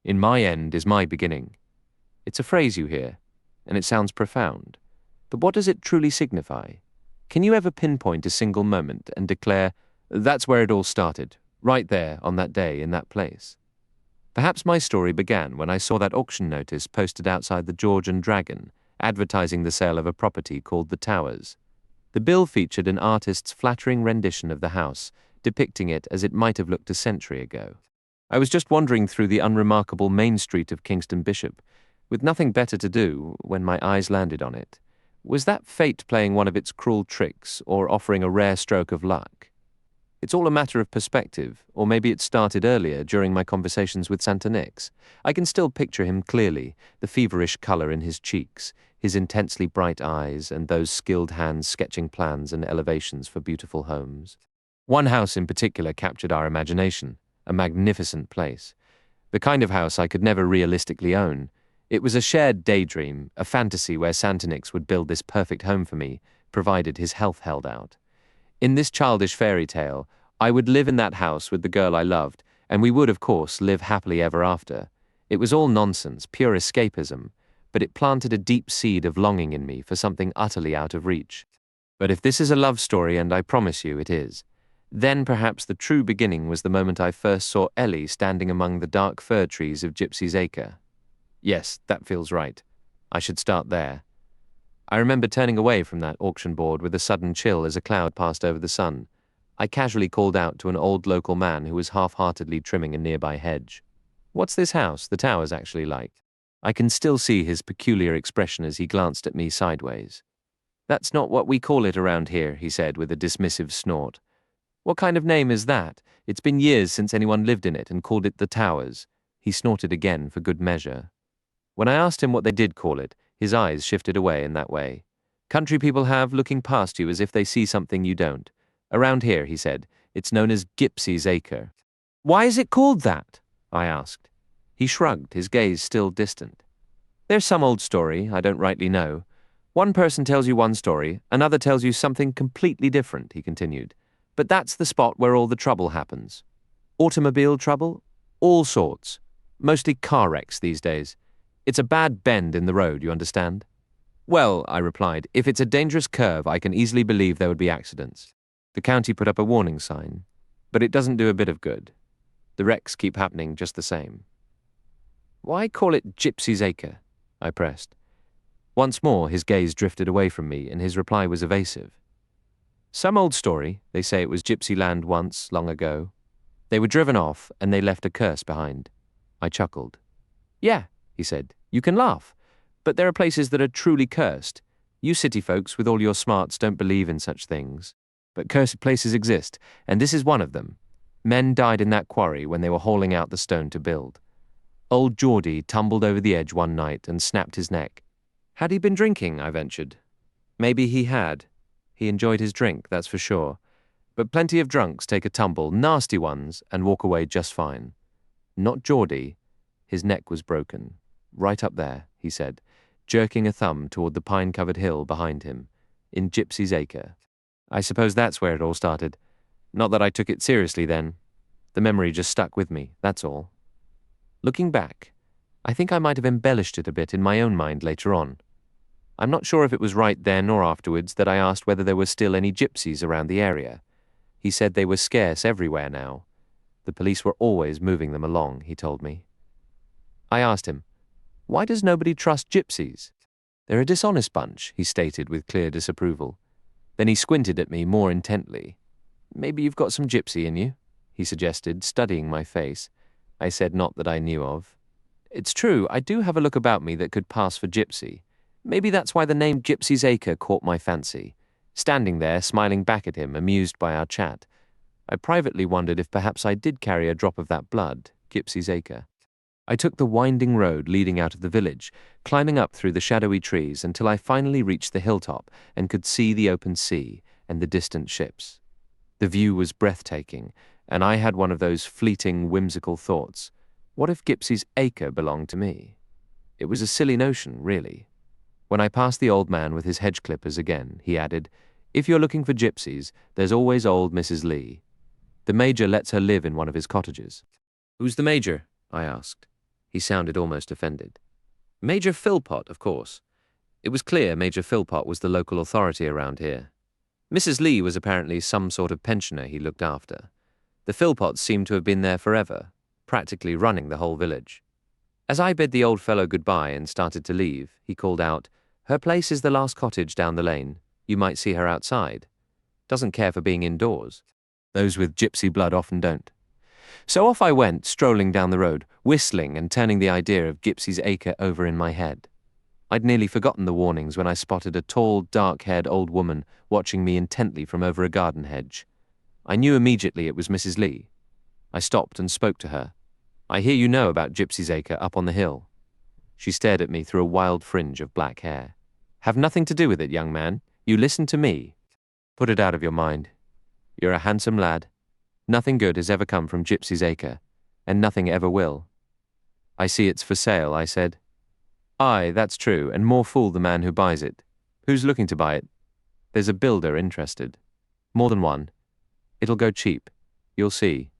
In my end is my beginning. It's a phrase you hear, and it sounds profound. But what does it truly signify? Can you ever pinpoint a single moment and declare, that's where it all started, right there on that day in that place? Perhaps my story began when I saw that auction notice posted outside the George and Dragon, advertising the sale of a property called The Towers. The bill featured an artist's flattering rendition of the house, depicting it as it might have looked a century ago. I was just wandering through the unremarkable main street of Kingston Bishop, with nothing better to do, when my eyes landed on it. Was that fate playing one of its cruel tricks, or offering a rare stroke of luck? It's all a matter of perspective, or maybe it started earlier during my conversations with Santa Nix. I can still picture him clearly, the feverish colour in his cheeks, his intensely bright eyes, and those skilled hands sketching plans and elevations for beautiful homes. One house in particular captured our imagination, a magnificent place. The kind of house I could never realistically own. It was a shared daydream, a fantasy where Santa Nix would build this perfect home for me, provided his health held out. In this childish fairy tale, I would live in that house with the girl I loved, and we would, of course, live happily ever after. It was all nonsense, pure escapism, but it planted a deep seed of longing in me for something utterly out of reach. But if this is a love story, and I promise you it is, then perhaps the true beginning was the moment I first saw Ellie standing among the dark fir trees of Gypsy's Acre. Yes, that feels right. I should start there. I remember turning away from that auction board with a sudden chill as a cloud passed over the sun. I casually called out to an old local man who was half-heartedly trimming a nearby hedge. "What's this house, the Towers, actually like?" I can still see his peculiar expression as he glanced at me sideways. "That's not what we call it around here," he said with a dismissive snort. "What kind of name is that? It's been years since anyone lived in it and called it the Towers." He snorted again for good measure. When I asked him what they did call it, his eyes shifted away in that way. Country people have, looking past you as if they see something you don't. "Around here," he said, "it's known as Gypsy's Acre." "Why is it called that?" I asked. He shrugged, his gaze still distant. "There's some old story, I don't rightly know. One person tells you one story, another tells you something completely different," he continued. "But that's the spot where all the trouble happens. Automobile trouble? All sorts. Mostly car wrecks these days. It's a bad bend in the road, you understand?" "Well," I replied, "if it's a dangerous curve, I can easily believe there would be accidents. The county put up a warning sign, but it doesn't do a bit of good. The wrecks keep happening just the same." "Why call it Gypsy's Acre?" I pressed. Once more his gaze drifted away from me, and his reply was evasive. "Some old story. They say it was gypsy land once, long ago. They were driven off, and they left a curse behind." I chuckled. "Yeah," he said, "you can laugh. But there are places that are truly cursed. You city folks with all your smarts don't believe in such things. But cursed places exist, and this is one of them. Men died in that quarry when they were hauling out the stone to build. Old Geordie tumbled over the edge one night and snapped his neck. Had he been drinking, I ventured. Maybe he had. He enjoyed his drink, that's for sure. But plenty of drunks take a tumble, nasty ones, and walk away just fine. Not Geordie. His neck was broken. Right up there," he said, jerking a thumb toward the pine-covered hill behind him, "in Gypsy's Acre. I suppose that's where it all started. Not that I took it seriously then. The memory just stuck with me, that's all. Looking back, I think I might have embellished it a bit in my own mind later on. I'm not sure if it was right then or afterwards that I asked whether there were still any gypsies around the area. He said they were scarce everywhere now. The police were always moving them along, he told me. I asked him, "Why does nobody trust gypsies?" "They're a dishonest bunch," he stated with clear disapproval. Then he squinted at me more intently. "Maybe you've got some gypsy in you," he suggested, studying my face. I said not that I knew of. "It's true, I do have a look about me that could pass for gypsy. Maybe that's why the name Gypsy's Acre caught my fancy." Standing there, smiling back at him, amused by our chat, I privately wondered if perhaps I did carry a drop of that blood, Gypsy's Acre. I took the winding road leading out of the village, climbing up through the shadowy trees until I finally reached the hilltop and could see the open sea and the distant ships. The view was breathtaking, and I had one of those fleeting, whimsical thoughts. What if Gypsy's Acre belonged to me? It was a silly notion, really. When I passed the old man with his hedge clippers again, he added, "If you're looking for gypsies, there's always old Mrs. Lee. The Major lets her live in one of his cottages." "Who's the Major?" I asked. He sounded almost offended. Major Philpott, of course. It was clear Major Philpott was the local authority around here. Mrs. Lee was apparently some sort of pensioner he looked after. The Philpotts seemed to have been there forever, practically running the whole village. As I bid the old fellow goodbye and started to leave, he called out, "Her place is the last cottage down the lane. You might see her outside. Doesn't care for being indoors. Those with gypsy blood often don't." So off I went, strolling down the road, whistling and turning the idea of Gypsy's Acre over in my head. I'd nearly forgotten the warnings when I spotted a tall, dark-haired old woman watching me intently from over a garden hedge. I knew immediately it was Mrs. Lee. I stopped and spoke to her. "I hear you know about Gypsy's Acre up on the hill." She stared at me through a wild fringe of black hair. "Have nothing to do with it, young man. You listen to me. Put it out of your mind. You're a handsome lad. Nothing good has ever come from Gypsy's Acre, and nothing ever will." "I see it's for sale," I said. "Aye, that's true, and more fool the man who buys it. Who's looking to buy it?" "There's a builder interested. More than one. It'll go cheap. You'll see."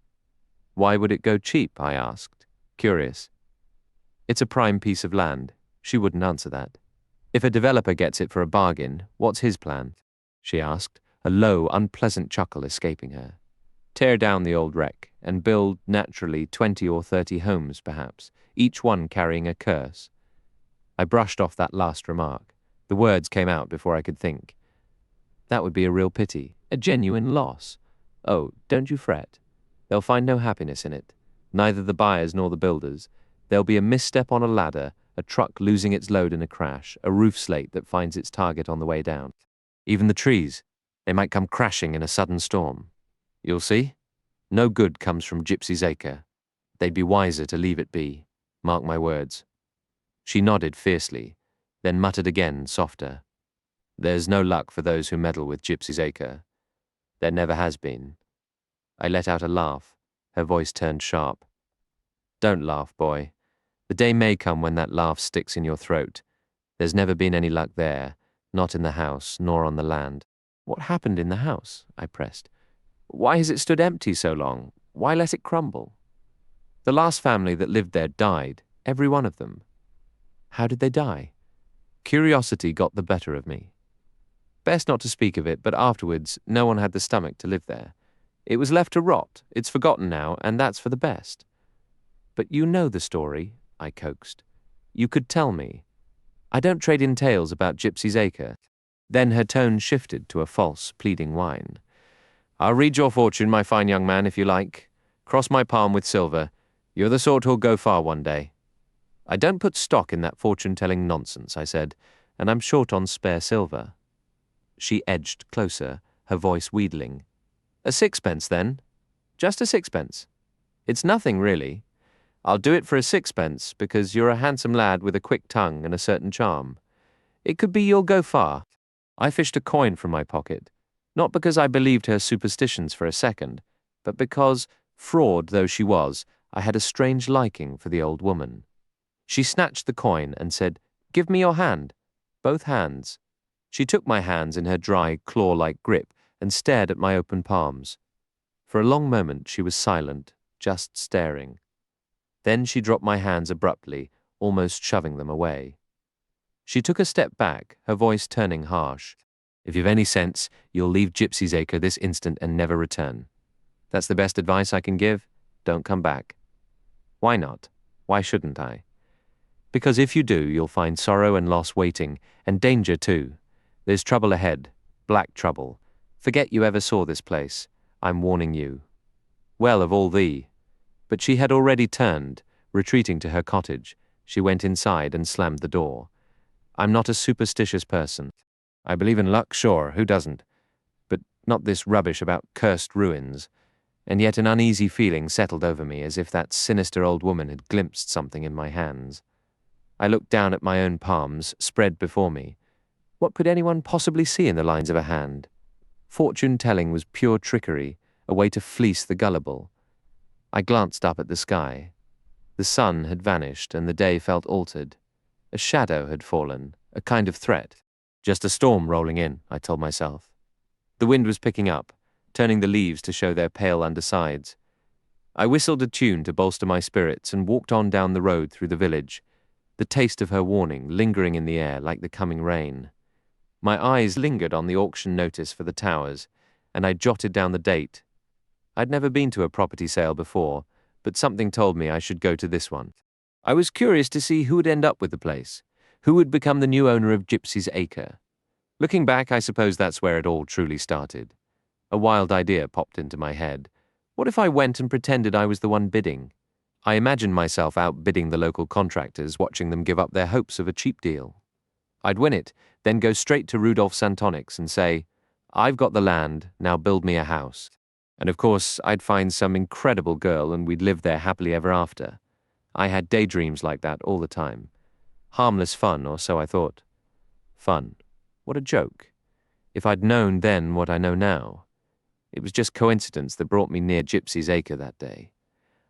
"Why would it go cheap?" I asked, curious. "It's a prime piece of land." She wouldn't answer that. "If a developer gets it for a bargain, what's his plan?" she asked, a low, unpleasant chuckle escaping her. "Tear down the old wreck and build, naturally, 20 or 30 homes, perhaps, each one carrying a curse." I brushed off that last remark. The words came out before I could think. "That would be a real pity, a genuine loss. Oh, don't you fret. They'll find no happiness in it, neither the buyers nor the builders. There'll be a misstep on a ladder, a truck losing its load in a crash, a roof slate that finds its target on the way down. Even the trees, they might come crashing in a sudden storm. You'll see? No good comes from Gypsy's Acre. They'd be wiser to leave it be. Mark my words." She nodded fiercely, then muttered again, softer. "There's no luck for those who meddle with Gypsy's Acre. There never has been." I let out a laugh. Her voice turned sharp. "Don't laugh, boy. The day may come when that laugh sticks in your throat. There's never been any luck there, not in the house, nor on the land." "What happened in the house?" I pressed. "Why has it stood empty so long? Why let it crumble?" "The last family that lived there died, every one of them." "How did they die?" Curiosity got the better of me. "Best not to speak of it, but afterwards no one had the stomach to live there. It was left to rot. It's forgotten now, and that's for the best." "But you know the story," I coaxed. "You could tell me. I don't trade in tales about Gypsy's Acre." Then her tone shifted to a false, pleading whine. "I'll read your fortune, my fine young man, if you like. Cross my palm with silver. You're the sort who'll go far one day." "I don't put stock in that fortune-telling nonsense," I said, "and I'm short on spare silver." She edged closer, her voice wheedling. "A sixpence, then? Just a sixpence? It's nothing, really. I'll do it for a sixpence, because you're a handsome lad with a quick tongue and a certain charm. It could be you'll go far." I fished a coin from my pocket, not because I believed her superstitions for a second, but because, fraud though she was, I had a strange liking for the old woman. She snatched the coin and said, "Give me your hand." Both hands. She took my hands in her dry, claw-like grip and stared at my open palms. For a long moment she was silent, just staring. Then she dropped my hands abruptly, almost shoving them away. She took a step back, her voice turning harsh. "If you've any sense, you'll leave Gypsy's Acre this instant and never return. That's the best advice I can give. Don't come back." "Why not? Why shouldn't I?" "Because if you do, you'll find sorrow and loss waiting, and danger too. There's trouble ahead, black trouble. Forget you ever saw this place. I'm warning you." "Well, of all thee." But she had already turned, retreating to her cottage. She went inside and slammed the door. I'm not a superstitious person. I believe in luck, sure, who doesn't? But not this rubbish about cursed ruins. And yet an uneasy feeling settled over me, as if that sinister old woman had glimpsed something in my hands. I looked down at my own palms, spread before me. What could anyone possibly see in the lines of a hand? Fortune-telling was pure trickery, a way to fleece the gullible. I glanced up at the sky. The sun had vanished, and the day felt altered. A shadow had fallen, a kind of threat. Just a storm rolling in, I told myself. The wind was picking up, turning the leaves to show their pale undersides. I whistled a tune to bolster my spirits and walked on down the road through the village, the taste of her warning lingering in the air like the coming rain. My eyes lingered on the auction notice for the towers, and I jotted down the date. I'd never been to a property sale before, but something told me I should go to this one. I was curious to see who would end up with the place, who would become the new owner of Gypsy's Acre. Looking back, I suppose that's where it all truly started. A wild idea popped into my head. What if I went and pretended I was the one bidding? I imagined myself outbidding the local contractors, watching them give up their hopes of a cheap deal. I'd win it, then go straight to Rudolph Santonix and say, "I've got the land, now build me a house." And of course, I'd find some incredible girl and we'd live there happily ever after. I had daydreams like that all the time. Harmless fun, or so I thought. Fun. What a joke. If I'd known then what I know now. It was just coincidence that brought me near Gypsy's Acre that day.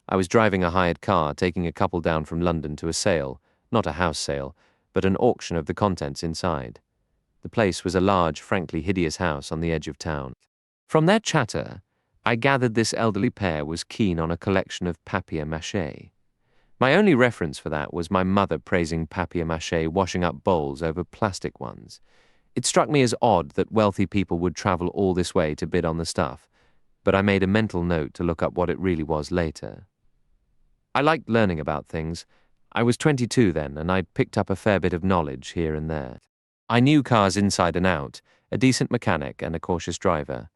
I was driving a hired car, taking a couple down from London to a sale, not a house sale, but an auction of the contents inside. The place was a large, frankly hideous house on the edge of town. From their chatter, I gathered this elderly pair was keen on a collection of papier-mâché. My only reference for that was my mother praising papier-mâché washing up bowls over plastic ones. It struck me as odd that wealthy people would travel all this way to bid on the stuff, but I made a mental note to look up what it really was later. I liked learning about things. I was 22 then, and I'd picked up a fair bit of knowledge here and there. I knew cars inside and out, a decent mechanic and a cautious driver.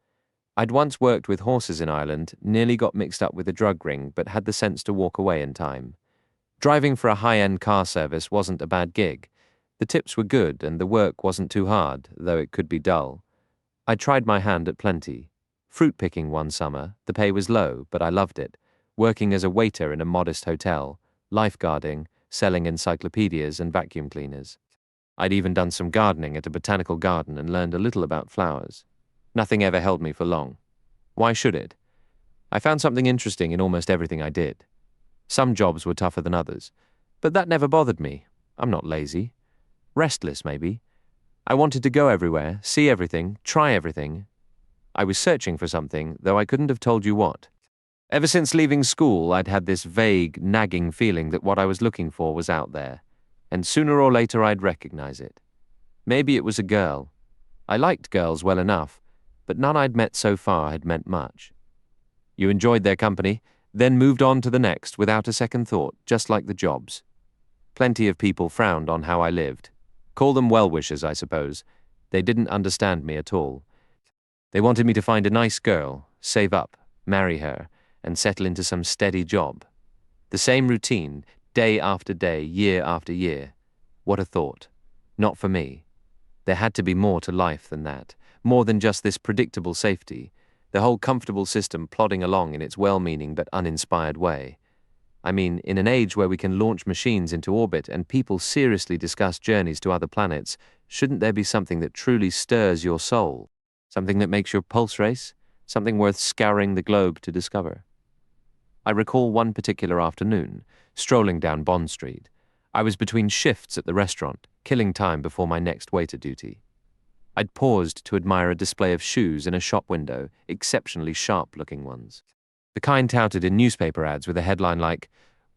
I'd once worked with horses in Ireland, nearly got mixed up with a drug ring, but had the sense to walk away in time. Driving for a high-end car service wasn't a bad gig. The tips were good and the work wasn't too hard, though it could be dull. I tried my hand at plenty. Fruit picking one summer, the pay was low, but I loved it. Working as a waiter in a modest hotel, lifeguarding, selling encyclopedias and vacuum cleaners. I'd even done some gardening at a botanical garden and learned a little about flowers. Nothing ever held me for long. Why should it? I found something interesting in almost everything I did. Some jobs were tougher than others, but that never bothered me. I'm not lazy. Restless, maybe. I wanted to go everywhere, see everything, try everything. I was searching for something, though I couldn't have told you what. Ever since leaving school, I'd had this vague, nagging feeling that what I was looking for was out there, and sooner or later I'd recognize it. Maybe it was a girl. I liked girls well enough, but none I'd met so far had meant much. You enjoyed their company, then moved on to the next without a second thought, just like the jobs. Plenty of people frowned on how I lived. Call them well-wishers, I suppose. They didn't understand me at all. They wanted me to find a nice girl, save up, marry her, and settle into some steady job. The same routine, day after day, year after year. What a thought. Not for me. There had to be more to life than that, more than just this predictable safety, the whole comfortable system plodding along in its well-meaning but uninspired way. I mean, in an age where we can launch machines into orbit and people seriously discuss journeys to other planets, shouldn't there be something that truly stirs your soul? Something that makes your pulse race? Something worth scouring the globe to discover? I recall one particular afternoon, strolling down Bond Street. I was between shifts at the restaurant, killing time before my next waiter duty. I'd paused to admire a display of shoes in a shop window, exceptionally sharp-looking ones. The kind touted in newspaper ads with a headline like,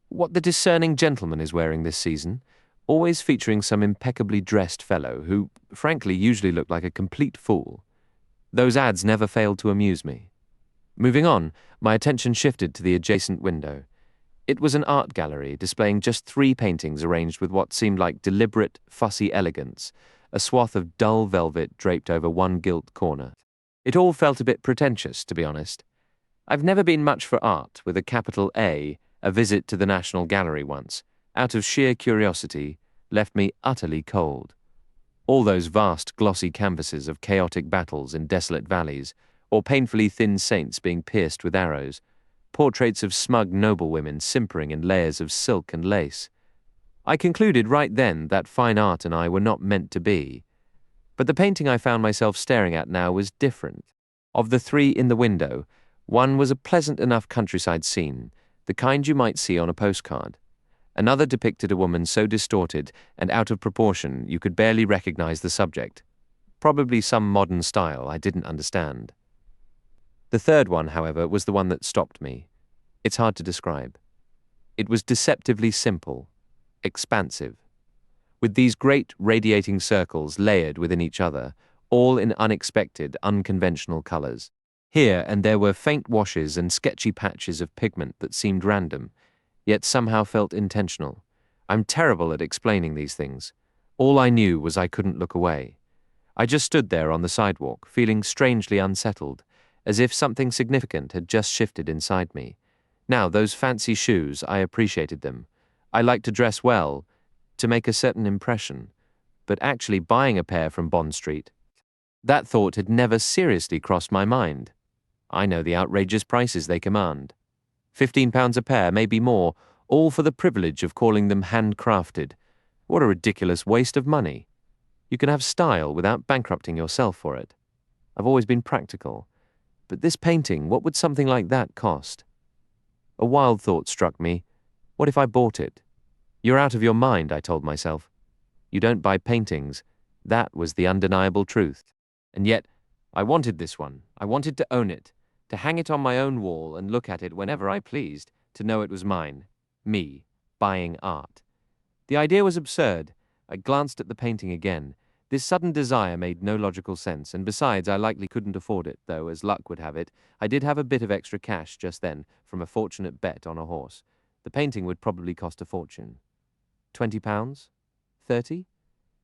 "What the discerning gentleman is wearing this season," always featuring some impeccably dressed fellow who, frankly, usually looked like a complete fool. Those ads never failed to amuse me. Moving on, my attention shifted to the adjacent window. It was an art gallery displaying just 3 paintings arranged with what seemed like deliberate, fussy elegance, a swath of dull velvet draped over one gilt corner. It all felt a bit pretentious, to be honest. I've never been much for art, with a capital A visit to the National Gallery once, out of sheer curiosity, left me utterly cold. All those vast, glossy canvases of chaotic battles in desolate valleys, or painfully thin saints being pierced with arrows, portraits of smug noblewomen simpering in layers of silk and lace. I concluded right then that fine art and I were not meant to be. But the painting I found myself staring at now was different. Of the 3 in the window, one was a pleasant enough countryside scene, the kind you might see on a postcard. Another depicted a woman so distorted and out of proportion you could barely recognize the subject. Probably some modern style I didn't understand. The third one, however, was the one that stopped me. It's hard to describe. It was deceptively simple, expansive, with these great radiating circles layered within each other, all in unexpected, unconventional colors. Here and there were faint washes and sketchy patches of pigment that seemed random, yet somehow felt intentional. I'm terrible at explaining these things. All I knew was I couldn't look away. I just stood there on the sidewalk, feeling strangely unsettled, as if something significant had just shifted inside me. Now, those fancy shoes, I appreciated them. I liked to dress well, to make a certain impression, but actually buying a pair from Bond Street, that thought had never seriously crossed my mind. I know the outrageous prices they command. £15 a pair, maybe more, all for the privilege of calling them handcrafted. What a ridiculous waste of money. You can have style without bankrupting yourself for it. I've always been practical. But this painting, what would something like that cost? A wild thought struck me. What if I bought it? You're out of your mind, I told myself. You don't buy paintings. That was the undeniable truth. And yet, I wanted this one. I wanted to own it, to hang it on my own wall and look at it whenever I pleased, to know it was mine. Me, buying art. The idea was absurd. I glanced at the painting again. This sudden desire made no logical sense, and besides, I likely couldn't afford it, though, as luck would have it, I did have a bit of extra cash just then from a fortunate bet on a horse. The painting would probably cost a fortune. £20? 30?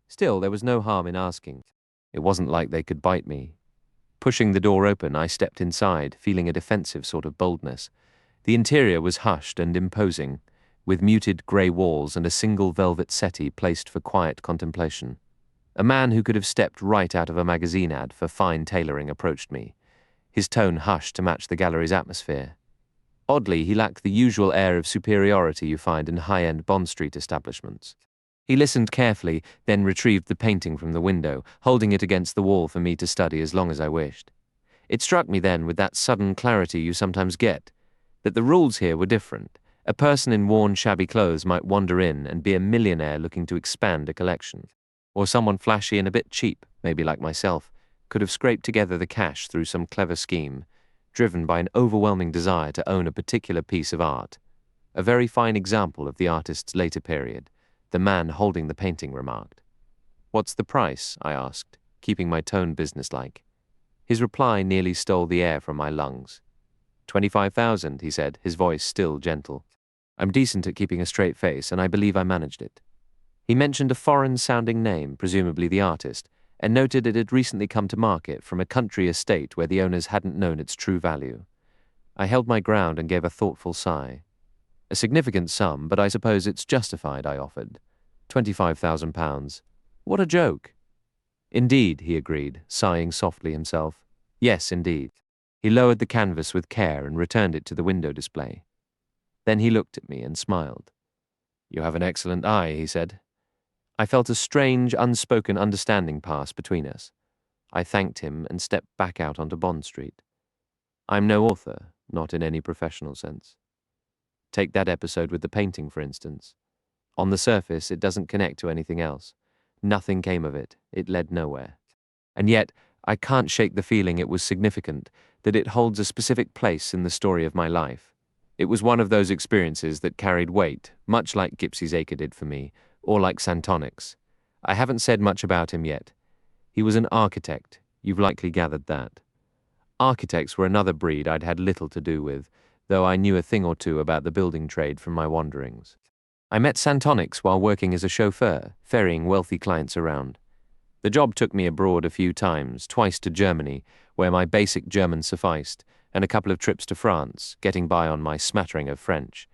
Still, there was no harm in asking. It wasn't like they could bite me. Pushing the door open, I stepped inside, feeling a defensive sort of boldness. The interior was hushed and imposing, with muted grey walls and a single velvet settee placed for quiet contemplation. A man who could have stepped right out of a magazine ad for fine tailoring approached me, his tone hushed to match the gallery's atmosphere. Oddly, he lacked the usual air of superiority you find in high-end Bond Street establishments. He listened carefully, then retrieved the painting from the window, holding it against the wall for me to study as long as I wished. It struck me then, with that sudden clarity you sometimes get, that the rules here were different. A person in worn, shabby clothes might wander in and be a millionaire looking to expand a collection. Or someone flashy and a bit cheap, maybe like myself, could have scraped together the cash through some clever scheme, driven by an overwhelming desire to own a particular piece of art. A very fine example of the artist's later period, the man holding the painting remarked. "What's the price?" I asked, keeping my tone businesslike. His reply nearly stole the air from my lungs. 25,000, he said, his voice still gentle. I'm decent at keeping a straight face, and I believe I managed it. He mentioned a foreign-sounding name, presumably the artist, and noted it had recently come to market from a country estate where the owners hadn't known its true value. I held my ground and gave a thoughtful sigh. A significant sum, but I suppose it's justified, I offered. £25,000. What a joke. Indeed, he agreed, sighing softly himself. Yes, indeed. He lowered the canvas with care and returned it to the window display. Then he looked at me and smiled. You have an excellent eye, he said. I felt a strange, unspoken understanding pass between us. I thanked him and stepped back out onto Bond Street. I'm no author, not in any professional sense. Take that episode with the painting, for instance. On the surface, it doesn't connect to anything else. Nothing came of it. It led nowhere. And yet, I can't shake the feeling it was significant, that it holds a specific place in the story of my life. It was one of those experiences that carried weight, much like Gypsy's Acre did for me, or like Santonic's. I haven't said much about him yet. He was an architect. You've likely gathered that. Architects were another breed I'd had little to do with, though I knew a thing or two about the building trade from my wanderings. I met Santonic's while working as a chauffeur, ferrying wealthy clients around. The job took me abroad a few times, twice to Germany, where my basic German sufficed, and a couple of trips to France, getting by on my smattering of French.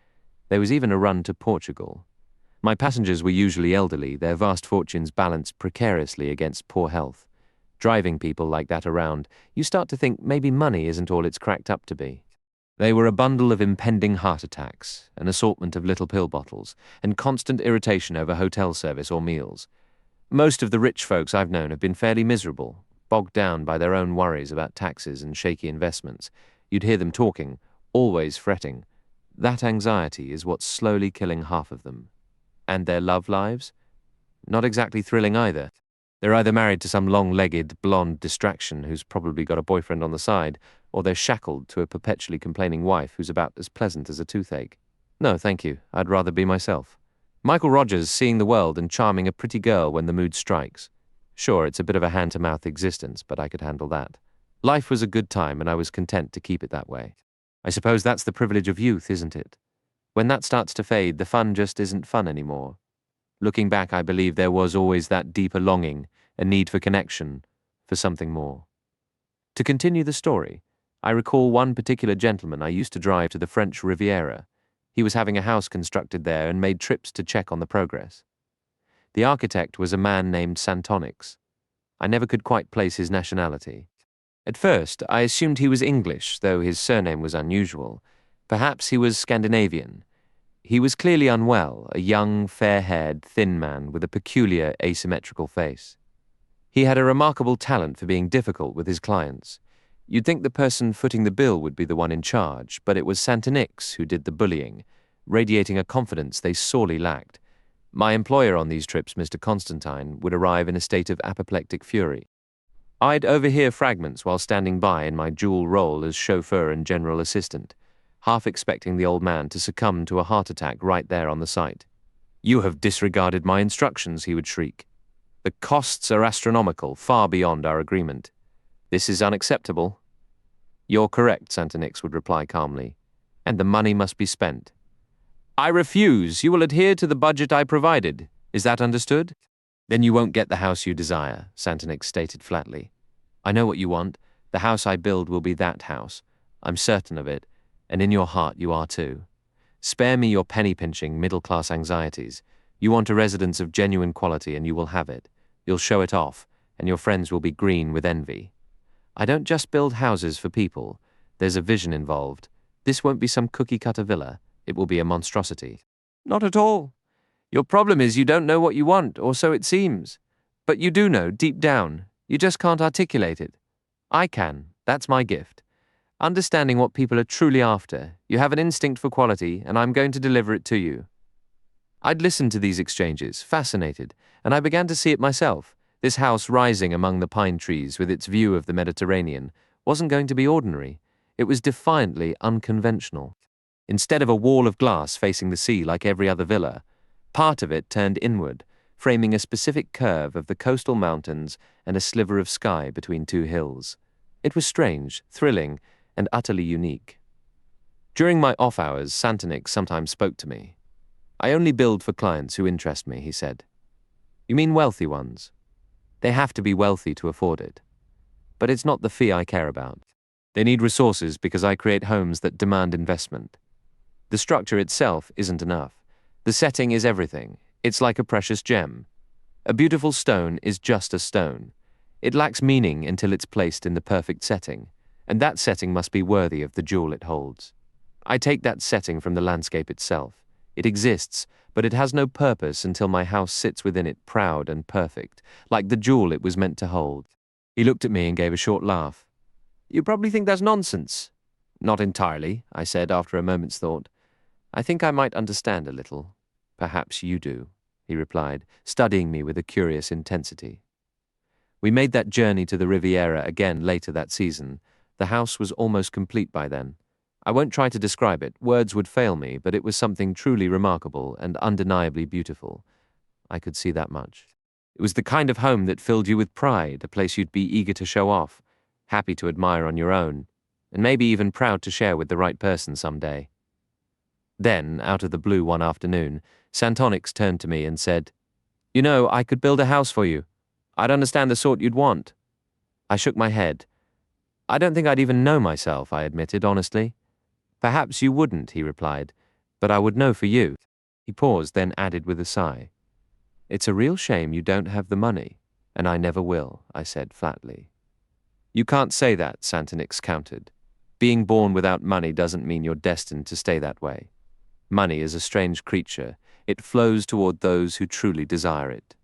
There was even a run to Portugal. My passengers were usually elderly, their vast fortunes balanced precariously against poor health. Driving people like that around, you start to think maybe money isn't all it's cracked up to be. They were a bundle of impending heart attacks, an assortment of little pill bottles, and constant irritation over hotel service or meals. Most of the rich folks I've known have been fairly miserable, bogged down by their own worries about taxes and shaky investments. You'd hear them talking, always fretting. That anxiety is what's slowly killing half of them. And their love lives? Not exactly thrilling either. They're either married to some long-legged, blonde distraction who's probably got a boyfriend on the side, or they're shackled to a perpetually complaining wife who's about as pleasant as a toothache. No, thank you. I'd rather be myself. Michael Rogers, seeing the world and charming a pretty girl when the mood strikes. Sure, it's a bit of a hand-to-mouth existence, but I could handle that. Life was a good time, and I was content to keep it that way. I suppose that's the privilege of youth, isn't it? When that starts to fade, the fun just isn't fun anymore. Looking back, I believe there was always that deeper longing, a need for connection, for something more. To continue the story, I recall one particular gentleman I used to drive to the French Riviera. He was having a house constructed there and made trips to check on the progress. The architect was a man named Santonix. I never could quite place his nationality. At first, I assumed he was English, though his surname was unusual. Perhaps he was Scandinavian. He was clearly unwell, a young, fair-haired, thin man with a peculiar, asymmetrical face. He had a remarkable talent for being difficult with his clients. You'd think the person footing the bill would be the one in charge, but it was Santonix who did the bullying, radiating a confidence they sorely lacked. My employer on these trips, Mr. Constantine, would arrive in a state of apoplectic fury. I'd overhear fragments while standing by in my dual role as chauffeur and general assistant, half expecting the old man to succumb to a heart attack right there on the site. "You have disregarded my instructions," he would shriek. "The costs are astronomical, far beyond our agreement. This is unacceptable." "You're correct," Santonix would reply calmly, "and the money must be spent." "I refuse. You will adhere to the budget I provided. Is that understood?" "Then you won't get the house you desire," Santonix stated flatly. "I know what you want. The house I build will be that house. I'm certain of it, and in your heart you are too. Spare me your penny-pinching, middle-class anxieties. You want a residence of genuine quality, and you will have it. You'll show it off, and your friends will be green with envy. I don't just build houses for people. There's a vision involved. This won't be some cookie-cutter villa. It will be a monstrosity." "Not at all. Your problem is you don't know what you want, or so it seems. But you do know, deep down. You just can't articulate it. I can. That's my gift. Understanding what people are truly after. You have an instinct for quality, and I'm going to deliver it to you." I'd listened to these exchanges, fascinated, and I began to see it myself. This house rising among the pine trees with its view of the Mediterranean wasn't going to be ordinary. It was defiantly unconventional. Instead of a wall of glass facing the sea like every other villa, part of it turned inward, framing a specific curve of the coastal mountains and a sliver of sky between two hills. It was strange, thrilling, and utterly unique. During my off hours, Santonix sometimes spoke to me. "I only build for clients who interest me," he said. "You mean wealthy ones? They have to be wealthy to afford it. But it's not the fee I care about. They need resources because I create homes that demand investment. The structure itself isn't enough. The setting is everything. It's like a precious gem. A beautiful stone is just a stone. It lacks meaning until it's placed in the perfect setting, and that setting must be worthy of the jewel it holds. I take that setting from the landscape itself. It exists, but it has no purpose until my house sits within it proud and perfect, like the jewel it was meant to hold." He looked at me and gave a short laugh. "You probably think that's nonsense." "Not entirely," I said after a moment's thought. "I think I might understand a little. Perhaps you do," he replied, studying me with a curious intensity. We made that journey to the Riviera again later that season. The house was almost complete by then. I won't try to describe it. Words would fail me, but it was something truly remarkable and undeniably beautiful. I could see that much. It was the kind of home that filled you with pride, a place you'd be eager to show off, happy to admire on your own, and maybe even proud to share with the right person someday. Then, out of the blue one afternoon, Santonix turned to me and said, "You know, I could build a house for you. I'd understand the sort you'd want." I shook my head. "I don't think I'd even know myself," I admitted honestly. "Perhaps you wouldn't," he replied, "but I would know for you." He paused, then added with a sigh, "It's a real shame you don't have the money, and I never will," I said flatly. "You can't say that," Santonix countered. "Being born without money doesn't mean you're destined to stay that way. Money is a strange creature. It flows toward those who truly desire it."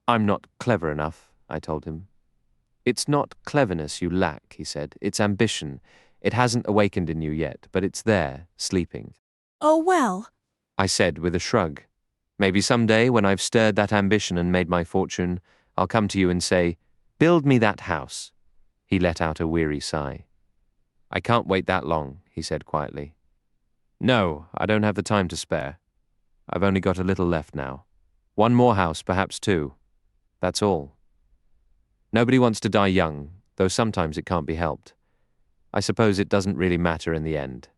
"I'm not clever enough," I told him. "It's not cleverness you lack," he said. "It's ambition. It hasn't awakened in you yet, but it's there, sleeping." "Oh, well," I said with a shrug. "Maybe someday, when I've stirred that ambition and made my fortune, I'll come to you and say, 'Build me that house.'" He let out a weary sigh. I can't wait that long, he said quietly. No, I don't have the time to spare. I've only got a little left now. One more house, perhaps two. That's all. Nobody wants to die young, though sometimes it can't be helped. I suppose it doesn't really matter in the end.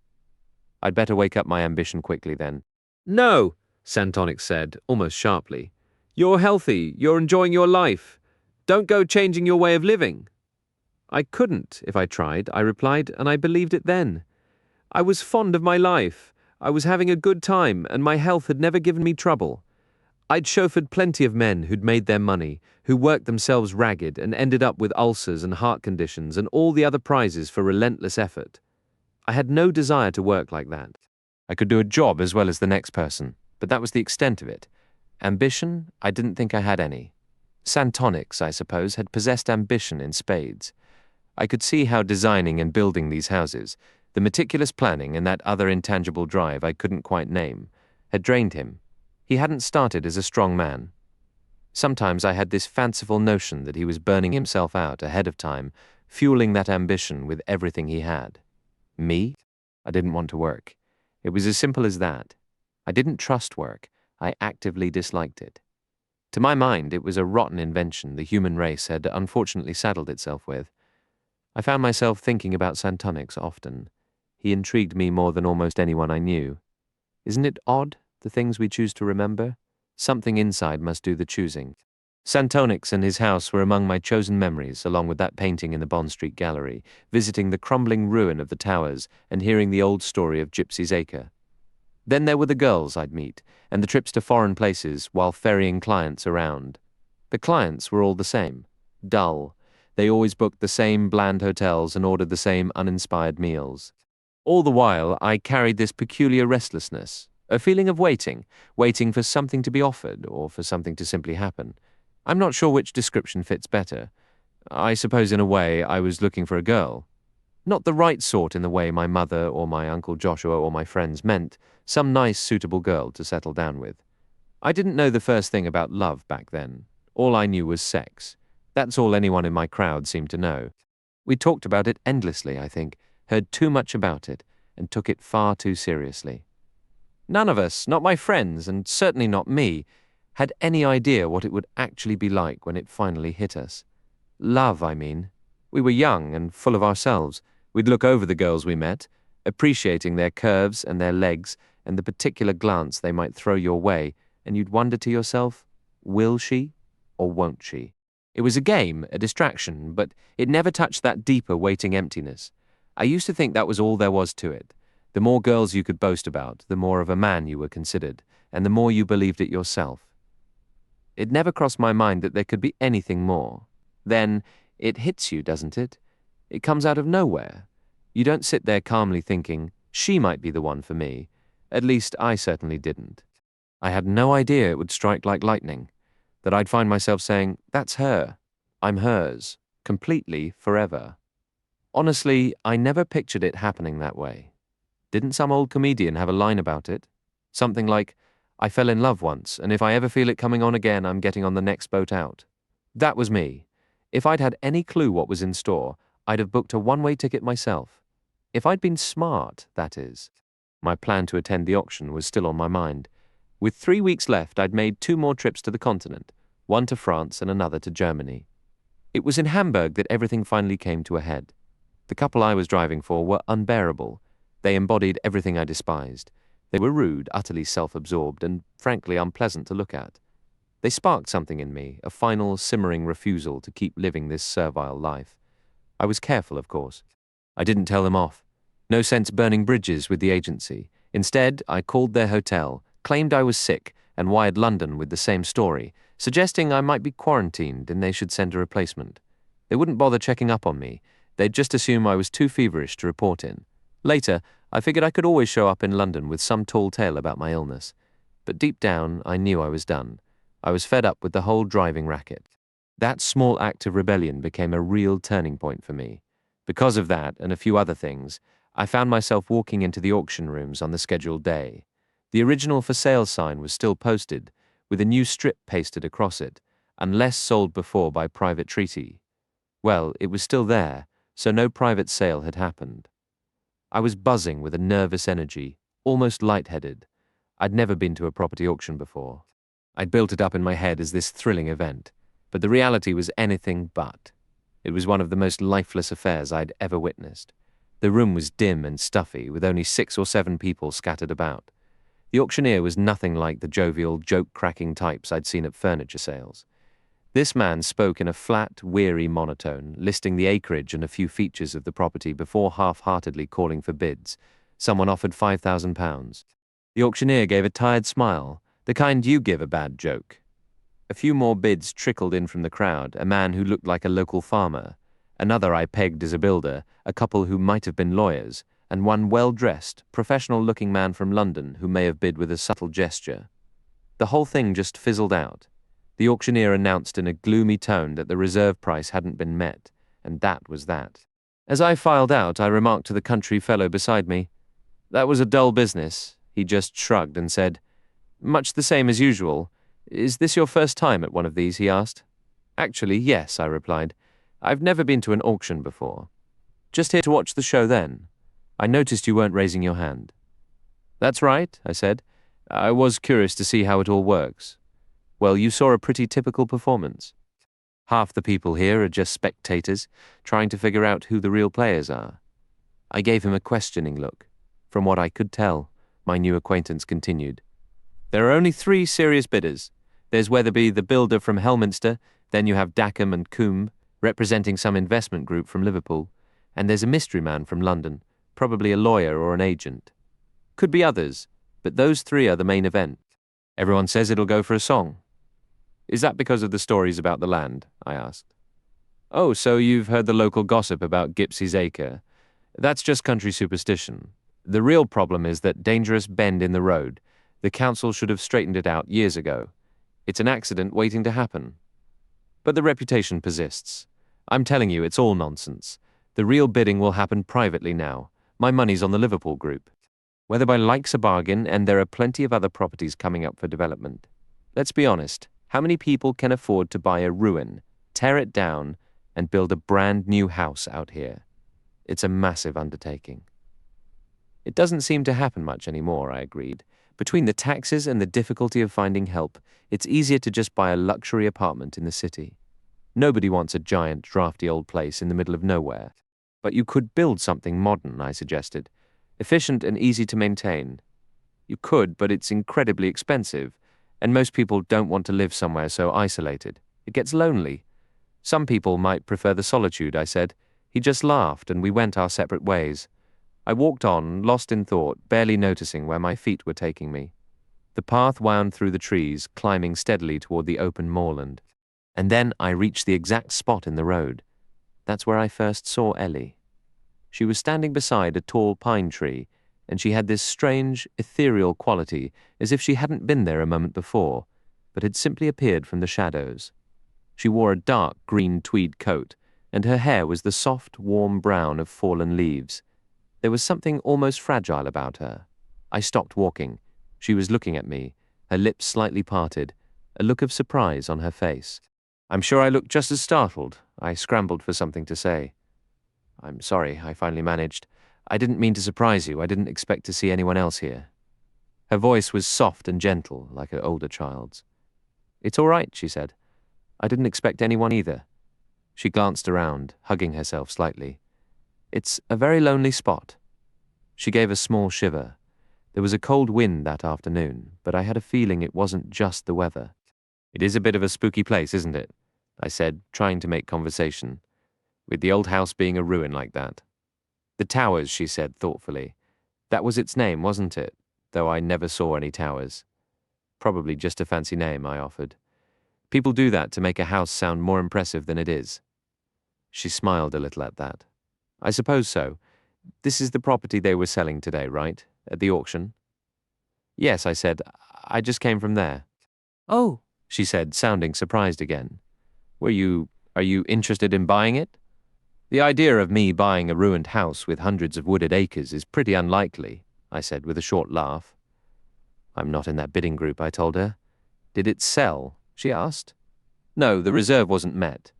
I'd better wake up my ambition quickly then. No, Santonic said, almost sharply. You're healthy, you're enjoying your life. Don't go changing your way of living. I couldn't, if I tried, I replied, and I believed it then. I was fond of my life. I was having a good time, and my health had never given me trouble. I'd chauffeured plenty of men who'd made their money, who worked themselves ragged and ended up with ulcers and heart conditions and all the other prizes for relentless effort. I had no desire to work like that. I could do a job as well as the next person, but that was the extent of it. Ambition, I didn't think I had any. Santonics, I suppose, had possessed ambition in spades. I could see how designing and building these houses, the meticulous planning and that other intangible drive I couldn't quite name, had drained him. He hadn't started as a strong man. Sometimes I had this fanciful notion that he was burning himself out ahead of time, fueling that ambition with everything he had. Me? I didn't want to work. It was as simple as that. I didn't trust work. I actively disliked it. To my mind, it was a rotten invention the human race had unfortunately saddled itself with. I found myself thinking about Santonics often. He intrigued me more than almost anyone I knew. Isn't it odd, the things we choose to remember? Something inside must do the choosing. Santonics and his house were among my chosen memories, along with that painting in the Bond Street Gallery, visiting the crumbling ruin of the towers and hearing the old story of Gypsy's Acre. Then there were the girls I'd meet, and the trips to foreign places while ferrying clients around. The clients were all the same. Dull. They always booked the same bland hotels and ordered the same uninspired meals. All the while, I carried this peculiar restlessness, a feeling of waiting for something to be offered or for something to simply happen. I'm not sure which description fits better. I suppose in a way I was looking for a girl. Not the right sort in the way my mother or my Uncle Joshua or my friends meant, some nice, suitable girl to settle down with. I didn't know the first thing about love back then. All I knew was sex. That's all anyone in my crowd seemed to know. We talked about it endlessly, I think, heard too much about it, and took it far too seriously. None of us, not my friends, and certainly not me, had any idea what it would actually be like when it finally hit us. Love, I mean. We were young and full of ourselves. We'd look over the girls we met, appreciating their curves and their legs and the particular glance they might throw your way, and you'd wonder to yourself, will she or won't she? It was a game, a distraction, but it never touched that deeper waiting emptiness. I used to think that was all there was to it. The more girls you could boast about, the more of a man you were considered, and the more you believed it yourself. It never crossed my mind that there could be anything more. Then it hits you, doesn't it? It comes out of nowhere. You don't sit there calmly thinking, she might be the one for me. At least I certainly didn't. I had no idea it would strike like lightning, that I'd find myself saying, that's her, I'm hers, completely, forever. Honestly, I never pictured it happening that way. Didn't some old comedian have a line about it? Something like, I fell in love once, and if I ever feel it coming on again, I'm getting on the next boat out. That was me. If I'd had any clue what was in store, I'd have booked a one-way ticket myself. If I'd been smart, that is. My plan to attend the auction was still on my mind. With 3 weeks left, I'd made 2 more trips to the continent, one to France and another to Germany. It was in Hamburg that everything finally came to a head. The couple I was driving for were unbearable. They embodied everything I despised. They were rude, utterly self-absorbed, and frankly unpleasant to look at. They sparked something in me, a final, simmering refusal to keep living this servile life. I was careful, of course. I didn't tell them off. No sense burning bridges with the agency. Instead, I called their hotel, claimed I was sick, and wired London with the same story, suggesting I might be quarantined and they should send a replacement. They wouldn't bother checking up on me. They'd just assume I was too feverish to report in. Later, I figured I could always show up in London with some tall tale about my illness. But deep down, I knew I was done. I was fed up with the whole driving racket. That small act of rebellion became a real turning point for me. Because of that, and a few other things, I found myself walking into the auction rooms on the scheduled day. The original for sale sign was still posted, with a new strip pasted across it, unless sold before by private treaty. Well, it was still there, so no private sale had happened. I was buzzing with a nervous energy, almost lightheaded. I'd never been to a property auction before. I'd built it up in my head as this thrilling event, but the reality was anything but. It was one of the most lifeless affairs I'd ever witnessed. The room was dim and stuffy, with only 6 or 7 people scattered about. The auctioneer was nothing like the jovial, joke-cracking types I'd seen at furniture sales. This man spoke in a flat, weary monotone, listing the acreage and a few features of the property before half-heartedly calling for bids. Someone offered £5,000. The auctioneer gave a tired smile, the kind you give a bad joke. A few more bids trickled in from the crowd, a man who looked like a local farmer, another I pegged as a builder, a couple who might have been lawyers, and one well-dressed, professional-looking man from London who may have bid with a subtle gesture. The whole thing just fizzled out. The auctioneer announced in a gloomy tone that the reserve price hadn't been met, and that was that. As I filed out, I remarked to the country fellow beside me, "That was a dull business." He just shrugged and said, "Much the same as usual. Is this your first time at one of these?" he asked. "Actually, yes," I replied. "I've never been to an auction before. Just here to watch the show then. I noticed you weren't raising your hand." "That's right," I said. "I was curious to see how it all works." "Well, you saw a pretty typical performance. Half the people here are just spectators, trying to figure out who the real players are." I gave him a questioning look. "From what I could tell," my new acquaintance continued, "there are only 3 serious bidders. There's Weatherby, the builder from Helminster, then you have Dackham and Coombe, representing some investment group from Liverpool, and there's a mystery man from London, probably a lawyer or an agent. Could be others, but those 3 are the main event. Everyone says it'll go for a song." "Is that because of the stories about the land?" I asked. "Oh, so you've heard the local gossip about Gipsy's Acre. That's just country superstition. The real problem is that dangerous bend in the road. The council should have straightened it out years ago. It's an accident waiting to happen. But the reputation persists. I'm telling you, it's all nonsense. The real bidding will happen privately now. My money's on the Liverpool group. Weatherby likes a bargain, and there are plenty of other properties coming up for development. Let's be honest, how many people can afford to buy a ruin, tear it down, and build a brand new house out here? It's a massive undertaking." "It doesn't seem to happen much anymore," I agreed. "Between the taxes and the difficulty of finding help, it's easier to just buy a luxury apartment in the city. Nobody wants a giant, drafty old place in the middle of nowhere. But you could build something modern," I suggested. "Efficient and easy to maintain." "You could, but it's incredibly expensive, and most people don't want to live somewhere so isolated. It gets lonely." "Some people might prefer the solitude," I said. He just laughed, and we went our separate ways. I walked on, lost in thought, barely noticing where my feet were taking me. The path wound through the trees, climbing steadily toward the open moorland. And then I reached the exact spot in the road. That's where I first saw Ellie. She was standing beside a tall pine tree, and she had this strange, ethereal quality, as if she hadn't been there a moment before, but had simply appeared from the shadows. She wore a dark green tweed coat, and her hair was the soft, warm brown of fallen leaves. There was something almost fragile about her. I stopped walking. She was looking at me, her lips slightly parted, a look of surprise on her face. I'm sure I looked just as startled. I scrambled for something to say. "I'm sorry," I finally managed. "I didn't mean to surprise you. I didn't expect to see anyone else here." Her voice was soft and gentle, like an older child's. "It's all right," she said. "I didn't expect anyone either." She glanced around, hugging herself slightly. "It's a very lonely spot." She gave a small shiver. There was a cold wind that afternoon, but I had a feeling it wasn't just the weather. "It is a bit of a spooky place, isn't it?" I said, trying to make conversation, with the old house being a ruin like that. "The Towers," she said thoughtfully. "That was its name, wasn't it? Though I never saw any towers." "Probably just a fancy name," I offered. "People do that to make a house sound more impressive than it is." She smiled a little at that. "I suppose so. This is the property they were selling today, right? At the auction?" "Yes," I said. "I just came from there." "Oh," she said, sounding surprised again. Are you interested in buying it?" "The idea of me buying a ruined house with hundreds of wooded acres is pretty unlikely," I said with a short laugh. "I'm not in that bidding group," I told her. "Did it sell?" she asked. "No, the reserve wasn't met."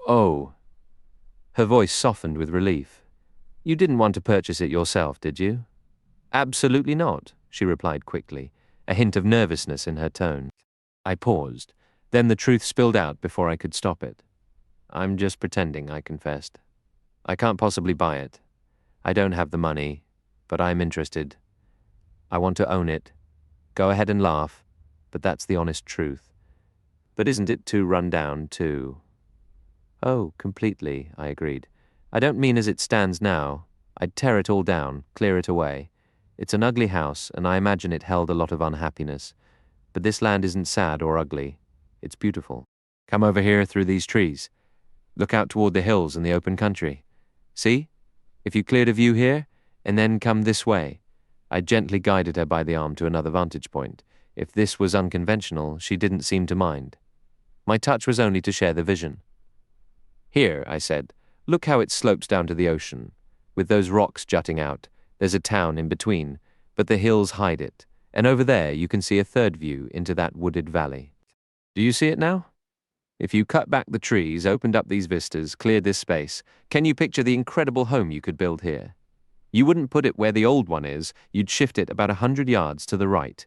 "Oh." Her voice softened with relief. You didn't want to purchase it yourself, did you? Absolutely not, she replied quickly, a hint of nervousness in her tone. I paused. Then the truth spilled out before I could stop it. I'm just pretending, I confessed. I can't possibly buy it. I don't have the money, but I'm interested. I want to own it. Go ahead and laugh, but that's the honest truth. But isn't it too run down, too? Oh, completely, I agreed. I don't mean as it stands now. I'd tear it all down, clear it away. It's an ugly house, and I imagine it held a lot of unhappiness. But this land isn't sad or ugly. It's beautiful. Come over here through these trees. Look out toward the hills and the open country. See? If you cleared a view here, and then come this way. I gently guided her by the arm to another vantage point. If this was unconventional, she didn't seem to mind. My touch was only to share the vision. Here, I said, look how it slopes down to the ocean. With those rocks jutting out, there's a town in between, but the hills hide it, and over there you can see a third view into that wooded valley. Do you see it now? If you cut back the trees, opened up these vistas, cleared this space, can you picture the incredible home you could build here? You wouldn't put it where the old one is, you'd shift it about 100 yards to the right.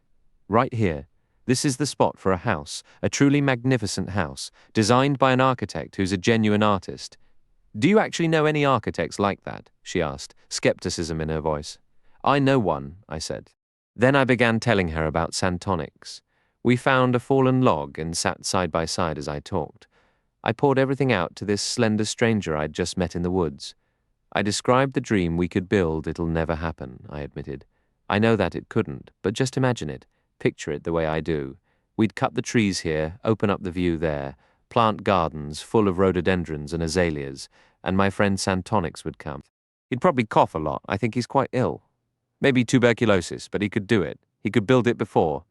Right here. This is the spot for a house, a truly magnificent house, designed by an architect who's a genuine artist. Do you actually know any architects like that? She asked, skepticism in her voice. I know one, I said. Then I began telling her about santonics. We found a fallen log and sat side by side as I talked. I poured everything out to this slender stranger I'd just met in the woods. I described the dream we could build. It'll never happen, I admitted. I know that it couldn't, but just imagine it. Picture it the way I do. We'd cut the trees here, open up the view there, plant gardens full of rhododendrons and azaleas, and my friend Santonyx would come. He'd probably cough a lot. I think he's quite ill. Maybe tuberculosis, but he could do it. He could build it before.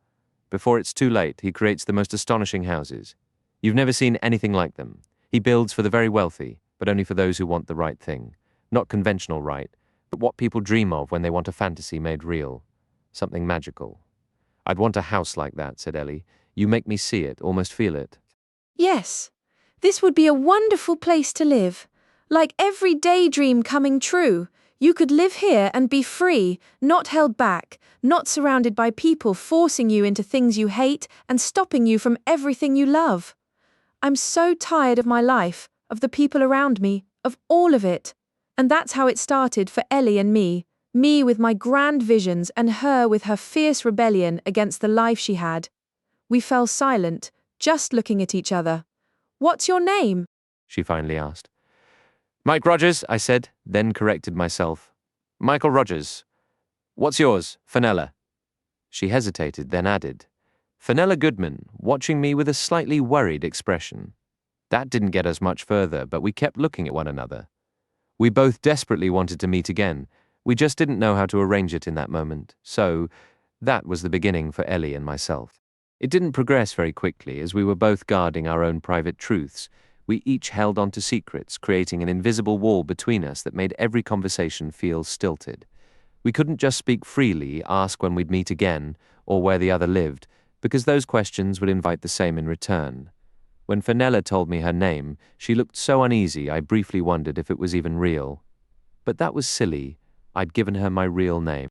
Before it's too late, he creates the most astonishing houses. You've never seen anything like them. He builds for the very wealthy, but only for those who want the right thing. Not conventional right, but what people dream of when they want a fantasy made real. Something magical. I'd want a house like that, said Ellie. You make me see it, almost feel it. Yes, this would be a wonderful place to live. Like every daydream coming true. You could live here and be free, not held back, not surrounded by people forcing you into things you hate and stopping you from everything you love. I'm so tired of my life, of the people around me, of all of it. And that's how it started for Ellie and me with my grand visions and her with her fierce rebellion against the life she had. We fell silent, just looking at each other. What's your name? She finally asked. Mike Rogers, I said, then corrected myself. Michael Rogers. What's yours, Fenella? She hesitated, then added. Fenella Goodman, watching me with a slightly worried expression. That didn't get us much further, but we kept looking at one another. We both desperately wanted to meet again. We just didn't know how to arrange it in that moment. So, that was the beginning for Ellie and myself. It didn't progress very quickly, as we were both guarding our own private truths. We each held on to secrets, creating an invisible wall between us that made every conversation feel stilted. We couldn't just speak freely, ask when we'd meet again, or where the other lived, because those questions would invite the same in return. When Fenella told me her name, she looked so uneasy I briefly wondered if it was even real. But that was silly. I'd given her my real name.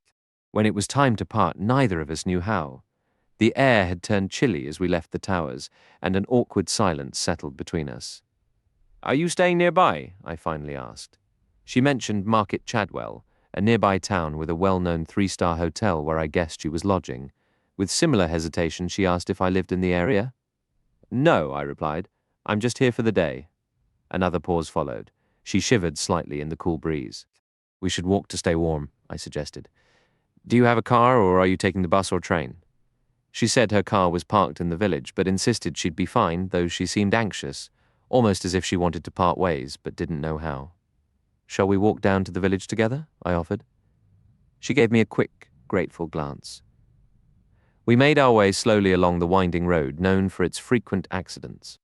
When it was time to part, neither of us knew how. The air had turned chilly as we left the towers, and an awkward silence settled between us. Are you staying nearby? I finally asked. She mentioned Market Chadwell, a nearby town with a well-known 3-star hotel where I guessed she was lodging. With similar hesitation, she asked if I lived in the area. No, I replied. I'm just here for the day. Another pause followed. She shivered slightly in the cool breeze. We should walk to stay warm, I suggested. Do you have a car, or are you taking the bus or train? She said her car was parked in the village, but insisted she'd be fine, though she seemed anxious, almost as if she wanted to part ways, but didn't know how. Shall we walk down to the village together? I offered. She gave me a quick, grateful glance. We made our way slowly along the winding road, known for its frequent accidents.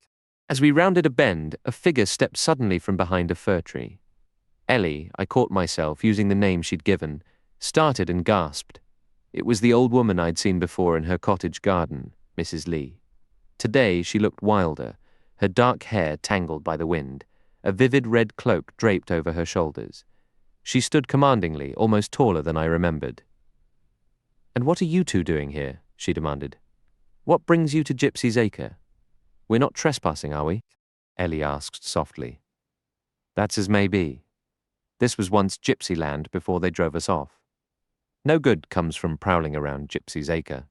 As we rounded a bend, a figure stepped suddenly from behind a fir tree. Ellie, I caught myself, using the name she'd given, started and gasped. It was the old woman I'd seen before in her cottage garden, Mrs. Lee. Today she looked wilder, her dark hair tangled by the wind, a vivid red cloak draped over her shoulders. She stood commandingly, almost taller than I remembered. "And what are you two doing here?" she demanded. "What brings you to Gypsy's Acre? We're not trespassing, are we?" Ellie asked softly. "That's as may be. This was once Gypsy land before they drove us off. No good comes from prowling around Gypsy's Acre."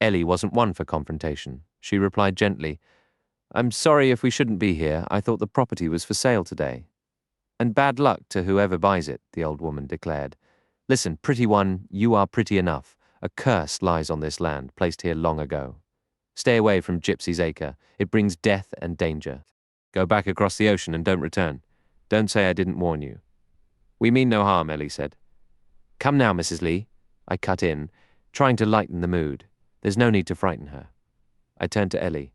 Ellie wasn't one for confrontation. She replied gently, "I'm sorry if we shouldn't be here. I thought the property was for sale today." "And bad luck to whoever buys it," the old woman declared. "Listen, pretty one, you are pretty enough. A curse lies on this land, placed here long ago. Stay away from Gypsy's Acre. It brings death and danger. Go back across the ocean and don't return. Don't say I didn't warn you." "We mean no harm," Ellie said. "Come now, Mrs. Lee," I cut in, trying to lighten the mood. "There's no need to frighten her." I turned to Ellie.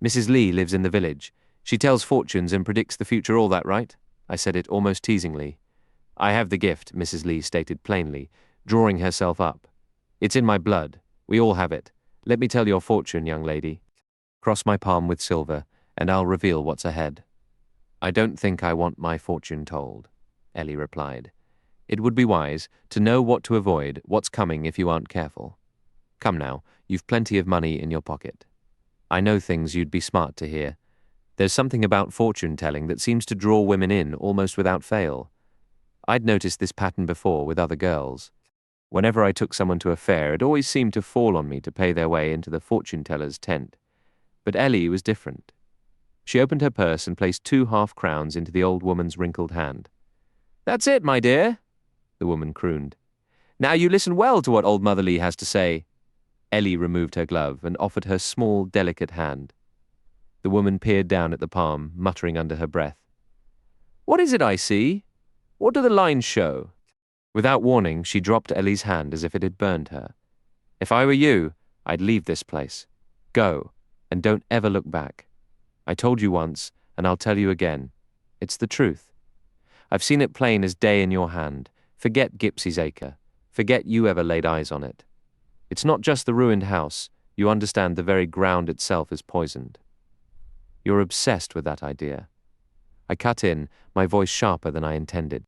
"Mrs. Lee lives in the village. She tells fortunes and predicts the future, all that, right?" I said it almost teasingly. "I have the gift," Mrs. Lee stated plainly, drawing herself up. "It's in my blood. We all have it. Let me tell your fortune, young lady. Cross my palm with silver, and I'll reveal what's ahead." "I don't think I want my fortune told," Ellie replied. "It would be wise to know what to avoid, what's coming if you aren't careful. Come now, you've plenty of money in your pocket. I know things you'd be smart to hear. There's something about fortune-telling that seems to draw women in almost without fail. I'd noticed this pattern before with other girls. Whenever I took someone to a fair, it always seemed to fall on me to pay their way into the fortune-teller's tent. But Ellie was different. She opened her purse and placed 2 half-crowns into the old woman's wrinkled hand. "That's it, my dear," the woman crooned. "Now you listen well to what old Mother Lee has to say." Ellie removed her glove and offered her small, delicate hand. The woman peered down at the palm, muttering under her breath. "What is it I see? What do the lines show?" Without warning, she dropped Ellie's hand as if it had burned her. "If I were you, I'd leave this place. Go, and don't ever look back. I told you once, and I'll tell you again. It's the truth. I've seen it plain as day in your hand. Forget Gypsy's Acre. Forget you ever laid eyes on it. It's not just the ruined house. You understand the very ground itself is poisoned. You're obsessed with that idea." I cut in, my voice sharper than I intended.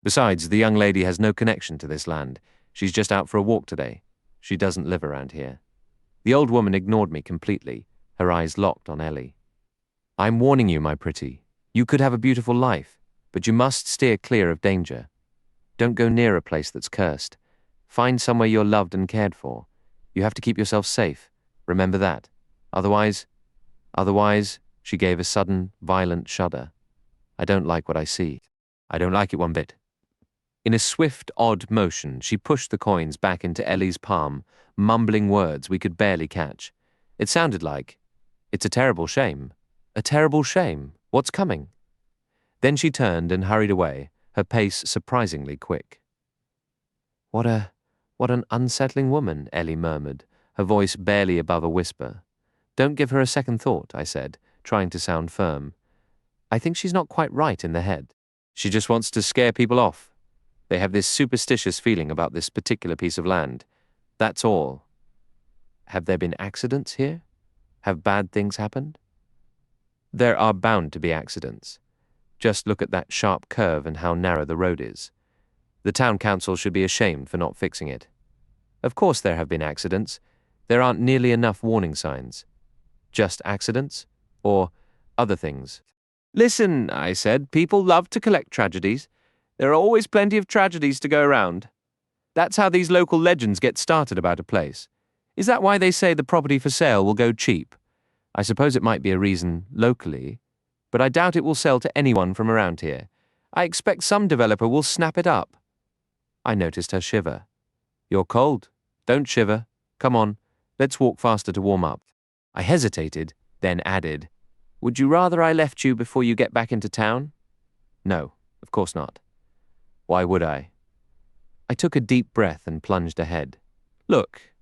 "Besides, the young lady has no connection to this land. She's just out for a walk today. She doesn't live around here." The old woman ignored me completely, her eyes locked on Ellie. "I'm warning you, my pretty. You could have a beautiful life, but you must steer clear of danger. Don't go near a place that's cursed. Find somewhere you're loved and cared for. You have to keep yourself safe. Remember that. Otherwise, she gave a sudden, violent shudder. "I don't like what I see. I don't like it one bit." In a swift, odd motion, she pushed the coins back into Ellie's palm, mumbling words we could barely catch. It sounded like, "It's a terrible shame. A terrible shame. What's coming?" Then she turned and hurried away, her pace surprisingly quick. What an unsettling woman," Ellie murmured, her voice barely above a whisper. "Don't give her a second thought," I said, trying to sound firm. "I think she's not quite right in the head. She just wants to scare people off. They have this superstitious feeling about this particular piece of land. That's all. Have there been accidents here? Have bad things happened?" "There are bound to be accidents. Just look at that sharp curve and how narrow the road is. The town council should be ashamed for not fixing it. Of course there have been accidents. There aren't nearly enough warning signs. Just accidents? Or other things?" "Listen," I said, "people love to collect tragedies. There are always plenty of tragedies to go around. That's how these local legends get started about a place. Is that why they say the property for sale will go cheap? I suppose it might be a reason locally, but I doubt it will sell to anyone from around here. I expect some developer will snap it up." I noticed her shiver. "You're cold. Don't shiver. Come on, let's walk faster to warm up." I hesitated, then added, "Would you rather I left you before you get back into town?" "No, of course not." "Why would I?" I took a deep breath and plunged ahead. "Look,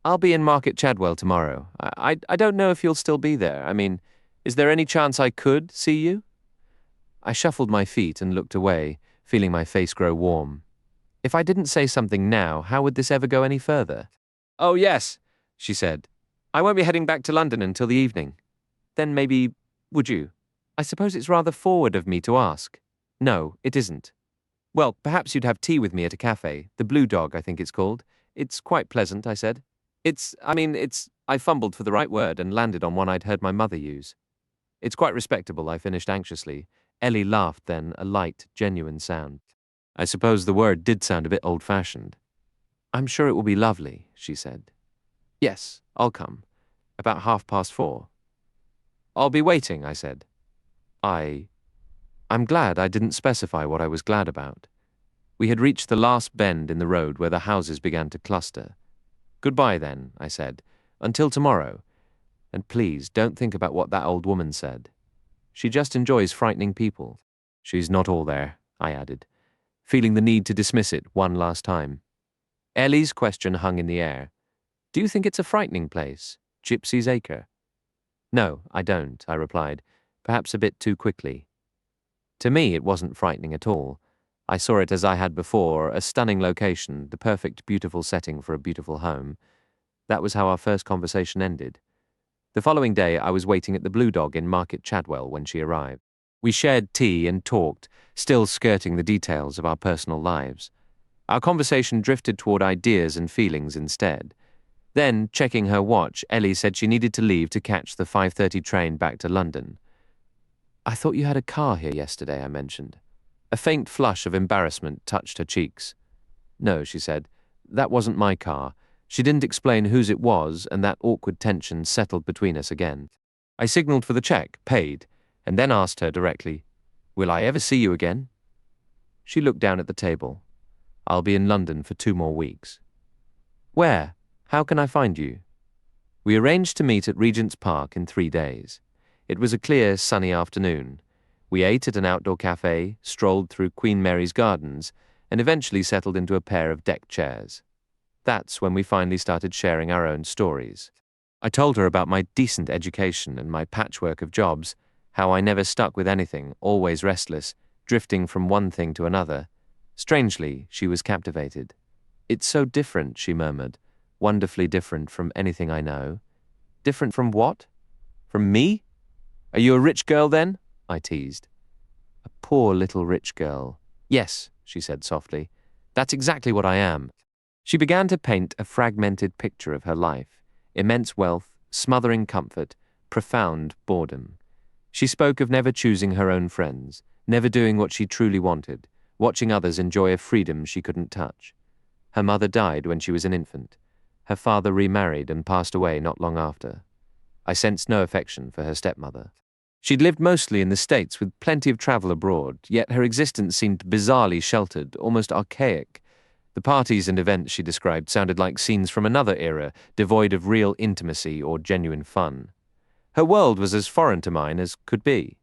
I'll be in Market Chadwell tomorrow. I don't know if you'll still be there. I mean, is there any chance I could see you?" I shuffled my feet and looked away, feeling my face grow warm. If I didn't say something now, how would this ever go any further? "Oh, yes," she said. "I won't be heading back to London until the evening." "Then maybe, would you?" "I suppose it's rather forward of me to ask." "No, it isn't." Well, perhaps you'd have tea with me at a cafe. The Blue Dog, I think it's called. It's quite pleasant, I said. I fumbled for the right word and landed on one I'd heard my mother use. It's quite respectable, I finished anxiously. Ellie laughed then, a light, genuine sound. I suppose the word did sound a bit old-fashioned. I'm sure it will be lovely, she said. Yes, I'll come. About 4:30. I'll be waiting, I said. I'm glad I didn't specify what I was glad about. We had reached the last bend in the road where the houses began to cluster. Goodbye then, I said. Until tomorrow. And please, don't think about what that old woman said. She just enjoys frightening people. She's not all there, I added, feeling the need to dismiss it one last time. Ellie's question hung in the air. Do you think it's a frightening place, Gypsy's Acre? No, I don't, I replied, perhaps a bit too quickly. To me, it wasn't frightening at all. I saw it as I had before, a stunning location, the perfect, beautiful setting for a beautiful home. That was how our first conversation ended. The following day, I was waiting at the Blue Dog in Market Chadwell when she arrived. We shared tea and talked, still skirting the details of our personal lives. Our conversation drifted toward ideas and feelings instead. Then, checking her watch, Ellie said she needed to leave to catch the 5:30 train back to London. I thought you had a car here yesterday, I mentioned. A faint flush of embarrassment touched her cheeks. No, she said, that wasn't my car. She didn't explain whose it was, and that awkward tension settled between us again. I signalled for the cheque, paid, and then asked her directly, Will I ever see you again? She looked down at the table. I'll be in London for 2 more weeks. Where? How can I find you? We arranged to meet at Regent's Park in 3 days. It was a clear, sunny afternoon. We ate at an outdoor cafe, strolled through Queen Mary's Gardens, and eventually settled into a pair of deck chairs. That's when we finally started sharing our own stories. I told her about my decent education and my patchwork of jobs, how I never stuck with anything, always restless, drifting from one thing to another. Strangely, she was captivated. It's so different, she murmured, wonderfully different from anything I know. Different from what? From me? Are you a rich girl then? I teased. A poor little rich girl. Yes, she said softly. That's exactly what I am. She began to paint a fragmented picture of her life. Immense wealth, smothering comfort, profound boredom. She spoke of never choosing her own friends, never doing what she truly wanted, watching others enjoy a freedom she couldn't touch. Her mother died when she was an infant. Her father remarried and passed away not long after. I sensed no affection for her stepmother. She'd lived mostly in the States with plenty of travel abroad, yet her existence seemed bizarrely sheltered, almost archaic. The parties and events she described sounded like scenes from another era, devoid of real intimacy or genuine fun. Her world was as foreign to mine as could be.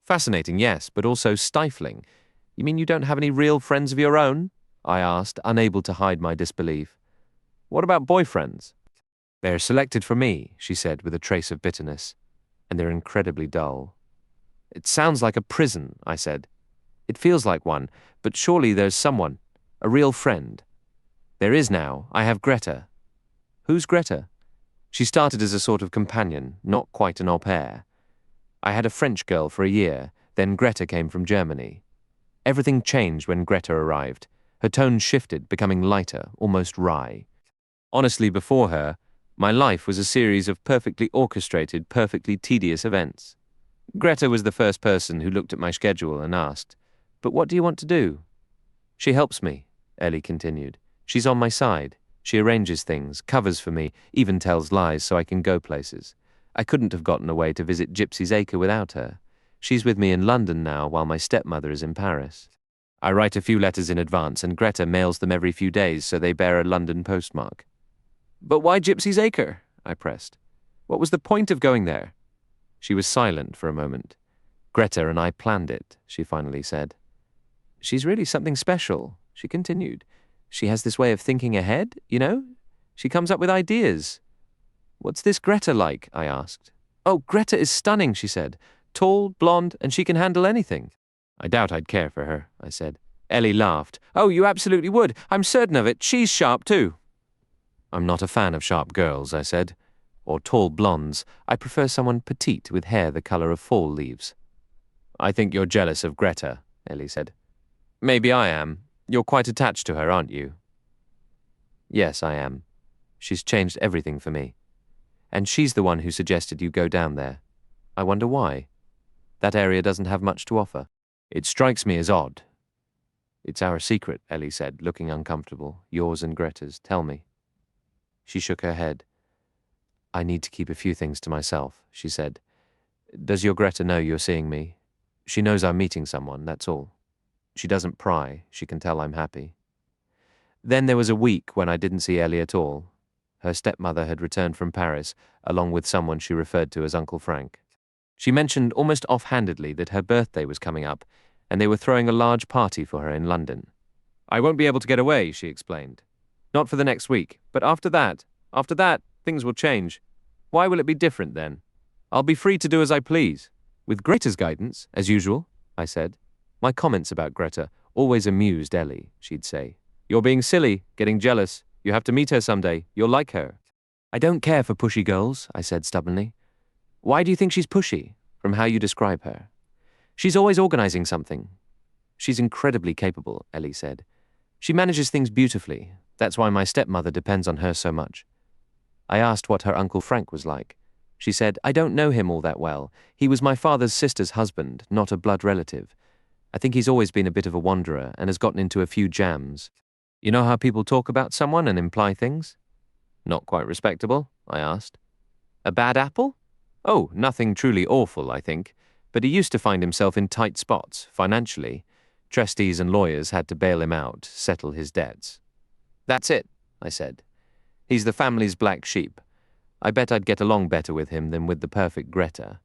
Fascinating, yes, but also stifling. You mean you don't have any real friends of your own? I asked, unable to hide my disbelief. What about boyfriends? They're selected for me, she said with a trace of bitterness, and they're incredibly dull. It sounds like a prison, I said. It feels like one, but surely there's someone, a real friend. There is now. I have Greta. Who's Greta? She started as a sort of companion, not quite an au pair. I had a French girl for a year, then Greta came from Germany. Everything changed when Greta arrived. Her tone shifted, becoming lighter, almost wry. Honestly, before her, my life was a series of perfectly orchestrated, perfectly tedious events. Greta was the first person who looked at my schedule and asked, "But what do you want to do?" She helps me, Ellie continued. She's on my side. She arranges things, covers for me, even tells lies so I can go places. I couldn't have gotten away to visit Gypsy's Acre without her. She's with me in London now while my stepmother is in Paris. I write a few letters in advance and Greta mails them every few days so they bear a London postmark. But why Gypsy's Acre? I pressed. What was the point of going there? She was silent for a moment. Greta and I planned it, she finally said. She's really something special, she continued. She has this way of thinking ahead, you know? She comes up with ideas. What's this Greta like? I asked. Oh, Greta is stunning, she said. Tall, blonde, and she can handle anything. I doubt I'd care for her, I said. Ellie laughed. Oh, you absolutely would. I'm certain of it. She's sharp too. I'm not a fan of sharp girls, I said. Or tall blondes. I prefer someone petite with hair the colour of fall leaves. I think you're jealous of Greta, Ellie said. Maybe I am. You're quite attached to her, aren't you? Yes, I am. She's changed everything for me. And she's the one who suggested you go down there. I wonder why. That area doesn't have much to offer. It strikes me as odd. It's our secret, Ellie said, looking uncomfortable. Yours and Greta's. Tell me. She shook her head. I need to keep a few things to myself, she said. Does your Greta know you're seeing me? She knows I'm meeting someone, that's all. She doesn't pry. She can tell I'm happy. Then there was a week when I didn't see Ellie at all. Her stepmother had returned from Paris, along with someone she referred to as Uncle Frank. She mentioned almost offhandedly that her birthday was coming up, and they were throwing a large party for her in London. I won't be able to get away, she explained. Not for the next week, but after that, things will change. Why will it be different then? I'll be free to do as I please. With Greta's guidance, as usual, I said. My comments about Greta always amused Ellie, she'd say. You're being silly, getting jealous. You have to meet her someday. You'll like her. I don't care for pushy girls, I said stubbornly. Why do you think she's pushy, from how you describe her? She's always organizing something. She's incredibly capable, Ellie said. She manages things beautifully. That's why my stepmother depends on her so much. I asked what her Uncle Frank was like. She said, I don't know him all that well. He was my father's sister's husband, not a blood relative. I think he's always been a bit of a wanderer and has gotten into a few jams. You know how people talk about someone and imply things? Not quite respectable, I asked. A bad apple? Oh, nothing truly awful, I think. But he used to find himself in tight spots, financially. Trustees and lawyers had to bail him out, settle his debts. That's it, I said. He's the family's black sheep. I bet I'd get along better with him than with the perfect Greta.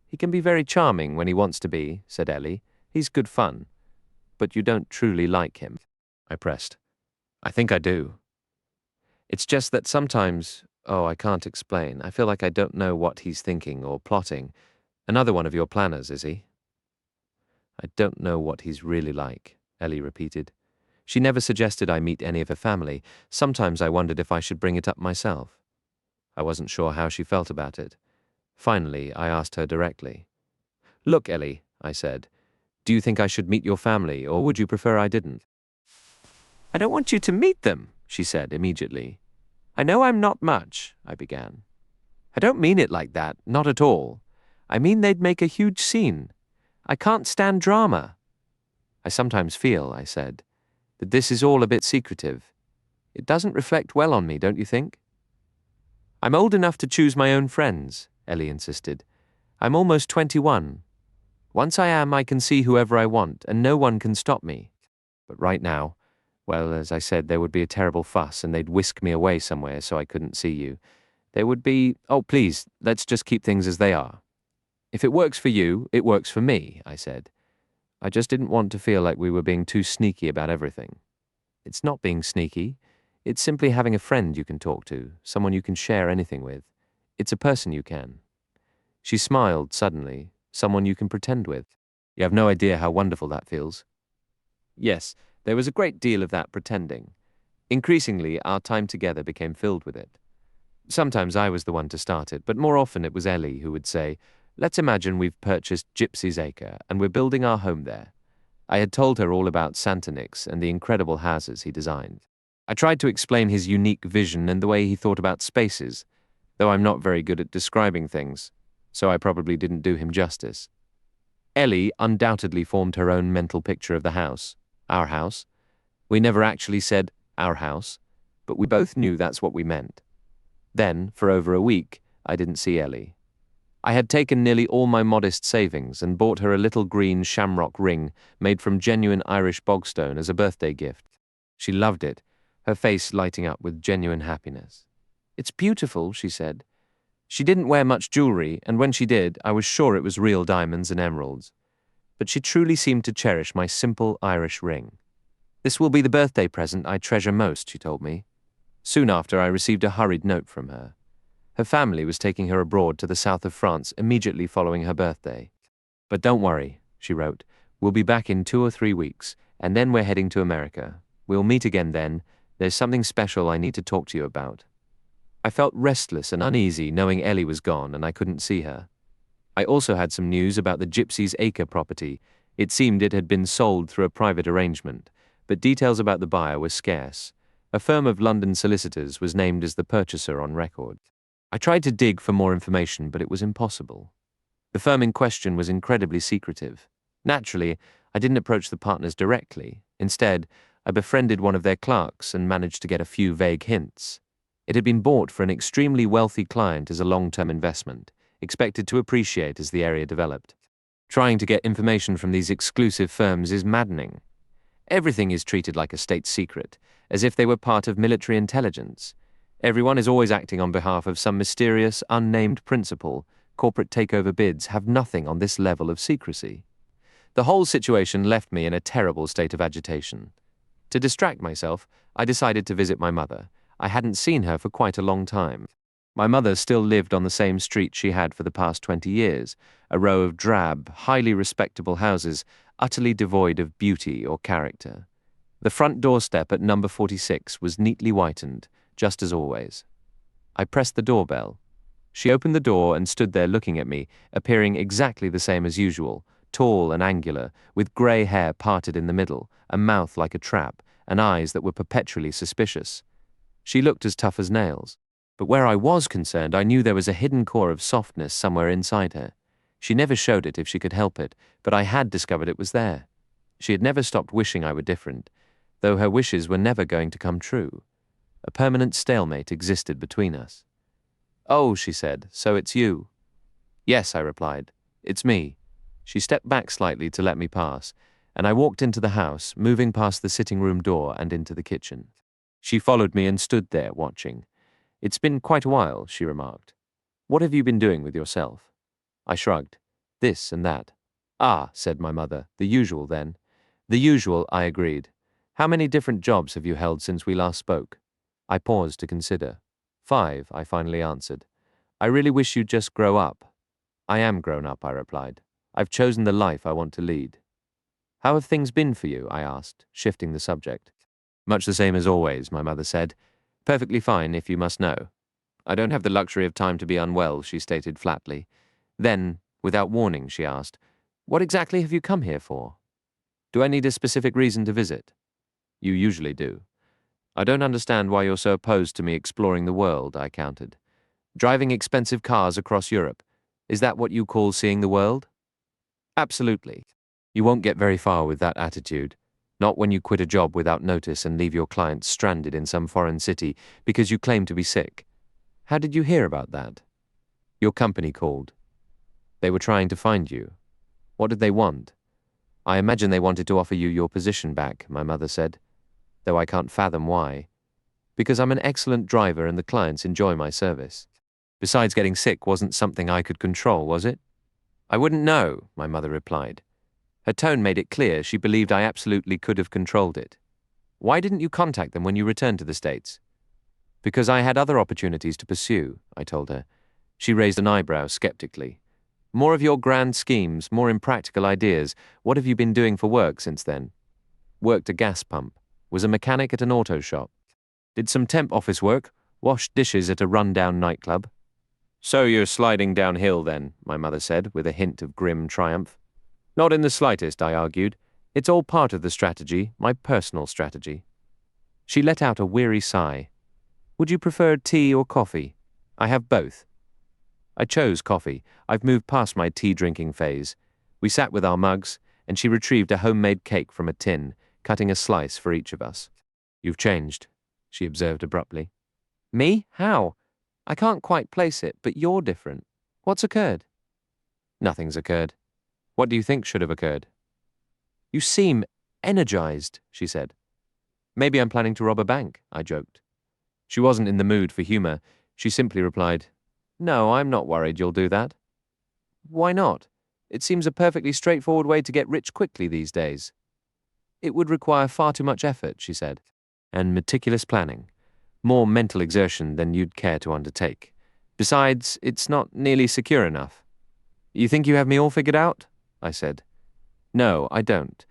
He can be very charming when he wants to be, said Ellie. He's good fun. But you don't truly like him, I pressed. I think I do. It's just that sometimes, I can't explain. I feel like I don't know what he's thinking or plotting. Another one of your planners, is he? I don't know what he's really like, Ellie repeated. She never suggested I meet any of her family. Sometimes I wondered if I should bring it up myself. I wasn't sure how she felt about it. Finally, I asked her directly. Look, Ellie, I said, do you think I should meet your family, or would you prefer I didn't? I don't want you to meet them, she said immediately. I know I'm not much, I began. I don't mean it like that, not at all. I mean they'd make a huge scene. I can't stand drama. I sometimes feel, I said, that this is all a bit secretive. It doesn't reflect well on me, don't you think? I'm old enough to choose my own friends, Ellie insisted. I'm almost 21. Once I am, I can see whoever I want, and no one can stop me. But right now, well, as I said, there would be a terrible fuss, and they'd whisk me away somewhere so I couldn't see you. There would be, please, let's just keep things as they are. If it works for you, it works for me, I said. I just didn't want to feel like we were being too sneaky about everything. It's not being sneaky. It's simply having a friend you can talk to, someone you can share anything with. It's a person you can. She smiled suddenly, someone you can pretend with. You have no idea how wonderful that feels. Yes, there was a great deal of that pretending. Increasingly, our time together became filled with it. Sometimes I was the one to start it, but more often it was Ellie who would say, let's imagine we've purchased Gypsy's Acre and we're building our home there. I had told her all about Santonix and the incredible houses he designed. I tried to explain his unique vision and the way he thought about spaces, though I'm not very good at describing things, so I probably didn't do him justice. Ellie undoubtedly formed her own mental picture of the house, our house. We never actually said our house, but we both knew that's what we meant. Then, for over a week, I didn't see Ellie. I had taken nearly all my modest savings and bought her a little green shamrock ring made from genuine Irish bogstone as a birthday gift. She loved it, her face lighting up with genuine happiness. It's beautiful, she said. She didn't wear much jewelry, and when she did, I was sure it was real diamonds and emeralds. But she truly seemed to cherish my simple Irish ring. This will be the birthday present I treasure most, she told me. Soon after, I received a hurried note from her. Her family was taking her abroad to the south of France immediately following her birthday. But don't worry, she wrote. We'll be back in 2 or 3 weeks, and then we're heading to America. We'll meet again then. There's something special I need to talk to you about. I felt restless and uneasy knowing Ellie was gone and I couldn't see her. I also had some news about the Gypsy's Acre property. It seemed it had been sold through a private arrangement, but details about the buyer were scarce. A firm of London solicitors was named as the purchaser on record. I tried to dig for more information, but it was impossible. The firm in question was incredibly secretive. Naturally, I didn't approach the partners directly. Instead, I befriended one of their clerks and managed to get a few vague hints. It had been bought for an extremely wealthy client as a long-term investment, expected to appreciate as the area developed. Trying to get information from these exclusive firms is maddening. Everything is treated like a state secret, as if they were part of military intelligence. Everyone is always acting on behalf of some mysterious, unnamed principal. Corporate takeover bids have nothing on this level of secrecy. The whole situation left me in a terrible state of agitation. To distract myself, I decided to visit my mother. I hadn't seen her for quite a long time. My mother still lived on the same street she had for the past 20 years, a row of drab, highly respectable houses, utterly devoid of beauty or character. The front doorstep at number 46 was neatly whitened, just as always. I pressed the doorbell. She opened the door and stood there looking at me, appearing exactly the same as usual, tall and angular, with grey hair parted in the middle, a mouth like a trap, and eyes that were perpetually suspicious. She looked as tough as nails. But where I was concerned, I knew there was a hidden core of softness somewhere inside her. She never showed it if she could help it, but I had discovered it was there. She had never stopped wishing I were different, though her wishes were never going to come true. A permanent stalemate existed between us. "Oh," she said, "so it's you." "Yes," I replied, "it's me." She stepped back slightly to let me pass, and I walked into the house, moving past the sitting room door and into the kitchen. She followed me and stood there, watching. "It's been quite a while," she remarked. "What have you been doing with yourself?" I shrugged. "This and that." "Ah," said my mother, "the usual then." "The usual," I agreed. "How many different jobs have you held since we last spoke?" I paused to consider. 5, I finally answered. "I really wish you'd just grow up." "I am grown up," I replied. "I've chosen the life I want to lead." "How have things been for you?" I asked, shifting the subject. "Much the same as always," my mother said. "Perfectly fine, if you must know." "I don't have the luxury of time to be unwell," she stated flatly. Then, without warning, she asked, "What exactly have you come here for?" "Do I need a specific reason to visit?" "You usually do." "I don't understand why you're so opposed to me exploring the world," I countered. "Driving expensive cars across Europe, is that what you call seeing the world?" "Absolutely. You won't get very far with that attitude. Not when you quit a job without notice and leave your clients stranded in some foreign city because you claim to be sick. How did you hear about that?" "Your company called. They were trying to find you." "What did they want?" "I imagine they wanted to offer you your position back," my mother said, "though I can't fathom why. Because I'm an excellent driver and the clients enjoy my service. Besides, getting sick wasn't something I could control, was it?" "I wouldn't know," my mother replied. Her tone made it clear she believed I absolutely could have controlled it. "Why didn't you contact them when you returned to the States?" "Because I had other opportunities to pursue," I told her. She raised an eyebrow skeptically. "More of your grand schemes, more impractical ideas. What have you been doing for work since then?" "Worked a gas pump. Was a mechanic at an auto shop. Did some temp office work. Washed dishes at a run-down nightclub." "So you're sliding downhill then," my mother said, with a hint of grim triumph. "Not in the slightest," I argued. "It's all part of the strategy, my personal strategy." She let out a weary sigh. "Would you prefer tea or coffee?" "I have both." I chose coffee. I've moved past my tea-drinking phase. We sat with our mugs, and she retrieved a homemade cake from a tin, cutting a slice for each of us. "You've changed," she observed abruptly. "Me? How? I can't quite place it, but you're different. What's occurred?" "Nothing's occurred. What do you think should have occurred?" "You seem energized," she said. "Maybe I'm planning to rob a bank," I joked. She wasn't in the mood for humor. She simply replied, "No, I'm not worried you'll do that." "Why not? It seems a perfectly straightforward way to get rich quickly these days." "It would require far too much effort," she said, "and meticulous planning. More mental exertion than you'd care to undertake. Besides, it's not nearly secure enough." "You think you have me all figured out?" I said. "No, I don't.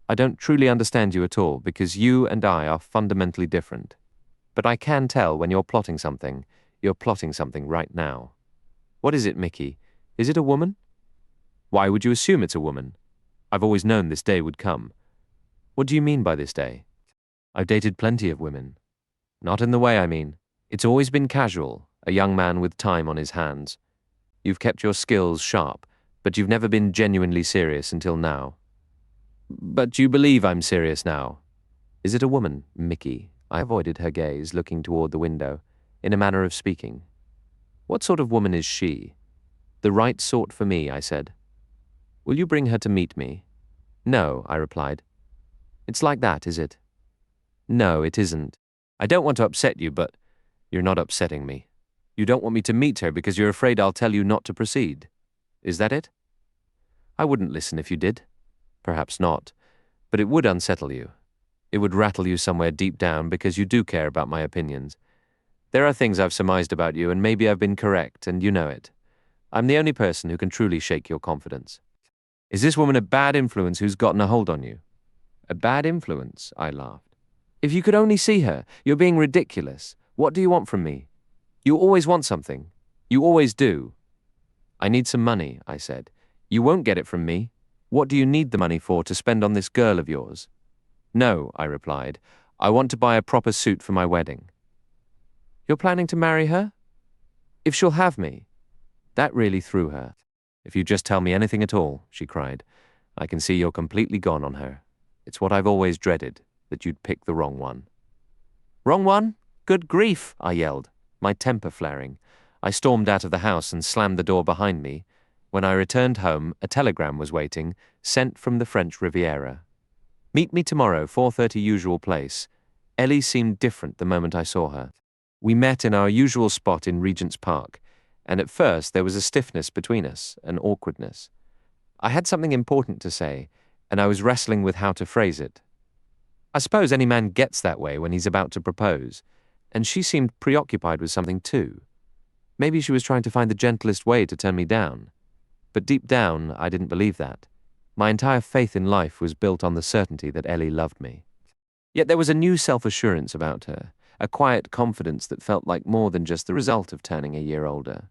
I don't truly understand you at all, because you and I are fundamentally different. But I can tell when you're plotting something right now." "What is it, Mickey? Is it a woman?" "Why would you assume it's a woman?" I've always known this day would come. What do you mean by this day? I've dated plenty of women. Not in the way I mean. It's always been casual, a young man with time on his hands. You've kept your skills sharp, but you've never been genuinely serious until now. But you believe I'm serious now. Is it a woman, Mickey? I avoided her gaze, looking toward the window, in a manner of speaking. What sort of woman is she? The right sort for me, I said. Will you bring her to meet me? No, I replied. It's like that, is it? No, it isn't. I don't want to upset you, but you're not upsetting me. You don't want me to meet her because you're afraid I'll tell you not to proceed. Is that it? I wouldn't listen if you did. Perhaps not, but it would unsettle you. It would rattle you somewhere deep down because you do care about my opinions. There are things I've surmised about you, and maybe I've been correct, and you know it. I'm the only person who can truly shake your confidence. Is this woman a bad influence who's gotten a hold on you? A bad influence? I laughed. If you could only see her, you're being ridiculous. What do you want from me? You always want something. You always do. I need some money, I said. You won't get it from me. What do you need the money for to spend on this girl of yours? No, I replied. I want to buy a proper suit for my wedding. You're planning to marry her? If she'll have me. That really threw her. If you just tell me anything at all, she cried. I can see you're completely gone on her. It's what I've always dreaded, that you'd pick the wrong one. Wrong one? Good grief, I yelled, my temper flaring. I stormed out of the house and slammed the door behind me. When I returned home, a telegram was waiting, sent from the French Riviera. Meet me tomorrow, 4:30 usual place. Ellie seemed different the moment I saw her. We met in our usual spot in Regent's Park, and at first there was a stiffness between us, an awkwardness. I had something important to say, and I was wrestling with how to phrase it. I suppose any man gets that way when he's about to propose, and she seemed preoccupied with something too. Maybe she was trying to find the gentlest way to turn me down. But deep down, I didn't believe that. My entire faith in life was built on the certainty that Ellie loved me. Yet there was a new self-assurance about her, a quiet confidence that felt like more than just the result of turning a year older.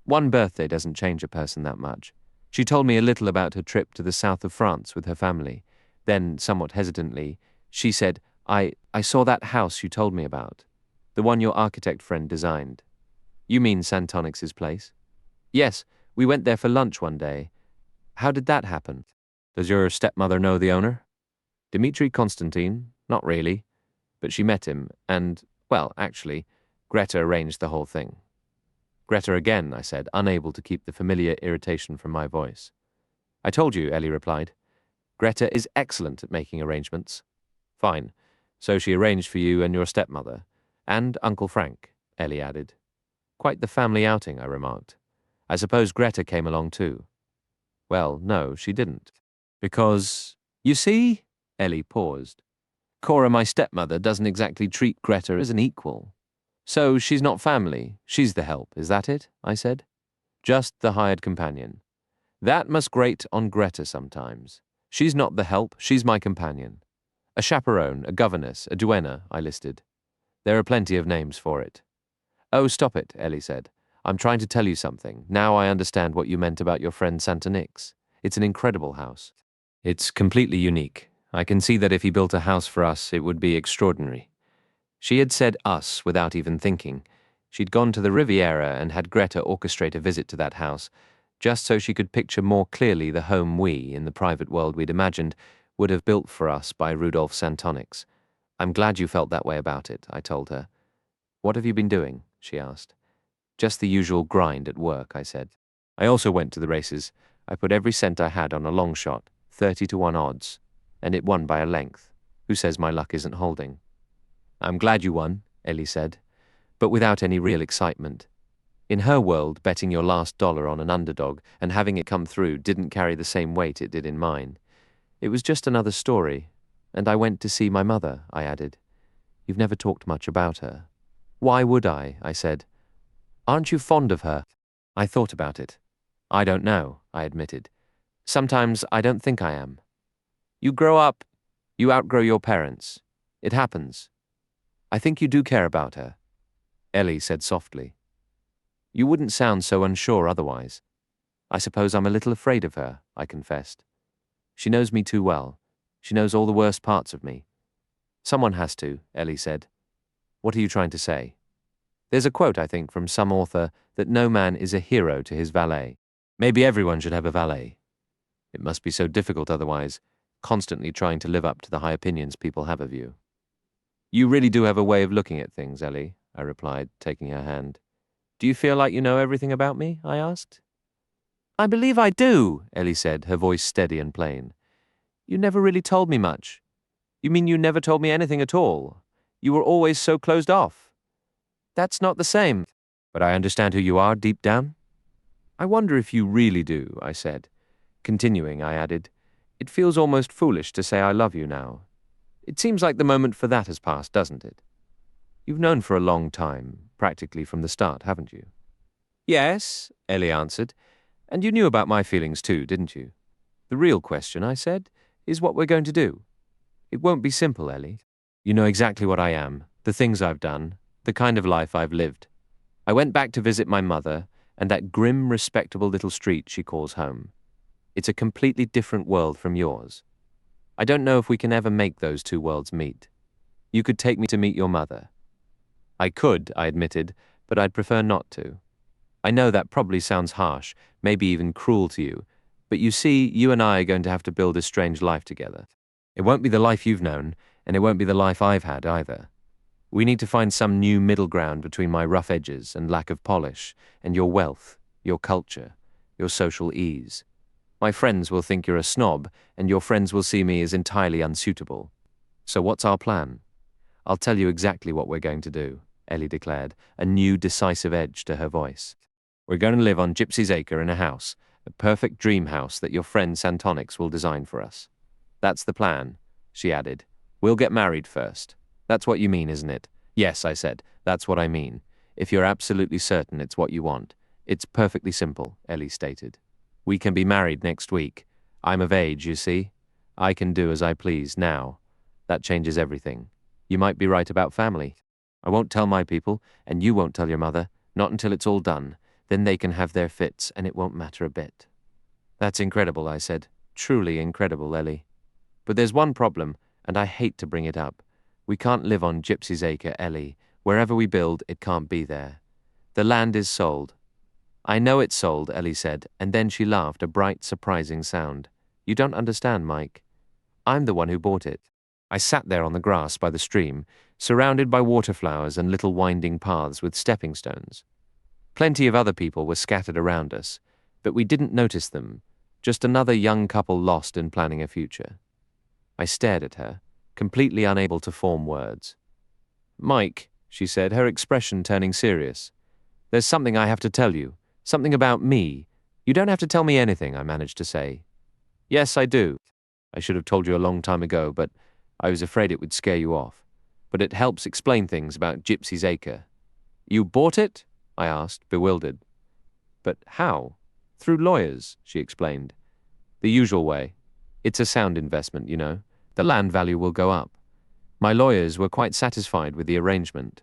One birthday doesn't change a person that much. She told me a little about her trip to the south of France with her family. Then, somewhat hesitantly, she said, I saw that house you told me about, the one your architect friend designed. You mean Santonix's place? Yes, we went there for lunch one day. How did that happen? Does your stepmother know the owner? Dmitri Constantine? Not really. But she met him, and, well, actually, Greta arranged the whole thing. Greta again, I said, unable to keep the familiar irritation from my voice. I told you, Ellie replied. Greta is excellent at making arrangements. Fine. So she arranged for you and your stepmother. And Uncle Frank, Ellie added. Quite the family outing, I remarked. I suppose Greta came along too. Well, no, she didn't. Because, you see, Ellie paused. Cora, my stepmother, doesn't exactly treat Greta as an equal. So she's not family, she's the help, is that it? I said. Just the hired companion. That must grate on Greta sometimes. She's not the help, she's my companion. A chaperone, a governess, a duenna, I listed. There are plenty of names for it. Oh, stop it, Ellie said. I'm trying to tell you something. Now I understand what you meant about your friend Santonix. It's an incredible house. It's completely unique. I can see that if he built a house for us, it would be extraordinary. She had said us without even thinking. She'd gone to the Riviera and had Greta orchestrate a visit to that house, just so she could picture more clearly the home we, in the private world we'd imagined, would have built for us by Rudolf Santonix. I'm glad you felt that way about it, I told her. What have you been doing? She asked. Just the usual grind at work, I said. I also went to the races. I put every cent I had on a long shot, 30-1 odds, and it won by a length. Who says my luck isn't holding? I'm glad you won, Ellie said, but without any real excitement. In her world, betting your last dollar on an underdog and having it come through didn't carry the same weight it did in mine. It was just another story, and I went to see my mother, I added. You've never talked much about her. Why would I said. Aren't you fond of her? I thought about it. I don't know, I admitted. Sometimes I don't think I am. You grow up, you outgrow your parents. It happens. I think you do care about her, Ellie said softly. You wouldn't sound so unsure otherwise. I suppose I'm a little afraid of her, I confessed. She knows me too well. She knows all the worst parts of me. Someone has to, Ellie said. What are you trying to say? There's a quote, I think, from some author that no man is a hero to his valet. Maybe everyone should have a valet. It must be so difficult otherwise, constantly trying to live up to the high opinions people have of you. You really do have a way of looking at things, Ellie, I replied, taking her hand. Do you feel like you know everything about me? I asked. I believe I do, Ellie said, her voice steady and plain. You never really told me much. You mean you never told me anything at all? You were always so closed off. That's not the same. But I understand who you are deep down. I wonder if you really do, I said. Continuing, I added, it feels almost foolish to say I love you now. It seems like the moment for that has passed, doesn't it? You've known for a long time, practically from the start, haven't you? Yes, Ellie answered, and you knew about my feelings too, didn't you? The real question, I said, is what we're going to do. It won't be simple, Ellie. You know exactly what I am, the things I've done, the kind of life I've lived. I went back to visit my mother and that grim, respectable little street she calls home. It's a completely different world from yours. I don't know if we can ever make those two worlds meet. You could take me to meet your mother. I could, I admitted, but I'd prefer not to. I know that probably sounds harsh, maybe even cruel to you, but you see, you and I are going to have to build a strange life together. It won't be the life you've known, and it won't be the life I've had either. We need to find some new middle ground between my rough edges and lack of polish, and your wealth, your culture, your social ease. My friends will think you're a snob, and your friends will see me as entirely unsuitable. So what's our plan? I'll tell you exactly what we're going to do, Ellie declared, a new decisive edge to her voice. We're going to live on Gypsy's Acre in a house, a perfect dream house that your friend Santonyx will design for us. That's the plan, she added. We'll get married first. That's what you mean, isn't it? Yes, I said, that's what I mean. If you're absolutely certain it's what you want. It's perfectly simple, Ellie stated. We can be married next week. I'm of age, you see. I can do as I please now. That changes everything. You might be right about family. I won't tell my people, and you won't tell your mother, not until it's all done. Then they can have their fits, and it won't matter a bit. That's incredible, I said. Truly incredible, Ellie. But there's one problem, and I hate to bring it up. We can't live on Gypsy's Acre, Ellie. Wherever we build, it can't be there. The land is sold. I know it's sold, Ellie said, and then she laughed, a bright, surprising sound. You don't understand, Mike. I'm the one who bought it. I sat there on the grass by the stream, surrounded by waterflowers and little winding paths with stepping stones. Plenty of other people were scattered around us, but we didn't notice them, just another young couple lost in planning a future. I stared at her, completely unable to form words. Mike, she said, her expression turning serious. There's something I have to tell you, something about me. You don't have to tell me anything, I managed to say. Yes, I do. I should have told you a long time ago, but I was afraid it would scare you off. But it helps explain things about Gypsy's Acre. You bought it? I asked, bewildered. But how? Through lawyers, she explained. The usual way. It's a sound investment, you know. The land value will go up. My lawyers were quite satisfied with the arrangement.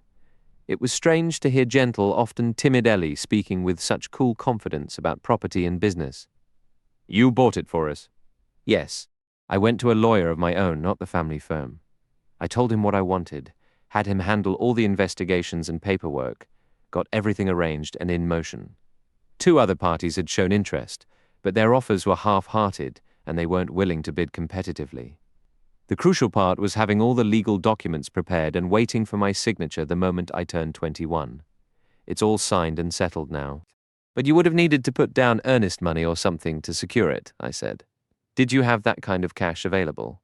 It was strange to hear gentle, often timid Ellie speaking with such cool confidence about property and business. You bought it for us? Yes. I went to a lawyer of my own, not the family firm. I told him what I wanted, had him handle all the investigations and paperwork, got everything arranged and in motion. 2 other parties had shown interest, but their offers were half-hearted and they weren't willing to bid competitively. The crucial part was having all the legal documents prepared and waiting for my signature the moment I turned 21. It's all signed and settled now. But you would have needed to put down earnest money or something to secure it, I said. Did you have that kind of cash available?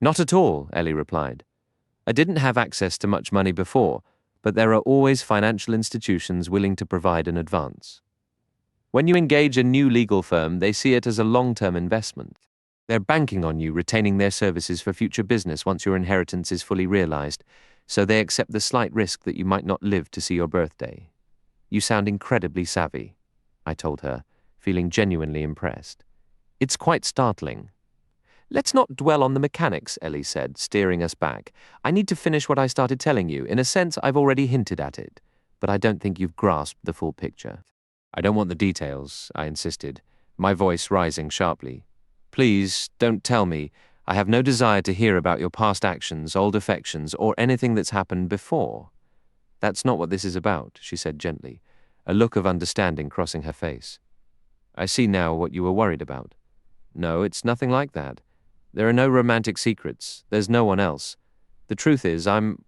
Not at all, Ellie replied. I didn't have access to much money before, but there are always financial institutions willing to provide an advance. When you engage a new legal firm, they see it as a long-term investment. They're banking on you retaining their services for future business once your inheritance is fully realized, so they accept the slight risk that you might not live to see your birthday. You sound incredibly savvy, I told her, feeling genuinely impressed. It's quite startling. Let's not dwell on the mechanics, Ellie said, steering us back. I need to finish what I started telling you. In a sense, I've already hinted at it, but I don't think you've grasped the full picture. I don't want the details, I insisted, my voice rising sharply. Please, don't tell me. I have no desire to hear about your past actions, old affections, or anything that's happened before. That's not what this is about, she said gently, a look of understanding crossing her face. I see now what you were worried about. No, it's nothing like that. There are no romantic secrets. There's no one else. The truth is, I'm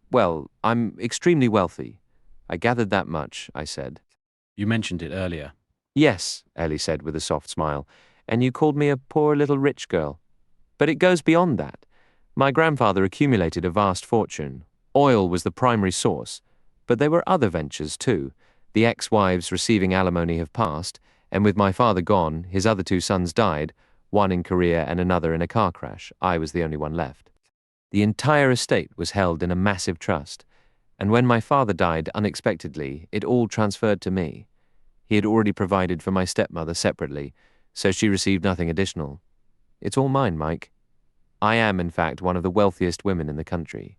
extremely wealthy. I gathered that much, I said. You mentioned it earlier. Yes, Ellie said with a soft smile, and you called me a poor little rich girl. But it goes beyond that. My grandfather accumulated a vast fortune. Oil was the primary source, but there were other ventures too. The ex-wives receiving alimony have passed, and with my father gone, his other two sons died, one in Korea and another in a car crash. I was the only one left. The entire estate was held in a massive trust, and when my father died unexpectedly, it all transferred to me. He had already provided for my stepmother separately, so she received nothing additional. It's all mine, Mike. I am, in fact, one of the wealthiest women in the country.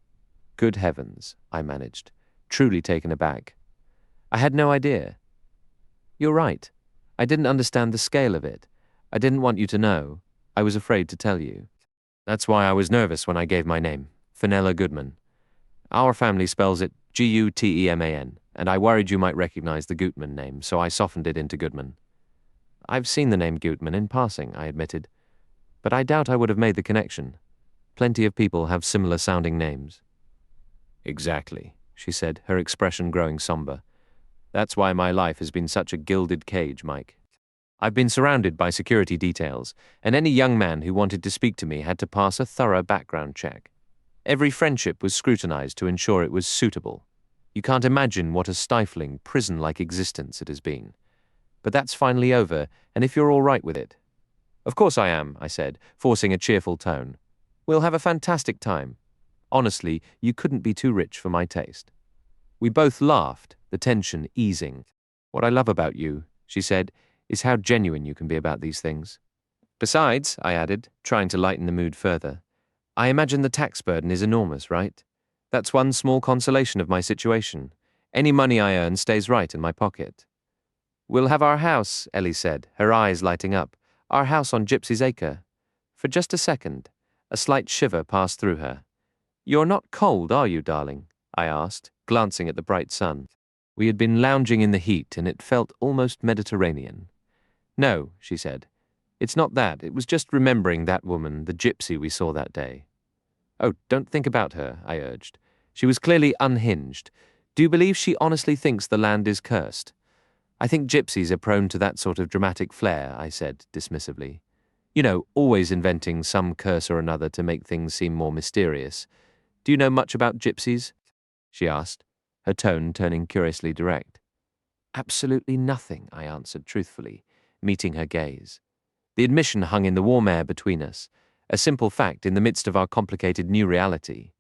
Good heavens, I managed, truly taken aback. I had no idea. You're right. I didn't understand the scale of it. I didn't want you to know. I was afraid to tell you. That's why I was nervous when I gave my name, Fenella Goodman. Our family spells it Guteman, and I worried you might recognize the Gutman name, so I softened it into Goodman. I've seen the name Gutman in passing, I admitted, but I doubt I would have made the connection. Plenty of people have similar-sounding names. Exactly, she said, her expression growing somber. That's why my life has been such a gilded cage, Mike. I've been surrounded by security details, and any young man who wanted to speak to me had to pass a thorough background check. Every friendship was scrutinized to ensure it was suitable. You can't imagine what a stifling, prison-like existence it has been. But that's finally over, and if you're all right with it. Of course I am, I said, forcing a cheerful tone. We'll have a fantastic time. Honestly, you couldn't be too rich for my taste. We both laughed, the tension easing. What I love about you, she said, is how genuine you can be about these things. Besides, I added, trying to lighten the mood further, I imagine the tax burden is enormous, right? That's one small consolation of my situation. Any money I earn stays right in my pocket. We'll have our house, Ellie said, her eyes lighting up. Our house on Gypsy's Acre. For just a second, a slight shiver passed through her. You're not cold, are you, darling? I asked, glancing at the bright sun. We had been lounging in the heat, and it felt almost Mediterranean. No, she said. It's not that. It was just remembering that woman, the gypsy we saw that day. Oh, don't think about her, I urged. She was clearly unhinged. Do you believe she honestly thinks the land is cursed? I think gypsies are prone to that sort of dramatic flair, I said dismissively. You know, always inventing some curse or another to make things seem more mysterious. Do you know much about gypsies? She asked, her tone turning curiously direct. Absolutely nothing, I answered truthfully, meeting her gaze. The admission hung in the warm air between us, a simple fact in the midst of our complicated new reality.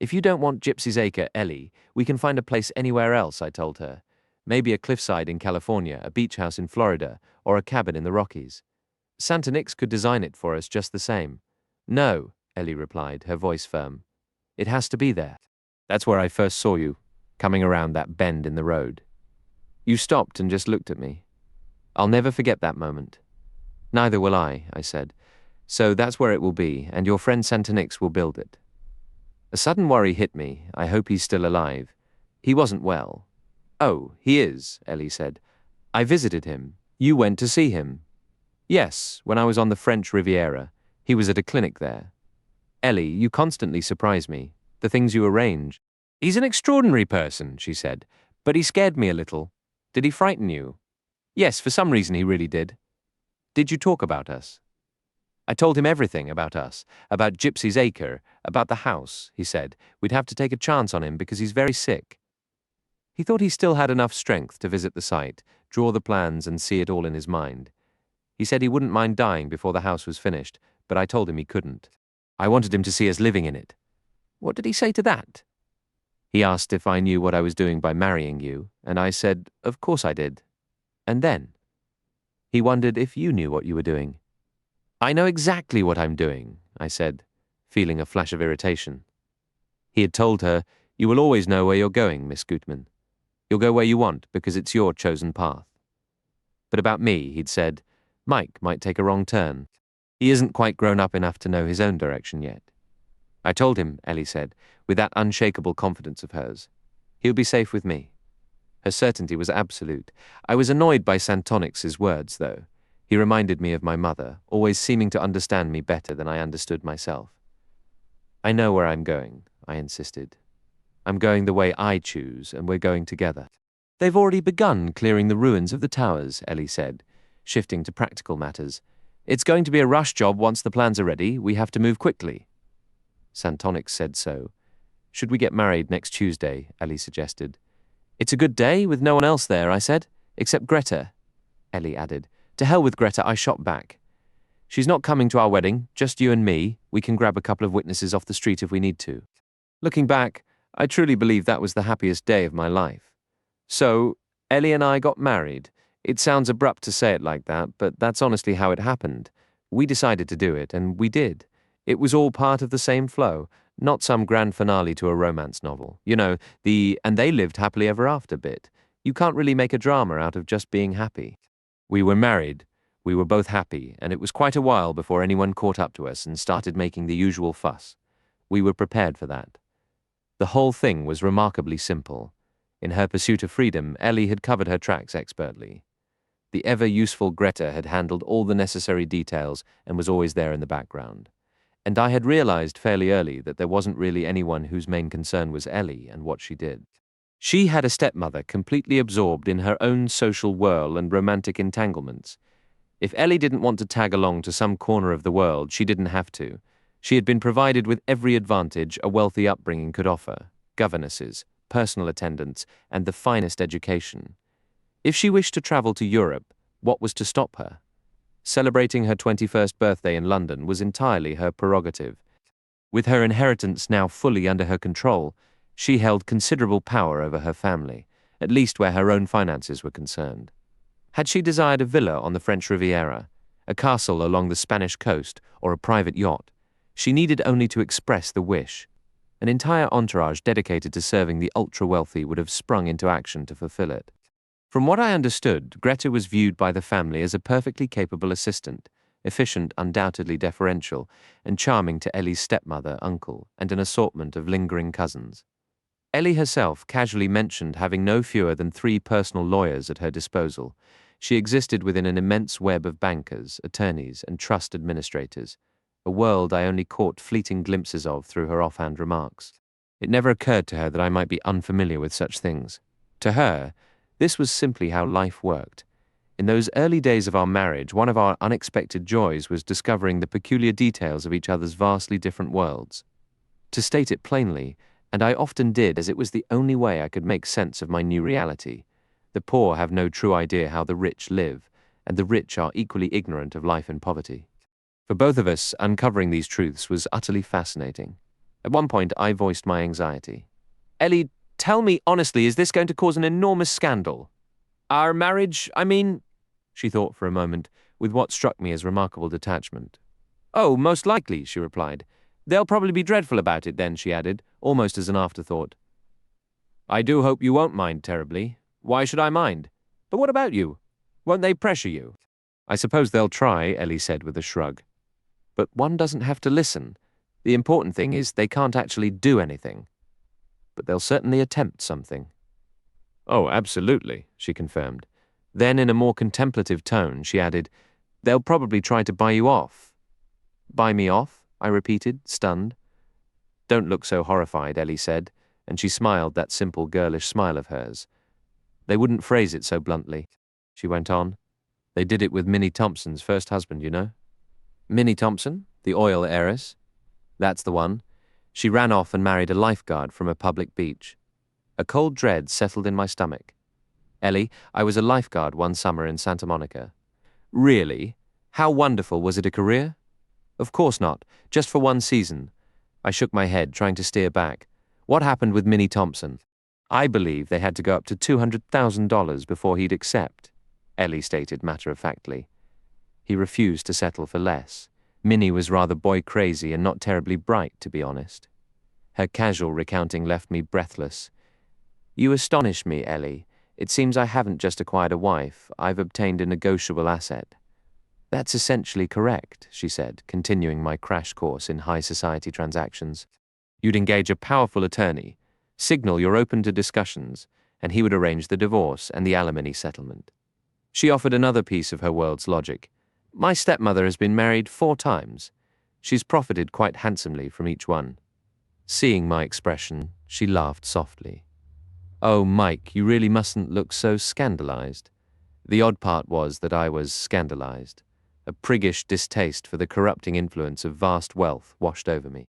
If you don't want Gypsy's Acre, Ellie, we can find a place anywhere else, I told her. Maybe a cliffside in California, a beach house in Florida, or a cabin in the Rockies. Santa Nix could design it for us just the same. No, Ellie replied, her voice firm. It has to be there. That's where I first saw you, coming around that bend in the road. You stopped and just looked at me. I'll never forget that moment. Neither will I said. So that's where it will be, and your friend Santa Nix will build it. A sudden worry hit me. I hope he's still alive. He wasn't well. Oh, he is, Ellie said. I visited him. You went to see him. Yes, when I was on the French Riviera. He was at a clinic there. Ellie, you constantly surprise me. The things you arrange. He's an extraordinary person, she said, but he scared me a little. Did he frighten you? Yes, for some reason he really did. Did you talk about us? I told him everything about us, about Gypsy's Acre, about the house, he said. We'd have to take a chance on him because he's very sick. He thought he still had enough strength to visit the site, draw the plans and see it all in his mind. He said he wouldn't mind dying before the house was finished, but I told him he couldn't. I wanted him to see us living in it. What did he say to that? He asked if I knew what I was doing by marrying you, and I said, of course I did. And then? He wondered if you knew what you were doing. I know exactly what I'm doing, I said, feeling a flash of irritation. He had told her, you will always know where you're going, Miss Gutman. You'll go where you want because it's your chosen path. But about me, he'd said, Mike might take a wrong turn. He isn't quite grown up enough to know his own direction yet. I told him, Ellie said, with that unshakable confidence of hers. He'll be safe with me. Her certainty was absolute. I was annoyed by Santonix's words, though. He reminded me of my mother, always seeming to understand me better than I understood myself. I know where I'm going, I insisted. I'm going the way I choose, and we're going together. They've already begun clearing the ruins of the towers, Ellie said, shifting to practical matters. It's going to be a rush job once the plans are ready. We have to move quickly. Santonix said so. Should we get married next Tuesday? Ellie suggested. It's a good day with no one else there, I said. Except Greta, Ellie added. To hell with Greta, I shot back. She's not coming to our wedding, just you and me. We can grab a couple of witnesses off the street if we need to. Looking back, I truly believe that was the happiest day of my life. So, Ellie and I got married. It sounds abrupt to say it like that, but that's honestly how it happened. We decided to do it, and we did. It was all part of the same flow, not some grand finale to a romance novel. You know, the "and they lived happily ever after" bit. You can't really make a drama out of just being happy. We were married, we were both happy, and it was quite a while before anyone caught up to us and started making the usual fuss. We were prepared for that. The whole thing was remarkably simple. In her pursuit of freedom, Ellie had covered her tracks expertly. The ever-useful Greta had handled all the necessary details and was always there in the background. And I had realized fairly early that there wasn't really anyone whose main concern was Ellie and what she did. She had a stepmother completely absorbed in her own social whirl and romantic entanglements. If Ellie didn't want to tag along to some corner of the world, she didn't have to. She had been provided with every advantage a wealthy upbringing could offer: governesses, personal attendants, and the finest education. If she wished to travel to Europe, what was to stop her? Celebrating her 21st birthday in London was entirely her prerogative. With her inheritance now fully under her control, she held considerable power over her family, at least where her own finances were concerned. Had she desired a villa on the French Riviera, a castle along the Spanish coast, or a private yacht, she needed only to express the wish. An entire entourage dedicated to serving the ultra-wealthy would have sprung into action to fulfill it. From what I understood, Greta was viewed by the family as a perfectly capable assistant, efficient, undoubtedly deferential, and charming to Ellie's stepmother, uncle, and an assortment of lingering cousins. Ellie herself casually mentioned having no fewer than 3 personal lawyers at her disposal. She existed within an immense web of bankers, attorneys, and trust administrators, a world I only caught fleeting glimpses of through her offhand remarks. It never occurred to her that I might be unfamiliar with such things. To her, this was simply how life worked. In those early days of our marriage, one of our unexpected joys was discovering the peculiar details of each other's vastly different worlds. To state it plainly, and I often did, as it was the only way I could make sense of my new reality, the poor have no true idea how the rich live, and the rich are equally ignorant of life in poverty. For both of us, uncovering these truths was utterly fascinating. At one point, I voiced my anxiety. Ellie, tell me honestly, is this going to cause an enormous scandal? Our marriage, I mean... She thought for a moment, with what struck me as remarkable detachment. Oh, most likely, she replied. They'll probably be dreadful about it then, she added, almost as an afterthought. I do hope you won't mind terribly. Why should I mind? But what about you? Won't they pressure you? I suppose they'll try, Ellie said with a shrug. But one doesn't have to listen. The important thing is they can't actually do anything. But they'll certainly attempt something. Oh, absolutely, she confirmed. Then, in a more contemplative tone, she added, They'll probably try to buy you off. Buy me off? I repeated, stunned. Don't look so horrified, Ellie said, and she smiled that simple girlish smile of hers. They wouldn't phrase it so bluntly, she went on. They did it with Minnie Thompson's first husband, you know. Minnie Thompson, the oil heiress? That's the one. She ran off and married a lifeguard from a public beach. A cold dread settled in my stomach. Ellie, I was a lifeguard one summer in Santa Monica. Really? How wonderful. Was it a career? Of course not. Just for one season. I shook my head, trying to steer back. What happened with Minnie Thompson? I believe they had to go up to $200,000 before he'd accept, Ellie stated matter-of-factly. He refused to settle for less. Minnie was rather boy-crazy and not terribly bright, to be honest. Her casual recounting left me breathless. You astonish me, Ellie. It seems I haven't just acquired a wife. I've obtained a negotiable asset. That's essentially correct, she said, continuing my crash course in high society transactions. You'd engage a powerful attorney, signal you're open to discussions, and he would arrange the divorce and the alimony settlement. She offered another piece of her world's logic. My stepmother has been married 4 times. She's profited quite handsomely from each one. Seeing my expression, she laughed softly. Oh, Mike, you really mustn't look so scandalized. The odd part was that I was scandalized. A priggish distaste for the corrupting influence of vast wealth washed over me.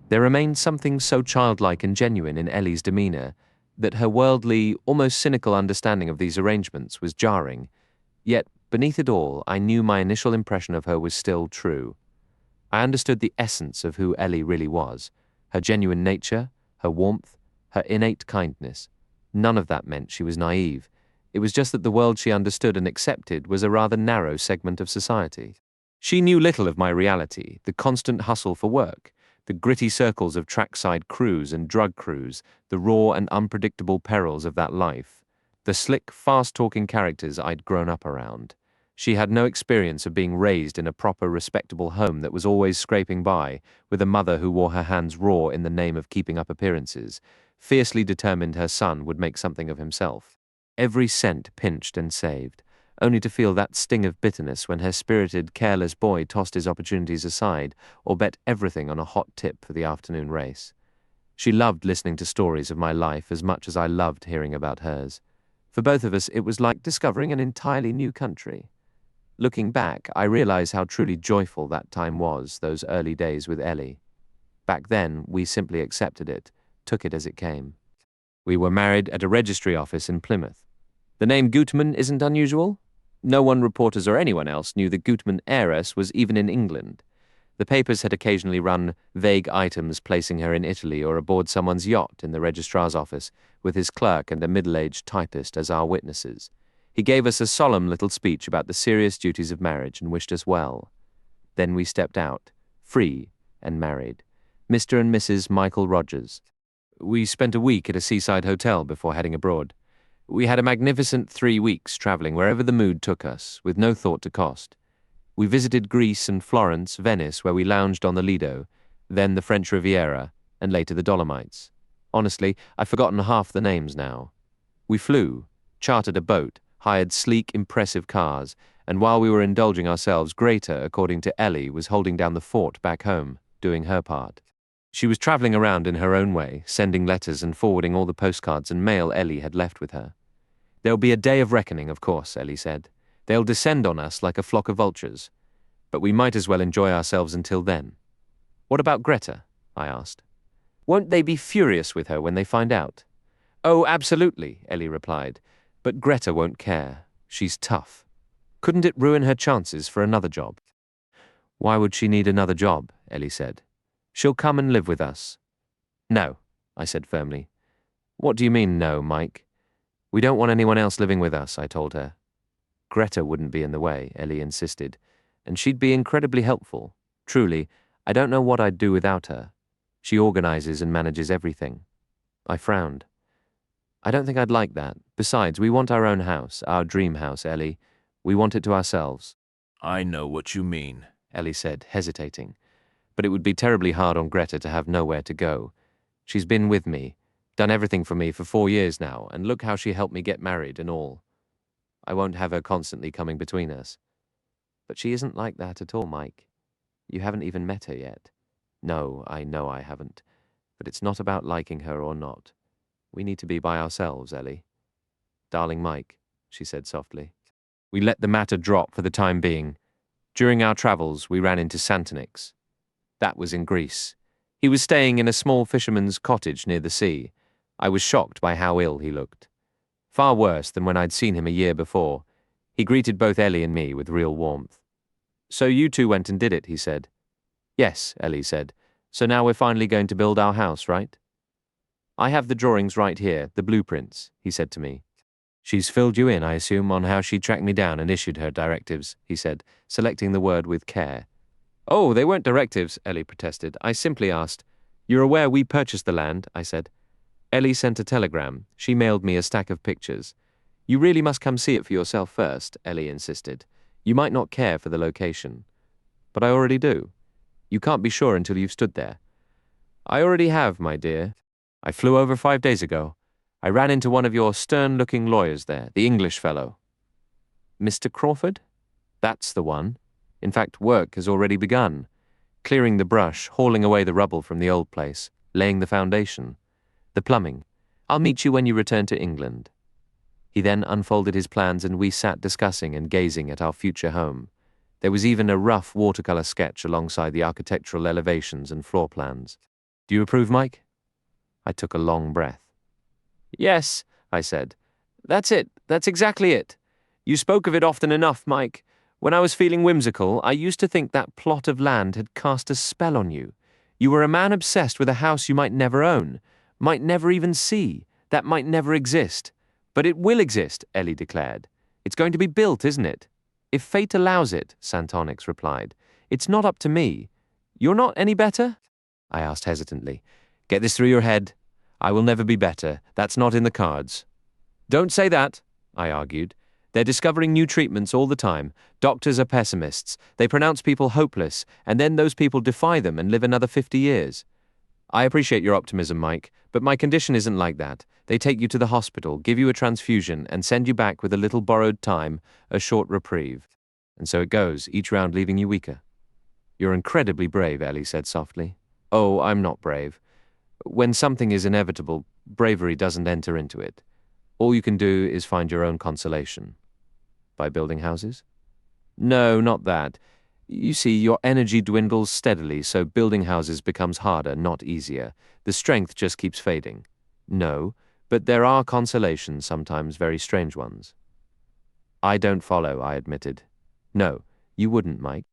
There remained something so childlike and genuine in Ellie's demeanor that her worldly, almost cynical understanding of these arrangements was jarring. Yet, beneath it all, I knew my initial impression of her was still true. I understood the essence of who Ellie really was, her genuine nature, her warmth, her innate kindness. None of that meant she was naive. It was just that the world she understood and accepted was a rather narrow segment of society. She knew little of my reality, the constant hustle for work, the gritty circles of trackside crews and drug crews, the raw and unpredictable perils of that life, the slick, fast-talking characters I'd grown up around. She had no experience of being raised in a proper, respectable home that was always scraping by, with a mother who wore her hands raw in the name of keeping up appearances, fiercely determined her son would make something of himself. Every cent pinched and saved, only to feel that sting of bitterness when her spirited, careless boy tossed his opportunities aside or bet everything on a hot tip for the afternoon race. She loved listening to stories of my life as much as I loved hearing about hers. For both of us, it was like discovering an entirely new country. Looking back, I realize how truly joyful that time was, those early days with Ellie. Back then, we simply accepted it, took it as it came. We were married at a registry office in Plymouth. The name Gutman isn't unusual. No one, reporters or anyone else, knew the Gutman heiress was even in England. The papers had occasionally run vague items placing her in Italy or aboard someone's yacht in the registrar's office, with his clerk and a middle-aged typist as our witnesses. He gave us a solemn little speech about the serious duties of marriage and wished us well. Then we stepped out, free and married. Mr. and Mrs. Michael Rogers. We spent a week at a seaside hotel before heading abroad. We had a magnificent 3 weeks traveling wherever the mood took us, with no thought to cost. We visited Greece and Florence, Venice, where we lounged on the Lido, then the French Riviera, and later the Dolomites. Honestly, I've forgotten half the names now. We flew, chartered a boat, hired sleek, impressive cars, and while we were indulging ourselves, Greta, according to Ellie, was holding down the fort back home, doing her part. She was traveling around in her own way, sending letters and forwarding all the postcards and mail Ellie had left with her. There'll be a day of reckoning, of course, Ellie said. They'll descend on us like a flock of vultures. But we might as well enjoy ourselves until then. What about Greta? I asked. Won't they be furious with her when they find out? Oh, absolutely, Ellie replied. But Greta won't care. She's tough. Couldn't it ruin her chances for another job? Why would she need another job? Ellie said. She'll come and live with us. No, I said firmly. What do you mean, no, Mike? We don't want anyone else living with us, I told her. Greta wouldn't be in the way, Ellie insisted, and she'd be incredibly helpful. Truly, I don't know what I'd do without her. She organizes and manages everything. I frowned. I don't think I'd like that. Besides, we want our own house, our dream house, Ellie. We want it to ourselves. I know what you mean, Ellie said, hesitating. But it would be terribly hard on Greta to have nowhere to go. She's been with me, done everything for me for 4 years now, and look how she helped me get married and all. I won't have her constantly coming between us. But she isn't like that at all, Mike. You haven't even met her yet. No, I know I haven't. But it's not about liking her or not. We need to be by ourselves, Ellie. Darling Mike, she said softly. We let the matter drop for the time being. During our travels, we ran into Santonix. That was in Greece. He was staying in a small fisherman's cottage near the sea. I was shocked by how ill he looked. Far worse than when I'd seen him a year before. He greeted both Ellie and me with real warmth. So you two went and did it, he said. Yes, Ellie said. So now we're finally going to build our house, right? I have the drawings right here, the blueprints, he said to me. She's filled you in, I assume, on how she tracked me down and issued her directives, he said, selecting the word with care. Oh, they weren't directives, Ellie protested. I simply asked. You're aware we purchased the land, I said. Ellie sent a telegram. She mailed me a stack of pictures. You really must come see it for yourself first, Ellie insisted. You might not care for the location, but I already do. You can't be sure until you've stood there. I already have, my dear. I flew over 5 days ago. I ran into one of your stern-looking lawyers there, the English fellow. Mr. Crawford? That's the one. In fact, work has already begun. Clearing the brush, hauling away the rubble from the old place, laying the foundation. The plumbing. I'll meet you when you return to England. He then unfolded his plans and we sat discussing and gazing at our future home. There was even a rough watercolor sketch alongside the architectural elevations and floor plans. Do you approve, Mike? I took a long breath. Yes, I said. That's it. That's exactly it. You spoke of it often enough, Mike. When I was feeling whimsical, I used to think that plot of land had cast a spell on you. You were a man obsessed with a house you might never own, might never even see, that might never exist. But it will exist, Ellie declared. It's going to be built, isn't it? If fate allows it, Santonix replied. It's not up to me. You're not any better? I asked hesitantly. Get this through your head. I will never be better. That's not in the cards. Don't say that, I argued. They're discovering new treatments all the time. Doctors are pessimists. They pronounce people hopeless, and then those people defy them and live another 50 years. I appreciate your optimism, Mike, but my condition isn't like that. They take you to the hospital, give you a transfusion, and send you back with a little borrowed time, a short reprieve. And so it goes, each round leaving you weaker. You're incredibly brave, Ellie said softly. Oh, I'm not brave. When something is inevitable, bravery doesn't enter into it. All you can do is find your own consolation. By building houses? No, not that. You see, your energy dwindles steadily, so building houses becomes harder, not easier. The strength just keeps fading. No, but there are consolations, sometimes very strange ones. I don't follow, I admitted. No, you wouldn't, Mike.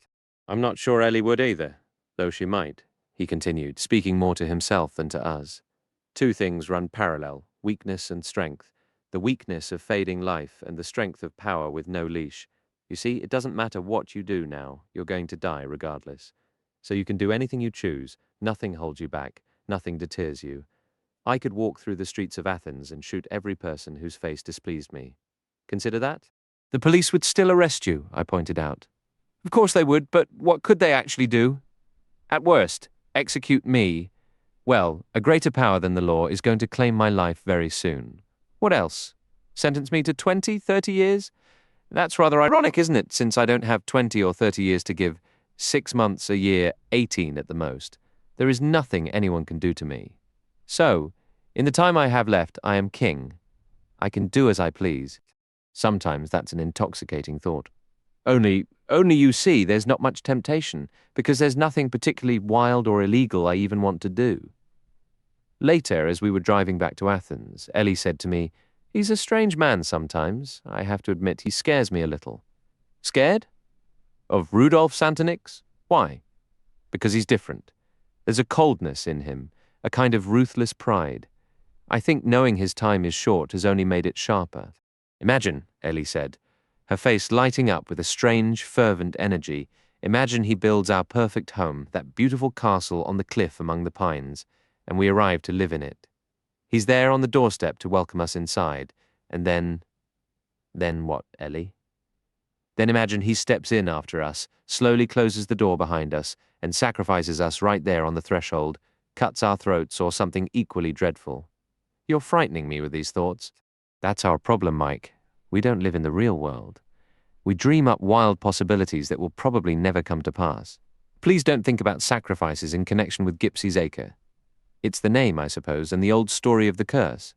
I'm not sure Ellie would either, though she might, he continued, speaking more to himself than to us. Two things run parallel, weakness and strength. The weakness of fading life and the strength of power with no leash. You see, it doesn't matter what you do now, you're going to die regardless. So you can do anything you choose, nothing holds you back, nothing deters you. I could walk through the streets of Athens and shoot every person whose face displeased me. Consider that? The police would still arrest you, I pointed out. Of course they would, but what could they actually do? At worst, execute me. Well, a greater power than the law is going to claim my life very soon. What else? Sentence me to 20, 30 years? That's rather ironic, isn't it, since I don't have 20 or 30 years to give, 6 months a year, 18 at the most. There is nothing anyone can do to me. So, in the time I have left, I am king. I can do as I please. Sometimes that's an intoxicating thought. Only you see, there's not much temptation, because there's nothing particularly wild or illegal I even want to do. Later, as we were driving back to Athens, Ellie said to me, He's a strange man sometimes. I have to admit, he scares me a little. Scared? Of Rudolf Santonix? Why? Because he's different. There's a coldness in him, a kind of ruthless pride. I think knowing his time is short has only made it sharper. Imagine, Ellie said, her face lighting up with a strange, fervent energy. Imagine he builds our perfect home, that beautiful castle on the cliff among the pines, and we arrive to live in it. He's there on the doorstep to welcome us inside, and then what, Ellie? Then imagine he steps in after us, slowly closes the door behind us, and sacrifices us right there on the threshold, cuts our throats or something equally dreadful. You're frightening me with these thoughts. That's our problem, Mike. We don't live in the real world. We dream up wild possibilities that will probably never come to pass. Please don't think about sacrifices in connection with Gypsy's Acre. It's the name, I suppose, and the old story of the curse.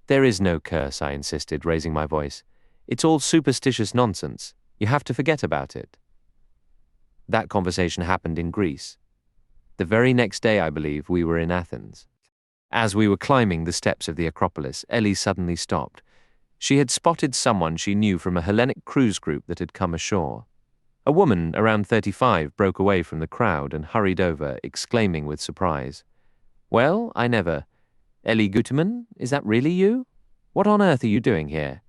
There is no curse, I insisted, raising my voice. It's all superstitious nonsense. You have to forget about it. That conversation happened in Greece. The very next day, I believe, we were in Athens. As we were climbing the steps of the Acropolis, Ellie suddenly stopped. She had spotted someone she knew from a Hellenic cruise group that had come ashore. A woman around 35 broke away from the crowd and hurried over, exclaiming with surprise, Well, I never. Ellie Guterman, is that really you? What on earth are you doing here?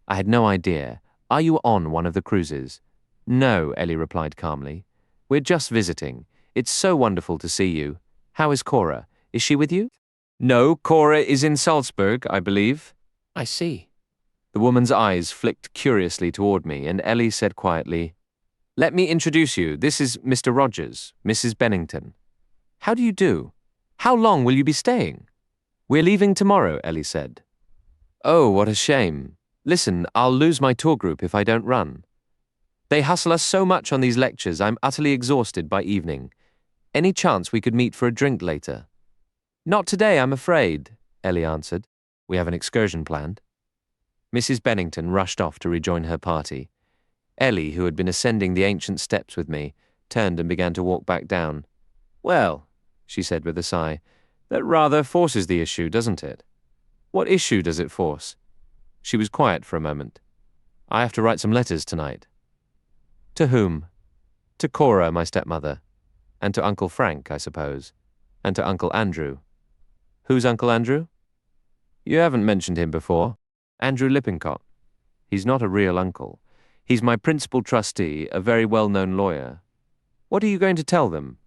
I had no idea. Are you on one of the cruises? No, Ellie replied calmly. We're just visiting. It's so wonderful to see you. How is Cora? Is she with you? No, Cora is in Salzburg, I believe. I see. The woman's eyes flicked curiously toward me, and Ellie said quietly, "Let me introduce you. This is Mr. Rogers, Mrs. Bennington. How do you do? How long will you be staying?" "We're leaving tomorrow," Ellie said. "Oh, what a shame. Listen, I'll lose my tour group if I don't run. They hustle us so much on these lectures, I'm utterly exhausted by evening. Any chance we could meet for a drink later?" "Not today, I'm afraid," Ellie answered. "We have an excursion planned." Mrs. Bennington rushed off to rejoin her party. Ellie, who had been ascending the ancient steps with me, turned and began to walk back down. "Well," she said with a sigh, "that rather forces the issue, doesn't it?" "What issue does it force?" She was quiet for a moment. "I have to write some letters tonight." "To whom?" "To Cora, my stepmother. And to Uncle Frank, I suppose. And to Uncle Andrew." "Who's Uncle Andrew?" "You haven't mentioned him before. Andrew Lippincott. He's not a real uncle. He's my principal trustee, a very well-known lawyer." "What are you going to tell them?"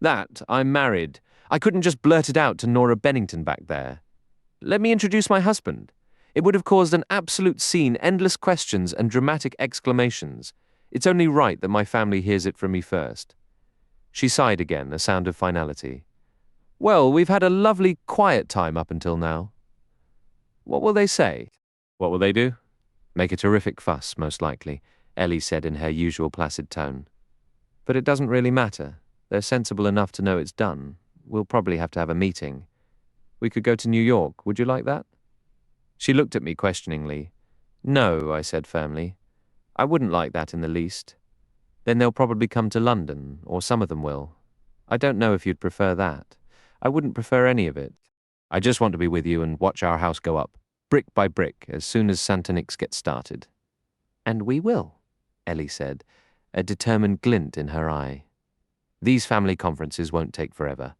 "That I'm married. I couldn't just blurt it out to Nora Bennington back there. Let me introduce my husband. It would have caused an absolute scene, endless questions and dramatic exclamations. It's only right that my family hears it from me first." She sighed again, a sound of finality. "Well, we've had a lovely, quiet time up until now." "What will they say?" "What will they do?" "Make a terrific fuss, most likely," Ellie said in her usual placid tone. "But it doesn't really matter. They're sensible enough to know it's done. We'll probably have to have a meeting. We could go to New York. Would you like that?" She looked at me questioningly. "No," I said firmly. "I wouldn't like that in the least. Then they'll probably come to London, or some of them will. I don't know if you'd prefer that. I wouldn't prefer any of it. I just want to be with you and watch our house go up, brick by brick, as soon as Santonix gets started." "And we will," Ellie said, a determined glint in her eye. "These family conferences won't take forever.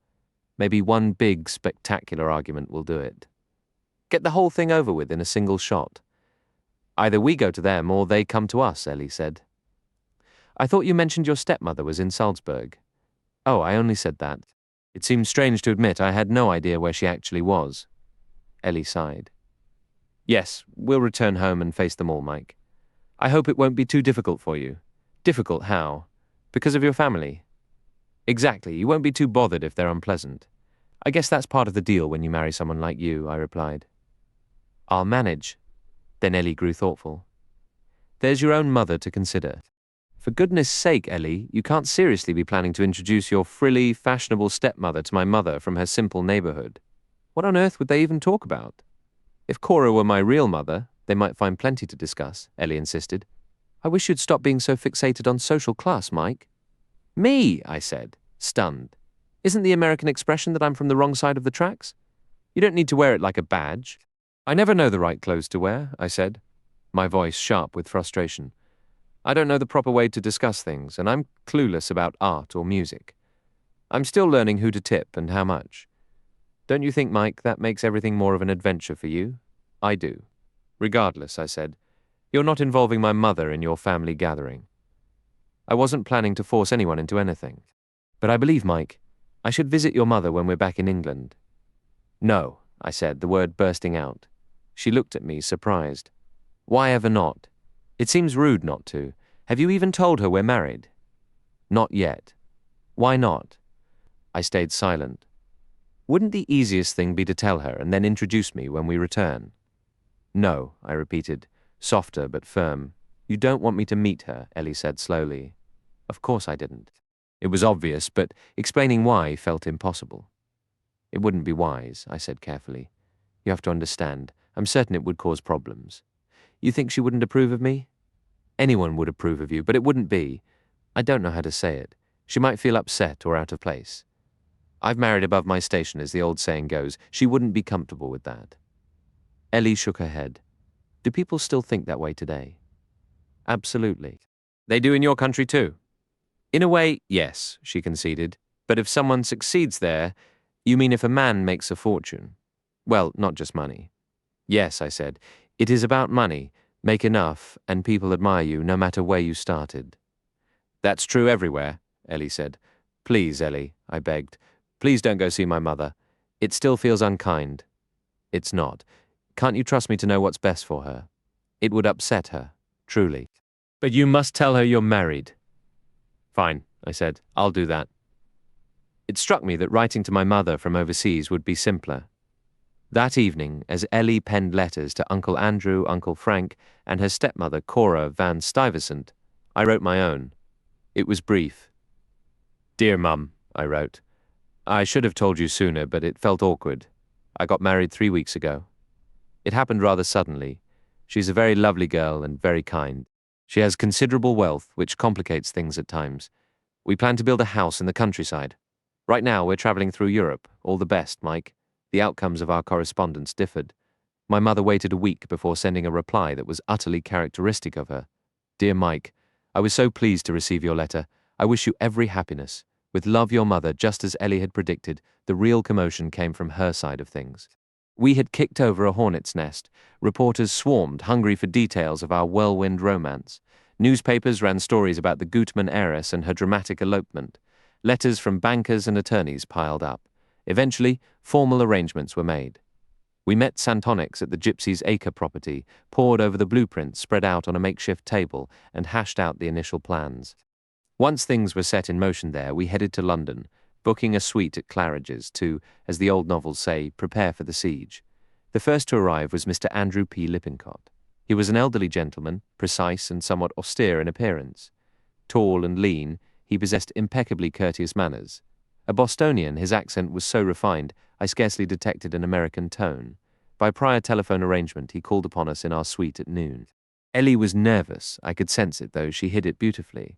Maybe one big, spectacular argument will do it. Get the whole thing over with in a single shot. Either we go to them or they come to us," Ellie said. "I thought you mentioned your stepmother was in Salzburg." "Oh, I only said that. It seems strange to admit I had no idea where she actually was." Ellie sighed. "Yes, we'll return home and face them all, Mike. I hope it won't be too difficult for you." "Difficult how? Because of your family?" "Exactly. You won't be too bothered if they're unpleasant. I guess that's part of the deal when you marry someone like you," I replied. "I'll manage." Then Ellie grew thoughtful. "There's your own mother to consider. For goodness sake, Ellie, you can't seriously be planning to introduce your frilly, fashionable stepmother to my mother from her simple neighborhood. What on earth would they even talk about?" "If Cora were my real mother, they might find plenty to discuss," Ellie insisted. "I wish you'd stop being so fixated on social class, Mike." "Me," I said, stunned. "Isn't the American expression that I'm from the wrong side of the tracks? You don't need to wear it like a badge." "I never know the right clothes to wear," I said, my voice sharp with frustration. "I don't know the proper way to discuss things, and I'm clueless about art or music. I'm still learning who to tip and how much. Don't you think, Mike, that makes everything more of an adventure for you?" "I do." "Regardless," I said, "you're not involving my mother in your family gathering." I wasn't planning to force anyone into anything. "But I believe, Mike, I should visit your mother when we're back in England." "No," I said, the word bursting out. She looked at me, surprised. "Why ever not? It seems rude not to. Have you even told her we're married?" "Not yet." "Why not?" I stayed silent. "Wouldn't the easiest thing be to tell her and then introduce me when we return?" "No," I repeated, softer but firm. "You don't want me to meet her," Ellie said slowly. Of course I didn't. It was obvious, but explaining why felt impossible. "It wouldn't be wise," I said carefully. "You have to understand. I'm certain it would cause problems." "You think she wouldn't approve of me?" "Anyone would approve of you, but it wouldn't be. I don't know how to say it. She might feel upset or out of place. I've married above my station, as the old saying goes. She wouldn't be comfortable with that." Ellie shook her head. "Do people still think that way today?" "Absolutely." "They do in your country too?" "In a way, yes," she conceded. "But if someone succeeds there, you mean if a man makes a fortune? Well, not just money." "Yes," I said. "It is about money. Make enough, and people admire you, no matter where you started." "That's true everywhere," Ellie said. "Please, Ellie," I begged. "Please don't go see my mother. It still feels unkind." "It's not. Can't you trust me to know what's best for her?" It would upset her, truly. But you must tell her you're married. Fine, I said. I'll do that. It struck me that writing to my mother from overseas would be simpler. That evening, as Ellie penned letters to Uncle Andrew, Uncle Frank, and her stepmother Cora Van Stuyvesant, I wrote my own. It was brief. Dear Mum, I wrote. I should have told you sooner, but it felt awkward. I got married 3 weeks ago. It happened rather suddenly. She's a very lovely girl and very kind. She has considerable wealth, which complicates things at times. We plan to build a house in the countryside. Right now, we're traveling through Europe. All the best, Mike. The outcomes of our correspondence differed. My mother waited a week before sending a reply that was utterly characteristic of her. Dear Mike, I was so pleased to receive your letter. I wish you every happiness. With love, your mother. Just as Ellie had predicted, the real commotion came from her side of things. We had kicked over a hornet's nest. Reporters swarmed, hungry for details of our whirlwind romance. Newspapers ran stories about the Gutmann heiress and her dramatic elopement. Letters from bankers and attorneys piled up. Eventually, formal arrangements were made. We met Santonics at the Gypsy's acre property, pored over the blueprints spread out on a makeshift table, and hashed out the initial plans. Once things were set in motion there, we headed to London, booking a suite at Claridge's to, as the old novels say, prepare for the siege. The first to arrive was Mr. Andrew P. Lippincott. He was an elderly gentleman, precise and somewhat austere in appearance. Tall and lean, he possessed impeccably courteous manners. A Bostonian, his accent was so refined, I scarcely detected an American tone. By prior telephone arrangement, he called upon us in our suite at noon. Ellie was nervous. I could sense it, though she hid it beautifully.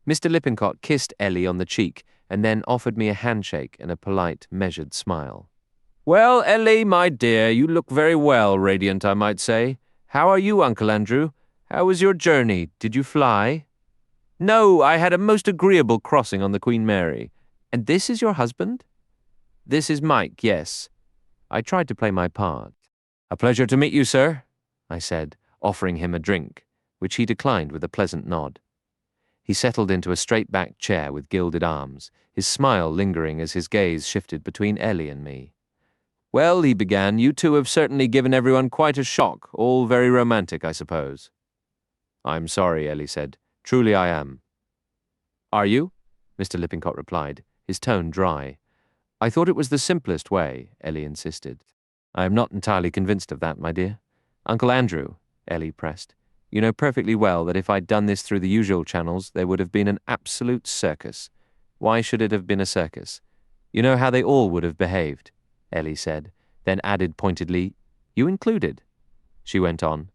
Mr. Lippincott kissed Ellie on the cheek and then offered me a handshake and a polite, measured smile. Well, Ellie, my dear, you look very well, radiant, I might say. How are you, Uncle Andrew? How was your journey? Did you fly? No, I had a most agreeable crossing on the Queen Mary. And this is your husband? This is Mike, yes. I tried to play my part. A pleasure to meet you, sir, I said, offering him a drink, which he declined with a pleasant nod. He settled into a straight-backed chair with gilded arms, his smile lingering as his gaze shifted between Ellie and me. Well, he began, you two have certainly given everyone quite a shock, all very romantic, I suppose. I'm sorry, Ellie said. Truly I am. Are you? Mr. Lippincott replied, his tone dry. I thought it was the simplest way, Ellie insisted. I am not entirely convinced of that, my dear. Uncle Andrew, Ellie pressed, you know perfectly well that if I'd done this through the usual channels, there would have been an absolute circus. Why should it have been a circus? You know how they all would have behaved, Ellie said, then added pointedly, you included. She went on,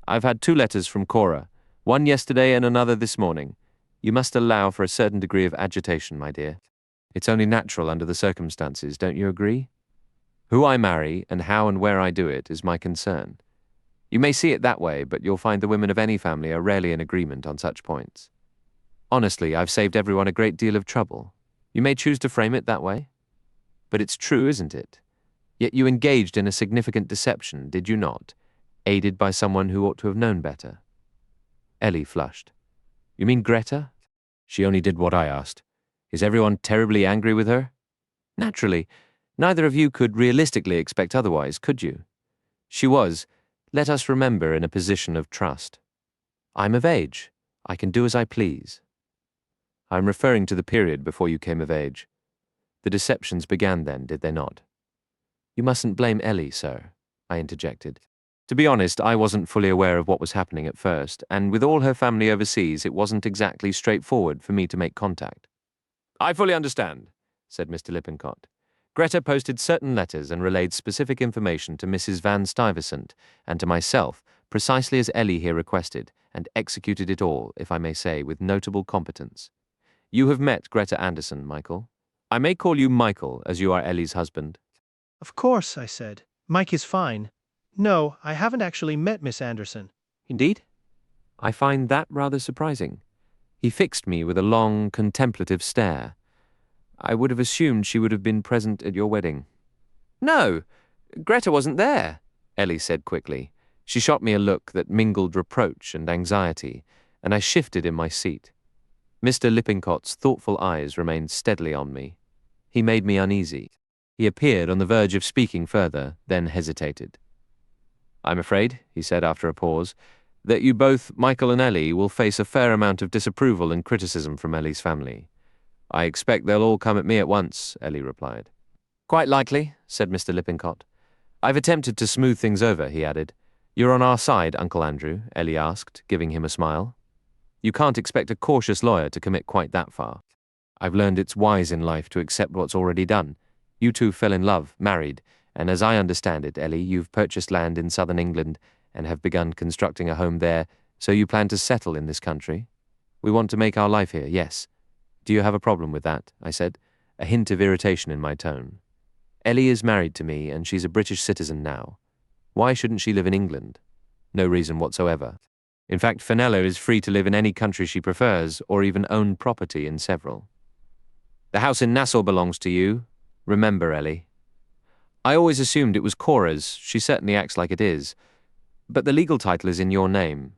I've had 2 letters from Cora, one yesterday and another this morning. You must allow for a certain degree of agitation, my dear. It's only natural under the circumstances, don't you agree? Who I marry and how and where I do it is my concern. You may see it that way, but you'll find the women of any family are rarely in agreement on such points. Honestly, I've saved everyone a great deal of trouble. You may choose to frame it that way. But it's true, isn't it? Yet you engaged in a significant deception, did you not, aided by someone who ought to have known better? Ellie flushed. You mean Greta? She only did what I asked. Is everyone terribly angry with her? Naturally. Neither of you could realistically expect otherwise, could you? She was, let us remember, in a position of trust. I'm of age. I can do as I please. I'm referring to the period before you came of age. The deceptions began then, did they not? You mustn't blame Ellie, sir, I interjected. To be honest, I wasn't fully aware of what was happening at first, and with all her family overseas, it wasn't exactly straightforward for me to make contact. I fully understand, said Mr. Lippincott. Greta posted certain letters and relayed specific information to Mrs. Van Stuyvesant and to myself, precisely as Ellie here requested, and executed it all, if I may say, with notable competence. You have met Greta Anderson, Michael. I may call you Michael, as you are Ellie's husband. Of course, I said. Mike is fine. No, I haven't actually met Miss Anderson. Indeed? I find that rather surprising. He fixed me with a long, contemplative stare. I would have assumed she would have been present at your wedding. No, Greta wasn't there, Ellie said quickly. She shot me a look that mingled reproach and anxiety, and I shifted in my seat. Mr. Lippincott's thoughtful eyes remained steadily on me. He made me uneasy. He appeared on the verge of speaking further, then hesitated. I'm afraid, he said after a pause, that you both, Michael and Ellie, will face a fair amount of disapproval and criticism from Ellie's family. I expect they'll all come at me at once, Ellie replied. Quite likely, said Mr. Lippincott. I've attempted to smooth things over, he added. You're on our side, Uncle Andrew, Ellie asked, giving him a smile. You can't expect a cautious lawyer to commit quite that far. I've learned it's wise in life to accept what's already done. You two fell in love, married, and as I understand it, Ellie, you've purchased land in southern England and have begun constructing a home there, so you plan to settle in this country? We want to make our life here, yes. Do you have a problem with that? I said, a hint of irritation in my tone. Ellie is married to me, and she's a British citizen now. Why shouldn't she live in England? No reason whatsoever. In fact, Fenella is free to live in any country she prefers, or even own property in several. The house in Nassau belongs to you. Remember, Ellie. I always assumed it was Cora's. She certainly acts like it is. But the legal title is in your name.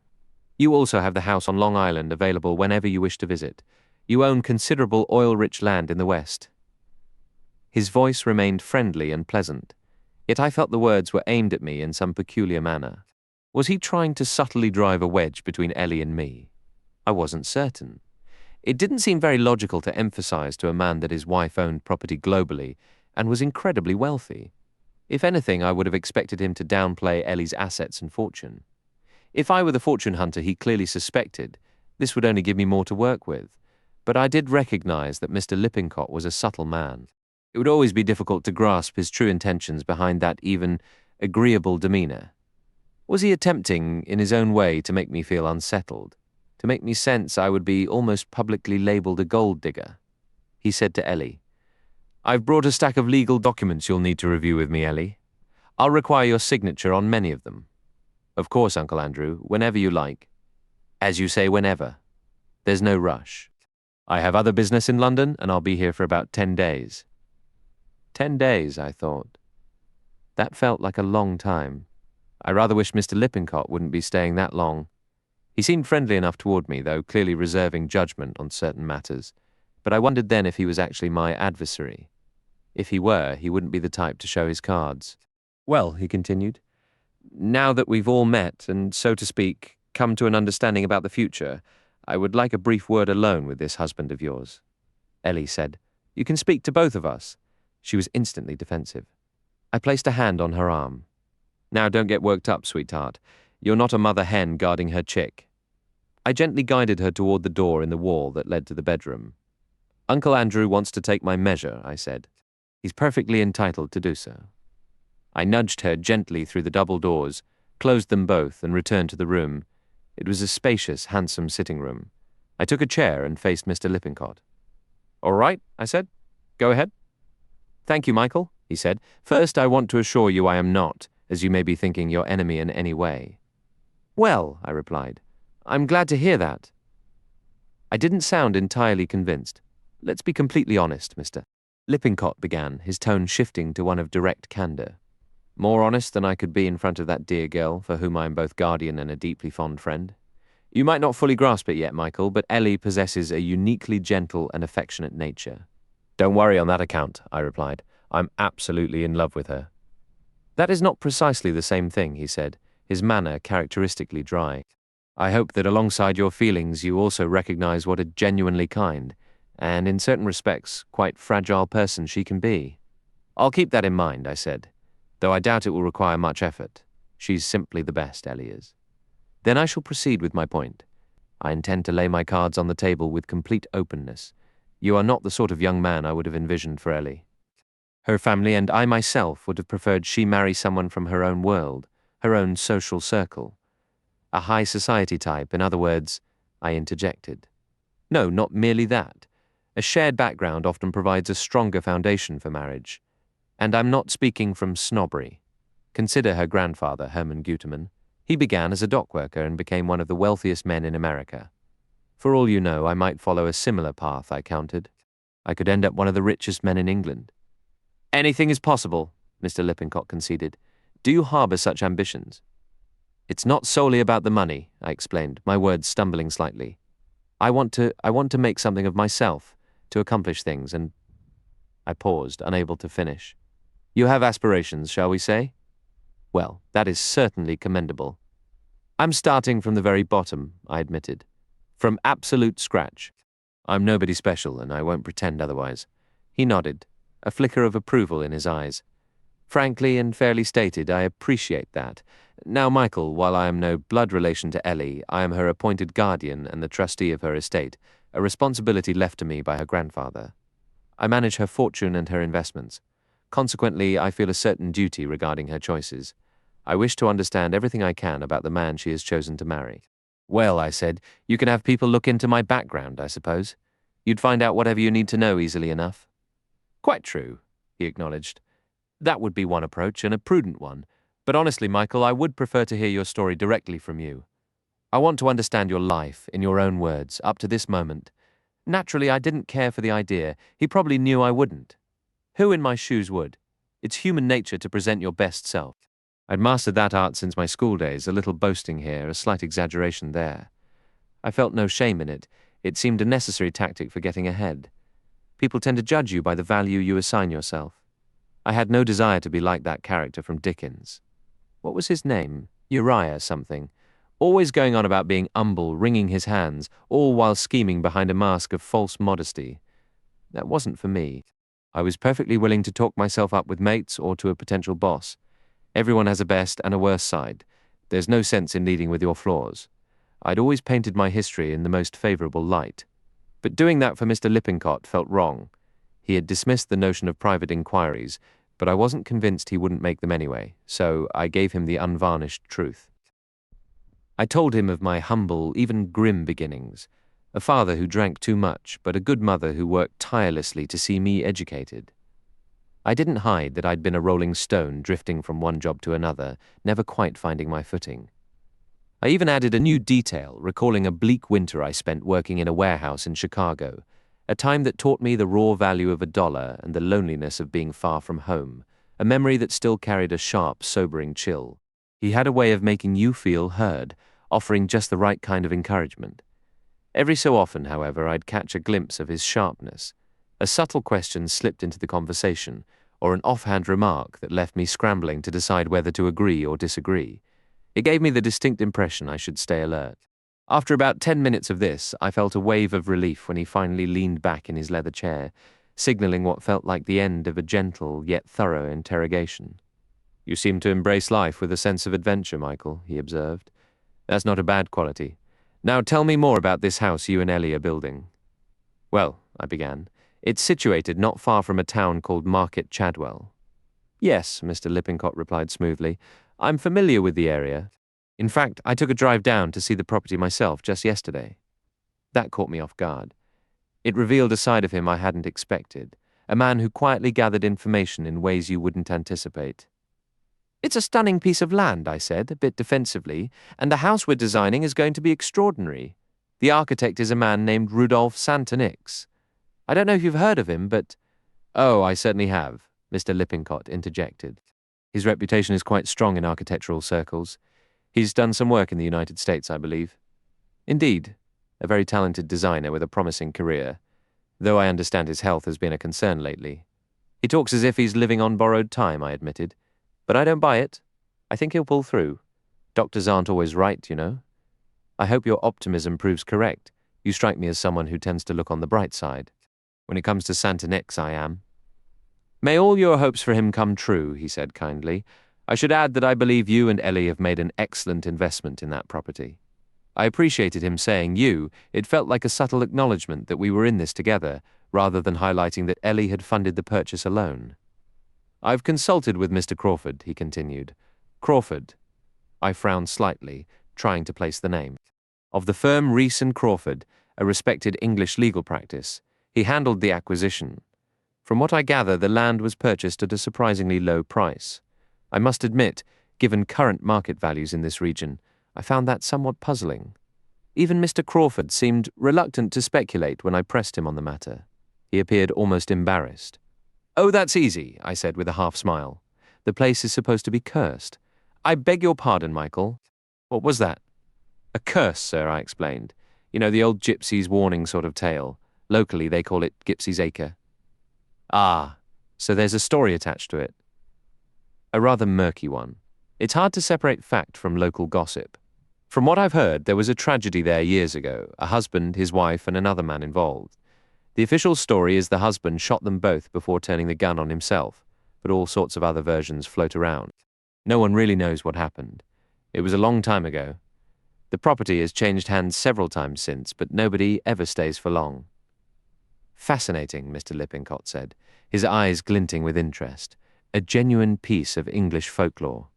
You also have the house on Long Island available whenever you wish to visit. You own considerable oil-rich land in the West. His voice remained friendly and pleasant, yet I felt the words were aimed at me in some peculiar manner. Was he trying to subtly drive a wedge between Ellie and me? I wasn't certain. It didn't seem very logical to emphasize to a man that his wife owned property globally and was incredibly wealthy. If anything, I would have expected him to downplay Ellie's assets and fortune. If I were the fortune hunter he clearly suspected, this would only give me more to work with. But I did recognize that Mr. Lippincott was a subtle man. It would always be difficult to grasp his true intentions behind that even agreeable demeanor. Was he attempting, in his own way, to make me feel unsettled, to make me sense I would be almost publicly labeled a gold digger? He said to Ellie, I've brought a stack of legal documents you'll need to review with me, Ellie. I'll require your signature on many of them. Of course, Uncle Andrew, whenever you like. As you say, whenever. There's no rush. I have other business in London, and I'll be here for about 10 days. 10 days, I thought. That felt like a long time. I rather wish Mr. Lippincott wouldn't be staying that long. He seemed friendly enough toward me, though clearly reserving judgment on certain matters. But I wondered then if he was actually my adversary. If he were, he wouldn't be the type to show his cards. Well, he continued, now that we've all met and, so to speak, come to an understanding about the future, I would like a brief word alone with this husband of yours. Ellie said, You can speak to both of us. She was instantly defensive. I placed a hand on her arm. Now don't get worked up, sweetheart. You're not a mother hen guarding her chick. I gently guided her toward the door in the wall that led to the bedroom. Uncle Andrew wants to take my measure, I said. He's perfectly entitled to do so. I nudged her gently through the double doors, closed them both, and returned to the room. It was a spacious, handsome sitting room. I took a chair and faced Mr. Lippincott. All right, I said. Go ahead. Thank you, Michael, he said. First, I want to assure you I am not, as you may be thinking, your enemy in any way. Well, I replied, I'm glad to hear that. I didn't sound entirely convinced. Let's be completely honest, Mr. Lippincott began, his tone shifting to one of direct candor. More honest than I could be in front of that dear girl, for whom I am both guardian and a deeply fond friend. You might not fully grasp it yet, Michael, but Ellie possesses a uniquely gentle and affectionate nature. Don't worry on that account, I replied. I'm absolutely in love with her. That is not precisely the same thing, he said, his manner characteristically dry. I hope that alongside your feelings you also recognize what a genuinely kind, and in certain respects, quite fragile person she can be. I'll keep that in mind, I said, though I doubt it will require much effort. She's simply the best, Ellie is. Then I shall proceed with my point. I intend to lay my cards on the table with complete openness. You are not the sort of young man I would have envisioned for Ellie. Her family and I myself would have preferred she marry someone from her own world, her own social circle. A high society type, in other words, I interjected. No, not merely that. A shared background often provides a stronger foundation for marriage. And I'm not speaking from snobbery. Consider her grandfather, Herman Guterman. He began as a dock worker and became one of the wealthiest men in America. For all you know, I might follow a similar path, I countered. I could end up one of the richest men in England. Anything is possible, Mr. Lippincott conceded. Do you harbor such ambitions? It's not solely about the money, I explained, my words stumbling slightly. I want to make something of myself, to accomplish things, and I paused, unable to finish. You have aspirations, shall we say? Well, that is certainly commendable. I'm starting from the very bottom, I admitted. From absolute scratch. I'm nobody special, and I won't pretend otherwise. He nodded, a flicker of approval in his eyes. Frankly and fairly stated, I appreciate that. Now, Michael, while I am no blood relation to Ellie, I am her appointed guardian and the trustee of her estate, a responsibility left to me by her grandfather. I manage her fortune and her investments. Consequently, I feel a certain duty regarding her choices. I wish to understand everything I can about the man she has chosen to marry. Well, I said, you can have people look into my background, I suppose. You'd find out whatever you need to know easily enough. Quite true, he acknowledged. That would be one approach, and a prudent one. But honestly, Michael, I would prefer to hear your story directly from you. I want to understand your life, in your own words, up to this moment. Naturally, I didn't care for the idea. He probably knew I wouldn't. Who in my shoes would? It's human nature to present your best self. I'd mastered that art since my school days, a little boasting here, a slight exaggeration there. I felt no shame in it. It seemed a necessary tactic for getting ahead. People tend to judge you by the value you assign yourself. I had no desire to be like that character from Dickens. What was his name? Uriah something. Always going on about being humble, wringing his hands, all while scheming behind a mask of false modesty. That wasn't for me. I was perfectly willing to talk myself up with mates or to a potential boss. Everyone has a best and a worse side. There's no sense in leading with your flaws. I'd always painted my history in the most favourable light. But doing that for Mr. Lippincott felt wrong. He had dismissed the notion of private inquiries, but I wasn't convinced he wouldn't make them anyway, so I gave him the unvarnished truth. I told him of my humble, even grim beginnings, a father who drank too much, but a good mother who worked tirelessly to see me educated. I didn't hide that I'd been a rolling stone drifting from one job to another, never quite finding my footing. I even added a new detail, recalling a bleak winter I spent working in a warehouse in Chicago, a time that taught me the raw value of $1 and the loneliness of being far from home, a memory that still carried a sharp, sobering chill. He had a way of making you feel heard, offering just the right kind of encouragement. Every so often, however, I'd catch a glimpse of his sharpness. A subtle question slipped into the conversation, or an offhand remark that left me scrambling to decide whether to agree or disagree. It gave me the distinct impression I should stay alert. After about 10 minutes of this, I felt a wave of relief when he finally leaned back in his leather chair, signaling what felt like the end of a gentle yet thorough interrogation. You seem to embrace life with a sense of adventure, Michael, he observed. That's not a bad quality. Now tell me more about this house you and Ellie are building. Well, I began, it's situated not far from a town called Market Chadwell. Yes, Mr. Lippincott replied smoothly. I'm familiar with the area. In fact, I took a drive down to see the property myself just yesterday. That caught me off guard. It revealed a side of him I hadn't expected, a man who quietly gathered information in ways you wouldn't anticipate. It's a stunning piece of land, I said, a bit defensively, and the house we're designing is going to be extraordinary. The architect is a man named Rudolph Santonix. I don't know if you've heard of him, but— Oh, I certainly have, Mr. Lippincott interjected. His reputation is quite strong in architectural circles. He's done some work in the United States, I believe. Indeed, a very talented designer with a promising career, though I understand his health has been a concern lately. He talks as if he's living on borrowed time, I admitted. But I don't buy it. I think he'll pull through. Doctors aren't always right, you know. I hope your optimism proves correct. You strike me as someone who tends to look on the bright side. When it comes to Santonix, I am. May all your hopes for him come true, he said kindly. I should add that I believe you and Ellie have made an excellent investment in that property. I appreciated him saying you. It felt like a subtle acknowledgement that we were in this together, rather than highlighting that Ellie had funded the purchase alone. I've consulted with Mr. Crawford, he continued. Crawford. I frowned slightly, trying to place the name. Of the firm Rees and Crawford, a respected English legal practice. He handled the acquisition. From what I gather, the land was purchased at a surprisingly low price. I must admit, given current market values in this region, I found that somewhat puzzling. Even Mr. Crawford seemed reluctant to speculate when I pressed him on the matter. He appeared almost embarrassed. Oh, that's easy, I said with a half-smile. The place is supposed to be cursed. I beg your pardon, Michael. What was that? A curse, sir, I explained. You know, the old gypsy's warning sort of tale. Locally, they call it Gypsy's Acre. Ah, so there's a story attached to it. A rather murky one. It's hard to separate fact from local gossip. From what I've heard, there was a tragedy there years ago, a husband, his wife, and another man involved. The official story is the husband shot them both before turning the gun on himself, but all sorts of other versions float around. No one really knows what happened. It was a long time ago. The property has changed hands several times since, but nobody ever stays for long. Fascinating, Mr. Lippincott said, his eyes glinting with interest. A genuine piece of English folklore.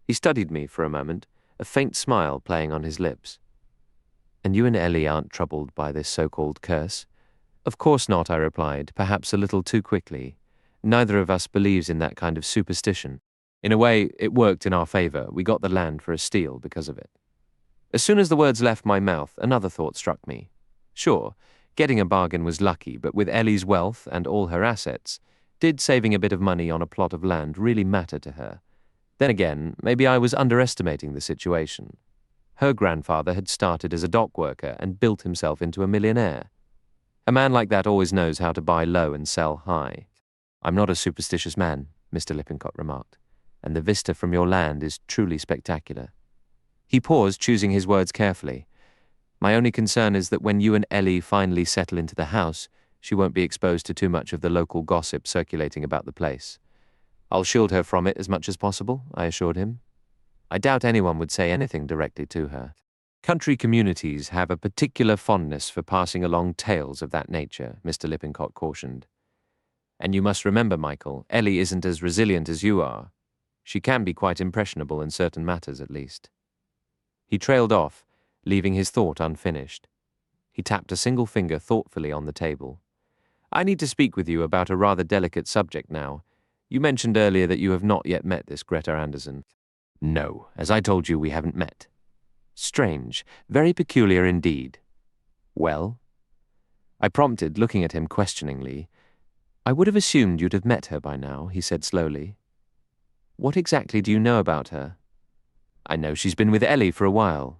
He studied me for a moment, a faint smile playing on his lips. And you and Ellie aren't troubled by this so-called curse? Of course not, I replied, perhaps a little too quickly. Neither of us believes in that kind of superstition. In a way, it worked in our favor. We got the land for a steal because of it. As soon as the words left my mouth, another thought struck me. Sure, getting a bargain was lucky, but with Ellie's wealth and all her assets, did saving a bit of money on a plot of land really matter to her? Then again, maybe I was underestimating the situation. Her grandfather had started as a dock worker and built himself into a millionaire. A man like that always knows how to buy low and sell high. I'm not a superstitious man, Mr. Lippincott remarked, and the vista from your land is truly spectacular. He paused, choosing his words carefully. My only concern is that when you and Ellie finally settle into the house, she won't be exposed to too much of the local gossip circulating about the place. I'll shield her from it as much as possible, I assured him. I doubt anyone would say anything directly to her. Country communities have a particular fondness for passing along tales of that nature, Mr. Lippincott cautioned. And you must remember, Michael, Ellie isn't as resilient as you are. She can be quite impressionable in certain matters, at least. He trailed off, leaving his thought unfinished. He tapped a single finger thoughtfully on the table. I need to speak with you about a rather delicate subject now. You mentioned earlier that you have not yet met this Greta Anderson. No, as I told you, we haven't met. Strange, very peculiar indeed. Well? I prompted, looking at him questioningly. I would have assumed you'd have met her by now, he said slowly. What exactly do you know about her? I know she's been with Ellie for a while.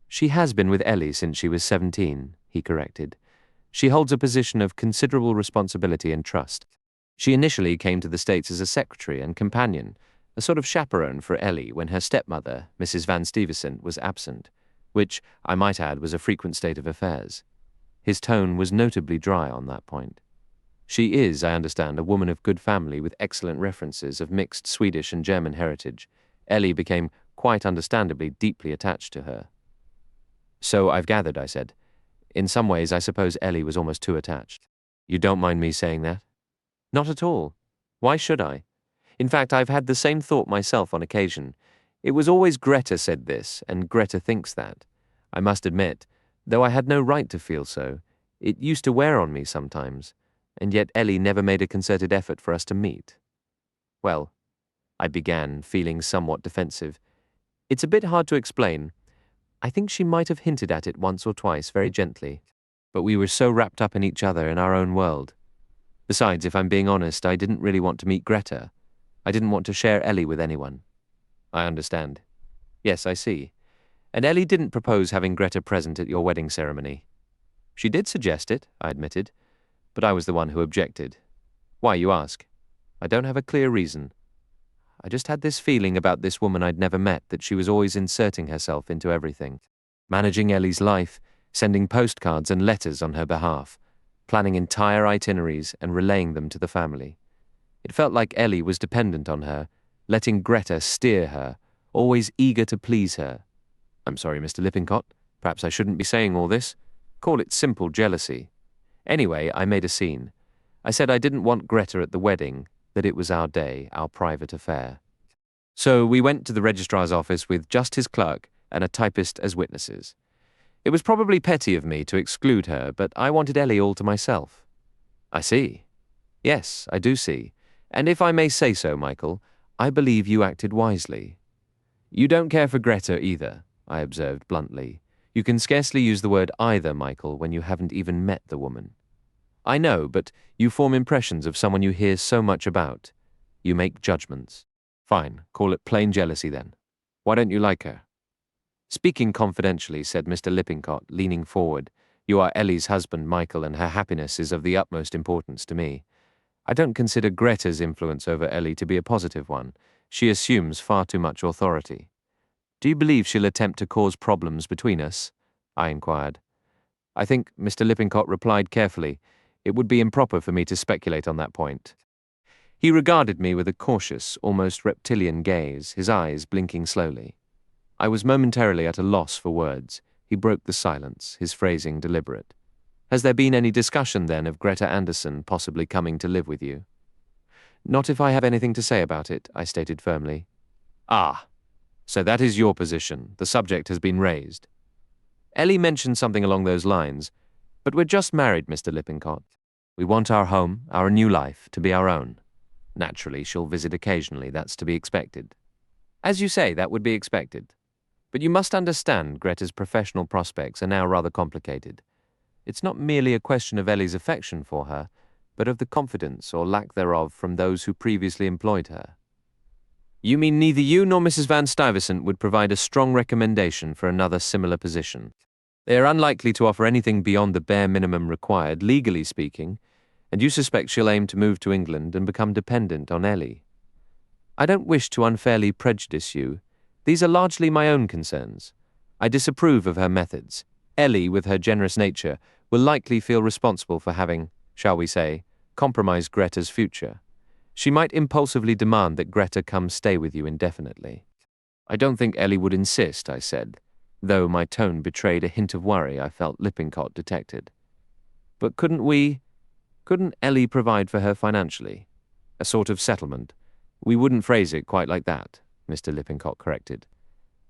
She has been with Ellie since she was 17, he corrected. She holds a position of considerable responsibility and trust. She initially came to the States as a secretary and companion, a sort of chaperone for Ellie when her stepmother, Mrs. Van Stuyvesant, was absent, which, I might add, was a frequent state of affairs. His tone was notably dry on that point. She is, I understand, a woman of good family with excellent references of mixed Swedish and German heritage. Ellie became, quite understandably, deeply attached to her. So I've gathered, I said. In some ways, I suppose Ellie was almost too attached. You don't mind me saying that? Not at all. Why should I? In fact, I've had the same thought myself on occasion. It was always Greta said this, and Greta thinks that. I must admit, though I had no right to feel so, it used to wear on me sometimes, and yet Ellie never made a concerted effort for us to meet. Well, I began, feeling somewhat defensive. It's a bit hard to explain. I think she might have hinted at it once or twice, very gently, but we were so wrapped up in each other in our own world. Besides, if I'm being honest, I didn't really want to meet Greta. I didn't want to share Ellie with anyone. I understand. Yes, I see. And Ellie didn't propose having Greta present at your wedding ceremony. She did suggest it, I admitted, but I was the one who objected. Why, you ask? I don't have a clear reason. I just had this feeling about this woman I'd never met, that she was always inserting herself into everything, managing Ellie's life, sending postcards and letters on her behalf, planning entire itineraries and relaying them to the family. It felt like Ellie was dependent on her, letting Greta steer her, always eager to please her. I'm sorry, Mr. Lippincott, perhaps I shouldn't be saying all this. Call it simple jealousy. Anyway, I made a scene. I said I didn't want Greta at the wedding, that it was our day, our private affair. So we went to the registrar's office with just his clerk and a typist as witnesses. It was probably petty of me to exclude her, but I wanted Ellie all to myself. I see. Yes, I do see. And if I may say so, Michael, I believe you acted wisely. You don't care for Greta either, I observed bluntly. You can scarcely use the word either, Michael, when you haven't even met the woman. I know, but you form impressions of someone you hear so much about. You make judgments. Fine, call it plain jealousy then. Why don't you like her? Speaking confidentially, said Mr. Lippincott, leaning forward, you are Ellie's husband, Michael, and her happiness is of the utmost importance to me. I don't consider Greta's influence over Ellie to be a positive one. She assumes far too much authority. Do you believe she'll attempt to cause problems between us? I inquired. I think, Mr. Lippincott replied carefully, it would be improper for me to speculate on that point. He regarded me with a cautious, almost reptilian gaze, his eyes blinking slowly. I was momentarily at a loss for words. He broke the silence, his phrasing deliberate. Has there been any discussion, then, of Greta Anderson possibly coming to live with you? Not if I have anything to say about it, I stated firmly. Ah, so that is your position. The subject has been raised. Ellie mentioned something along those lines, but we're just married, Mr. Lippincott. We want our home, our new life, to be our own. Naturally, she'll visit occasionally, that's to be expected. As you say, that would be expected. But you must understand Greta's professional prospects are now rather complicated. It's not merely a question of Ellie's affection for her, but of the confidence or lack thereof from those who previously employed her. You mean neither you nor Mrs. Van Stuyvesant would provide a strong recommendation for another similar position? They are unlikely to offer anything beyond the bare minimum required, legally speaking, and you suspect she'll aim to move to England and become dependent on Ellie. I don't wish to unfairly prejudice you. These are largely my own concerns. I disapprove of her methods. Ellie, with her generous nature, will likely feel responsible for having, shall we say, compromised Greta's future. She might impulsively demand that Greta come stay with you indefinitely. I don't think Ellie would insist, I said, though my tone betrayed a hint of worry I felt Lippincott detected. But couldn't Ellie provide for her financially? A sort of settlement. We wouldn't phrase it quite like that, Mr. Lippincott corrected.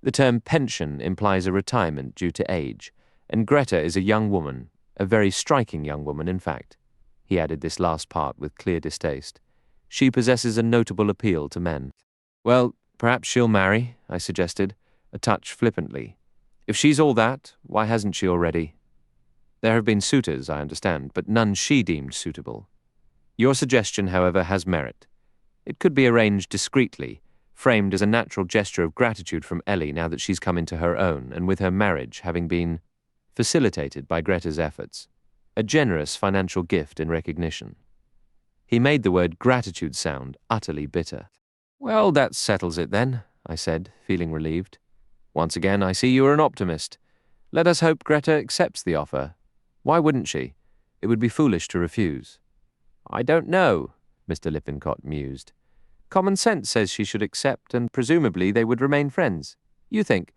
The term pension implies a retirement due to age, and Greta is a young woman, a very striking young woman, in fact. He added this last part with clear distaste. She possesses a notable appeal to men. Well, perhaps she'll marry, I suggested, a touch flippantly. If she's all that, why hasn't she already? There have been suitors, I understand, but none she deemed suitable. Your suggestion, however, has merit. It could be arranged discreetly, framed as a natural gesture of gratitude from Ellie now that she's come into her own, and with her marriage having been facilitated by Greta's efforts. A generous financial gift in recognition. He made the word gratitude sound utterly bitter. Well, that settles it then, I said, feeling relieved. Once again, I see you are an optimist. Let us hope Greta accepts the offer. Why wouldn't she? It would be foolish to refuse. I don't know, Mr. Lippincott mused. Common sense says she should accept, and presumably they would remain friends. You think,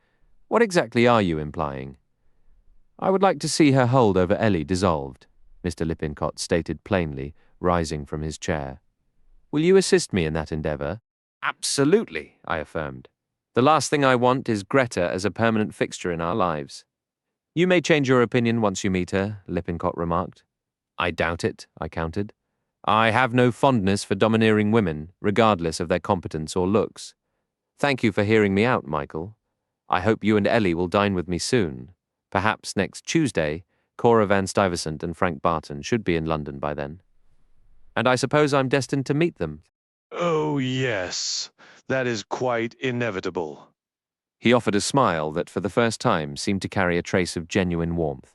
what exactly are you implying? I would like to see her hold over Ellie dissolved, Mr. Lippincott stated plainly, rising from his chair. Will you assist me in that endeavour? Absolutely, I affirmed. The last thing I want is Greta as a permanent fixture in our lives. You may change your opinion once you meet her, Lippincott remarked. I doubt it, I countered. I have no fondness for domineering women, regardless of their competence or looks. Thank you for hearing me out, Michael. I hope you and Ellie will dine with me soon. Perhaps next Tuesday. Cora Van Stuyvesant and Frank Barton should be in London by then. And I suppose I'm destined to meet them. Oh, yes. That is quite inevitable. He offered a smile that for the first time seemed to carry a trace of genuine warmth.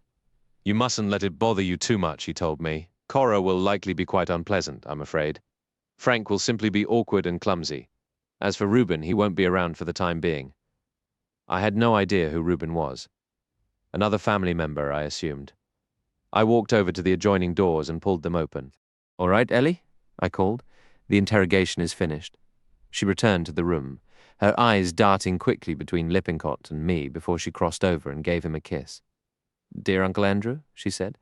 You mustn't let it bother you too much, he told me. Cora will likely be quite unpleasant, I'm afraid. Frank will simply be awkward and clumsy. As for Reuben, he won't be around for the time being. I had no idea who Reuben was. Another family member, I assumed. I walked over to the adjoining doors and pulled them open. All right, Ellie? I called. The interrogation is finished. She returned to the room, her eyes darting quickly between Lippincott and me before she crossed over and gave him a kiss. Dear Uncle Andrew, she said,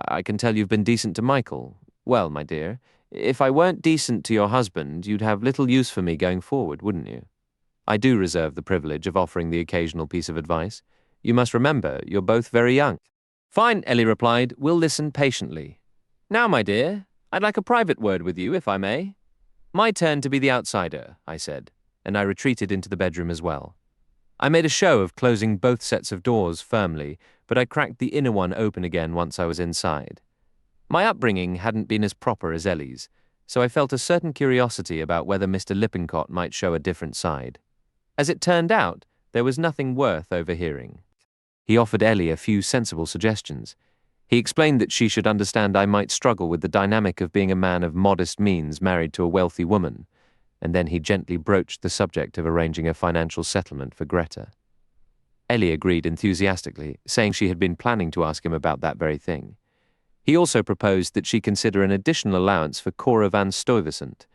I can tell you've been decent to Michael. Well, my dear, if I weren't decent to your husband, you'd have little use for me going forward, wouldn't you? I do reserve the privilege of offering the occasional piece of advice. You must remember, you're both very young. Fine, Ellie replied. We'll listen patiently. Now, my dear, I'd like a private word with you, if I may. My turn to be the outsider, I said, and I retreated into the bedroom as well. I made a show of closing both sets of doors firmly, but I cracked the inner one open again once I was inside. My upbringing hadn't been as proper as Ellie's, so I felt a certain curiosity about whether Mr. Lippincott might show a different side. As it turned out, there was nothing worth overhearing. He offered Ellie a few sensible suggestions. He explained that she should understand I might struggle with the dynamic of being a man of modest means married to a wealthy woman, and then he gently broached the subject of arranging a financial settlement for Greta. Ellie agreed enthusiastically, saying she had been planning to ask him about that very thing. He also proposed that she consider an additional allowance for Cora van Stuyvesant.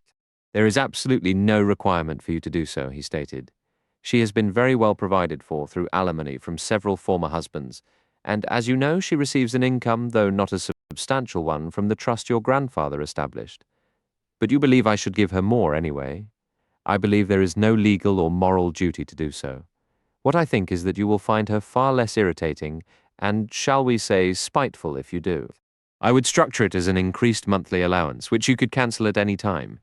There is absolutely no requirement for you to do so, he stated. She has been very well provided for through alimony from several former husbands, and as you know, she receives an income, though not a substantial one, from the trust your grandfather established. But you believe I should give her more anyway. I believe there is no legal or moral duty to do so. What I think is that you will find her far less irritating and, shall we say, spiteful if you do. I would structure it as an increased monthly allowance, which you could cancel at any time.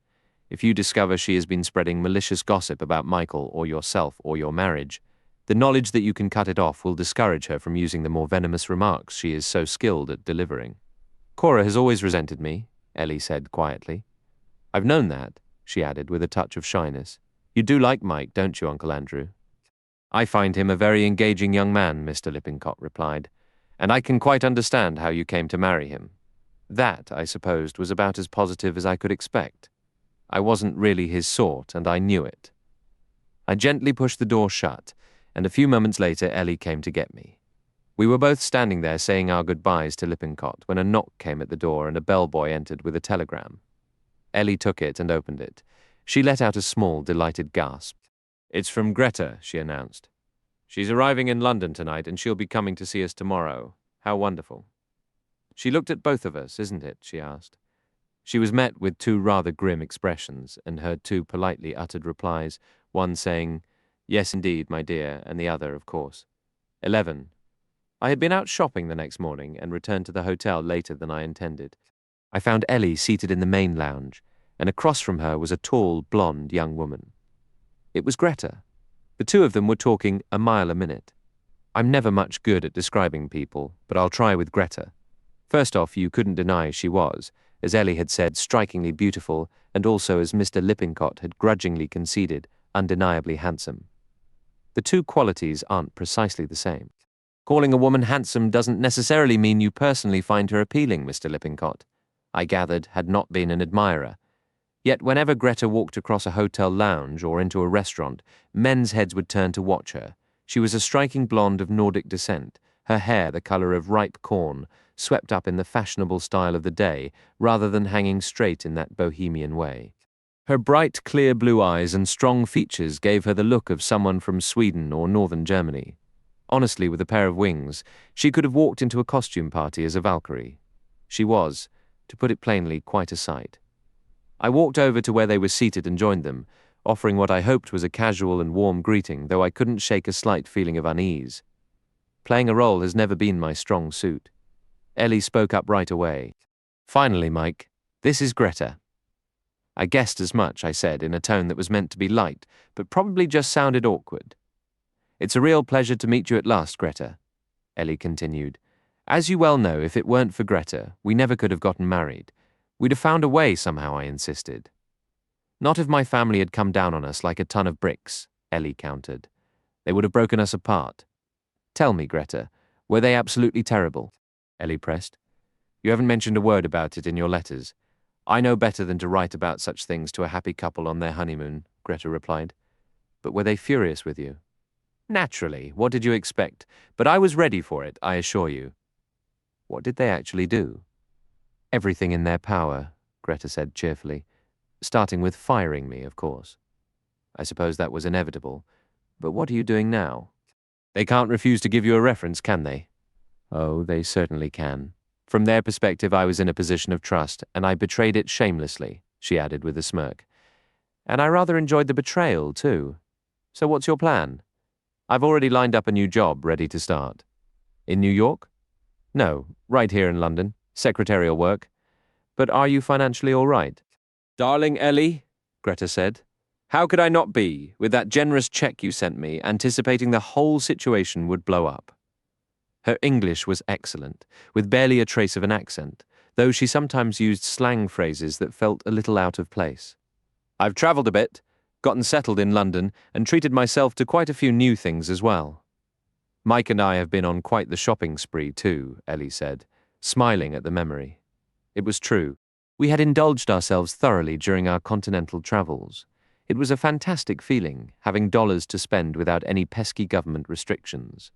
If you discover she has been spreading malicious gossip about Michael or yourself or your marriage, the knowledge that you can cut it off will discourage her from using the more venomous remarks she is so skilled at delivering. Cora has always resented me, Ellie said quietly. I've known that, she added with a touch of shyness. You do like Mike, don't you, Uncle Andrew? I find him a very engaging young man, Mr. Lippincott replied, and I can quite understand how you came to marry him. That, I supposed, was about as positive as I could expect. I wasn't really his sort, and I knew it. I gently pushed the door shut, and a few moments later Ellie came to get me. We were both standing there saying our goodbyes to Lippincott when a knock came at the door and a bellboy entered with a telegram. Ellie took it and opened it. She let out a small, delighted gasp. It's from Greta, she announced. She's arriving in London tonight and she'll be coming to see us tomorrow. How wonderful. She looked at both of us, isn't it? She asked. She was met with two rather grim expressions and heard two politely uttered replies, one saying, Yes, indeed, my dear, and the other, of course. 11. I had been out shopping the next morning and returned to the hotel later than I intended. I found Ellie seated in the main lounge, and across from her was a tall, blonde young woman. It was Greta. The two of them were talking a mile a minute. I'm never much good at describing people, but I'll try with Greta. First off, you couldn't deny she was, as Ellie had said, strikingly beautiful, and also, as Mr. Lippincott had grudgingly conceded, undeniably handsome. The two qualities aren't precisely the same. Calling a woman handsome doesn't necessarily mean you personally find her appealing, Mr. Lippincott. I gathered, had not been an admirer. Yet whenever Greta walked across a hotel lounge or into a restaurant, men's heads would turn to watch her. She was a striking blonde of Nordic descent, her hair the colour of ripe corn, swept up in the fashionable style of the day, rather than hanging straight in that bohemian way. Her bright, clear blue eyes and strong features gave her the look of someone from Sweden or northern Germany. Honestly, with a pair of wings, she could have walked into a costume party as a Valkyrie. She was, to put it plainly, quite a sight. I walked over to where they were seated and joined them, offering what I hoped was a casual and warm greeting, though I couldn't shake a slight feeling of unease. Playing a role has never been my strong suit. Ellie spoke up right away. Finally, Mike, this is Greta. I guessed as much, I said, in a tone that was meant to be light, but probably just sounded awkward. It's a real pleasure to meet you at last, Greta, Ellie continued. As you well know, if it weren't for Greta, we never could have gotten married. We'd have found a way somehow, I insisted. Not if my family had come down on us like a ton of bricks, Ellie countered. They would have broken us apart. Tell me, Greta, were they absolutely terrible? Ellie pressed. You haven't mentioned a word about it in your letters. I know better than to write about such things to a happy couple on their honeymoon, Greta replied. But were they furious with you? Naturally, what did you expect? But I was ready for it, I assure you. What did they actually do? Everything in their power, Greta said cheerfully, starting with firing me, of course. I suppose that was inevitable. But what are you doing now? They can't refuse to give you a reference, can they? Oh, they certainly can. From their perspective, I was in a position of trust, and I betrayed it shamelessly, she added with a smirk. And I rather enjoyed the betrayal, too. So what's your plan? I've already lined up a new job ready to start. In New York? No, right here in London. Secretarial work. But are you financially all right? Darling Ellie, Greta said, how could I not be, with that generous check you sent me, anticipating the whole situation would blow up? Her English was excellent, with barely a trace of an accent, though she sometimes used slang phrases that felt a little out of place. I've travelled a bit, gotten settled in London, and treated myself to quite a few new things as well. Mike and I have been on quite the shopping spree too, Ellie said, smiling at the memory. It was true. We had indulged ourselves thoroughly during our continental travels. It was a fantastic feeling, having dollars to spend without any pesky government restrictions.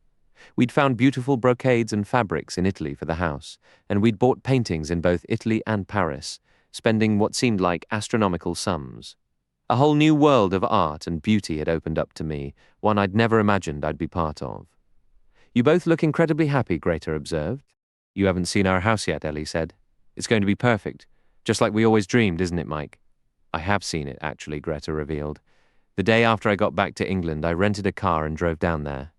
We'd found beautiful brocades and fabrics in Italy for the house, and we'd bought paintings in both Italy and Paris, spending what seemed like astronomical sums. A whole new world of art and beauty had opened up to me, one I'd never imagined I'd be part of. You both look incredibly happy, Greta observed. You haven't seen our house yet, Ellie said. It's going to be perfect, just like we always dreamed, isn't it, Mike? I have seen it, actually, Greta revealed. The day after I got back to England, I rented a car and drove down there.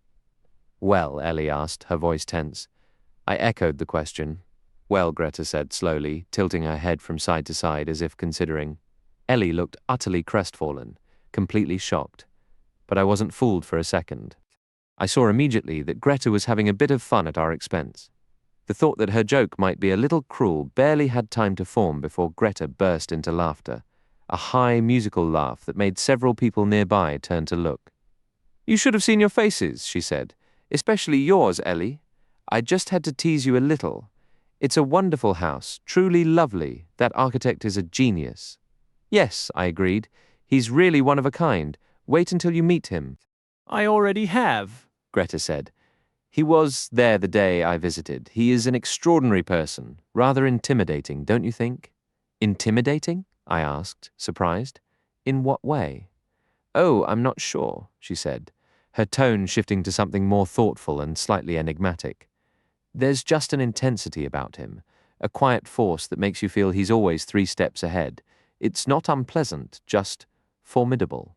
Well, Ellie asked, her voice tense. I echoed the question. Well, Greta said slowly, tilting her head from side to side as if considering. Ellie looked utterly crestfallen, completely shocked. But I wasn't fooled for a second. I saw immediately that Greta was having a bit of fun at our expense. The thought that her joke might be a little cruel barely had time to form before Greta burst into laughter, a high musical laugh that made several people nearby turn to look. You should have seen your faces, she said. Especially yours, Ellie. I just had to tease you a little. It's a wonderful house, truly lovely. That architect is a genius. Yes, I agreed. He's really one of a kind. Wait until you meet him. I already have, Greta said. He was there the day I visited. He is an extraordinary person, rather intimidating, don't you think? Intimidating? I asked, surprised. In what way? Oh, I'm not sure, she said, her tone shifting to something more thoughtful and slightly enigmatic. There's just an intensity about him, a quiet force that makes you feel he's always 3 steps ahead. It's not unpleasant, just formidable.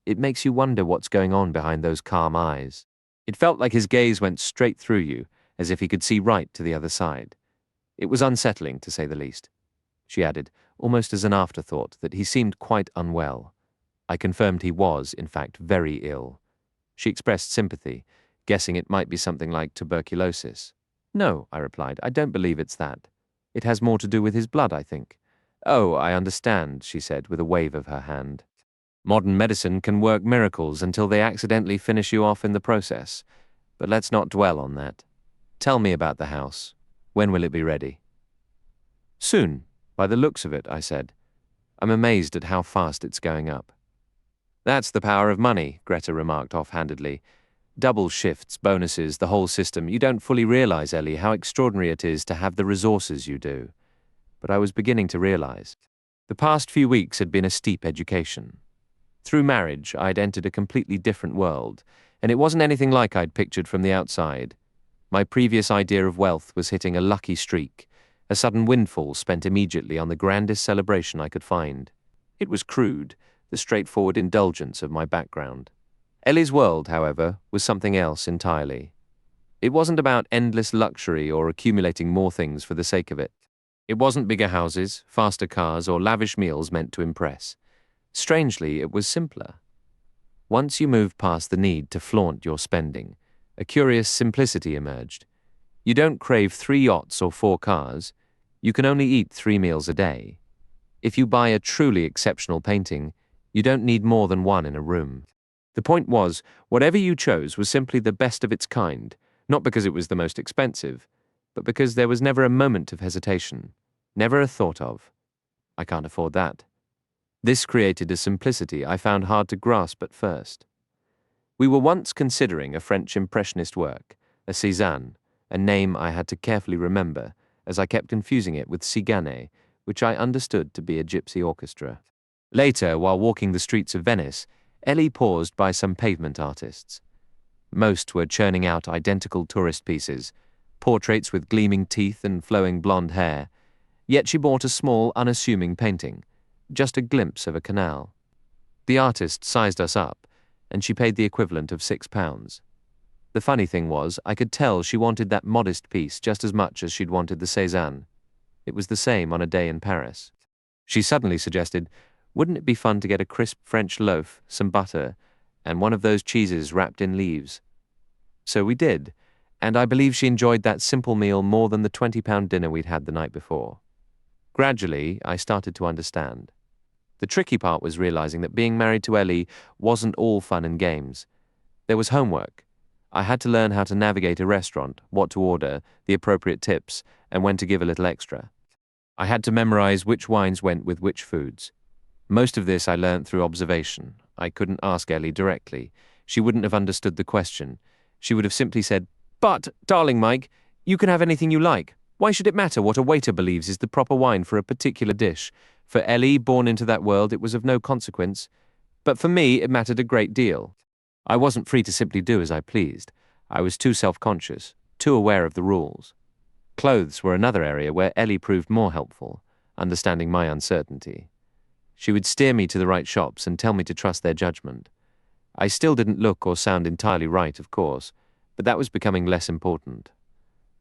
It makes you wonder what's going on behind those calm eyes. It felt like his gaze went straight through you, as if he could see right to the other side. It was unsettling, to say the least. She added, almost as an afterthought, that he seemed quite unwell. I confirmed he was, in fact, very ill. She expressed sympathy, guessing it might be something like tuberculosis. No, I replied, I don't believe it's that. It has more to do with his blood, I think. Oh, I understand, she said, with a wave of her hand. Modern medicine can work miracles until they accidentally finish you off in the process. But let's not dwell on that. Tell me about the house. When will it be ready? Soon, by the looks of it, I said. I'm amazed at how fast it's going up. That's the power of money, Greta remarked offhandedly. Double shifts, bonuses, the whole system. You don't fully realize, Ellie, how extraordinary it is to have the resources you do. But I was beginning to realize. The past few weeks had been a steep education. Through marriage, I'd entered a completely different world, and it wasn't anything like I'd pictured from the outside. My previous idea of wealth was hitting a lucky streak, a sudden windfall spent immediately on the grandest celebration I could find. It was crude, the straightforward indulgence of my background. Ellie's world, however, was something else entirely. It wasn't about endless luxury or accumulating more things for the sake of it. It wasn't bigger houses, faster cars, or lavish meals meant to impress. Strangely, it was simpler. Once you moved past the need to flaunt your spending, a curious simplicity emerged. You don't crave 3 yachts or 4 cars. You can only eat 3 meals a day. If you buy a truly exceptional painting, you don't need more than one in a room. The point was, whatever you chose was simply the best of its kind, not because it was the most expensive, but because there was never a moment of hesitation, never a thought of, I can't afford that. This created a simplicity I found hard to grasp at first. We were once considering a French Impressionist work, a Cézanne, a name I had to carefully remember, as I kept confusing it with Cigane, which I understood to be a gypsy orchestra. Later, while walking the streets of Venice, Ellie paused by some pavement artists. Most were churning out identical tourist pieces, portraits with gleaming teeth and flowing blonde hair, yet she bought a small, unassuming painting, just a glimpse of a canal. The artist sized us up, and she paid the equivalent of £6. The funny thing was, I could tell she wanted that modest piece just as much as she'd wanted the Cézanne. It was the same on a day in Paris. She suddenly suggested, wouldn't it be fun to get a crisp French loaf, some butter, and one of those cheeses wrapped in leaves? So we did, and I believe she enjoyed that simple meal more than the £20 dinner we'd had the night before. Gradually, I started to understand. The tricky part was realizing that being married to Ellie wasn't all fun and games. There was homework. I had to learn how to navigate a restaurant, what to order, the appropriate tips, and when to give a little extra. I had to memorize which wines went with which foods. Most of this I learnt through observation. I couldn't ask Ellie directly. She wouldn't have understood the question. She would have simply said, "But, darling Mike, you can have anything you like. Why should it matter what a waiter believes is the proper wine for a particular dish? For Ellie, born into that world, it was of no consequence. But for me, it mattered a great deal. I wasn't free to simply do as I pleased. I was too self-conscious, too aware of the rules. Clothes were another area where Ellie proved more helpful, understanding my uncertainty. She would steer me to the right shops and tell me to trust their judgment. I still didn't look or sound entirely right, of course, but that was becoming less important.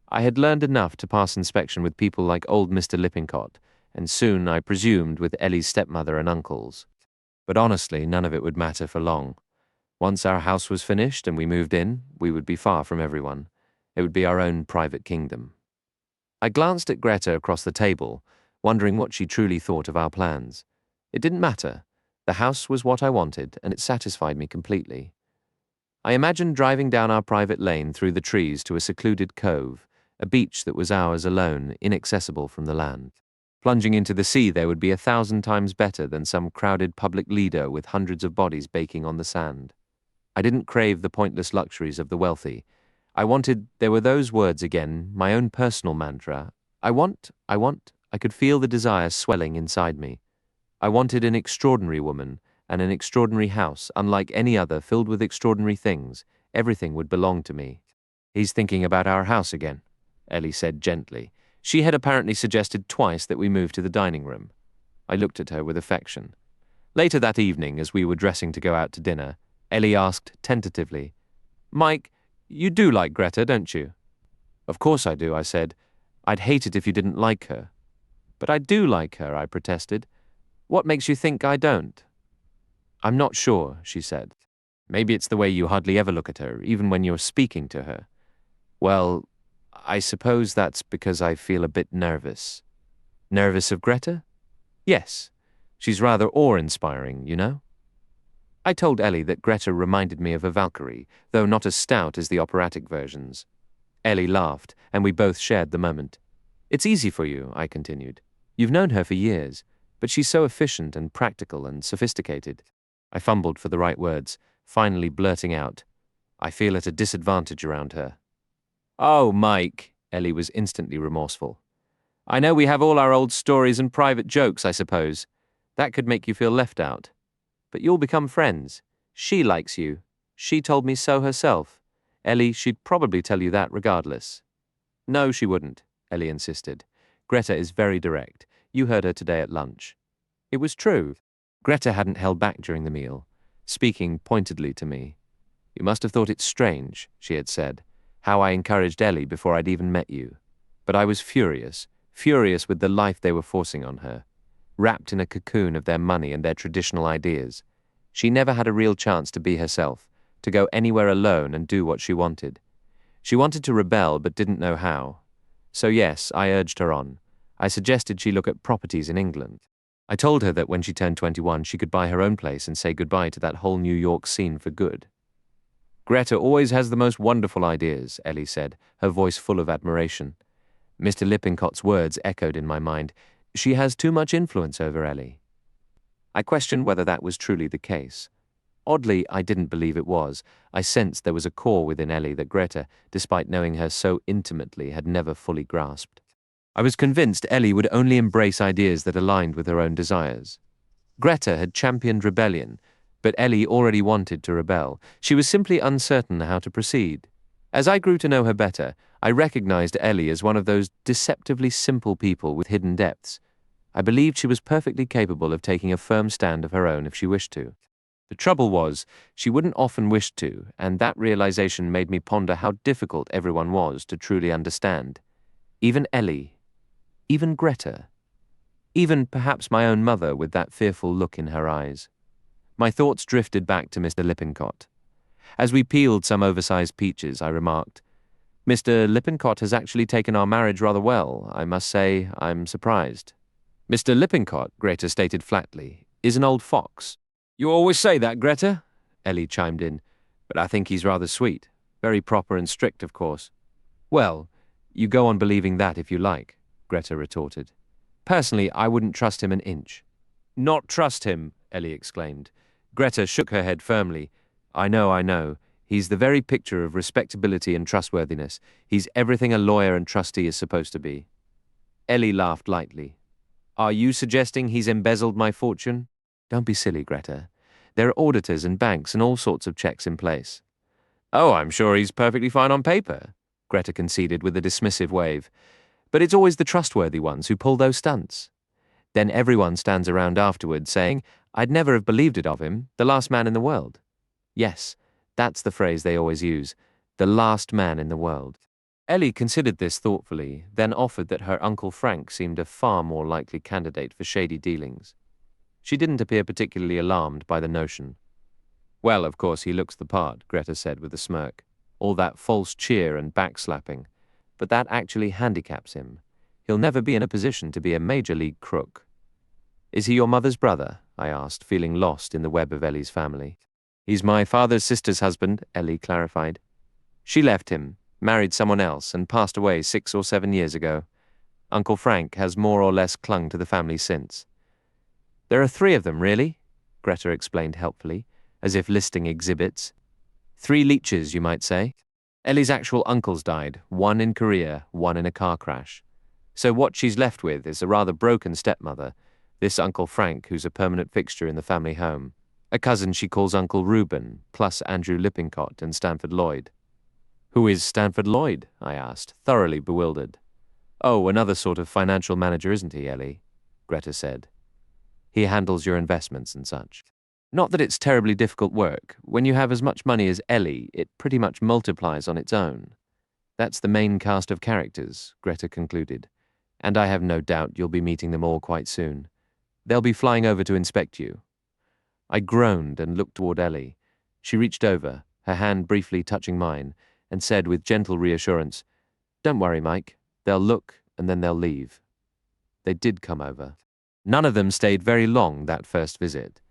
I had learned enough to pass inspection with people like old Mr. Lippincott, and soon, I presumed, with Ellie's stepmother and uncles. But honestly, none of it would matter for long. Once our house was finished and we moved in, we would be far from everyone. It would be our own private kingdom. I glanced at Greta across the table, wondering what she truly thought of our plans. It didn't matter. The house was what I wanted, and it satisfied me completely. I imagined driving down our private lane through the trees to a secluded cove, a beach that was ours alone, inaccessible from the land. Plunging into the sea there would be 1,000 times better than some crowded public lido with hundreds of bodies baking on the sand. I didn't crave the pointless luxuries of the wealthy. There were those words again, my own personal mantra. I want. I could feel the desire swelling inside me. I wanted an extraordinary woman and an extraordinary house, unlike any other, filled with extraordinary things. Everything would belong to me. "He's thinking about our house again," Ellie said gently. She had apparently suggested twice that we move to the dining room. I looked at her with affection. Later that evening, as we were dressing to go out to dinner, Ellie asked tentatively, "Mike, you do like Greta, don't you?" "Of course I do," I said. "I'd hate it if you didn't like her." "But I do like her," I protested. "What makes you think I don't?" "I'm not sure," she said. "Maybe it's the way you hardly ever look at her, even when you're speaking to her." "Well, I suppose that's because I feel a bit nervous." "Nervous of Greta?" "Yes. She's rather awe-inspiring, you know." I told Ellie that Greta reminded me of a Valkyrie, though not as stout as the operatic versions. Ellie laughed, and we both shared the moment. "It's easy for you," I continued. "You've known her for years, but she's so efficient and practical and sophisticated." I fumbled for the right words, finally blurting out, "I feel at a disadvantage around her." "Oh, Mike," Ellie was instantly remorseful. "I know we have all our old stories and private jokes, I suppose. That could make you feel left out. But you'll become friends. She likes you. She told me so herself. Ellie, she'd probably tell you that regardless." "No, she wouldn't," Ellie insisted. "Greta is very direct. You heard her today at lunch." It was true. Greta hadn't held back during the meal, speaking pointedly to me. "You must have thought it strange," she had said, "how I encouraged Ellie before I'd even met you. But I was furious with the life they were forcing on her, wrapped in a cocoon of their money and their traditional ideas. She never had a real chance to be herself, to go anywhere alone and do what she wanted. She wanted to rebel but didn't know how. So yes, I urged her on. I suggested she look at properties in England. I told her that when she turned 21 she could buy her own place and say goodbye to that whole New York scene for good. "Greta always has the most wonderful ideas," Ellie said, her voice full of admiration. Mr. Lippincott's words echoed in my mind. "She has too much influence over Ellie." I questioned whether that was truly the case. Oddly, I didn't believe it was. I sensed there was a core within Ellie that Greta, despite knowing her so intimately, had never fully grasped. I was convinced Ellie would only embrace ideas that aligned with her own desires. Greta had championed rebellion, but Ellie already wanted to rebel. She was simply uncertain how to proceed. As I grew to know her better, I recognized Ellie as one of those deceptively simple people with hidden depths. I believed she was perfectly capable of taking a firm stand of her own if she wished to. The trouble was, she wouldn't often wish to, and that realization made me ponder how difficult everyone was to truly understand. Even Ellie. Even Greta. Even perhaps my own mother with that fearful look in her eyes. My thoughts drifted back to Mr. Lippincott. As we peeled some oversized peaches, I remarked, "Mr. Lippincott has actually taken our marriage rather well. I must say, I'm surprised." "Mr. Lippincott," Greta stated flatly, "is an old fox." "You always say that, Greta," Ellie chimed in, "but I think he's rather sweet. Very proper and strict, of course." "Well, you go on believing that if you like," Greta retorted. "Personally, I wouldn't trust him an inch." Not trust him, Ellie exclaimed. Greta shook her head firmly. I know. He's the very picture of respectability and trustworthiness. He's everything a lawyer and trustee is supposed to be. Ellie laughed lightly. Are you suggesting he's embezzled my fortune? Don't be silly, Greta. There are auditors and banks and all sorts of checks in place. Oh, I'm sure he's perfectly fine on paper, Greta conceded with a dismissive wave. But it's always the trustworthy ones who pull those stunts. Then everyone stands around afterward saying, I'd never have believed it of him, the last man in the world. Yes, that's the phrase they always use, the last man in the world. Ellie considered this thoughtfully, then offered that her Uncle Frank seemed a far more likely candidate for shady dealings. She didn't appear particularly alarmed by the notion. Well, of course he looks the part, Greta said with a smirk. All that false cheer and backslapping. But that actually handicaps him. He'll never be in a position to be a major league crook. Is he your mother's brother? I asked, feeling lost in the web of Ellie's family. He's my father's sister's husband, Ellie clarified. She left him, married someone else, and passed away 6 or 7 years ago. Uncle Frank has more or less clung to the family since. There are 3 of them, really? Greta explained helpfully, as if listing exhibits. 3 leeches, you might say. Ellie's actual uncles died, one in Korea, one in a car crash. So what she's left with is a rather broken stepmother, this Uncle Frank who's a permanent fixture in the family home, a cousin she calls Uncle Reuben, plus Andrew Lippincott and Stanford Lloyd. Who is Stanford Lloyd? I asked, thoroughly bewildered. Oh, another sort of financial manager, isn't he, Ellie? Greta said. He handles your investments and such. Not that it's terribly difficult work. When you have as much money as Ellie, it pretty much multiplies on its own. That's the main cast of characters, Greta concluded. And I have no doubt you'll be meeting them all quite soon. They'll be flying over to inspect you. I groaned and looked toward Ellie. She reached over, her hand briefly touching mine, and said with gentle reassurance, Don't worry, Mike. They'll look and then they'll leave. They did come over. None of them stayed very long that first visit.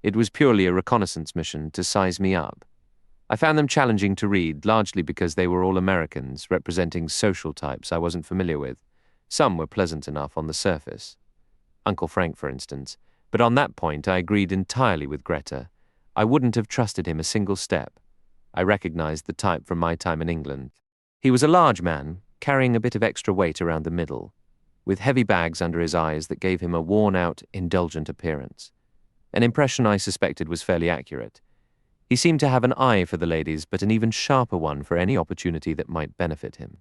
It was purely a reconnaissance mission to size me up. I found them challenging to read, largely because they were all Americans, representing social types I wasn't familiar with. Some were pleasant enough on the surface. Uncle Frank, for instance. But on that point I agreed entirely with Greta. I wouldn't have trusted him a single step. I recognized the type from my time in England. He was a large man, carrying a bit of extra weight around the middle, with heavy bags under his eyes that gave him a worn-out, indulgent appearance. An impression I suspected was fairly accurate. He seemed to have an eye for the ladies, but an even sharper one for any opportunity that might benefit him.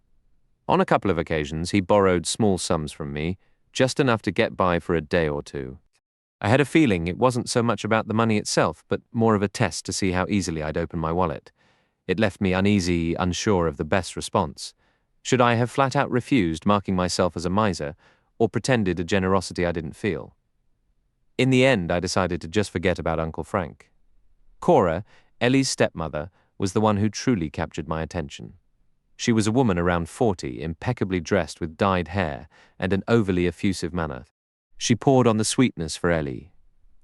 On a couple of occasions, he borrowed small sums from me, just enough to get by for a day or two. I had a feeling it wasn't so much about the money itself, but more of a test to see how easily I'd open my wallet. It left me uneasy, unsure of the best response. Should I have flat out refused, marking myself as a miser, or pretended a generosity I didn't feel? In the end, I decided to just forget about Uncle Frank. Cora, Ellie's stepmother, was the one who truly captured my attention. She was a woman around 40, impeccably dressed with dyed hair and an overly effusive manner. She poured on the sweetness for Ellie.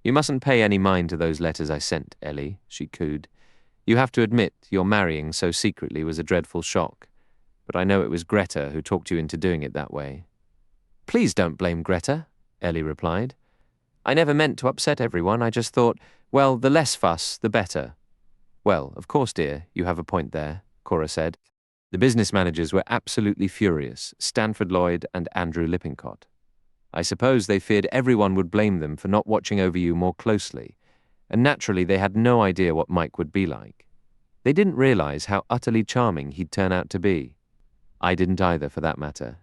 You mustn't pay any mind to those letters I sent, Ellie, she cooed. You have to admit your marrying so secretly was a dreadful shock. But I know it was Greta who talked you into doing it that way. Please don't blame Greta, Ellie replied. I never meant to upset everyone. I just thought, well, the less fuss, the better. Well, of course, dear, you have a point there, Cora said. The business managers were absolutely furious, Stanford Lloyd and Andrew Lippincott. I suppose they feared everyone would blame them for not watching over you more closely, and naturally they had no idea what Mike would be like. They didn't realize how utterly charming he'd turn out to be. I didn't either, for that matter.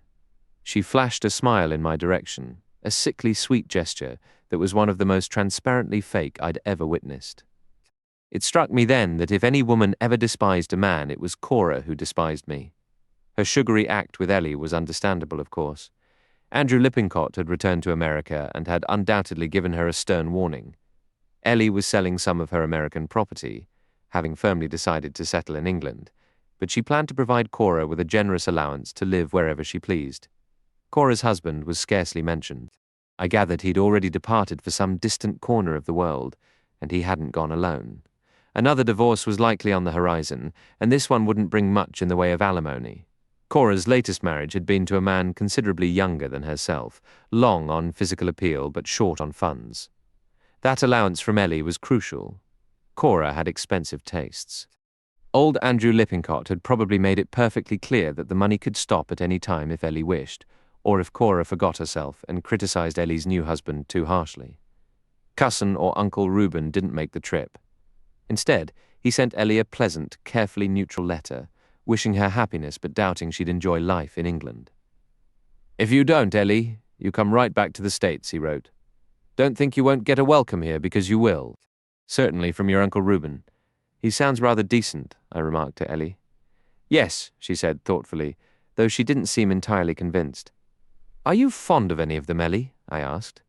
She flashed a smile in my direction, a sickly sweet gesture that was one of the most transparently fake I'd ever witnessed. It struck me then that if any woman ever despised a man, it was Cora who despised me. Her sugary act with Ellie was understandable, of course. Andrew Lippincott had returned to America and had undoubtedly given her a stern warning. Ellie was selling some of her American property, having firmly decided to settle in England, but she planned to provide Cora with a generous allowance to live wherever she pleased. Cora's husband was scarcely mentioned. I gathered he'd already departed for some distant corner of the world, and he hadn't gone alone. Another divorce was likely on the horizon, and this one wouldn't bring much in the way of alimony. Cora's latest marriage had been to a man considerably younger than herself, long on physical appeal but short on funds. That allowance from Ellie was crucial. Cora had expensive tastes. Old Andrew Lippincott had probably made it perfectly clear that the money could stop at any time if Ellie wished, or if Cora forgot herself and criticized Ellie's new husband too harshly. Cousin or Uncle Reuben didn't make the trip. Instead, he sent Ellie a pleasant, carefully neutral letter, wishing her happiness but doubting she'd enjoy life in England. "If you don't, Ellie, you come right back to the States," he wrote. "Don't think you won't get a welcome here, because you will. Certainly from your Uncle Reuben. He sounds rather decent," I remarked to Ellie. "Yes," she said thoughtfully, though she didn't seem entirely convinced. "Are you fond of any of them, Ellie?" I asked.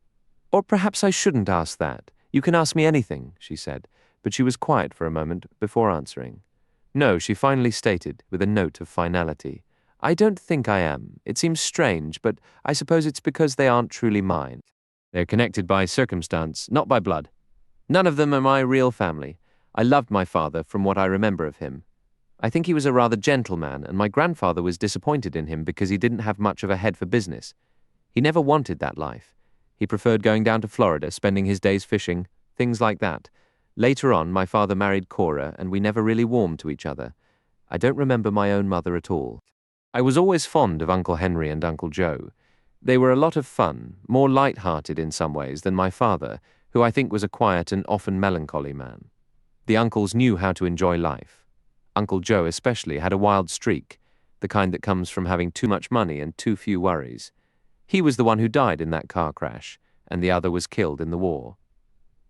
"Or perhaps I shouldn't ask that. You can ask me anything," she said, but she was quiet for a moment before answering. "No," she finally stated, with a note of finality. "I don't think I am. It seems strange, but I suppose it's because they aren't truly mine. They're connected by circumstance, not by blood. None of them are my real family. I loved my father from what I remember of him. I think he was a rather gentle man, and my grandfather was disappointed in him because he didn't have much of a head for business. He never wanted that life. He preferred going down to Florida, spending his days fishing, things like that. Later on, my father married Cora, and we never really warmed to each other. I don't remember my own mother at all. I was always fond of Uncle Henry and Uncle Joe. They were a lot of fun, more light-hearted in some ways than my father, who I think was a quiet and often melancholy man. The uncles knew how to enjoy life. Uncle Joe especially had a wild streak, the kind that comes from having too much money and too few worries. He was the one who died in that car crash, and the other was killed in the war.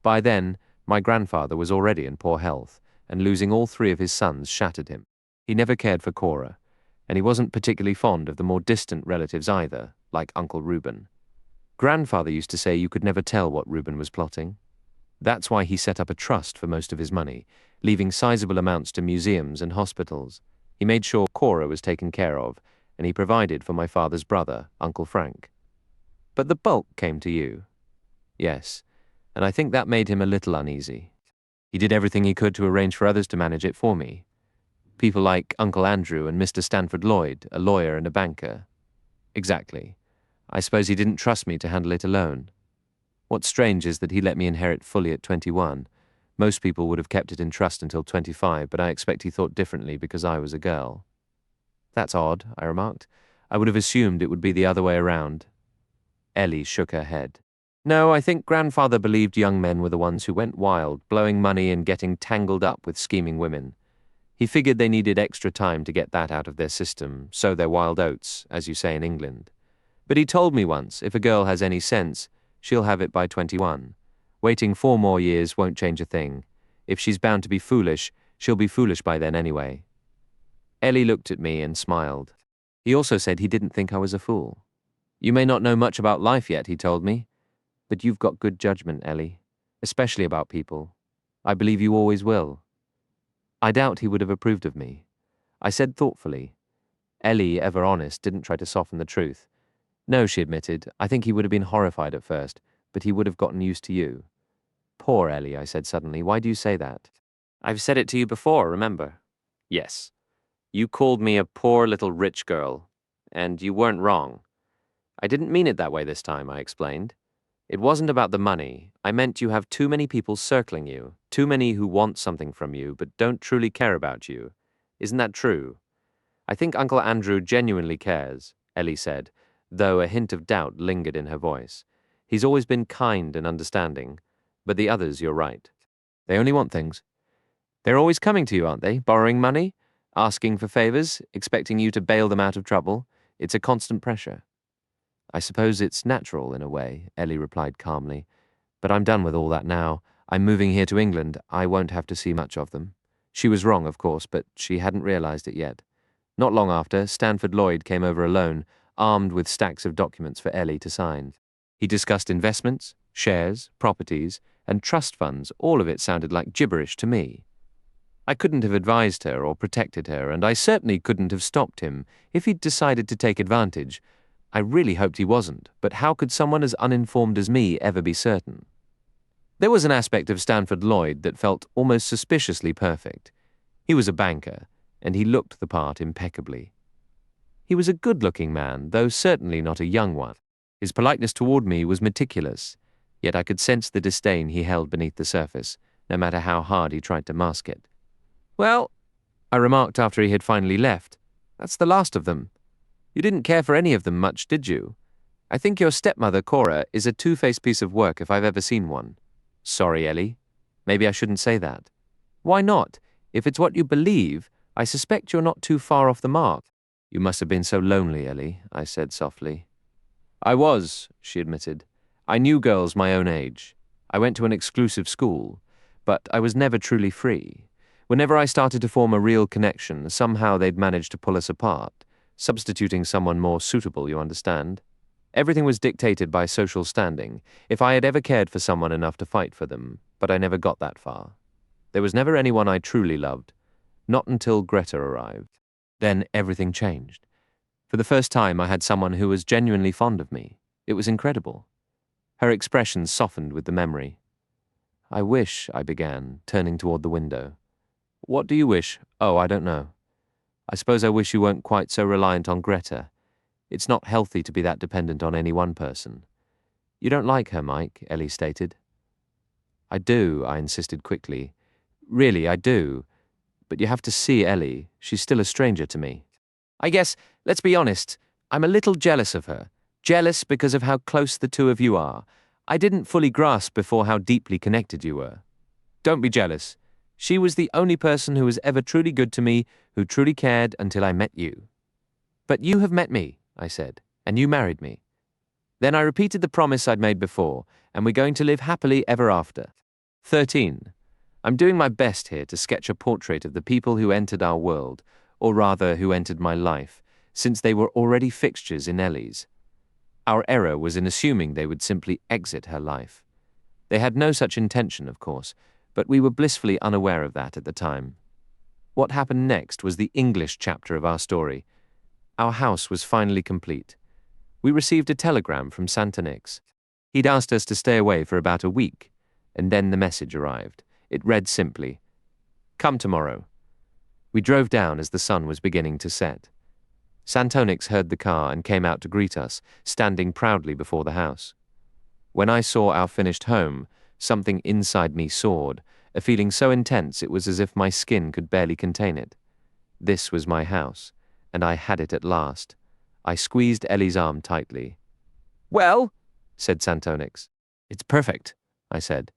By then, my grandfather was already in poor health, and losing all three of his sons shattered him. He never cared for Cora, and he wasn't particularly fond of the more distant relatives either, like Uncle Reuben. Grandfather used to say you could never tell what Reuben was plotting. That's why he set up a trust for most of his money, leaving sizable amounts to museums and hospitals. He made sure Cora was taken care of, and he provided for my father's brother, Uncle Frank. But the bulk came to you. Yes, and I think that made him a little uneasy. He did everything he could to arrange for others to manage it for me. People like Uncle Andrew and Mr. Stanford Lloyd, a lawyer and a banker. Exactly. I suppose he didn't trust me to handle it alone. What's strange is that he let me inherit fully at 21. Most people would have kept it in trust until 25, but I expect he thought differently because I was a girl. That's odd, I remarked. I would have assumed it would be the other way around. Ellie shook her head. No, I think grandfather believed young men were the ones who went wild, blowing money and getting tangled up with scheming women. He figured they needed extra time to get that out of their system, sow their wild oats, as you say in England. But he told me once, if a girl has any sense, she'll have it by 21. Waiting 4 more years won't change a thing. If she's bound to be foolish, she'll be foolish by then anyway. Ellie looked at me and smiled. He also said he didn't think I was a fool. You may not know much about life yet, he told me, but you've got good judgment, Ellie, especially about people. I believe you always will. I doubt he would have approved of me. I said thoughtfully. Ellie, ever honest, didn't try to soften the truth. No, she admitted, I think he would have been horrified at first, but he would have gotten used to you. Poor Ellie, I said suddenly. Why do you say that? I've said it to you before, remember? Yes. You called me a poor little rich girl, and you weren't wrong. I didn't mean it that way this time, I explained. It wasn't about the money. I meant you have too many people circling you, too many who want something from you but don't truly care about you. Isn't that true? I think Uncle Andrew genuinely cares, Ellie said, though a hint of doubt lingered in her voice. He's always been kind and understanding, but the others, you're right. They only want things. They're always coming to you, aren't they? Borrowing money? Asking for favors? Expecting you to bail them out of trouble? It's a constant pressure. I suppose it's natural in a way, Ellie replied calmly. But I'm done with all that now. I'm moving here to England. I won't have to see much of them. She was wrong, of course, but she hadn't realized it yet. Not long after, Stanford Lloyd came over alone, armed with stacks of documents for Ellie to sign. He discussed investments, shares, properties, and trust funds. All of it sounded like gibberish to me. I couldn't have advised her or protected her, and I certainly couldn't have stopped him if he'd decided to take advantage. I really hoped he wasn't, but how could someone as uninformed as me ever be certain? There was an aspect of Stanford Lloyd that felt almost suspiciously perfect. He was a banker, and he looked the part impeccably. He was a good-looking man, though certainly not a young one. His politeness toward me was meticulous. Yet I could sense the disdain he held beneath the surface, no matter how hard he tried to mask it. "Well," I remarked after he had finally left, "that's the last of them. You didn't care for any of them much, did you? I think your stepmother, Cora, is a two-faced piece of work if I've ever seen one." "Sorry, Ellie. Maybe I shouldn't say that." "Why not? If it's what you believe, I suspect you're not too far off the mark." "You must have been so lonely, Ellie," I said softly. "I was," she admitted. "I knew girls my own age. I went to an exclusive school, but I was never truly free. Whenever I started to form a real connection, somehow they'd manage to pull us apart, substituting someone more suitable, you understand? Everything was dictated by social standing, if I had ever cared for someone enough to fight for them, but I never got that far. There was never anyone I truly loved, not until Greta arrived. Then everything changed. For the first time, I had someone who was genuinely fond of me. It was incredible." Her expression softened with the memory. "I wish," I began, turning toward the window. "What do you wish?" "Oh, I don't know. I suppose I wish you weren't quite so reliant on Greta. It's not healthy to be that dependent on any one person." "You don't like her, Mike," Ellie stated. "I do," I insisted quickly. "Really, I do. But you have to see Ellie. She's still a stranger to me. I guess, let's be honest, I'm a little jealous of her. Jealous because of how close the two of you are. I didn't fully grasp before how deeply connected you were. Don't be jealous. She was the only person who was ever truly good to me, who truly cared until I met you." "But you have met me," I said, "and you married me." Then I repeated the promise I'd made before, and we're going to live happily ever after. 13. I'm doing my best here to sketch a portrait of the people who entered our world, or rather who entered my life, since they were already fixtures in Ellie's. Our error was in assuming they would simply exit her life. They had no such intention, of course, but we were blissfully unaware of that at the time. What happened next was the English chapter of our story. Our house was finally complete. We received a telegram from Santonix. He'd asked us to stay away for about a week, and then the message arrived. It read simply, "Come tomorrow." We drove down as the sun was beginning to set. Santonix heard the car and came out to greet us, standing proudly before the house. When I saw our finished home, something inside me soared, a feeling so intense it was as if my skin could barely contain it. This was my house, and I had it at last. I squeezed Ellie's arm tightly. "Well," said Santonix. "It's perfect," I said,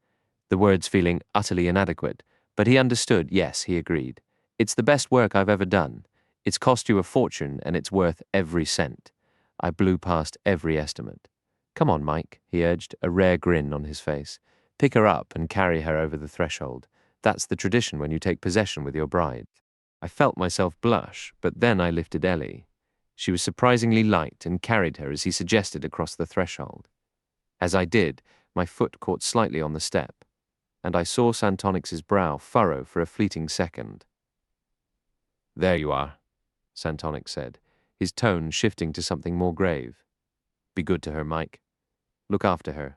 the words feeling utterly inadequate, but he understood. Yes, he agreed. "It's the best work I've ever done. It's cost you a fortune, and it's worth every cent." I blew past every estimate. "Come on, Mike," he urged, a rare grin on his face. "Pick her up and carry her over the threshold. That's the tradition when you take possession with your bride." I felt myself blush, but then I lifted Ellie. She was surprisingly light and carried her as he suggested across the threshold. As I did, my foot caught slightly on the step, and I saw Santonix's brow furrow for a fleeting second. "There you are," Santonix said, his tone shifting to something more grave. "Be good to her, Mike. Look after her.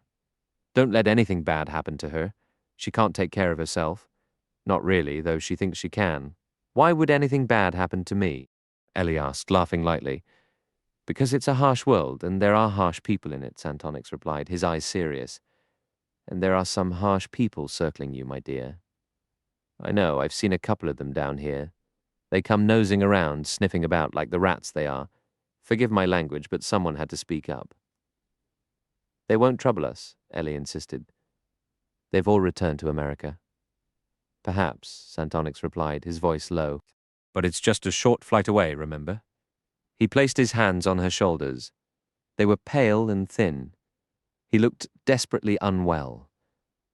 Don't let anything bad happen to her. She can't take care of herself. Not really, though she thinks she can." "Why would anything bad happen to me?" Ellie asked, laughing lightly. "Because it's a harsh world, and there are harsh people in it," Santonix replied, his eyes serious. "And there are some harsh people circling you, my dear. I know, I've seen a couple of them down here. They come nosing around, sniffing about like the rats they are. Forgive my language, but someone had to speak up." "They won't trouble us," Ellie insisted. "They've all returned to America." "Perhaps," Santonix replied, his voice low. "But it's just a short flight away, remember?" He placed his hands on her shoulders. They were pale and thin. He looked desperately unwell.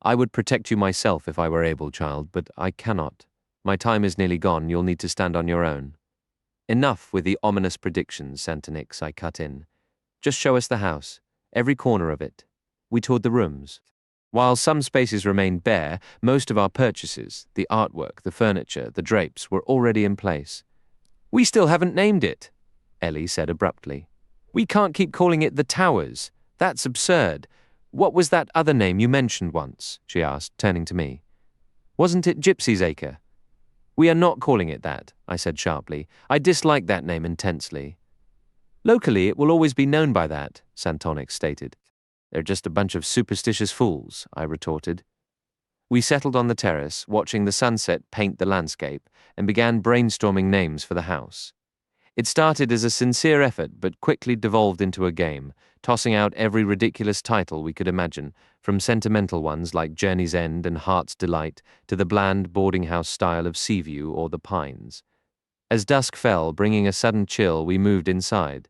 "I would protect you myself if I were able, child, but I cannot. My time is nearly gone. You'll need to stand on your own." "Enough with the ominous predictions, Santonix," I cut in. "Just show us the house, every corner of it." We toured the rooms. While some spaces remained bare, most of our purchases, the artwork, the furniture, the drapes, were already in place. "We still haven't named it," Ellie said abruptly. "We can't keep calling it the Towers. That's absurd. What was that other name you mentioned once?" she asked, turning to me. "Wasn't it Gypsy's Acre?" "We are not calling it that," I said sharply. "I dislike that name intensely." "Locally, it will always be known by that," Santonix stated. They're just a bunch of superstitious fools, I retorted. We settled on the terrace, watching the sunset paint the landscape, and began brainstorming names for the house. It started as a sincere effort, but quickly devolved into a game, tossing out every ridiculous title we could imagine, from sentimental ones like Journey's End and Heart's Delight to the bland boarding house style of Seaview or The Pines. As dusk fell, bringing a sudden chill, we moved inside.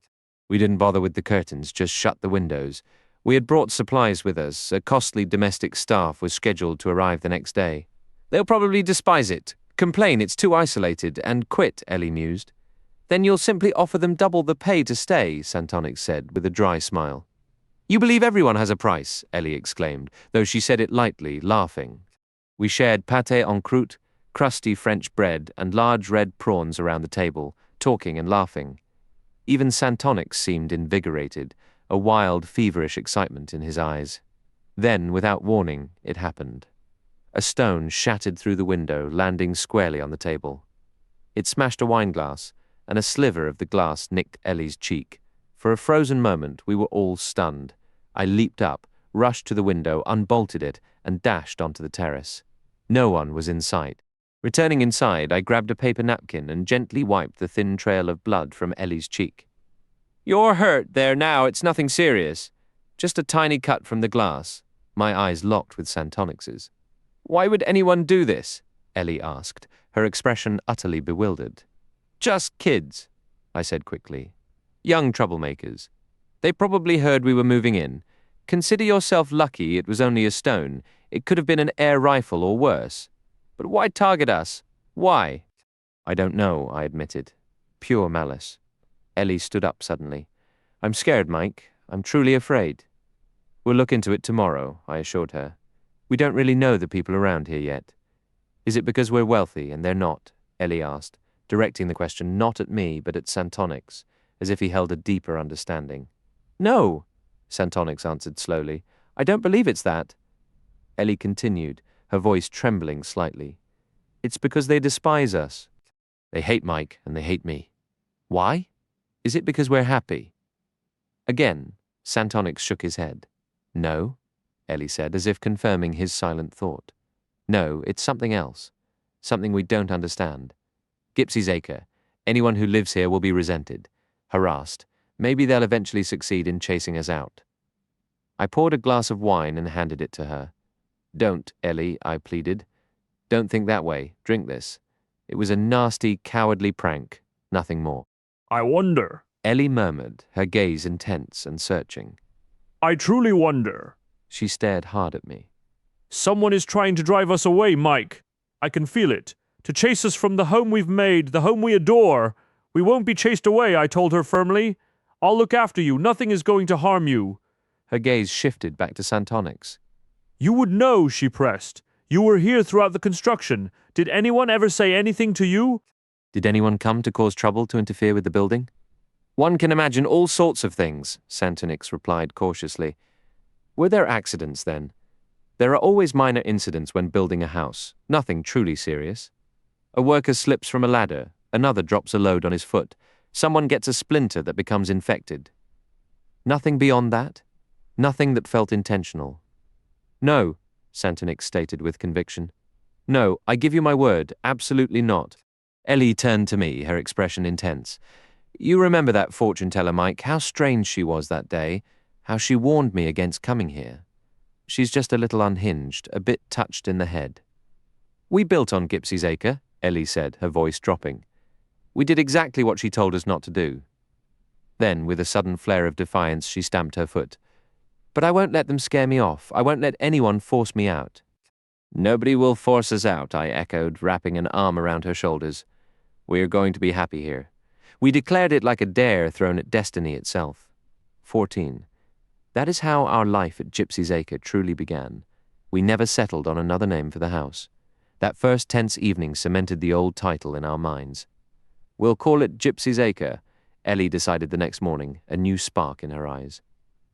We didn't bother with the curtains, just shut the windows. We had brought supplies with us. A costly domestic staff was scheduled to arrive the next day. They'll probably despise it, complain it's too isolated, and quit, Ellie mused. Then you'll simply offer them double the pay to stay, Santonic said, with a dry smile. You believe everyone has a price, Ellie exclaimed, though she said it lightly, laughing. We shared pâté en croûte, crusty French bread, and large red prawns around the table, talking and laughing. Even Santonic seemed invigorated, a wild, feverish excitement in his eyes. Then, without warning, it happened. A stone shattered through the window, landing squarely on the table. It smashed a wineglass, and a sliver of the glass nicked Ellie's cheek. For a frozen moment, we were all stunned. I leaped up, rushed to the window, unbolted it, and dashed onto the terrace. No one was in sight. Returning inside, I grabbed a paper napkin and gently wiped the thin trail of blood from Ellie's cheek. You're hurt there now, it's nothing serious. Just a tiny cut from the glass. My eyes locked with Santonic's. Why would anyone do this? Ellie asked, her expression utterly bewildered. Just kids, I said quickly. Young troublemakers. They probably heard we were moving in. Consider yourself lucky it was only a stone. It could have been an air rifle or worse. But why target us? Why? I don't know, I admitted. Pure malice. Ellie stood up suddenly. I'm scared, Mike. I'm truly afraid. We'll look into it tomorrow, I assured her. We don't really know the people around here yet. Is it because we're wealthy and they're not? Ellie asked, directing the question not at me but at Santonix, as if he held a deeper understanding. No, Santonix answered slowly. I don't believe it's that. Ellie continued, her voice trembling slightly. It's because they despise us. They hate Mike and they hate me. Why? Is it because we're happy? Again, Santonix shook his head. No, Ellie said, as if confirming his silent thought. No, it's something else. Something we don't understand. Gipsy's Acre. Anyone who lives here will be resented, harassed. Maybe they'll eventually succeed in chasing us out. I poured a glass of wine and handed it to her. Don't, Ellie, I pleaded. Don't think that way. Drink this. It was a nasty, cowardly prank. Nothing more. I wonder. Ellie murmured, her gaze intense and searching. I truly wonder. She stared hard at me. Someone is trying to drive us away, Mike. I can feel it. To chase us from the home we've made, the home we adore. We won't be chased away, I told her firmly. I'll look after you. Nothing is going to harm you. Her gaze shifted back to Santonix. You would know, she pressed. You were here throughout the construction. Did anyone ever say anything to you? Did anyone come to cause trouble to interfere with the building? One can imagine all sorts of things, Santonix replied cautiously. Were there accidents then? There are always minor incidents when building a house, nothing truly serious. A worker slips from a ladder, another drops a load on his foot, someone gets a splinter that becomes infected. Nothing beyond that? Nothing that felt intentional? No, Santonix stated with conviction. No, I give you my word, absolutely not. Ellie turned to me, her expression intense. You remember that fortune teller, Mike, how strange she was that day, how she warned me against coming here. She's just a little unhinged, a bit touched in the head. We built on Gipsy's Acre, Ellie said, her voice dropping. We did exactly what she told us not to do. Then, with a sudden flare of defiance, she stamped her foot. But I won't let them scare me off. I won't let anyone force me out. Nobody will force us out, I echoed, wrapping an arm around her shoulders. We are going to be happy here. We declared it like a dare thrown at destiny itself. 14. That is how our life at Gipsy's Acre truly began. We never settled on another name for the house. That first tense evening cemented the old title in our minds. We'll call it Gipsy's Acre, Ellie decided the next morning, a new spark in her eyes.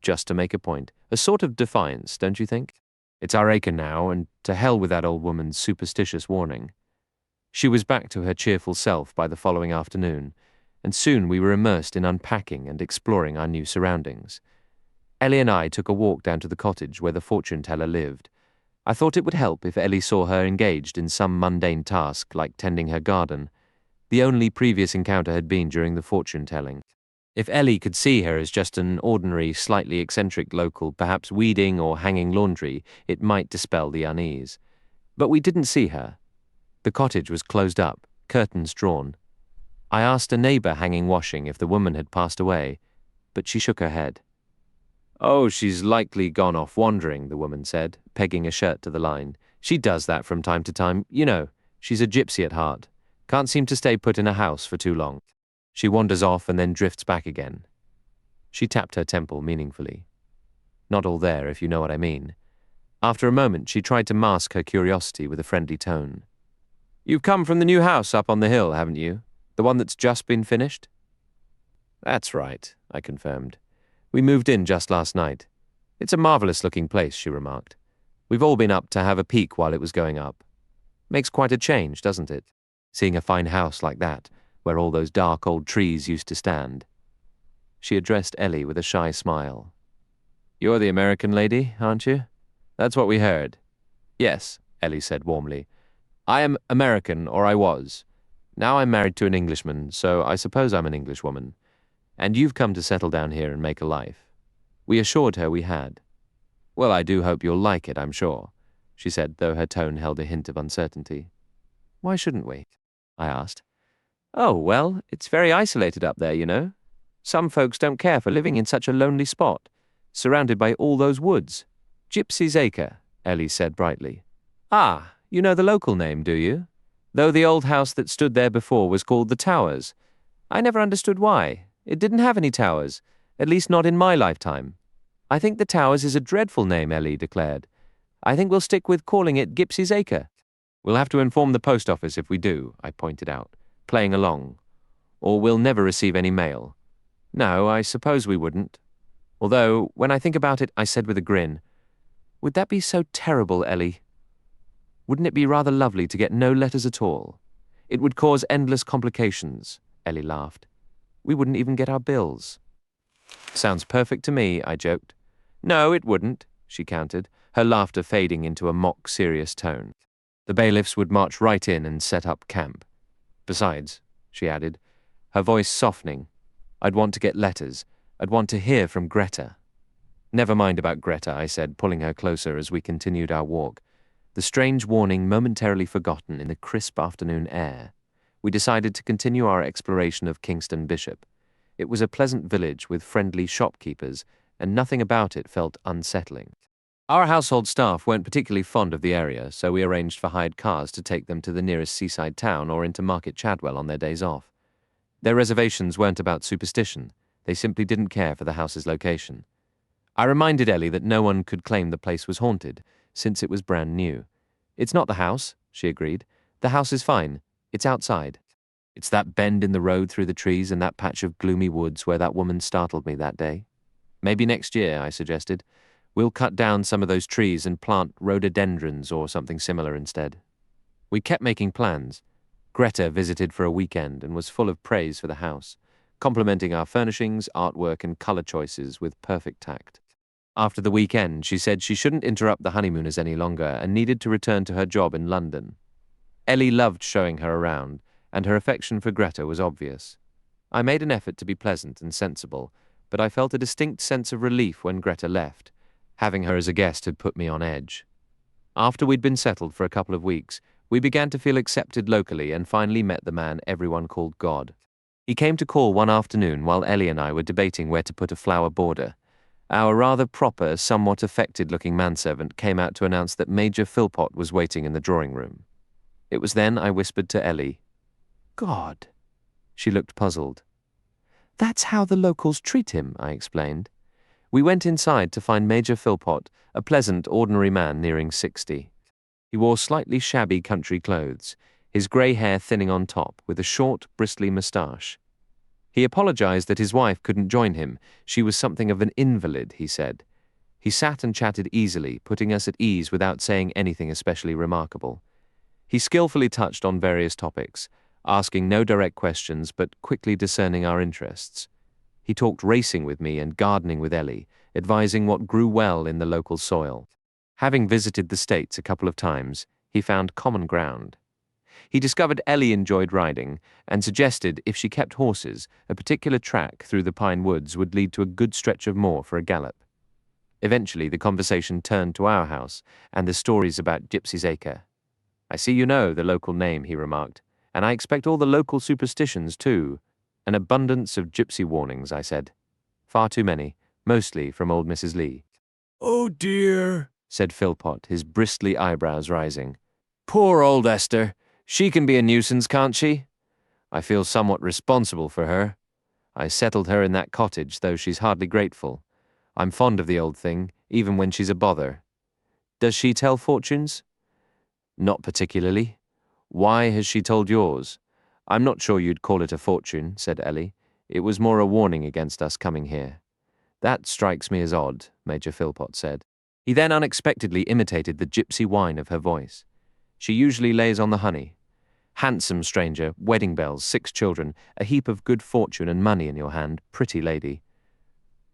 Just to make a point, a sort of defiance, don't you think? It's our acre now, and to hell with that old woman's superstitious warning. She was back to her cheerful self by the following afternoon, and soon we were immersed in unpacking and exploring our new surroundings. Ellie and I took a walk down to the cottage where the fortune-teller lived. I thought it would help if Ellie saw her engaged in some mundane task like tending her garden. The only previous encounter had been during the fortune-telling. If Ellie could see her as just an ordinary, slightly eccentric local, perhaps weeding or hanging laundry, it might dispel the unease. But we didn't see her. The cottage was closed up, curtains drawn. I asked a neighbour hanging washing if the woman had passed away, but she shook her head. "Oh, she's likely gone off wandering," the woman said, pegging a shirt to the line. "She does that from time to time. You know, she's a gypsy at heart. Can't seem to stay put in a house for too long. She wanders off and then drifts back again." She tapped her temple meaningfully. Not all there, if you know what I mean. After a moment, she tried to mask her curiosity with a friendly tone. "You've come from the new house up on the hill, haven't you? The one that's just been finished?" "That's right," I confirmed. "We moved in just last night. It's a marvelous-looking place," she remarked. "We've all been up to have a peek while it was going up. Makes quite a change, doesn't it? Seeing a fine house like that, where all those dark old trees used to stand." She addressed Ellie with a shy smile. "You're the American lady, aren't you? That's what we heard." "Yes," Ellie said warmly. "I am American, or I was. Now I'm married to an Englishman, so I suppose I'm an Englishwoman. And you've come to settle down here and make a life." We assured her we had. "Well, I do hope you'll like it, I'm sure," she said, though her tone held a hint of uncertainty. "Why shouldn't we?" I asked. "Oh, well, it's very isolated up there, you know. Some folks don't care for living in such a lonely spot, surrounded by all those woods." "Gypsy's Acre," Ellie said brightly. "Ah, you know the local name, do you? Though the old house that stood there before was called the Towers. I never understood why. It didn't have any towers, at least not in my lifetime." "I think the Towers is a dreadful name," Ellie declared. "I think we'll stick with calling it Gypsy's Acre." "We'll have to inform the post office if we do," I pointed out, playing along. "Or we'll never receive any mail." "No, I suppose we wouldn't. Although, when I think about it," I said with a grin, "would that be so terrible, Ellie? Wouldn't it be rather lovely to get no letters at all? It would cause endless complications," Ellie laughed. "We wouldn't even get our bills." "Sounds perfect to me," I joked. "No, it wouldn't," she countered, her laughter fading into a mock-serious tone. "The bailiffs would march right in and set up camp. Besides," she added, her voice softening, "I'd want to get letters. I'd want to hear from Greta." "Never mind about Greta," I said, pulling her closer as we continued our walk. The strange warning momentarily forgotten in the crisp afternoon air, we decided to continue our exploration of Kingston Bishop. It was a pleasant village with friendly shopkeepers, and nothing about it felt unsettling. Our household staff weren't particularly fond of the area, so we arranged for hired cars to take them to the nearest seaside town or into Market Chadwell on their days off. Their reservations weren't about superstition. They simply didn't care for the house's location. I reminded Ellie that no one could claim the place was haunted, since it was brand new. "It's not the house," she agreed. "The house is fine. It's outside. It's that bend in the road through the trees and that patch of gloomy woods where that woman startled me that day. Maybe next year," I suggested. "We'll cut down some of those trees and plant rhododendrons or something similar instead." We kept making plans. Greta visited for a weekend and was full of praise for the house, complimenting our furnishings, artwork, and color choices with perfect tact. After the weekend, she said she shouldn't interrupt the honeymooners any longer and needed to return to her job in London. Ellie loved showing her around, and her affection for Greta was obvious. I made an effort to be pleasant and sensible, but I felt a distinct sense of relief when Greta left. Having her as a guest had put me on edge. After we'd been settled for a couple of weeks, we began to feel accepted locally and finally met the man everyone called God. He came to call one afternoon while Ellie and I were debating where to put a flower border. Our rather proper, somewhat affected-looking manservant came out to announce that Major Philpott was waiting in the drawing room. It was then I whispered to Ellie, "God." She looked puzzled. "That's how the locals treat him," I explained. We went inside to find Major Philpott, a pleasant, ordinary man nearing 60. He wore slightly shabby country clothes, his grey hair thinning on top, with a short, bristly moustache. He apologized that his wife couldn't join him. She was something of an invalid, he said. He sat and chatted easily, putting us at ease without saying anything especially remarkable. He skillfully touched on various topics, asking no direct questions but quickly discerning our interests. He talked racing with me and gardening with Ellie, advising what grew well in the local soil. Having visited the States a couple of times, he found common ground. He discovered Ellie enjoyed riding and suggested if she kept horses, a particular track through the pine woods would lead to a good stretch of moor for a gallop. Eventually, the conversation turned to our house and the stories about Gypsy's Acre. "I see you know the local name," he remarked, "and I expect all the local superstitions too. An abundance of gypsy warnings," I said. "Far too many, mostly from old Mrs. Lee." Oh dear, said Philpot, his bristly eyebrows rising. "Poor old Esther. She can be a nuisance, can't she? I feel somewhat responsible for her. I settled her in that cottage, though she's hardly grateful. I'm fond of the old thing, even when she's a bother. Does she tell fortunes?" "Not particularly. Why has she told yours?" "I'm not sure you'd call it a fortune," said Ellie. "It was more a warning against us coming here." "That strikes me as odd," Major Philpot said. He then unexpectedly imitated the gypsy whine of her voice. "She usually lays on the honey. Handsome stranger, wedding bells, 6 children, a heap of good fortune and money in your hand, pretty lady.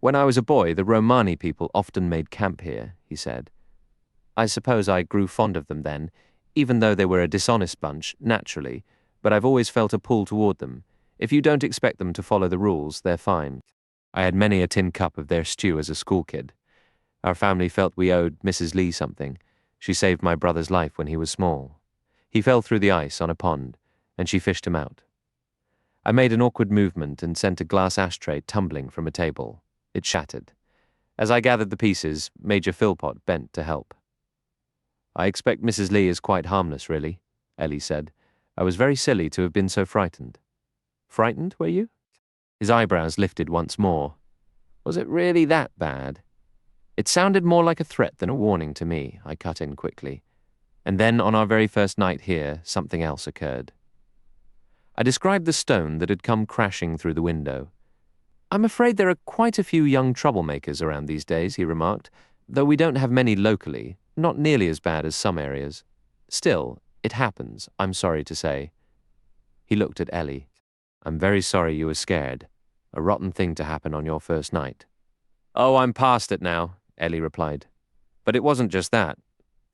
When I was a boy, the Romani people often made camp here," he said. "I suppose I grew fond of them then, even though they were a dishonest bunch, naturally, but I've always felt a pull toward them. If you don't expect them to follow the rules, they're fine. I had many a tin cup of their stew as a school kid. Our family felt we owed Mrs. Lee something. She saved my brother's life when he was small. He fell through the ice on a pond, and she fished him out. I made an awkward movement and sent a glass ashtray tumbling from a table. It shattered. As I gathered the pieces, Major Philpot bent to help. "I expect Mrs. Lee is quite harmless, really," Ellie said. "I was very silly to have been so frightened." "Frightened, were you?" His eyebrows lifted once more. "Was it really that bad?" "It sounded more like a threat than a warning to me," I cut in quickly. And then, on our very first night here, something else occurred. I described the stone that had come crashing through the window. "I'm afraid there are quite a few young troublemakers around these days," he remarked, "though we don't have many locally, not nearly as bad as some areas. Still, it happens, I'm sorry to say." He looked at Ellie. "I'm very sorry you were scared. A rotten thing to happen on your first night." "Oh, I'm past it now," Ellie replied. "But it wasn't just that.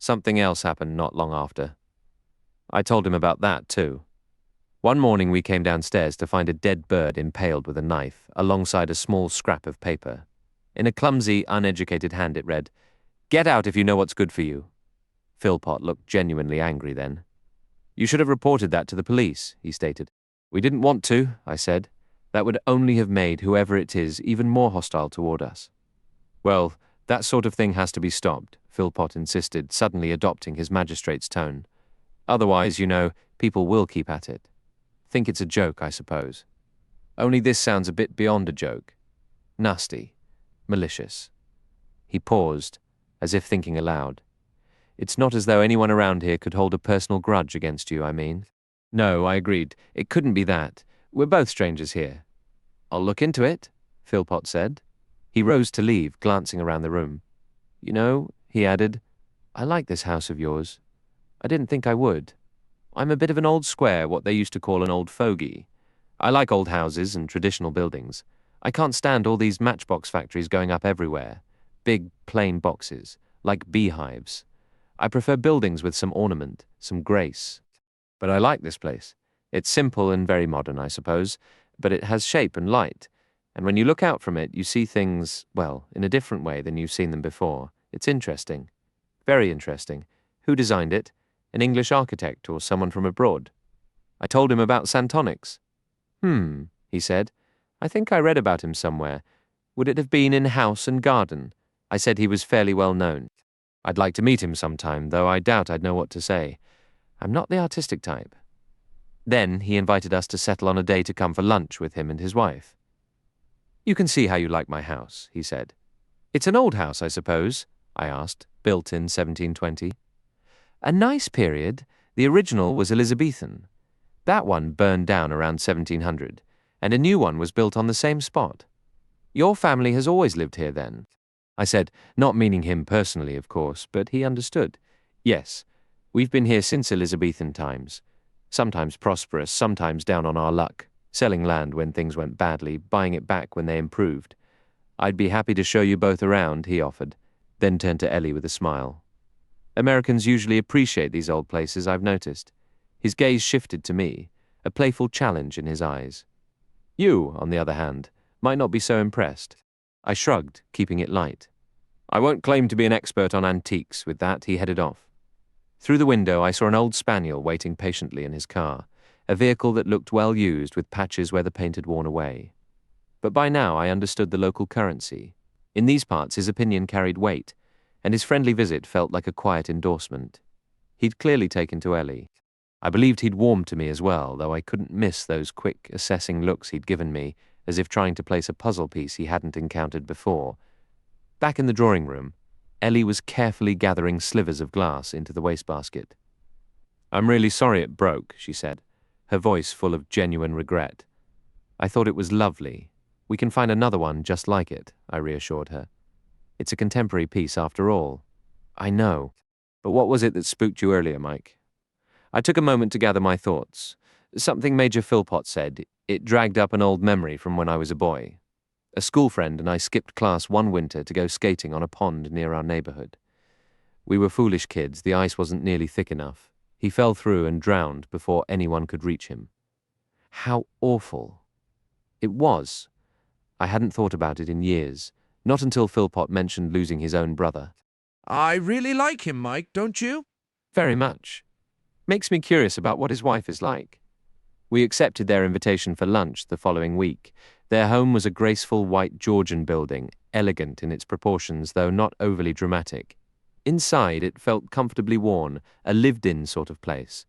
Something else happened not long after." I told him about that, too. One morning we came downstairs to find a dead bird impaled with a knife alongside a small scrap of paper. In a clumsy, uneducated hand it read, "Get out if you know what's good for you." Philpot looked genuinely angry then. "You should have reported that to the police," he stated. "We didn't want to," I said. "That would only have made whoever it is even more hostile toward us." "Well, that sort of thing has to be stopped," Philpot insisted, suddenly adopting his magistrate's tone. "Otherwise, you know, people will keep at it. Think it's a joke, I suppose. Only this sounds a bit beyond a joke. Nasty. Malicious." He paused, as if thinking aloud. "It's not as though anyone around here could hold a personal grudge against you, I mean." "No," I agreed. "It couldn't be that. We're both strangers here." "I'll look into it," Philpot said. He rose to leave, glancing around the room. "You know," he added, "I like this house of yours. I didn't think I would. I'm a bit of an old square, what they used to call an old fogey. I like old houses and traditional buildings. I can't stand all these matchbox factories going up everywhere. Big, plain boxes, like beehives. I prefer buildings with some ornament, some grace. But I like this place. It's simple and very modern, I suppose, but it has shape and light. And when you look out from it, you see things, well, in a different way than you've seen them before. It's interesting. Very interesting. Who designed it? An English architect or someone from abroad?" I told him about Santonics. He said. "I think I read about him somewhere. Would it have been in House and Garden?" I said he was fairly well known. I'd like to meet him sometime, though I doubt I'd know what to say. I'm not the artistic type. Then he invited us to settle on a day to come for lunch with him and his wife. "You can see how you like my house," he said. "It's an old house, I suppose?" I asked, built in 1720. "A nice period. The original was Elizabethan. That one burned down around 1700, and a new one was built on the same spot. Your family has always lived here then?" I said, not meaning him personally, of course, but he understood. "Yes, we've been here since Elizabethan times. Sometimes prosperous, sometimes down on our luck, selling land when things went badly, buying it back when they improved. I'd be happy to show you both around, he offered, then turned to Ellie with a smile. Americans usually appreciate these old places, I've noticed. His gaze shifted to me, a playful challenge in his eyes. You, on the other hand, might not be so impressed. I shrugged, keeping it light. I won't claim to be an expert on antiques. With that, he headed off. Through the window, I saw an old spaniel waiting patiently in his car, a vehicle that looked well used with patches where the paint had worn away. But by now I understood the local currency. In these parts his opinion carried weight, and his friendly visit felt like a quiet endorsement. He'd clearly taken to Ellie. I believed he'd warmed to me as well, though I couldn't miss those quick, assessing looks he'd given me, as if trying to place a puzzle piece he hadn't encountered before. Back in the drawing room, Ellie was carefully gathering slivers of glass into the wastebasket. I'm really sorry it broke, she said, her voice full of genuine regret. I thought it was lovely. We can find another one just like it, I reassured her. It's a contemporary piece after all. I know. But what was it that spooked you earlier, Mike? I took a moment to gather my thoughts. Something Major Philpott said. It dragged up an old memory from when I was a boy. A school friend and I skipped class one winter to go skating on a pond near our neighborhood. We were foolish kids, the ice wasn't nearly thick enough. He fell through and drowned before anyone could reach him. How awful. It was. I hadn't thought about it in years, not until Philpott mentioned losing his own brother. I really like him, Mike, don't you? Very much. Makes me curious about what his wife is like. We accepted their invitation for lunch the following week. Their home was a graceful white Georgian building, elegant in its proportions, though not overly dramatic. Inside, it felt comfortably worn, a lived-in sort of place.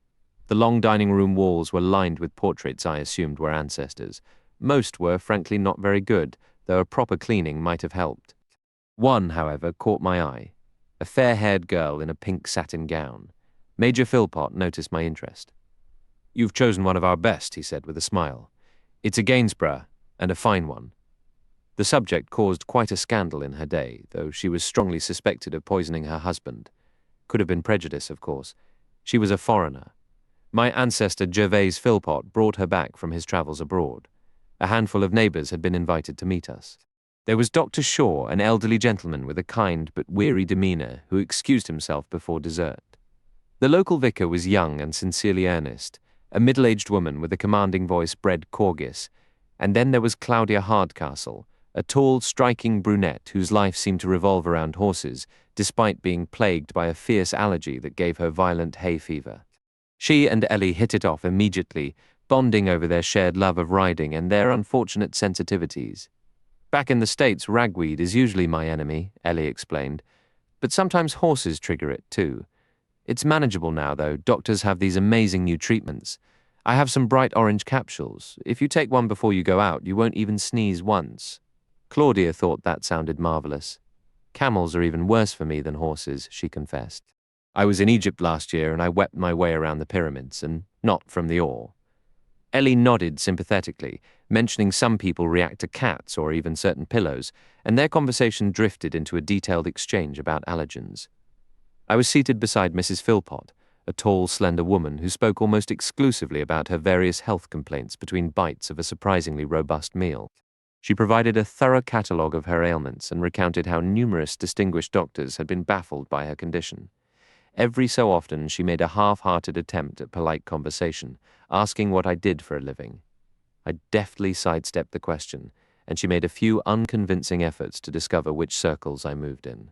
The long dining room walls were lined with portraits I assumed were ancestors. Most were, frankly, not very good, though a proper cleaning might have helped. One, however, caught my eye. A fair-haired girl in a pink satin gown. Major Philpott noticed my interest. You've chosen one of our best, he said with a smile. It's a Gainsborough, and a fine one. The subject caused quite a scandal in her day, though she was strongly suspected of poisoning her husband. Could have been prejudice, of course. She was a foreigner. My ancestor Gervase Philpott brought her back from his travels abroad. A handful of neighbours had been invited to meet us. There was Dr. Shaw, an elderly gentleman with a kind but weary demeanour, who excused himself before dessert. The local vicar was young and sincerely earnest, a middle-aged woman with a commanding voice bred Corgis, and then there was Claudia Hardcastle, a tall, striking brunette whose life seemed to revolve around horses, despite being plagued by a fierce allergy that gave her violent hay fever. She and Ellie hit it off immediately, bonding over their shared love of riding and their unfortunate sensitivities. Back in the States, ragweed is usually my enemy, Ellie explained, but sometimes horses trigger it too. It's manageable now, though. Doctors have these amazing new treatments. I have some bright orange capsules. If you take one before you go out, you won't even sneeze once. Claudia thought that sounded marvelous. Camels are even worse for me than horses, she confessed. I was in Egypt last year and I wept my way around the pyramids, and not from the awe. Ellie nodded sympathetically, mentioning some people react to cats or even certain pillows, and their conversation drifted into a detailed exchange about allergens. I was seated beside Mrs. Philpott, a tall, slender woman who spoke almost exclusively about her various health complaints between bites of a surprisingly robust meal. She provided a thorough catalogue of her ailments and recounted how numerous distinguished doctors had been baffled by her condition. Every so often she made a half-hearted attempt at polite conversation, asking what I did for a living. I deftly sidestepped the question, and she made a few unconvincing efforts to discover which circles I moved in.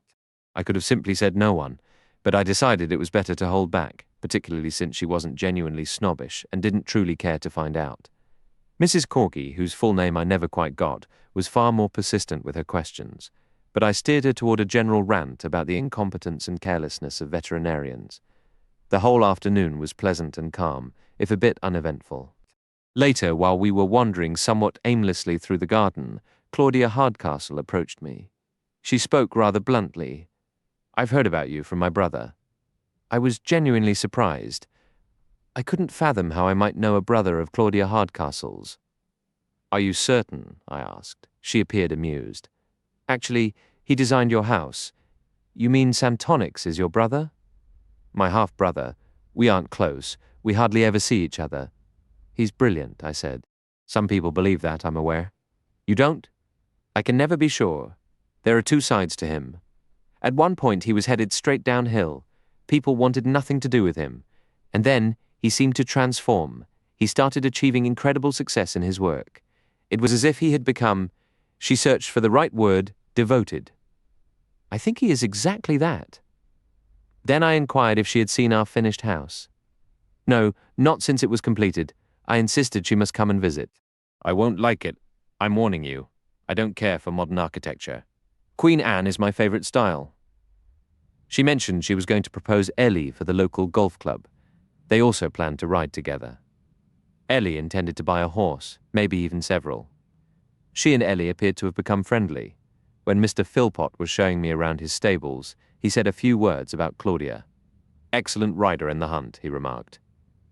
I could have simply said no one, but I decided it was better to hold back, particularly since she wasn't genuinely snobbish and didn't truly care to find out. Mrs. Corgi, whose full name I never quite got, was far more persistent with her questions, but I steered her toward a general rant about the incompetence and carelessness of veterinarians. The whole afternoon was pleasant and calm, if a bit uneventful. Later, while we were wandering somewhat aimlessly through the garden, Claudia Hardcastle approached me. She spoke rather bluntly. I've heard about you from my brother. I was genuinely surprised. I couldn't fathom how I might know a brother of Claudia Hardcastle's. Are you certain? I asked. She appeared amused. Actually, he designed your house. You mean Sam Tonix is your brother? My half-brother. We aren't close. We hardly ever see each other. He's brilliant, I said. Some people believe that, I'm aware. You don't? I can never be sure. There are two sides to him. At one point he was headed straight downhill. People wanted nothing to do with him. And then he seemed to transform. He started achieving incredible success in his work. It was as if he had become, she searched for the right word, devoted. I think he is exactly that. Then I inquired if she had seen our finished house. No, not since it was completed. I insisted she must come and visit. I won't like it. I'm warning you. I don't care for modern architecture. Queen Anne is my favorite style. She mentioned she was going to propose Ellie for the local golf club. They also planned to ride together. Ellie intended to buy a horse, maybe even several. She and Ellie appeared to have become friendly. When Mr. Philpott was showing me around his stables, he said a few words about Claudia. Excellent rider in the hunt, he remarked.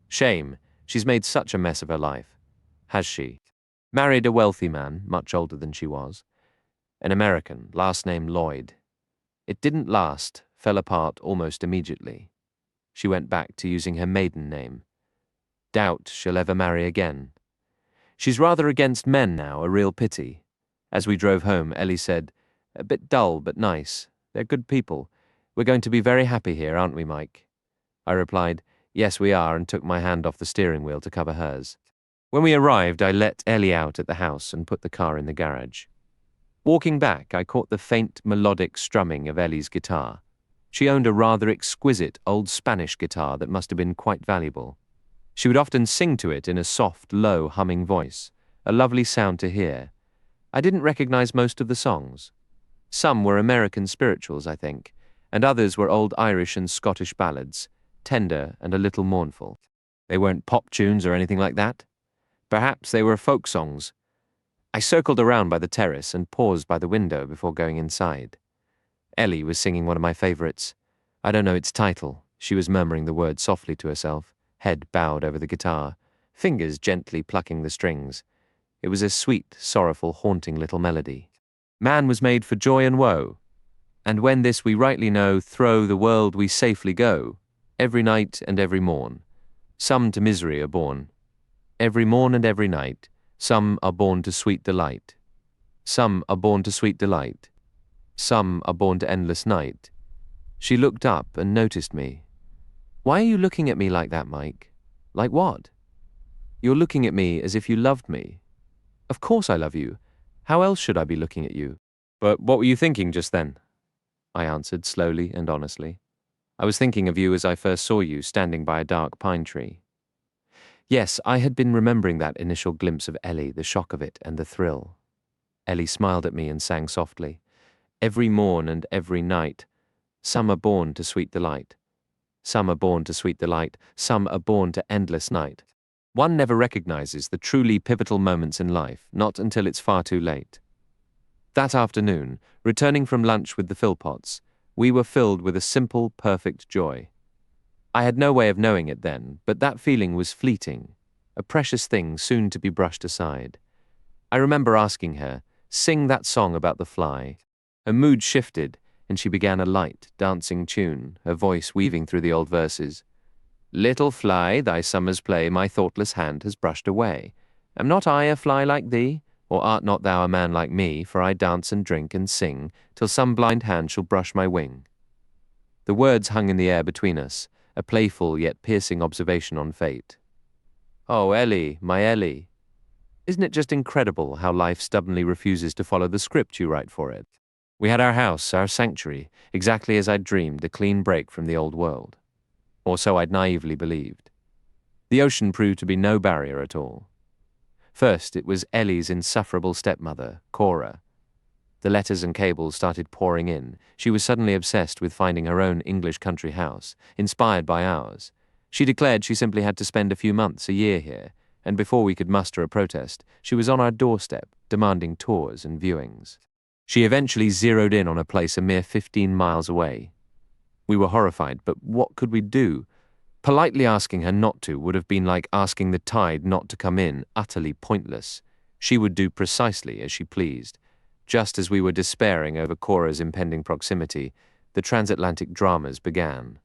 Shame, she's made such a mess of her life. Has she? Married a wealthy man, much older than she was. An American, last name Lloyd. It didn't last, fell apart almost immediately. She went back to using her maiden name. Doubt she'll ever marry again. She's rather against men now, a real pity. As we drove home, Ellie said, a bit dull but nice. They're good people. We're going to be very happy here, aren't we, Mike? I replied, yes, we are, and took my hand off the steering wheel to cover hers. When we arrived, I let Ellie out at the house and put the car in the garage. Walking back, I caught the faint melodic strumming of Ellie's guitar. She owned a rather exquisite old Spanish guitar that must have been quite valuable. She would often sing to it in a soft, low, humming voice, a lovely sound to hear. I didn't recognize most of the songs. Some were American spirituals, I think, and others were old Irish and Scottish ballads, tender and a little mournful. They weren't pop tunes or anything like that. Perhaps they were folk songs. I circled around by the terrace and paused by the window before going inside. Ellie was singing one of my favorites. I don't know its title. She was murmuring the words softly to herself, head bowed over the guitar, fingers gently plucking the strings. It was a sweet, sorrowful, haunting little melody. Man was made for joy and woe, and when this we rightly know, thro' the world we safely go, every night and every morn. Some to misery are born. Every morn and every night, some are born to sweet delight. Some are born to sweet delight. Some are born to endless night. She looked up and noticed me. Why are you looking at me like that, Mike? Like what? You're looking at me as if you loved me. Of course I love you. How else should I be looking at you? But what were you thinking just then? I answered slowly and honestly. I was thinking of you as I first saw you standing by a dark pine tree. Yes, I had been remembering that initial glimpse of Ellie, the shock of it and the thrill. Ellie smiled at me and sang softly. Every morn and every night, some are born to sweet delight. Some are born to sweet delight, some are born to endless night. One never recognizes the truly pivotal moments in life, not until it's far too late. That afternoon, returning from lunch with the Philpotts, we were filled with a simple, perfect joy. I had no way of knowing it then, but that feeling was fleeting, a precious thing soon to be brushed aside. I remember asking her, sing that song about the fly. Her mood shifted, and she began a light, dancing tune, her voice weaving through the old verses. Little fly, thy summer's play my thoughtless hand has brushed away. Am not I a fly like thee? Or art not thou a man like me? For I dance and drink and sing, till some blind hand shall brush my wing. The words hung in the air between us, a playful yet piercing observation on fate. Oh, Ellie, my Ellie. Isn't it just incredible how life stubbornly refuses to follow the script you write for it? We had our house, our sanctuary, exactly as I'd dreamed, a clean break from the old world. Or so I'd naively believed. The ocean proved to be no barrier at all. First, it was Ellie's insufferable stepmother, Cora. The letters and cables started pouring in. She was suddenly obsessed with finding her own English country house, inspired by ours. She declared she simply had to spend a few months a year here, and before we could muster a protest, she was on our doorstep, demanding tours and viewings. She eventually zeroed in on a place a mere 15 miles away. We were horrified, but what could we do? Politely asking her not to would have been like asking the tide not to come in, utterly pointless. She would do precisely as she pleased. Just as we were despairing over Cora's impending proximity, the transatlantic dramas began.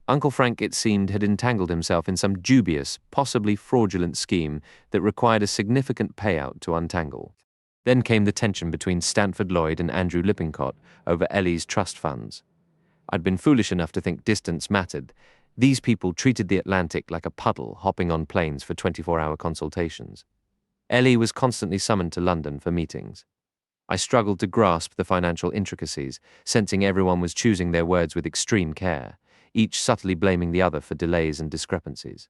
Uncle Frank, it seemed, had entangled himself in some dubious, possibly fraudulent scheme that required a significant payout to untangle. Then came the tension between Stanford Lloyd and Andrew Lippincott over Ellie's trust funds. I'd been foolish enough to think distance mattered. These people treated the Atlantic like a puddle, hopping on planes for 24-hour consultations. Ellie was constantly summoned to London for meetings. I struggled to grasp the financial intricacies, sensing everyone was choosing their words with extreme care, each subtly blaming the other for delays and discrepancies.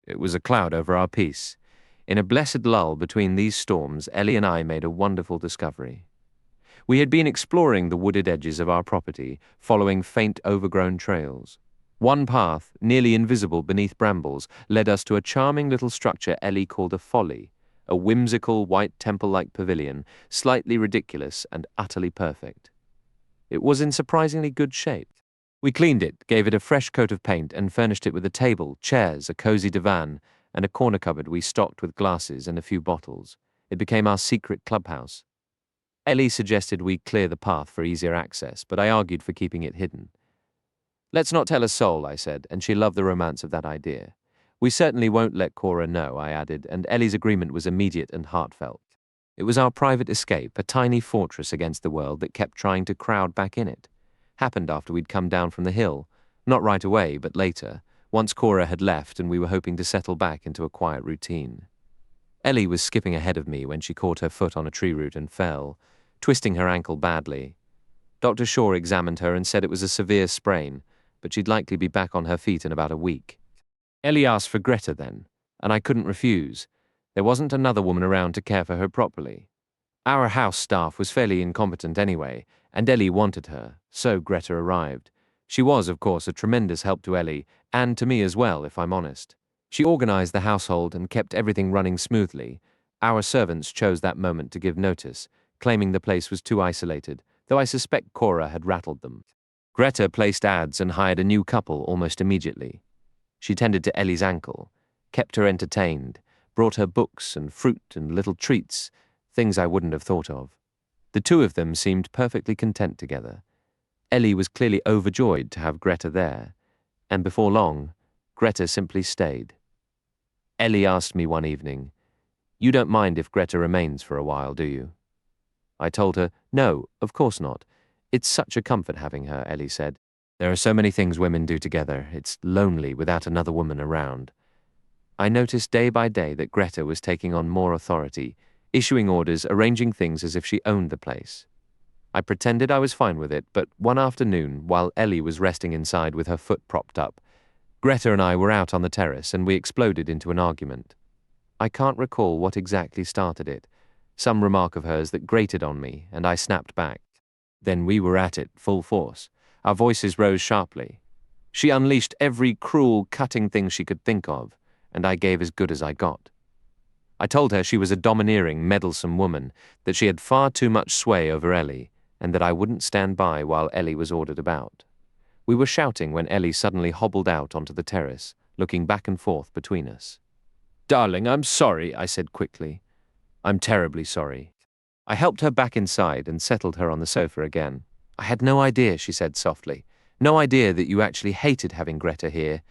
It was a cloud over our peace. In a blessed lull between these storms, Ellie and I made a wonderful discovery. We had been exploring the wooded edges of our property, following faint, overgrown trails. One path, nearly invisible beneath brambles, led us to a charming little structure Ellie called a folly, a whimsical white temple-like pavilion, slightly ridiculous and utterly perfect. It was in surprisingly good shape. We cleaned it, gave it a fresh coat of paint, and furnished it with a table, chairs, a cozy divan, and a corner cupboard we stocked with glasses and a few bottles. It became our secret clubhouse. Ellie suggested we clear the path for easier access, but I argued for keeping it hidden. "Let's not tell a soul," I said, and she loved the romance of that idea. "We certainly won't let Cora know," I added, and Ellie's agreement was immediate and heartfelt. It was our private escape, a tiny fortress against the world that kept trying to crowd back in it. Happened after we'd come down from the hill. Not right away, but later, once Cora had left and we were hoping to settle back into a quiet routine. Ellie was skipping ahead of me when she caught her foot on a tree root and fell, twisting her ankle badly. Dr. Shaw examined her and said it was a severe sprain, but she'd likely be back on her feet in about a week. Ellie asked for Greta then, and I couldn't refuse. There wasn't another woman around to care for her properly. Our house staff was fairly incompetent anyway, and Ellie wanted her, so Greta arrived. She was, of course, a tremendous help to Ellie, and to me as well, if I'm honest. She organized the household and kept everything running smoothly. Our servants chose that moment to give notice, claiming the place was too isolated, though I suspect Cora had rattled them. Greta placed ads and hired a new couple almost immediately. She tended to Ellie's ankle, kept her entertained, brought her books and fruit and little treats, things I wouldn't have thought of. The two of them seemed perfectly content together. Ellie was clearly overjoyed to have Greta there, and before long, Greta simply stayed. Ellie asked me one evening, "You don't mind if Greta remains for a while, do you?" I told her, "No, of course not. It's such a comfort having her," Ellie said. "There are so many things women do together. It's lonely without another woman around." I noticed day by day that Greta was taking on more authority, issuing orders, arranging things as if she owned the place. I pretended I was fine with it, but one afternoon, while Ellie was resting inside with her foot propped up, Greta and I were out on the terrace and we exploded into an argument. I can't recall what exactly started it, some remark of hers that grated on me, and I snapped back. Then we were at it, full force. Our voices rose sharply. She unleashed every cruel, cutting thing she could think of, and I gave as good as I got. I told her she was a domineering, meddlesome woman, that she had far too much sway over Ellie, and that I wouldn't stand by while Ellie was ordered about. We were shouting when Ellie suddenly hobbled out onto the terrace, looking back and forth between us. "Darling, I'm sorry," I said quickly. "I'm terribly sorry." I helped her back inside and settled her on the sofa again. "I had no idea," she said softly. "No idea that you actually hated having Greta here."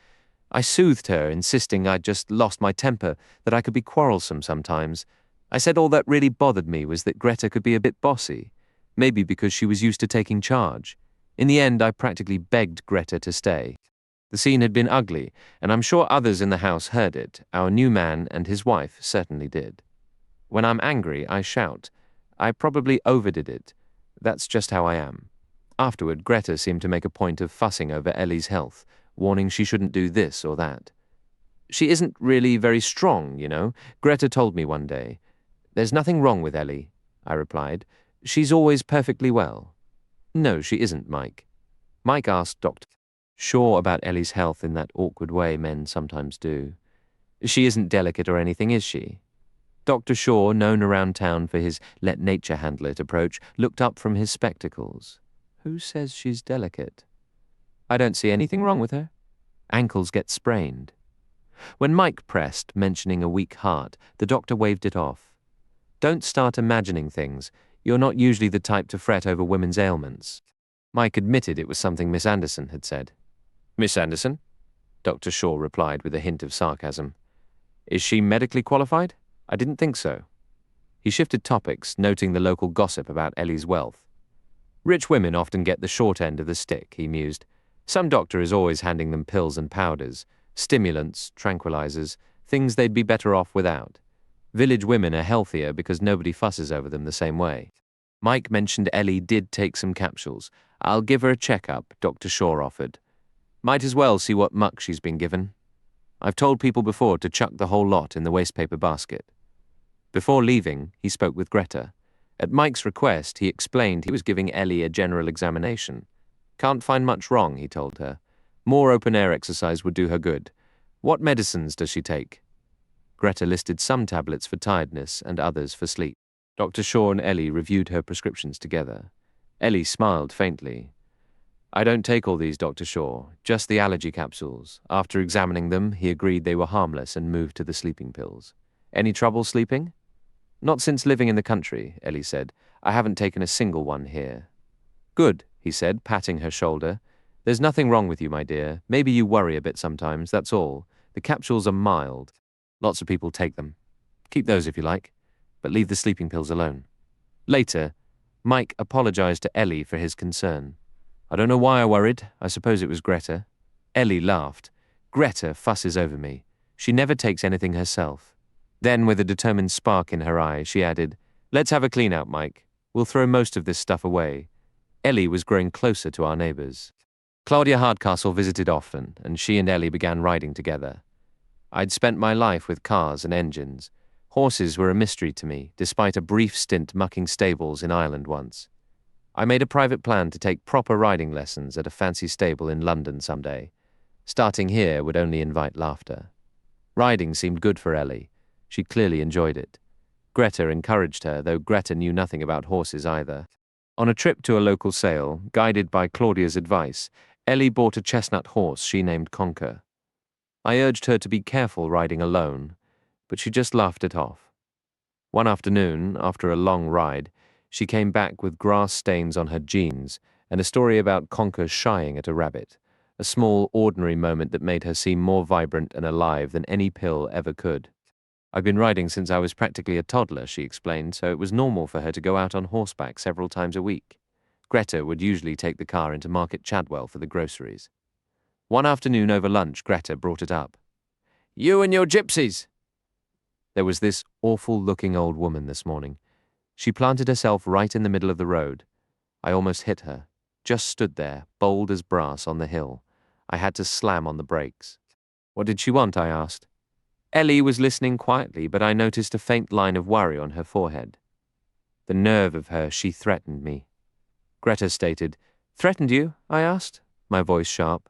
I soothed her, insisting I'd just lost my temper, that I could be quarrelsome sometimes. I said all that really bothered me was that Greta could be a bit bossy, maybe because she was used to taking charge. In the end, I practically begged Greta to stay. The scene had been ugly, and I'm sure others in the house heard it. Our new man and his wife certainly did. When I'm angry, I shout. I probably overdid it. That's just how I am. Afterward, Greta seemed to make a point of fussing over Ellie's health, warning she shouldn't do this or that. "She isn't really very strong, you know," Greta told me one day. "There's nothing wrong with Ellie," I replied. "She's always perfectly well." "No, she isn't, Mike." Mike asked Dr. Shaw about Ellie's health in that awkward way men sometimes do. "She isn't delicate or anything, is she?" Dr. Shaw, known around town for his let nature handle it approach, looked up from his spectacles. "Who says she's delicate?" "I don't see anything wrong with her. Ankles get sprained." When Mike pressed, mentioning a weak heart, the doctor waved it off. "Don't start imagining things. You're not usually the type to fret over women's ailments." Mike admitted it was something Miss Anderson had said. "Miss Anderson?" Dr. Shaw replied with a hint of sarcasm. "Is she medically qualified? I didn't think so." He shifted topics, noting the local gossip about Ellie's wealth. Rich women often get the short end of the stick, he mused. Some doctor is always handing them pills and powders, stimulants, tranquilizers, things they'd be better off without. Village women are healthier because nobody fusses over them the same way. Mike mentioned Ellie did take some capsules. I'll give her a checkup, Dr. Shaw offered. Might as well see what muck she's been given. I've told people before to chuck the whole lot in the wastepaper basket. Before leaving, he spoke with Greta. At Mike's request, he explained he was giving Ellie a general examination. Can't find much wrong, he told her. More open-air exercise would do her good. What medicines does she take? Greta listed some tablets for tiredness and others for sleep. Dr. Shaw and Ellie reviewed her prescriptions together. Ellie smiled faintly. I don't take all these, Dr. Shaw, just the allergy capsules. After examining them, he agreed they were harmless and moved to the sleeping pills. Any trouble sleeping? Not since living in the country, Ellie said. I haven't taken a single one here. Good, he said, patting her shoulder. There's nothing wrong with you, my dear. Maybe you worry a bit sometimes, that's all. The capsules are mild. Lots of people take them. Keep those if you like, but leave the sleeping pills alone. Later, Mike apologized to Ellie for his concern. I don't know why I worried. I suppose it was Greta. Ellie laughed. Greta fusses over me. She never takes anything herself. Then, with a determined spark in her eye, she added, Let's have a clean-out, Mike. We'll throw most of this stuff away. Ellie was growing closer to our neighbors. Claudia Hardcastle visited often, and she and Ellie began riding together. I'd spent my life with cars and engines. Horses were a mystery to me, despite a brief stint mucking stables in Ireland once. I made a private plan to take proper riding lessons at a fancy stable in London someday. Starting here would only invite laughter. Riding seemed good for Ellie. She clearly enjoyed it. Greta encouraged her, though Greta knew nothing about horses either. On a trip to a local sale, guided by Claudia's advice, Ellie bought a chestnut horse she named Conker. I urged her to be careful riding alone, but she just laughed it off. One afternoon, after a long ride, she came back with grass stains on her jeans and a story about Conker shying at a rabbit, a small, ordinary moment that made her seem more vibrant and alive than any pill ever could. I've been riding since I was practically a toddler, she explained, so it was normal for her to go out on horseback several times a week. Greta would usually take the car into Market Chadwell for the groceries. One afternoon over lunch, Greta brought it up. You and your gypsies! There was this awful-looking old woman this morning. She planted herself right in the middle of the road. I almost hit her, just stood there, bold as brass on the hill. I had to slam on the brakes. What did she want, I asked. Ellie was listening quietly, but I noticed a faint line of worry on her forehead. The nerve of her, she threatened me. Greta stated, Threatened you? I asked, my voice sharp.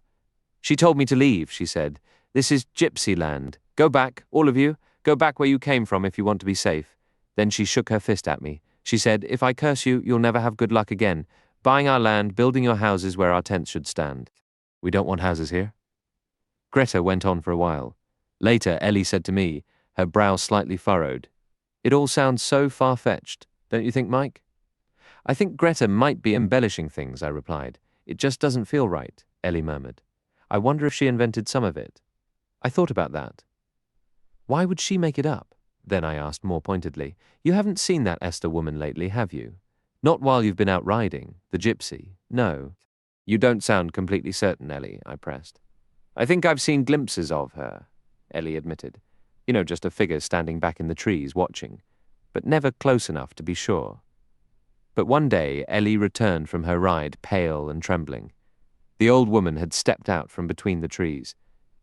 She told me to leave, she said. This is gypsy land. Go back, all of you. Go back where you came from if you want to be safe. Then she shook her fist at me. She said, If I curse you, you'll never have good luck again. Buying our land, building your houses where our tents should stand. We don't want houses here. Greta went on for a while. Later, Ellie said to me, her brow slightly furrowed, It all sounds so far-fetched, don't you think, Mike? I think Greta might be embellishing things, I replied. It just doesn't feel right, Ellie murmured. I wonder if she invented some of it. I thought about that. Why would she make it up? Then I asked more pointedly, You haven't seen that Esther woman lately, have you? Not while you've been out riding, the gypsy, no. You don't sound completely certain, Ellie, I pressed. I think I've seen glimpses of her, Ellie admitted. You know, just a figure standing back in the trees watching, but never close enough to be sure. But one day, Ellie returned from her ride, pale and trembling. The old woman had stepped out from between the trees.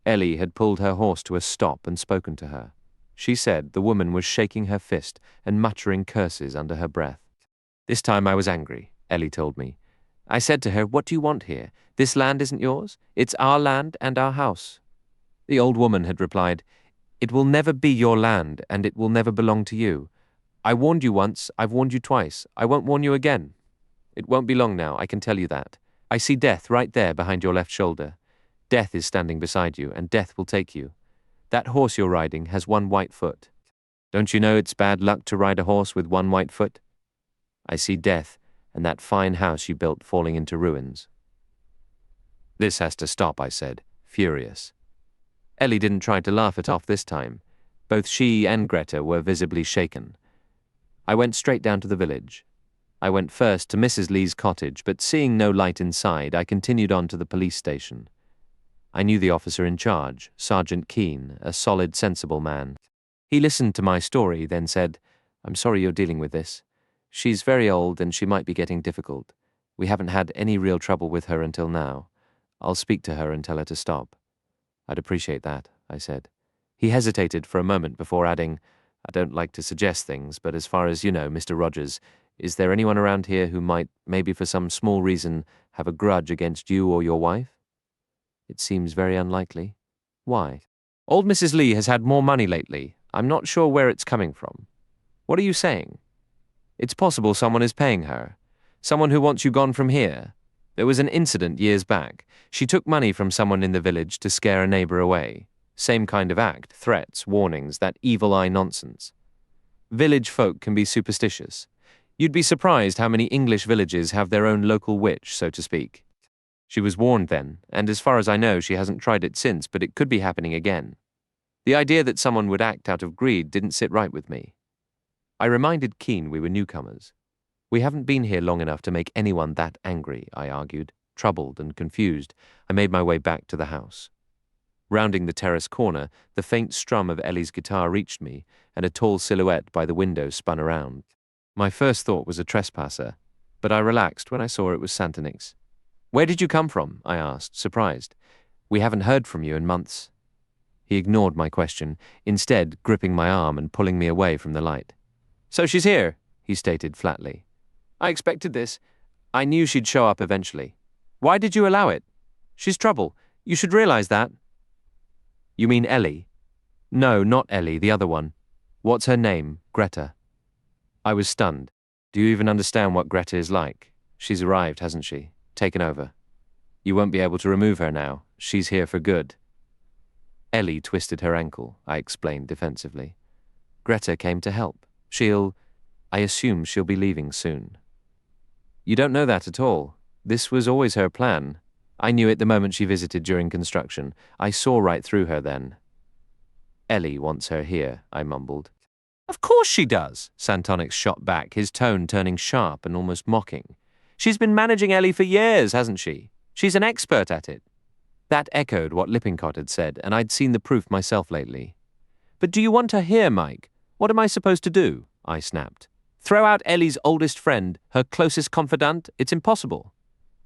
Ellie had pulled her horse to a stop and spoken to her. She said the woman was shaking her fist and muttering curses under her breath. This time I was angry, Ellie told me. I said to her, What do you want here? This land isn't yours. It's our land and our house. The old woman had replied, It will never be your land, and it will never belong to you. I warned you once, I've warned you twice. I won't warn you again. It won't be long now, I can tell you that. I see death right there behind your left shoulder. Death is standing beside you, and death will take you. That horse you're riding has one white foot. Don't you know it's bad luck to ride a horse with one white foot? I see death, and that fine house you built falling into ruins. This has to stop, I said, furious. Ellie didn't try to laugh it off this time. Both she and Greta were visibly shaken. I went straight down to the village. I went first to Mrs. Lee's cottage, but seeing no light inside, I continued on to the police station. I knew the officer in charge, Sergeant Keane, a solid, sensible man. He listened to my story, then said, "I'm sorry you're dealing with this. She's very old and she might be getting difficult. We haven't had any real trouble with her until now. I'll speak to her and tell her to stop." "I'd appreciate that," I said. He hesitated for a moment before adding, "I don't like to suggest things, but as far as you know, Mr. Rogers, is there anyone around here who might, maybe for some small reason, have a grudge against you or your wife?" "It seems very unlikely. Why?" "Old Mrs. Lee has had more money lately. I'm not sure where it's coming from." "What are you saying?" "It's possible someone is paying her. Someone who wants you gone from here. There was an incident years back. She took money from someone in the village to scare a neighbor away. Same kind of act, threats, warnings, that evil eye nonsense. Village folk can be superstitious. You'd be surprised how many English villages have their own local witch, so to speak. She was warned then, and as far as I know, she hasn't tried it since, but it could be happening again. The idea that someone would act out of greed didn't sit right with me." I reminded Keane we were newcomers. "We haven't been here long enough to make anyone that angry," I argued. Troubled and confused, I made my way back to the house. Rounding the terrace corner, the faint strum of Ellie's guitar reached me, and a tall silhouette by the window spun around. My first thought was a trespasser, but I relaxed when I saw it was Santonix. "Where did you come from?" I asked, surprised. "We haven't heard from you in months." He ignored my question, instead gripping my arm and pulling me away from the light. "So she's here," he stated flatly. "I expected this. I knew she'd show up eventually. Why did you allow it? She's trouble. You should realize that." "You mean Ellie?" "No, not Ellie, the other one. What's her name? Greta." I was stunned. "Do you even understand what Greta is like? She's arrived, hasn't she? Taken over. You won't be able to remove her now. She's here for good." "Ellie twisted her ankle," I explained defensively. "Greta came to help. I assume she'll be leaving soon." "You don't know that at all. This was always her plan. I knew it the moment she visited during construction. I saw right through her then." "Ellie wants her here," I mumbled. "Of course she does," Santonix shot back, his tone turning sharp and almost mocking. "She's been managing Ellie for years, hasn't she? She's an expert at it." That echoed what Lippincott had said, and I'd seen the proof myself lately. "But do you want her here, Mike? What am I supposed to do?" I snapped. "Throw out Ellie's oldest friend, her closest confidant? It's impossible."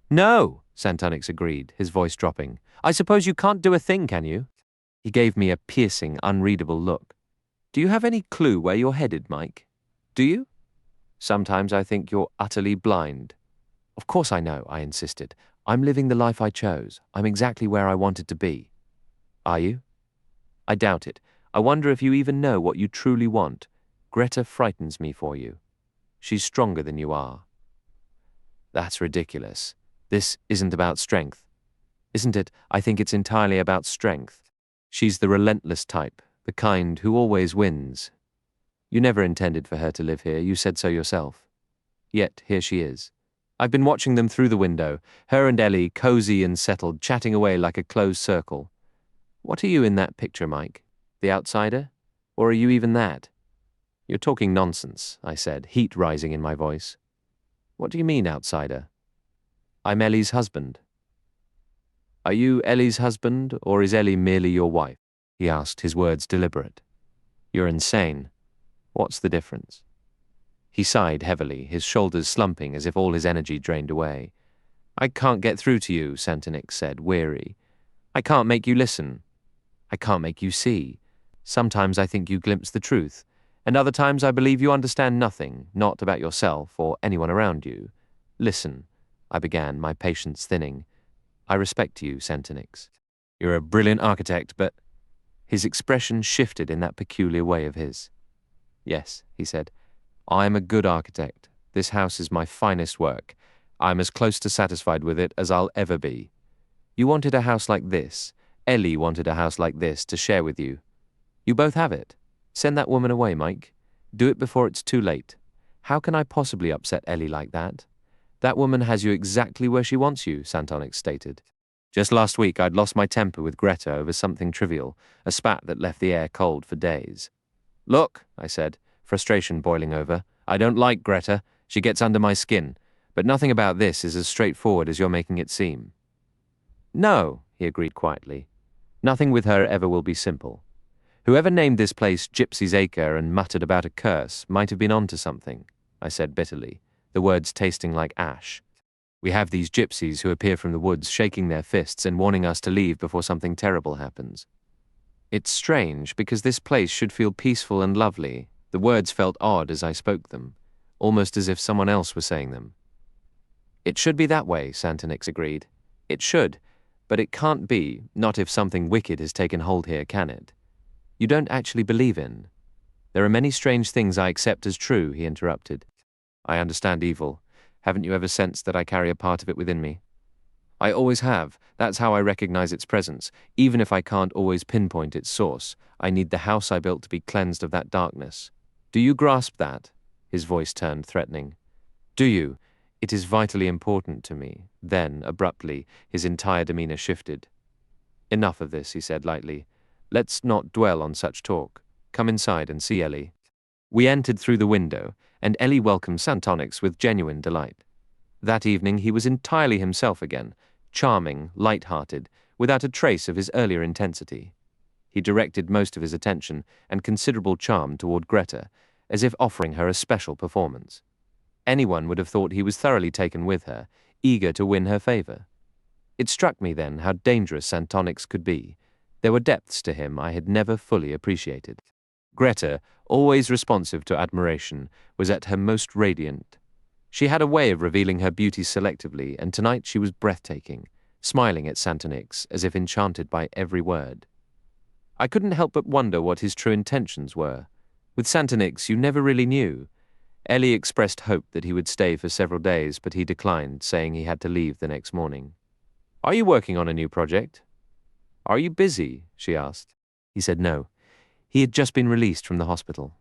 "No," Santonix agreed, his voice dropping. "I suppose you can't do a thing, can you?" He gave me a piercing, unreadable look. "Do you have any clue where you're headed, Mike? Do you? Sometimes I think you're utterly blind." "Of course I know," I insisted. "I'm living the life I chose. I'm exactly where I wanted to be." "Are you?" "I doubt it. I wonder if you even know what you truly want. Greta frightens me for you. She's stronger than you are." "That's ridiculous. This isn't about strength." "Isn't it? I think it's entirely about strength. She's the relentless type, the kind who always wins. You never intended for her to live here, you said so yourself. Yet here she is. I've been watching them through the window, her and Ellie cozy and settled, chatting away like a closed circle. What are you in that picture, Mike? The outsider? Or are you even that?" "You're talking nonsense," I said, heat rising in my voice. "What do you mean, outsider?" "I'm Ellie's husband." "Are you Ellie's husband, or is Ellie merely your wife?" he asked, his words deliberate. "You're insane. What's the difference?" He sighed heavily, his shoulders slumping as if all his energy drained away. "I can't get through to you," Santonix said, weary. "I can't make you listen. I can't make you see. Sometimes I think you glimpse the truth, and other times I believe you understand nothing, not about yourself or anyone around you. Listen," I began, my patience thinning. "I respect you, Santonix. You're a brilliant architect, but—" His expression shifted in that peculiar way of his. "Yes," he said, "I'm a good architect. This house is my finest work. I'm as close to satisfied with it as I'll ever be. You wanted a house like this. Ellie wanted a house like this to share with you. You both have it. Send that woman away, Mike. Do it before it's too late. How can I possibly upset Ellie like that? That woman has you exactly where she wants you," Santonix stated. "Just last week I'd lost my temper with Greta over something trivial, a spat that left the air cold for days." "Look," I said, frustration boiling over, I don't like Greta. She gets under my skin. But nothing about this is as straightforward as you're making it seem. No, he agreed quietly. Nothing with her ever will be simple. Whoever named this place Gypsy's Acre and muttered about a curse might have been onto something, I said bitterly, the words tasting like ash. We have these gypsies who appear from the woods shaking their fists and warning us to leave before something terrible happens. It's strange because this place should feel peaceful and lovely. The words felt odd as I spoke them, almost as if someone else was saying them. It should be that way, Santonix agreed. It should, but it can't be, not if something wicked has taken hold here, can it? You don't actually believe in. There are many strange things I accept as true, he interrupted. I understand evil. Haven't you ever sensed that I carry a part of it within me? I always have. That's how I recognize its presence. Even if I can't always pinpoint its source, I need the house I built to be cleansed of that darkness. Do you grasp that? His voice turned threatening. Do you? It is vitally important to me. Then, abruptly, his entire demeanor shifted. Enough of this, he said lightly. Let's not dwell on such talk. Come inside and see Ellie. We entered through the window, and Ellie welcomed Santonix with genuine delight. That evening he was entirely himself again, charming, light-hearted, without a trace of his earlier intensity. He directed most of his attention and considerable charm toward Greta, as if offering her a special performance. Anyone would have thought he was thoroughly taken with her, eager to win her favor. It struck me then how dangerous Santonix could be. There were depths to him I had never fully appreciated. Greta, always responsive to admiration, was at her most radiant. She had a way of revealing her beauty selectively, and tonight she was breathtaking, smiling at Santonix as if enchanted by every word. I couldn't help but wonder what his true intentions were. With Santonix you never really knew. Ellie expressed hope that he would stay for several days, but he declined, saying he had to leave the next morning. Are you working on a new project? Are you busy? She asked. He said no. He had just been released from the hospital.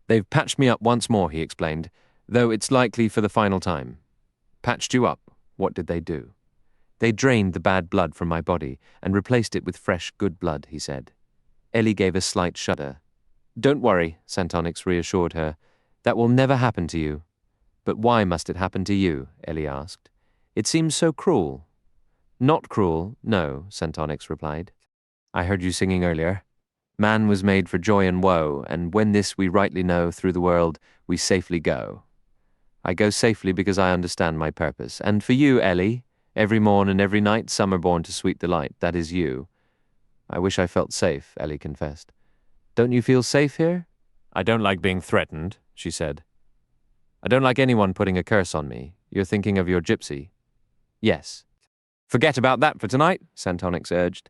They've patched me up once more, he explained, though it's likely for the final time. Patched you up? What did they do? They drained the bad blood from my body and replaced it with fresh, good blood, he said. Ellie gave a slight shudder. Don't worry, Santonix reassured her. That will never happen to you. But why must it happen to you? Ellie asked. It seems so cruel. Not cruel, no, Santonix replied. I heard you singing earlier. Man was made for joy and woe, and when this we rightly know through the world, we safely go. I go safely because I understand my purpose. And for you, Ellie, every morn and every night some are born to sweet delight. That is you. I wish I felt safe, Ellie confessed. Don't you feel safe here? I don't like being threatened, she said. I don't like anyone putting a curse on me. You're thinking of your gypsy. Yes. Forget about that for tonight, Santonix urged.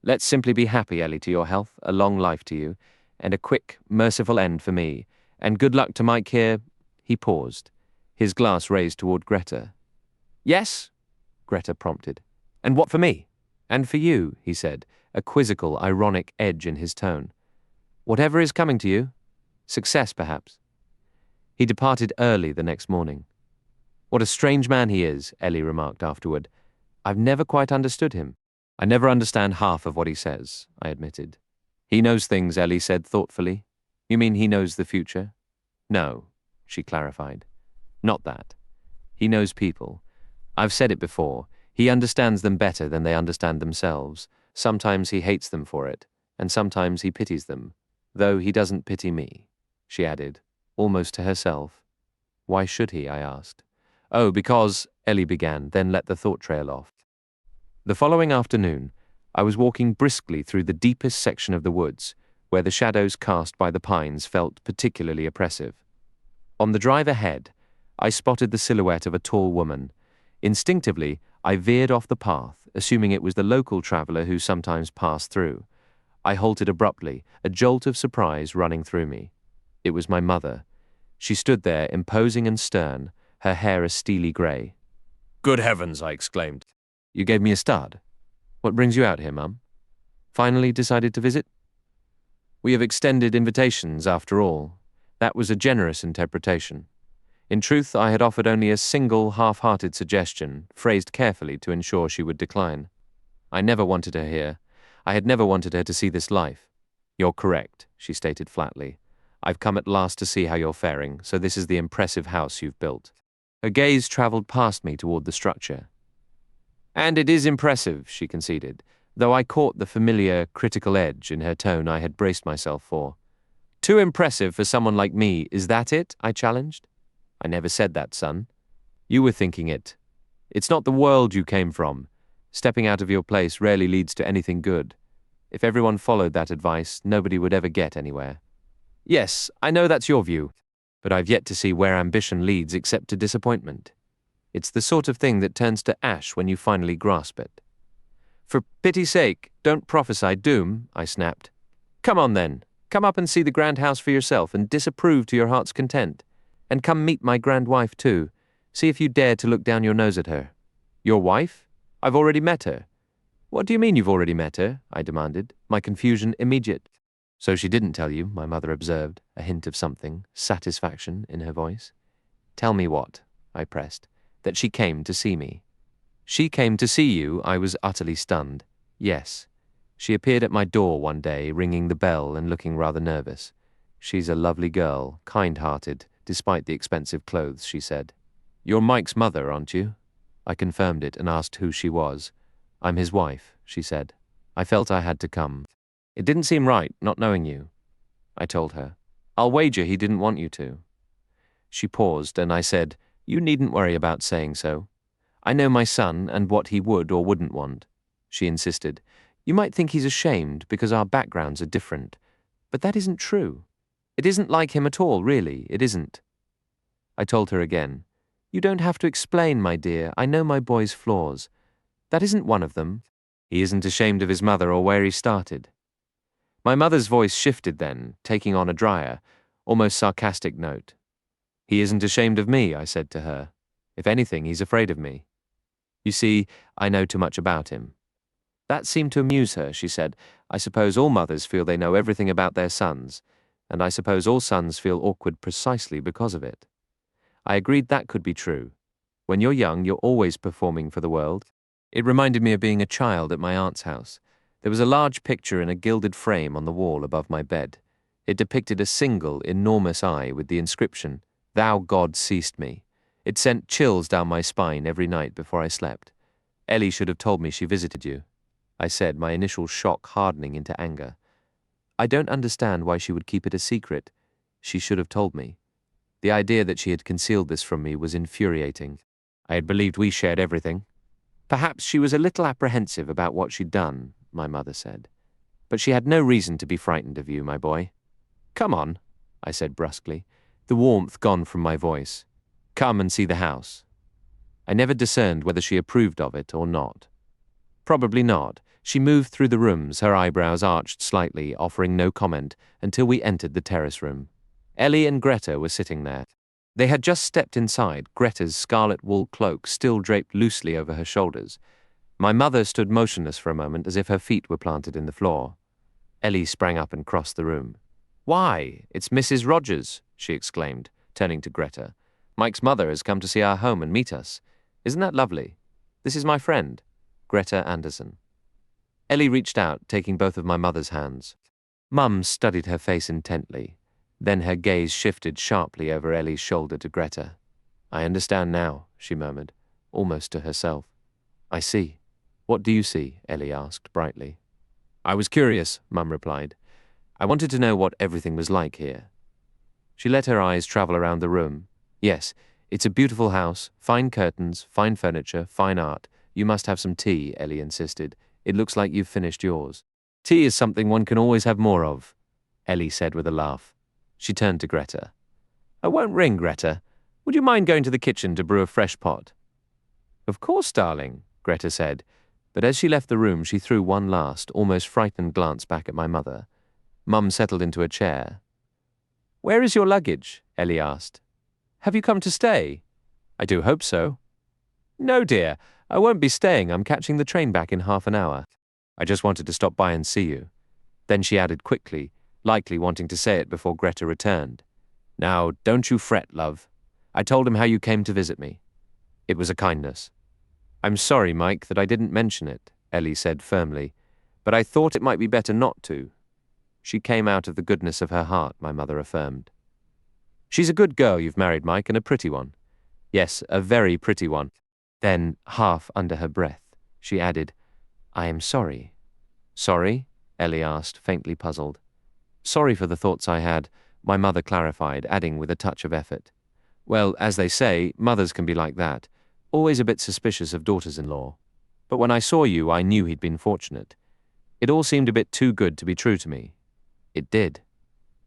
Let's simply be happy, Ellie, to your health, a long life to you, and a quick, merciful end for me. And good luck to Mike here. He paused, his glass raised toward Greta. Yes? Greta prompted. And what for me? And for you, he said, a quizzical, ironic edge in his tone. Whatever is coming to you. Success, perhaps. He departed early the next morning. What a strange man he is, Ellie remarked afterward. I've never quite understood him. I never understand half of what he says, I admitted. He knows things, Ellie said thoughtfully. You mean he knows the future? No, she clarified. Not that. He knows people. I've said it before. He understands them better than they understand themselves. Sometimes he hates them for it, and sometimes he pities them, though he doesn't pity me, she added, almost to herself. Why should he? I asked. Oh, because, Ellie began, then let the thought trail off. The following afternoon, I was walking briskly through the deepest section of the woods, where the shadows cast by the pines felt particularly oppressive. On the drive ahead, I spotted the silhouette of a tall woman. Instinctively, I veered off the path, assuming it was the local traveler who sometimes passed through. I halted abruptly, a jolt of surprise running through me. It was my mother. She stood there, imposing and stern, her hair a steely grey. Good heavens, I exclaimed. You gave me a start. What brings you out here, Mum? Finally decided to visit? We have extended invitations, after all. That was a generous interpretation. In truth, I had offered only a single half-hearted suggestion, phrased carefully to ensure she would decline. I never wanted her here. I had never wanted her to see this life. You're correct, she stated flatly. I've come at last to see how you're faring, so this is the impressive house you've built. Her gaze travelled past me toward the structure. And it is impressive, she conceded, though I caught the familiar, critical edge in her tone I had braced myself for. Too impressive for someone like me, is that it? I challenged. I never said that, son. You were thinking it. It's not the world you came from. Stepping out of your place rarely leads to anything good. If everyone followed that advice, nobody would ever get anywhere. Yes, I know that's your view, but I've yet to see where ambition leads except to disappointment. It's the sort of thing that turns to ash when you finally grasp it. For pity's sake, don't prophesy doom, I snapped. Come on then, come up and see the grand house for yourself and disapprove to your heart's content. And come meet my grand wife too. See if you dare to look down your nose at her. Your wife? I've already met her. What do you mean you've already met her? I demanded, my confusion immediate. So she didn't tell you, my mother observed, a hint of something, satisfaction in her voice. Tell me what, I pressed, that she came to see me. She came to see you, I was utterly stunned. Yes. She appeared at my door one day, ringing the bell and looking rather nervous. She's a lovely girl, kind-hearted, despite the expensive clothes, she said. You're Mike's mother, aren't you? I confirmed it and asked who she was. I'm his wife, she said. I felt I had to come. It didn't seem right, not knowing you. I told her. I'll wager he didn't want you to. She paused, and I said, You needn't worry about saying so. I know my son and what he would or wouldn't want. She insisted. You might think he's ashamed because our backgrounds are different. But that isn't true. It isn't like him at all, really, it isn't. I told her again. You don't have to explain, my dear. I know my boy's flaws. That isn't one of them. He isn't ashamed of his mother or where he started. My mother's voice shifted then, taking on a drier, almost sarcastic note. He isn't ashamed of me, I said to her. If anything, he's afraid of me. You see, I know too much about him. That seemed to amuse her, she said. I suppose all mothers feel they know everything about their sons, and I suppose all sons feel awkward precisely because of it. I agreed that could be true. When you're young, you're always performing for the world. It reminded me of being a child at my aunt's house. There was a large picture in a gilded frame on the wall above my bed. It depicted a single, enormous eye with the inscription, Thou God seest me. It sent chills down my spine every night before I slept. Ellie should have told me she visited you. I said, my initial shock hardening into anger. I don't understand why she would keep it a secret. She should have told me. The idea that she had concealed this from me was infuriating. I had believed we shared everything. Perhaps she was a little apprehensive about what she'd done, my mother said. But she had no reason to be frightened of you, my boy. Come on, I said brusquely, the warmth gone from my voice. Come and see the house. I never discerned whether she approved of it or not. Probably not. She moved through the rooms, her eyebrows arched slightly, offering no comment, until we entered the terrace room. Ellie and Greta were sitting there. They had just stepped inside, Greta's scarlet wool cloak still draped loosely over her shoulders. My mother stood motionless for a moment as if her feet were planted in the floor. Ellie sprang up and crossed the room. Why, it's Mrs. Rogers, she exclaimed, turning to Greta. Mike's mother has come to see our home and meet us. Isn't that lovely? This is my friend, Greta Anderson. Ellie reached out, taking both of my mother's hands. Mum studied her face intently. Then her gaze shifted sharply over Ellie's shoulder to Greta. I understand now, she murmured, almost to herself. I see. What do you see? Ellie asked brightly. I was curious, Mum replied. I wanted to know what everything was like here. She let her eyes travel around the room. Yes, it's a beautiful house, fine curtains, fine furniture, fine art. You must have some tea, Ellie insisted. It looks like you've finished yours. Tea is something one can always have more of, Ellie said with a laugh. She turned to Greta. I won't ring, Greta. Would you mind going to the kitchen to brew a fresh pot? Of course, darling, Greta said, but as she left the room she threw one last, almost frightened glance back at my mother. Mum settled into a chair. Where is your luggage? Ellie asked. Have you come to stay? I do hope so. No, dear, I won't be staying. I'm catching the train back in half an hour. I just wanted to stop by and see you. Then she added quickly, likely wanting to say it before Greta returned. Now, don't you fret, love. I told him how you came to visit me. It was a kindness. I'm sorry, Mike, that I didn't mention it, Ellie said firmly, but I thought it might be better not to. She came out of the goodness of her heart, my mother affirmed. She's a good girl you've married, Mike, and a pretty one. Yes, a very pretty one. Then, half under her breath, she added, I am sorry. Sorry? Ellie asked, faintly puzzled. Sorry for the thoughts I had, my mother clarified, adding with a touch of effort. Well, as they say, mothers can be like that, always a bit suspicious of daughters-in-law. But when I saw you, I knew he'd been fortunate. It all seemed a bit too good to be true to me. It did.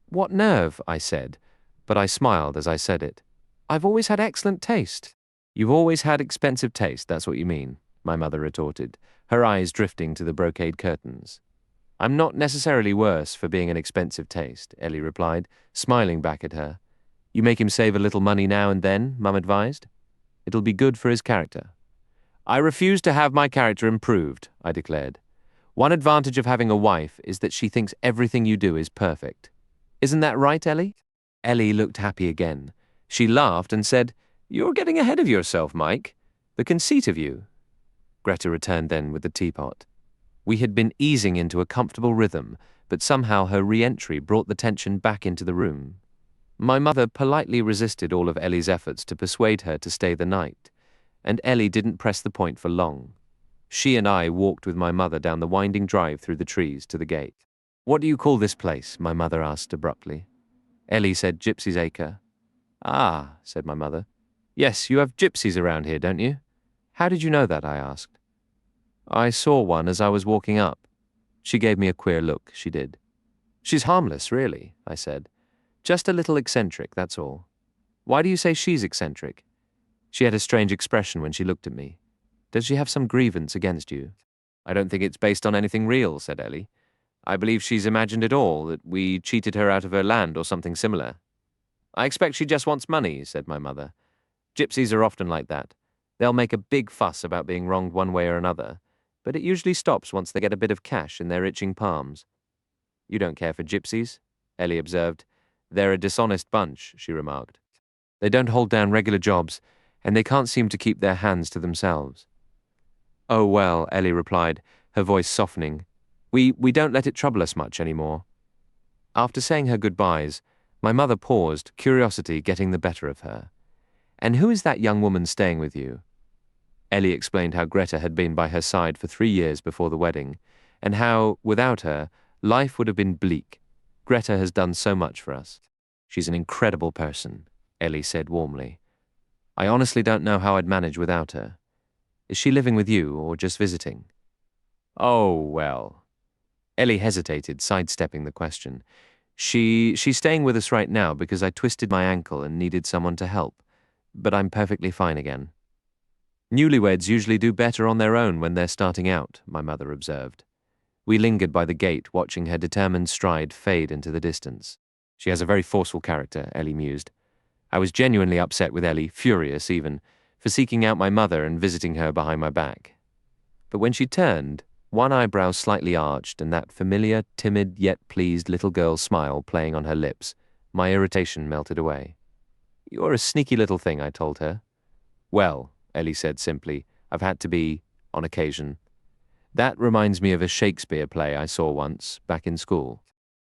What nerve, I said, but I smiled as I said it. I've always had excellent taste. You've always had expensive taste, that's what you mean, my mother retorted, her eyes drifting to the brocade curtains. I'm not necessarily worse for being an expensive taste, Ellie replied, smiling back at her. You make him save a little money now and then, Mum advised. It'll be good for his character. I refuse to have my character improved, I declared. One advantage of having a wife is that she thinks everything you do is perfect. Isn't that right, Ellie? Ellie looked happy again. She laughed and said, You're getting ahead of yourself, Mike. The conceit of you. Greta returned then with the teapot. We had been easing into a comfortable rhythm, but somehow her re-entry brought the tension back into the room. My mother politely resisted all of Ellie's efforts to persuade her to stay the night, and Ellie didn't press the point for long. She and I walked with my mother down the winding drive through the trees to the gate. What do you call this place? My mother asked abruptly. Ellie said Gypsy's Acre. Ah, said my mother. Yes, you have gypsies around here, don't you? How did you know that? I asked. I saw one as I was walking up. She gave me a queer look, she did. She's harmless, really, I said. Just a little eccentric, that's all. Why do you say she's eccentric? She had a strange expression when she looked at me. Does she have some grievance against you? I don't think it's based on anything real, said Ellie. I believe she's imagined it all, that we cheated her out of her land or something similar. I expect she just wants money, said my mother. Gypsies are often like that. They'll make a big fuss about being wronged one way or another, but it usually stops once they get a bit of cash in their itching palms. You don't care for gypsies, Ellie observed. They're a dishonest bunch, she remarked. They don't hold down regular jobs, and they can't seem to keep their hands to themselves. Oh, well, Ellie replied, her voice softening. We don't let it trouble us much anymore. After saying her goodbyes, my mother paused, curiosity getting the better of her. And who is that young woman staying with you? Ellie explained how Greta had been by her side for 3 years before the wedding, and how, without her, life would have been bleak. Greta has done so much for us. She's an incredible person, Ellie said warmly. I honestly don't know how I'd manage without her. Is she living with you or just visiting? Oh, well. Ellie hesitated, sidestepping the question. She's staying with us right now because I twisted my ankle and needed someone to help, but I'm perfectly fine again. Newlyweds usually do better on their own when they're starting out, my mother observed. We lingered by the gate, watching her determined stride fade into the distance. She has a very forceful character, Ellie mused. I was genuinely upset with Ellie, furious even, for seeking out my mother and visiting her behind my back. But when she turned, one eyebrow slightly arched and that familiar, timid yet pleased little girl's smile playing on her lips, my irritation melted away. You're a sneaky little thing, I told her. Well, Ellie said simply, I've had to be, on occasion. That reminds me of a Shakespeare play I saw once, back in school.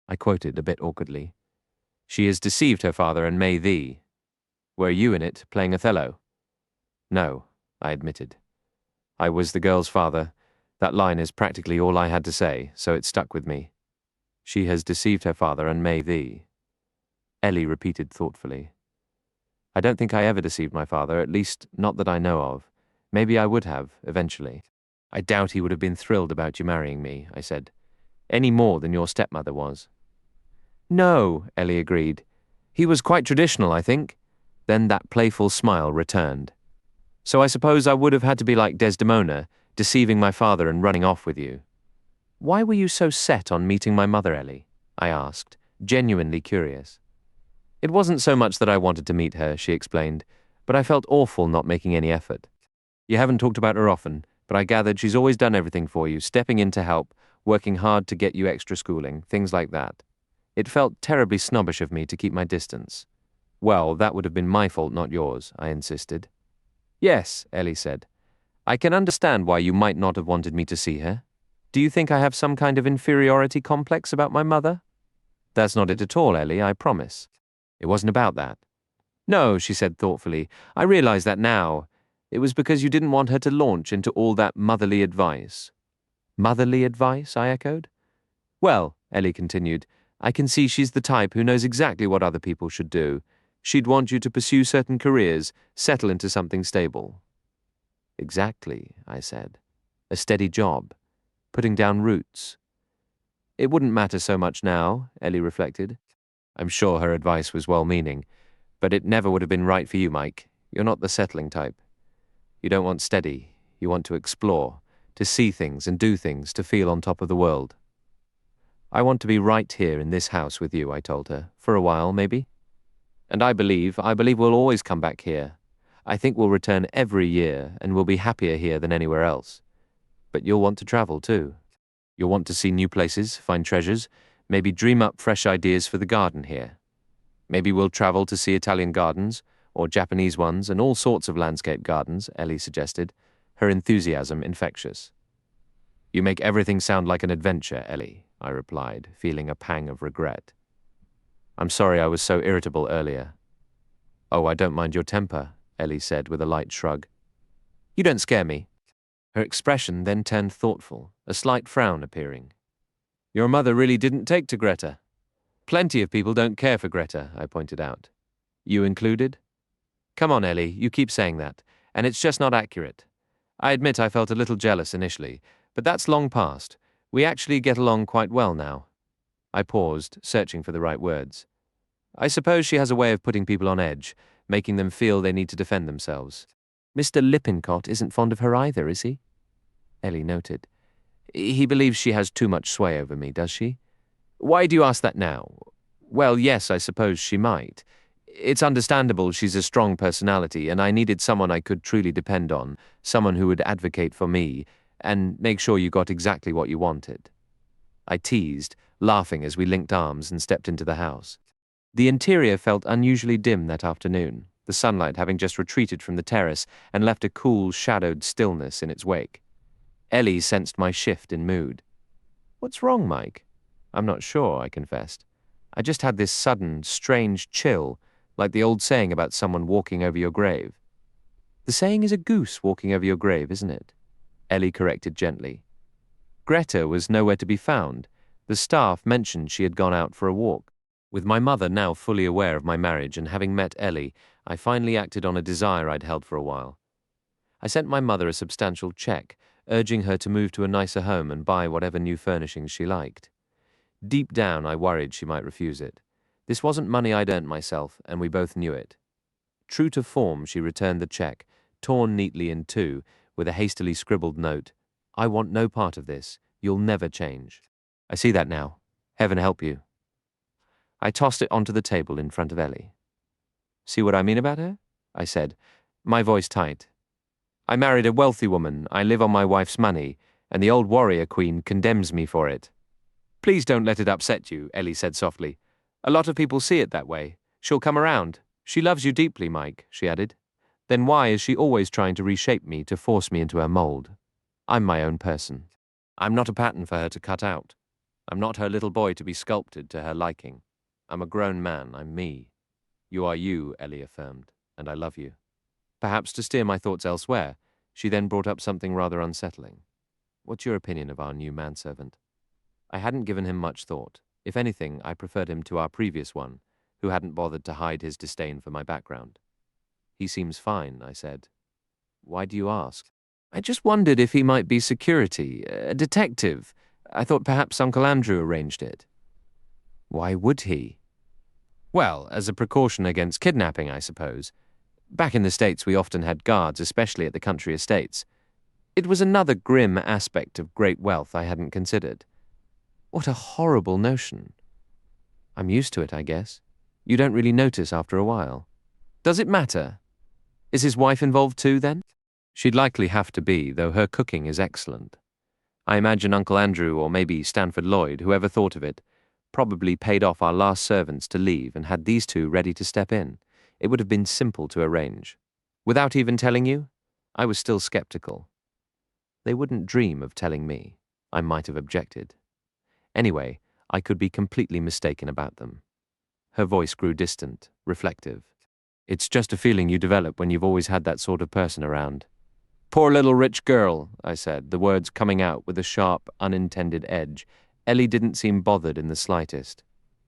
I quoted a bit awkwardly. She has deceived her father and may thee. Were you in it, playing Othello? No, I admitted. I was the girl's father. That line is practically all I had to say, so it stuck with me. She has deceived her father and may thee. Ellie repeated thoughtfully. I don't think I ever deceived my father, at least not that I know of. Maybe I would have, eventually. I doubt he would have been thrilled about you marrying me, I said. Any more than your stepmother was. No, Ellie agreed. He was quite traditional, I think. Then that playful smile returned. So I suppose I would have had to be like Desdemona, deceiving my father and running off with you. Why were you so set on meeting my mother, Ellie? I asked, genuinely curious. It wasn't so much that I wanted to meet her, she explained, but I felt awful not making any effort. You haven't talked about her often, but I gathered she's always done everything for you, stepping in to help, working hard to get you extra schooling, things like that. It felt terribly snobbish of me to keep my distance. Well, that would have been my fault, not yours, I insisted. Yes, Ellie said. I can understand why you might not have wanted me to see her. Do you think I have some kind of inferiority complex about my mother? That's not it at all, Ellie, I promise. It wasn't about that. No, she said thoughtfully. I realize that now. It was because you didn't want her to launch into all that motherly advice. Motherly advice? I echoed. Well, Ellie continued, I can see she's the type who knows exactly what other people should do. She'd want you to pursue certain careers, settle into something stable. Exactly, I said. A steady job. Putting down roots. It wouldn't matter so much now, Ellie reflected. I'm sure her advice was well-meaning, but it never would have been right for you, Mike. You're not the settling type. You don't want steady. You want to explore, to see things and do things, to feel on top of the world. I want to be right here in this house with you, I told her, for a while, maybe. And I believe we'll always come back here. I think we'll return every year, and we'll be happier here than anywhere else. But you'll want to travel too. You'll want to see new places, find treasures, maybe dream up fresh ideas for the garden here. Maybe we'll travel to see Italian gardens, or Japanese ones, and all sorts of landscape gardens, Ellie suggested, her enthusiasm infectious. You make everything sound like an adventure, Ellie, I replied, feeling a pang of regret. I'm sorry I was so irritable earlier. Oh, I don't mind your temper, Ellie said with a light shrug. You don't scare me. Her expression then turned thoughtful, a slight frown appearing. Your mother really didn't take to Greta. Plenty of people don't care for Greta, I pointed out. You included? Come on, Ellie, you keep saying that, and it's just not accurate. I admit I felt a little jealous initially, but that's long past. We actually get along quite well now. I paused, searching for the right words. I suppose she has a way of putting people on edge, making them feel they need to defend themselves. Mr. Lippincott isn't fond of her either, is he? Ellie noted. He believes she has too much sway over me, does she? Why do you ask that now? Well, yes, I suppose she might. It's understandable she's a strong personality, and I needed someone I could truly depend on, someone who would advocate for me, and make sure you got exactly what you wanted. I teased, laughing as we linked arms and stepped into the house. The interior felt unusually dim that afternoon, the sunlight having just retreated from the terrace and left a cool, shadowed stillness in its wake. Ellie sensed my shift in mood. What's wrong, Mike? I'm not sure, I confessed. I just had this sudden, strange chill, like the old saying about someone walking over your grave. The saying is a goose walking over your grave, isn't it? Ellie corrected gently. Greta was nowhere to be found. The staff mentioned she had gone out for a walk. With my mother now fully aware of my marriage and having met Ellie, I finally acted on a desire I'd held for a while. I sent my mother a substantial check, urging her to move to a nicer home and buy whatever new furnishings she liked. Deep down, I worried she might refuse it. This wasn't money I'd earned myself, and we both knew it. True to form, she returned the check, torn neatly in two, with a hastily scribbled note. I want no part of this. You'll never change. I see that now. Heaven help you. I tossed it onto the table in front of Ellie. See what I mean about her? I said, my voice tight. I married a wealthy woman, I live on my wife's money, and the old warrior queen condemns me for it. Please don't let it upset you, Ellie said softly. A lot of people see it that way. She'll come around. She loves you deeply, Mike, she added. Then why is she always trying to reshape me, to force me into her mold? I'm my own person. I'm not a pattern for her to cut out. I'm not her little boy to be sculpted to her liking. I'm a grown man, I'm me. You are you, Ellie affirmed, and I love you. Perhaps to steer my thoughts elsewhere, she then brought up something rather unsettling. What's your opinion of our new manservant? I hadn't given him much thought. If anything, I preferred him to our previous one, who hadn't bothered to hide his disdain for my background. He seems fine, I said. Why do you ask? I just wondered if he might be security, a detective. I thought perhaps Uncle Andrew arranged it. Why would he? Well, as a precaution against kidnapping, I suppose. Back in the States, we often had guards, especially at the country estates. It was another grim aspect of great wealth I hadn't considered. What a horrible notion. I'm used to it, I guess. You don't really notice after a while. Does it matter? Is his wife involved too, then? She'd likely have to be, though her cooking is excellent. I imagine Uncle Andrew, or maybe Stanford Lloyd, whoever thought of it, probably paid off our last servants to leave and had these two ready to step in. It would have been simple to arrange. Without even telling you, I was still skeptical. They wouldn't dream of telling me. I might have objected. Anyway, I could be completely mistaken about them. Her voice grew distant, reflective. It's just a feeling you develop when you've always had that sort of person around. Poor little rich girl, I said, the words coming out with a sharp, unintended edge. Ellie didn't seem bothered in the slightest.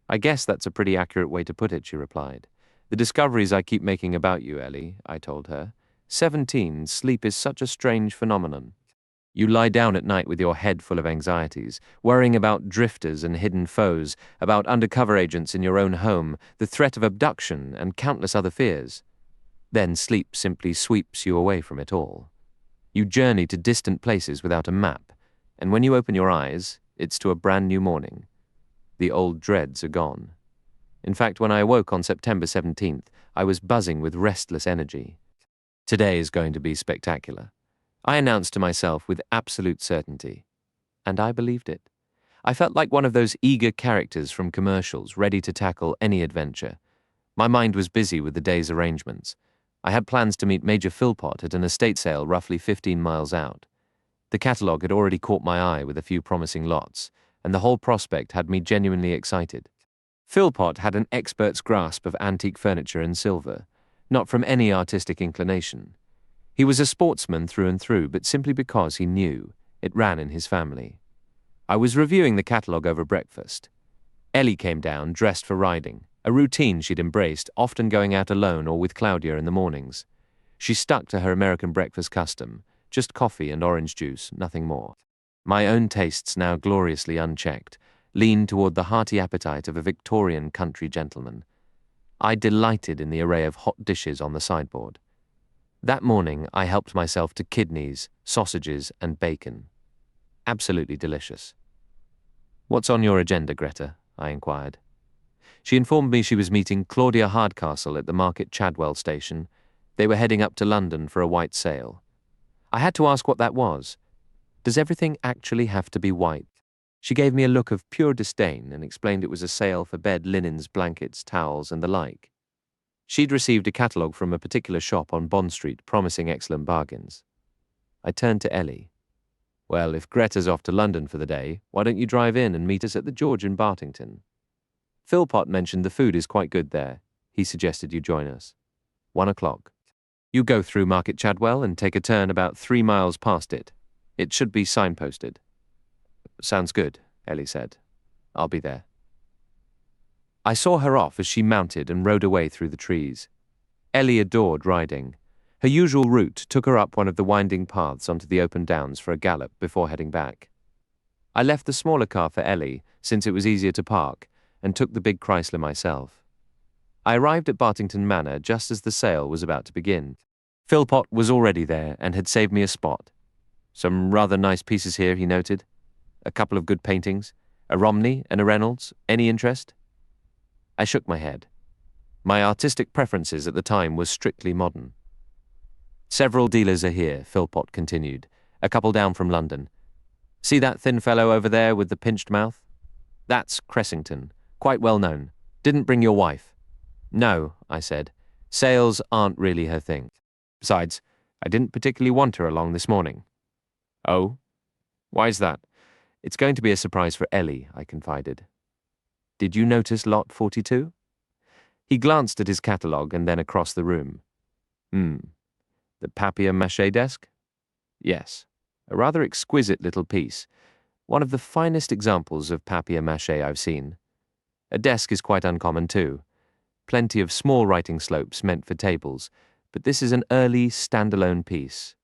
I guess that's a pretty accurate way to put it, she replied. The discoveries I keep making about you, Ellie, I told her. 17, sleep is such a strange phenomenon. You lie down at night with your head full of anxieties, worrying about drifters and hidden foes, about undercover agents in your own home, the threat of abduction, and countless other fears. Then sleep simply sweeps you away from it all. You journey to distant places without a map, and when you open your eyes, it's to a brand new morning. The old dreads are gone. In fact, when I awoke on September 17th, I was buzzing with restless energy. Today is going to be spectacular, I announced to myself with absolute certainty. And I believed it. I felt like one of those eager characters from commercials ready to tackle any adventure. My mind was busy with the day's arrangements. I had plans to meet Major Philpott at an estate sale roughly 15 miles out. The catalogue had already caught my eye with a few promising lots, and the whole prospect had me genuinely excited. Philpott had an expert's grasp of antique furniture and silver, not from any artistic inclination. He was a sportsman through and through, but simply because he knew it ran in his family. I was reviewing the catalogue over breakfast. Ellie came down, dressed for riding, a routine she'd embraced, often going out alone or with Claudia in the mornings. She stuck to her American breakfast custom, just coffee and orange juice, nothing more. My own tastes, now gloriously unchecked, leaned toward the hearty appetite of a Victorian country gentleman. I delighted in the array of hot dishes on the sideboard. That morning, I helped myself to kidneys, sausages, and bacon. Absolutely delicious. What's on your agenda, Greta? I inquired. She informed me she was meeting Claudia Hardcastle at the Market Chadwell station. They were heading up to London for a white sale. I had to ask what that was. Does everything actually have to be white? She gave me a look of pure disdain and explained it was a sale for bed linens, blankets, towels, and the like. She'd received a catalogue from a particular shop on Bond Street promising excellent bargains. I turned to Ellie. Well, if Greta's off to London for the day, why don't you drive in and meet us at the George in Bartington? Philpott mentioned the food is quite good there. He suggested you join us. 1 o'clock. You go through Market Chadwell and take a turn about 3 miles past it. It should be signposted. Sounds good, Ellie said. I'll be there. I saw her off as she mounted and rode away through the trees. Ellie adored riding. Her usual route took her up one of the winding paths onto the open downs for a gallop before heading back. I left the smaller car for Ellie, since it was easier to park, and took the big Chrysler myself. I arrived at Bartington Manor just as the sale was about to begin. Philpott was already there and had saved me a spot. Some rather nice pieces here, he noted. A couple of good paintings. A Romney and a Reynolds. Any interest? I shook my head. My artistic preferences at the time were strictly modern. Several dealers are here, Philpott continued, a couple down from London. See that thin fellow over there with the pinched mouth? That's Cressington, quite well known. Didn't bring your wife? No, I said. Sales aren't really her thing. Besides, I didn't particularly want her along this morning. Oh? Why's that? It's going to be a surprise for Ellie, I confided. Did you notice lot 42? He glanced at his catalogue and then across the room. The papier-mâché desk? Yes, a rather exquisite little piece. One of the finest examples of papier-mâché I've seen. A desk is quite uncommon too. Plenty of small writing slopes meant for tables, but this is an early, standalone piece.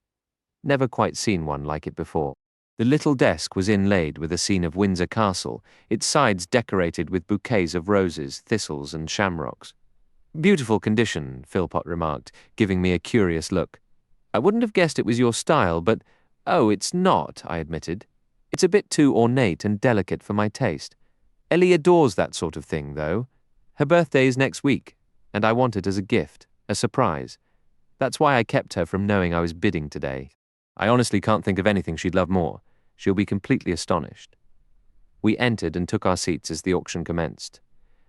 Never quite seen one like it before. The little desk was inlaid with a scene of Windsor Castle, its sides decorated with bouquets of roses, thistles, and shamrocks. Beautiful condition, Philpott remarked, giving me a curious look. I wouldn't have guessed it was your style, but, oh, it's not, I admitted. It's a bit too ornate and delicate for my taste. Ellie adores that sort of thing, though. Her birthday is next week, and I want it as a gift, a surprise. That's why I kept her from knowing I was bidding today. I honestly can't think of anything she'd love more. She'll be completely astonished. We entered and took our seats as the auction commenced.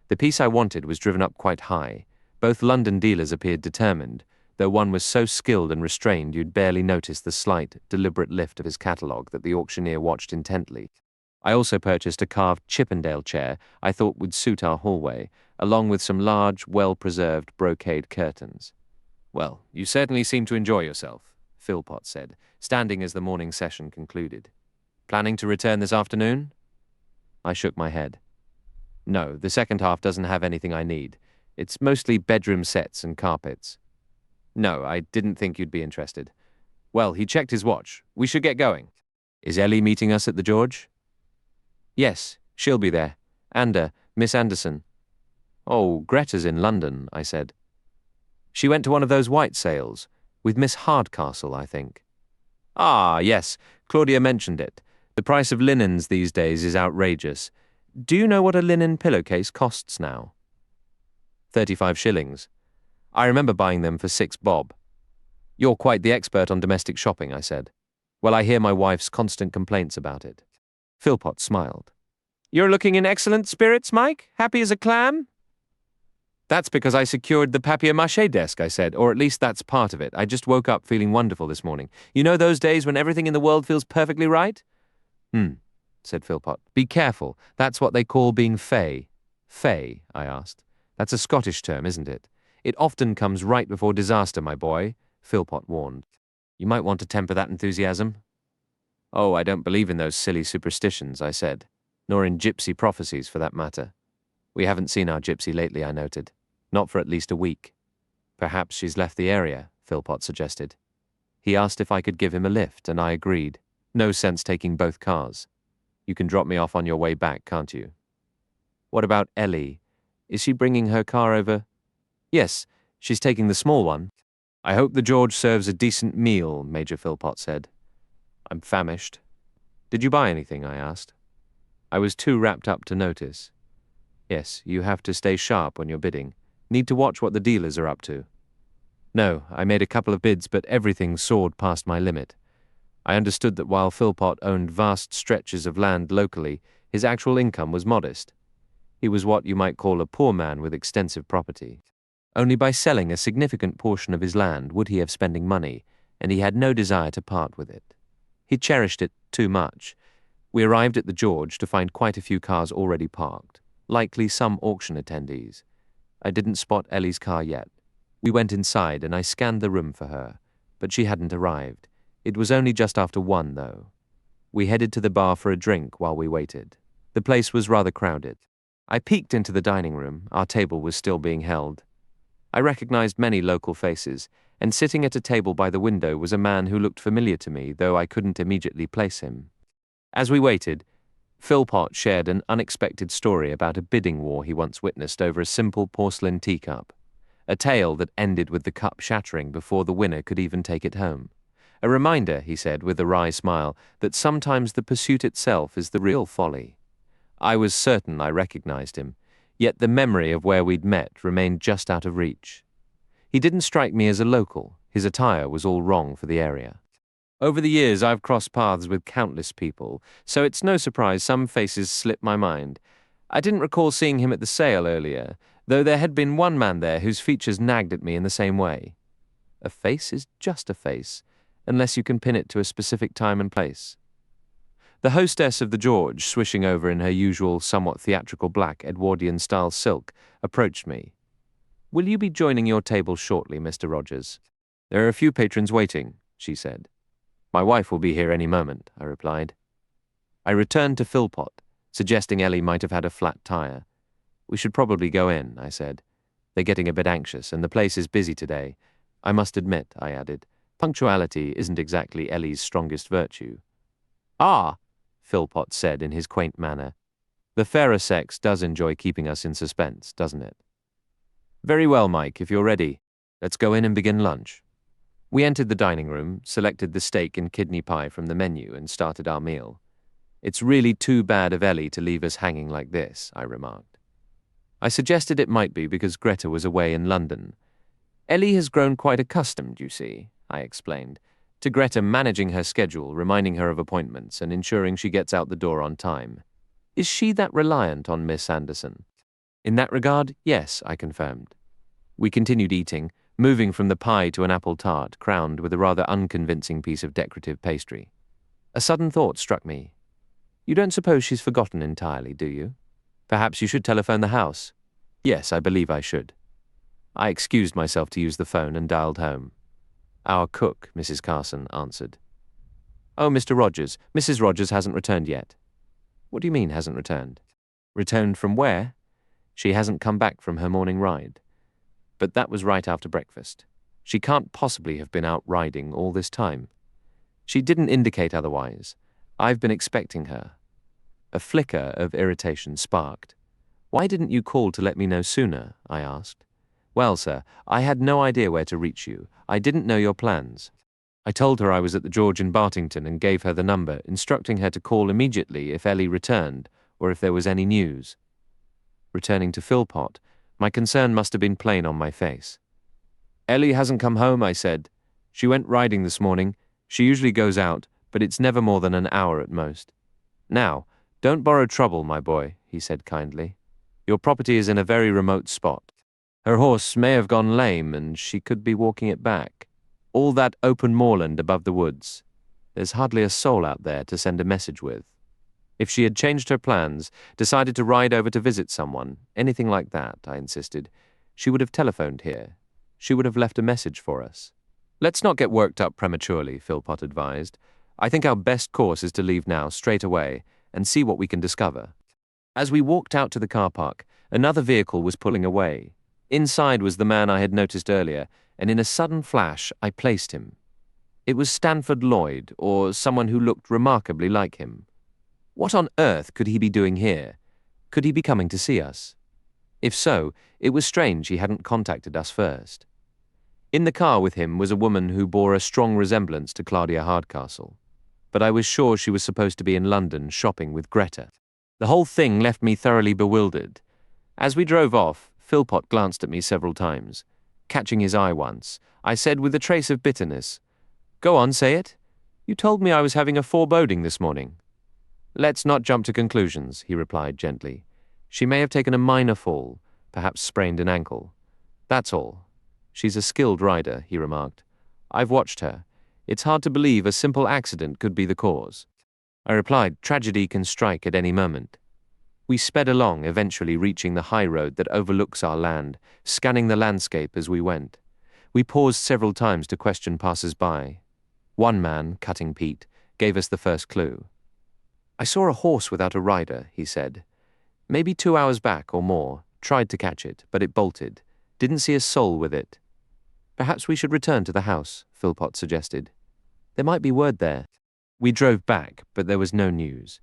The piece I wanted was driven up quite high. Both London dealers appeared determined, though one was so skilled and restrained you'd barely notice the slight, deliberate lift of his catalogue that the auctioneer watched intently. I also purchased a carved Chippendale chair I thought would suit our hallway, along with some large, well-preserved brocade curtains. "Well, you certainly seem to enjoy yourself," Philpott said, standing as the morning session concluded. "Planning to return this afternoon?" I shook my head. "No, the second half doesn't have anything I need. It's mostly bedroom sets and carpets." "No, I didn't think you'd be interested." Well, he checked his watch. "We should get going." "Is Ellie meeting us at the George?" "Yes, she'll be there. And, Miss Anderson." "Oh, Greta's in London," I said. "She went to one of those white sales, with Miss Hardcastle, I think." "Ah, yes, Claudia mentioned it. The price of linens these days is outrageous. Do you know what a linen pillowcase costs now?" 35 shillings. I remember buying them for 6 bob. "You're quite the expert on domestic shopping," I said. "Well, I hear my wife's constant complaints about it." Philpott smiled. "You're looking in excellent spirits, Mike? Happy as a clam?" "That's because I secured the papier-mâché desk," I said, "or at least that's part of it. I just woke up feeling wonderful this morning. You know those days when everything in the world feels perfectly right?" Said Philpott. "Be careful. That's what they call being fey." "Fey?" I asked. "That's a Scottish term, isn't it? It often comes right before disaster, my boy," Philpott warned. "You might want to temper that enthusiasm." "Oh, I don't believe in those silly superstitions," I said, "nor in gypsy prophecies for that matter." "We haven't seen our gypsy lately," I noted. "Not for at least a week." "Perhaps she's left the area," Philpott suggested. He asked if I could give him a lift, and I agreed. No sense taking both cars. "You can drop me off on your way back, can't you?" "What about Ellie? Is she bringing her car over?" "Yes, she's taking the small one." "I hope the George serves a decent meal," Major Philpott said. "I'm famished." "Did you buy anything?" I asked. I was too wrapped up to notice. "Yes, you have to stay sharp when you're bidding. Need to watch what the dealers are up to." "No, I made a couple of bids, but everything soared past my limit." I understood that while Philpott owned vast stretches of land locally, his actual income was modest. He was what you might call a poor man with extensive property. Only by selling a significant portion of his land would he have spending money, and he had no desire to part with it. He cherished it too much. We arrived at the George to find quite a few cars already parked, likely some auction attendees. I didn't spot Ellie's car yet. We went inside and I scanned the room for her, but she hadn't arrived. It was only just after 1, though. We headed to the bar for a drink while we waited. The place was rather crowded. I peeked into the dining room. Our table was still being held. I recognized many local faces, and sitting at a table by the window was a man who looked familiar to me, though I couldn't immediately place him. As we waited, Philpott shared an unexpected story about a bidding war he once witnessed over a simple porcelain teacup, a tale that ended with the cup shattering before the winner could even take it home. A reminder, he said with a wry smile, that sometimes the pursuit itself is the real folly. I was certain I recognized him, yet the memory of where we'd met remained just out of reach. He didn't strike me as a local. His attire was all wrong for the area. Over the years, I've crossed paths with countless people, so it's no surprise some faces slip my mind. I didn't recall seeing him at the sale earlier, though there had been one man there whose features nagged at me in the same way. A face is just a face, unless you can pin it to a specific time and place. The hostess of the George, swishing over in her usual somewhat theatrical black Edwardian-style silk, approached me. "Will you be joining your table shortly, Mr. Rogers?" "There are a few patrons waiting," she said. "My wife will be here any moment," I replied. I returned to Philpott, suggesting Ellie might have had a flat tire. "We should probably go in," I said. "They're getting a bit anxious, and the place is busy today. I must admit," I added, "punctuality isn't exactly Ellie's strongest virtue." "Ah," Philpott said in his quaint manner, "the fairer sex does enjoy keeping us in suspense, doesn't it?" "Very well, Mike, if you're ready. Let's go in and begin lunch." We entered the dining room, selected the steak and kidney pie from the menu, and started our meal. "It's really too bad of Ellie to leave us hanging like this," I remarked. I suggested it might be because Greta was away in London. "Ellie has grown quite accustomed, you see," I explained, "to Greta managing her schedule, reminding her of appointments, and ensuring she gets out the door on time. Is she that reliant on Miss Anderson?" "In that regard, yes," I confirmed. We continued eating, moving from the pie to an apple tart, crowned with a rather unconvincing piece of decorative pastry. A sudden thought struck me. You don't suppose she's forgotten entirely, do you? Perhaps you should telephone the house. Yes, I believe I should. I excused myself to use the phone and dialed home. Our cook, Mrs. Carson, answered. Oh, Mr. Rogers. Mrs. Rogers hasn't returned yet. What do you mean, hasn't returned? Returned from where? She hasn't come back from her morning ride. But that was right after breakfast. She can't possibly have been out riding all this time. She didn't indicate otherwise. I've been expecting her. A flicker of irritation sparked. Why didn't you call to let me know sooner? I asked. Well, sir, I had no idea where to reach you. I didn't know your plans. I told her I was at the George in Bartington and gave her the number, instructing her to call immediately if Ellie returned or if there was any news. Returning to Philpot, my concern must have been plain on my face. Ellie hasn't come home, I said. She went riding this morning. She usually goes out, but it's never more than an hour at most. Now, don't borrow trouble, my boy, he said kindly. Your property is in a very remote spot. Her horse may have gone lame and she could be walking it back. All that open moorland above the woods. There's hardly a soul out there to send a message with. If she had changed her plans, decided to ride over to visit someone, anything like that, I insisted, she would have telephoned here. She would have left a message for us. Let's not get worked up prematurely, Philpot advised. I think our best course is to leave now, straight away, and see what we can discover. As we walked out to the car park, another vehicle was pulling away. Inside was the man I had noticed earlier, and in a sudden flash I placed him. It was Stanford Lloyd, or someone who looked remarkably like him. What on earth could he be doing here? Could he be coming to see us? If so, it was strange he hadn't contacted us first. In the car with him was a woman who bore a strong resemblance to Claudia Hardcastle, but I was sure she was supposed to be in London shopping with Greta. The whole thing left me thoroughly bewildered. As we drove off, Philpot glanced at me several times. Catching his eye once, I said with a trace of bitterness, Go on, say it. You told me I was having a foreboding this morning. Let's not jump to conclusions, he replied gently. She may have taken a minor fall, perhaps sprained an ankle. That's all. She's a skilled rider, he remarked. I've watched her. It's hard to believe a simple accident could be the cause. I replied, tragedy can strike at any moment. We sped along, eventually reaching the high road that overlooks our land, scanning the landscape as we went. We paused several times to question passers-by. One man, Cutting Pete, gave us the first clue. I saw a horse without a rider, he said. Maybe 2 hours back or more. Tried to catch it, but it bolted. Didn't see a soul with it. Perhaps we should return to the house, Philpot suggested. There might be word there. We drove back, but there was no news.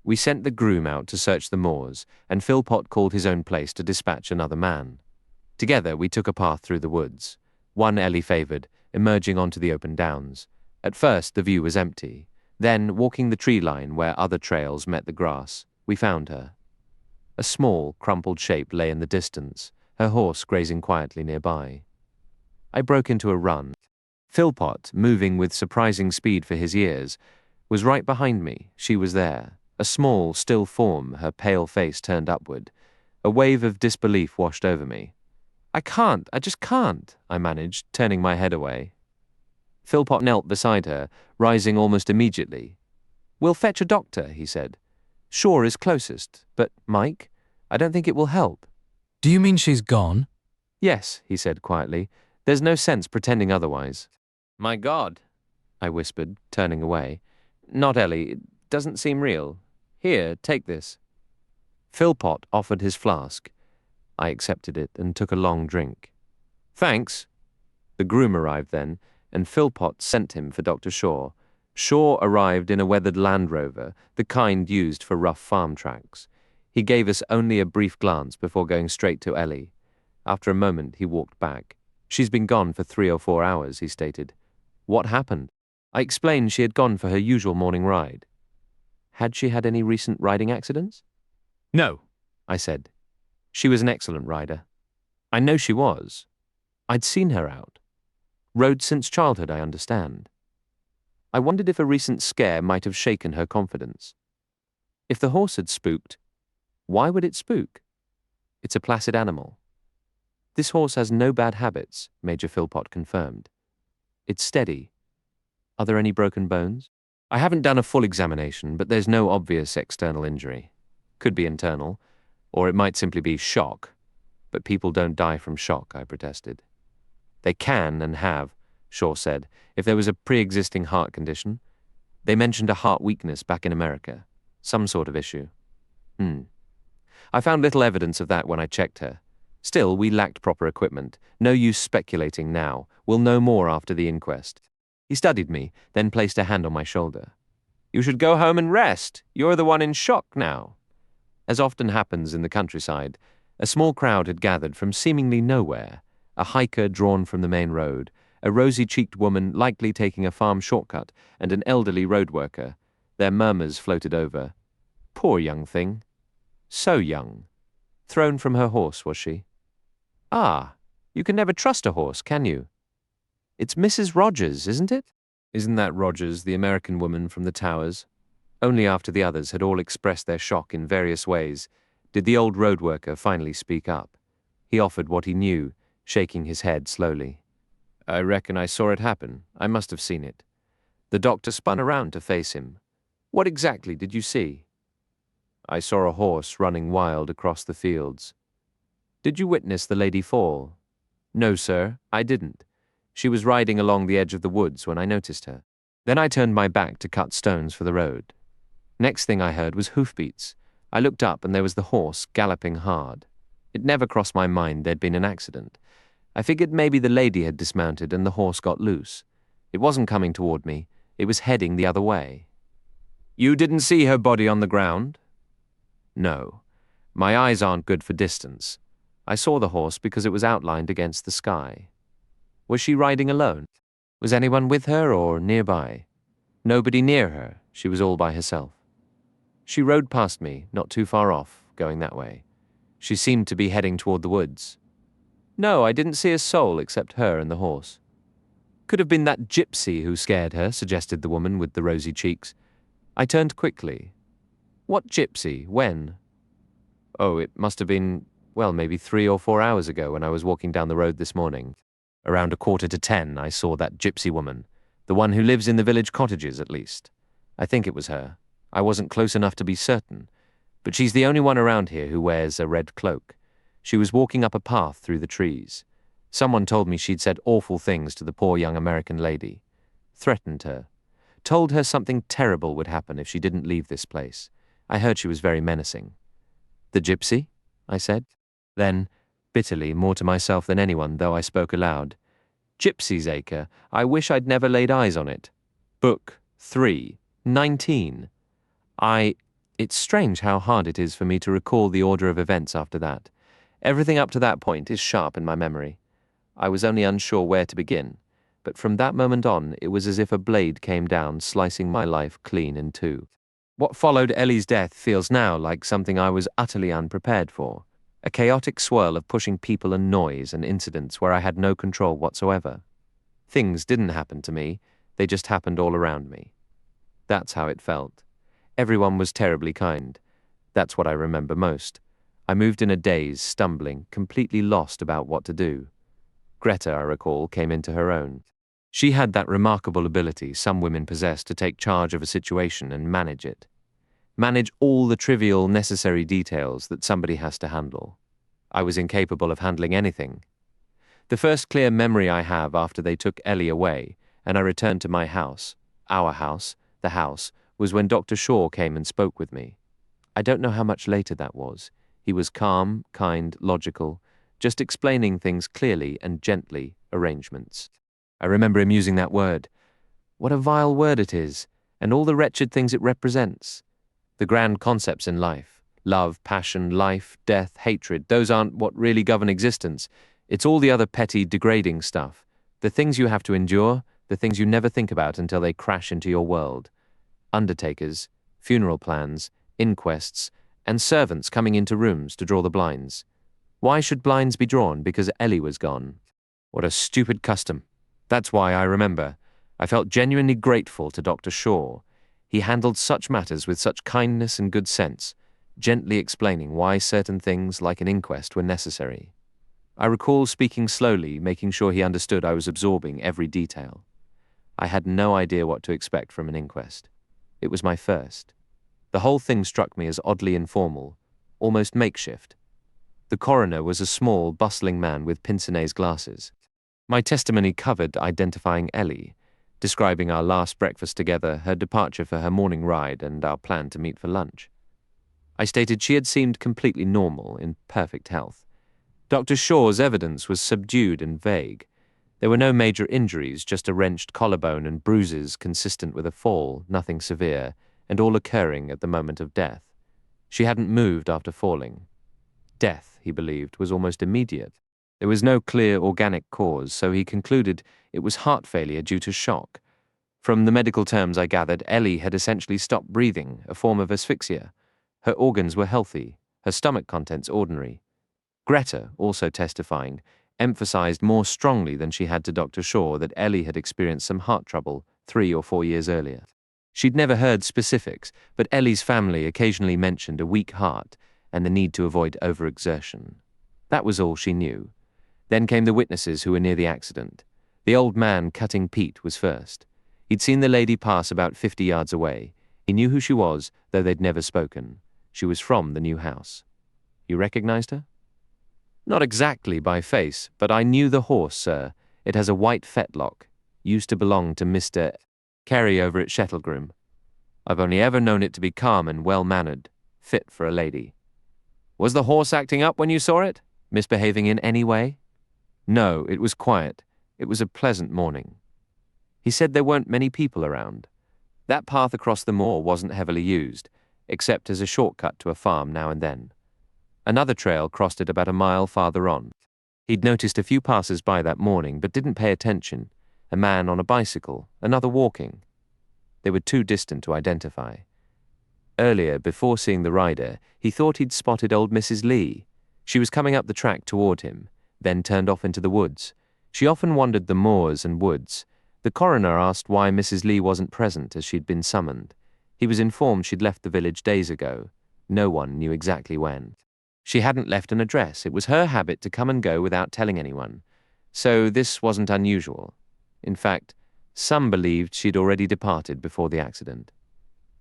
We sent the groom out to search the moors, and Philpot called his own place to dispatch another man. Together we took a path through the woods, one Ellie favoured, emerging onto the open downs. At first the view was empty. Then, walking the tree line where other trails met the grass, we found her. A small, crumpled shape lay in the distance, her horse grazing quietly nearby. I broke into a run. Philpot, moving with surprising speed for his years, was right behind me. She was there. A small, still form, her pale face turned upward. A wave of disbelief washed over me. I just can't, I managed, turning my head away. Philpot knelt beside her, rising almost immediately. We'll fetch a doctor, he said. Shore is closest, but, Mike, I don't think it will help. Do you mean she's gone? Yes, he said quietly. There's no sense pretending otherwise. My God, I whispered, turning away. Not Ellie, it doesn't seem real. Here, take this. Philpot offered his flask. I accepted it and took a long drink. Thanks. The groom arrived then, and Philpot sent him for Dr. Shaw. Shaw arrived in a weathered Land Rover, the kind used for rough farm tracks. He gave us only a brief glance before going straight to Ellie. After a moment, he walked back. She's been gone for 3 or 4 hours, he stated. What happened? I explained she had gone for her usual morning ride. Had she had any recent riding accidents? No, I said. She was an excellent rider. I know she was. I'd seen her out. Rode since childhood, I understand. I wondered if a recent scare might have shaken her confidence. If the horse had spooked, why would it spook? It's a placid animal. This horse has no bad habits, Major Philpot confirmed. It's steady. Are there any broken bones? I haven't done a full examination, but there's no obvious external injury. Could be internal, or it might simply be shock. But people don't die from shock, I protested. They can and have, Shaw said, if there was a pre-existing heart condition. They mentioned a heart weakness back in America. Some sort of issue. I found little evidence of that when I checked her. Still, we lacked proper equipment. No use speculating now. We'll know more after the inquest. He studied me, then placed a hand on my shoulder. You should go home and rest. You're the one in shock now. As often happens in the countryside, a small crowd had gathered from seemingly nowhere, a hiker drawn from the main road, a rosy-cheeked woman likely taking a farm shortcut, and an elderly road worker. Their murmurs floated over. Poor young thing. So young. Thrown from her horse, was she? Ah, you can never trust a horse, can you? It's Mrs. Rogers, isn't it? Isn't that Rogers, the American woman from the towers? Only after the others had all expressed their shock in various ways did the old road worker finally speak up. He offered what he knew, shaking his head slowly. I reckon I saw it happen. I must have seen it. The doctor spun around to face him. What exactly did you see? I saw a horse running wild across the fields. Did you witness the lady fall? No, sir, I didn't. She was riding along the edge of the woods when I noticed her. Then I turned my back to cut stones for the road. Next thing I heard was hoofbeats. I looked up and there was the horse galloping hard. It never crossed my mind there'd been an accident. I figured maybe the lady had dismounted and the horse got loose. It wasn't coming toward me. It was heading the other way. You didn't see her body on the ground? No. My eyes aren't good for distance. I saw the horse because it was outlined against the sky. Was she riding alone? Was anyone with her or nearby? Nobody near her. She was all by herself. She rode past me, not too far off, going that way. She seemed to be heading toward the woods. No, I didn't see a soul except her and the horse. Could have been that gypsy who scared her, suggested the woman with the rosy cheeks. I turned quickly. What gypsy? When? Oh, it must have been, well, maybe 3 or 4 hours ago when I was walking down the road this morning. Around 9:45, I saw that gypsy woman, the one who lives in the village cottages, at least. I think it was her. I wasn't close enough to be certain, but she's the only one around here who wears a red cloak. She was walking up a path through the trees. Someone told me she'd said awful things to the poor young American lady, threatened her, told her something terrible would happen if she didn't leave this place. I heard she was very menacing. The gypsy? I said. Then, bitterly, more to myself than anyone, though I spoke aloud. Gypsy's Acre, I wish I'd never laid eyes on it. Book 3, 19. It's strange how hard it is for me to recall the order of events after that. Everything up to that point is sharp in my memory. I was only unsure where to begin, but from that moment on, it was as if a blade came down, slicing my life clean in two. What followed Ellie's death feels now like something I was utterly unprepared for, a chaotic swirl of pushing people and noise and incidents where I had no control whatsoever. Things didn't happen to me, they just happened all around me. That's how it felt. Everyone was terribly kind. That's what I remember most. I moved in a daze, stumbling, completely lost about what to do. Greta, I recall, came into her own. She had that remarkable ability some women possess to take charge of a situation and manage it. Manage all the trivial, necessary details that somebody has to handle. I was incapable of handling anything. The first clear memory I have after they took Ellie away, and I returned to my house, our house, the house, was when Dr. Shaw came and spoke with me. I don't know how much later that was. He was calm, kind, logical, just explaining things clearly and gently, arrangements. I remember him using that word. What a vile word it is, and all the wretched things it represents. The grand concepts in life, love, passion, life, death, hatred, those aren't what really govern existence. It's all the other petty, degrading stuff. The things you have to endure, the things you never think about until they crash into your world. Undertakers, funeral plans, inquests, and servants coming into rooms to draw the blinds. Why should blinds be drawn because Ellie was gone? What a stupid custom. That's why I remember. I felt genuinely grateful to Dr. Shaw. He handled such matters with such kindness and good sense, gently explaining why certain things like an inquest were necessary. I recall speaking slowly, making sure he understood I was absorbing every detail. I had no idea what to expect from an inquest. It was my first. The whole thing struck me as oddly informal, almost makeshift. The coroner was a small, bustling man with pince-nez glasses. My testimony covered identifying Ellie, describing our last breakfast together, her departure for her morning ride, and our plan to meet for lunch. I stated she had seemed completely normal, in perfect health. Dr. Shaw's evidence was subdued and vague. There were no major injuries, just a wrenched collarbone and bruises consistent with a fall, nothing severe, and all occurring at the moment of death. She hadn't moved after falling. Death, he believed, was almost immediate. There was no clear organic cause, so he concluded it was heart failure due to shock. From the medical terms I gathered, Ellie had essentially stopped breathing, a form of asphyxia. Her organs were healthy, her stomach contents ordinary. Greta, also testifying, emphasized more strongly than she had to Dr. Shaw that Ellie had experienced some heart trouble 3 or 4 years earlier. She'd never heard specifics, but Ellie's family occasionally mentioned a weak heart and the need to avoid overexertion. That was all she knew. Then came the witnesses who were near the accident. The old man cutting Pete was first. He'd seen the lady pass about 50 yards away. He knew who she was, though they'd never spoken. She was from the new house. You recognized her? Not exactly by face, but I knew the horse, sir. It has a white fetlock. Used to belong to Mr. Carey over at Shettlegroom. I've only ever known it to be calm and well-mannered, fit for a lady. Was the horse acting up when you saw it? Misbehaving in any way? No, it was quiet. It was a pleasant morning. He said there weren't many people around. That path across the moor wasn't heavily used, except as a shortcut to a farm now and then. Another trail crossed it about a mile farther on. He'd noticed a few passers-by that morning, but didn't pay attention. A man on a bicycle, another walking. They were too distant to identify. Earlier, before seeing the rider, he thought he'd spotted old Mrs. Lee. She was coming up the track toward him, then turned off into the woods. She often wandered the moors and woods. The coroner asked why Mrs. Lee wasn't present as she'd been summoned. He was informed she'd left the village days ago. No one knew exactly when. She hadn't left an address. It was her habit to come and go without telling anyone. So this wasn't unusual. In fact, some believed she'd already departed before the accident.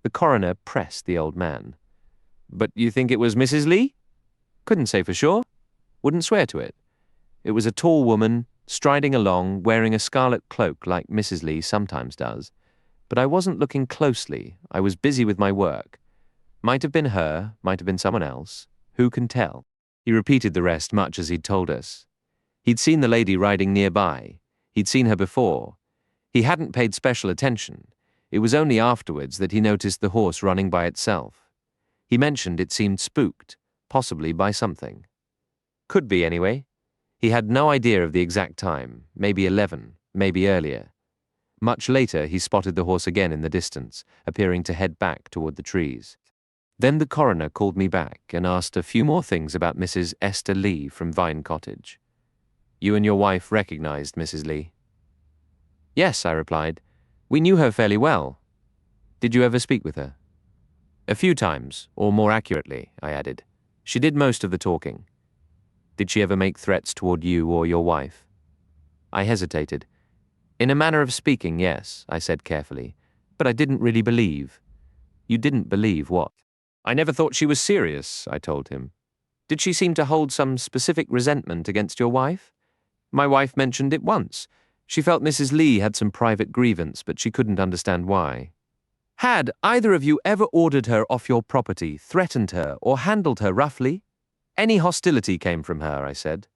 The coroner pressed the old man. But you think it was Mrs. Lee? Couldn't say for sure. Wouldn't swear to it. It was a tall woman, striding along, wearing a scarlet cloak like Mrs. Lee sometimes does. But I wasn't looking closely. I was busy with my work. Might have been her, might have been someone else. Who can tell? He repeated the rest much as he'd told us. He'd seen the lady riding nearby. He'd seen her before. He hadn't paid special attention. It was only afterwards that he noticed the horse running by itself. He mentioned it seemed spooked, possibly by something. Could be, anyway. He had no idea of the exact time, maybe 11, maybe earlier. Much later, he spotted the horse again in the distance, appearing to head back toward the trees. Then the coroner called me back and asked a few more things about Mrs. Esther Lee from Vine Cottage. You and your wife recognized Mrs. Lee? Yes, I replied. We knew her fairly well. Did you ever speak with her? A few times, or more accurately, I added. She did most of the talking. Did she ever make threats toward you or your wife? I hesitated. In a manner of speaking, yes, I said carefully, but I didn't really believe. You didn't believe what? I never thought she was serious, I told him. Did she seem to hold some specific resentment against your wife? My wife mentioned it once. She felt Mrs. Lee had some private grievance, but she couldn't understand why. Had either of you ever ordered her off your property, threatened her, or handled her roughly? Any hostility came from her, I said.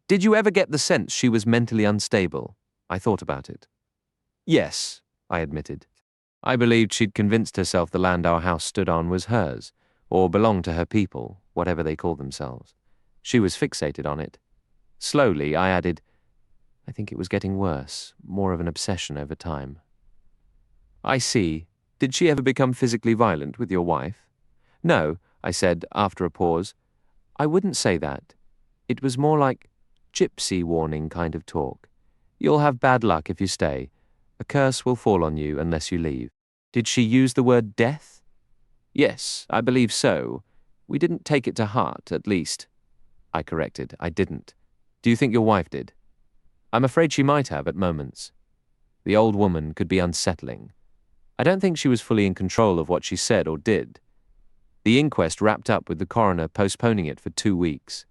Did you ever get the sense she was mentally unstable? I thought about it. Yes, I admitted. I believed she'd convinced herself the land our house stood on was hers, or belonged to her people, whatever they called themselves. She was fixated on it. Slowly, I added, I think it was getting worse, more of an obsession over time. I see. Did she ever become physically violent with your wife? No, I said after a pause. I wouldn't say that. It was more like gypsy warning kind of talk. You'll have bad luck if you stay. A curse will fall on you unless you leave. Did she use the word death? Yes, I believe so. We didn't take it to heart, at least. I corrected. I didn't. Do you think your wife did? I'm afraid she might have at moments. The old woman could be unsettling. I don't think she was fully in control of what she said or did. The inquest wrapped up with the coroner postponing it for 2 weeks.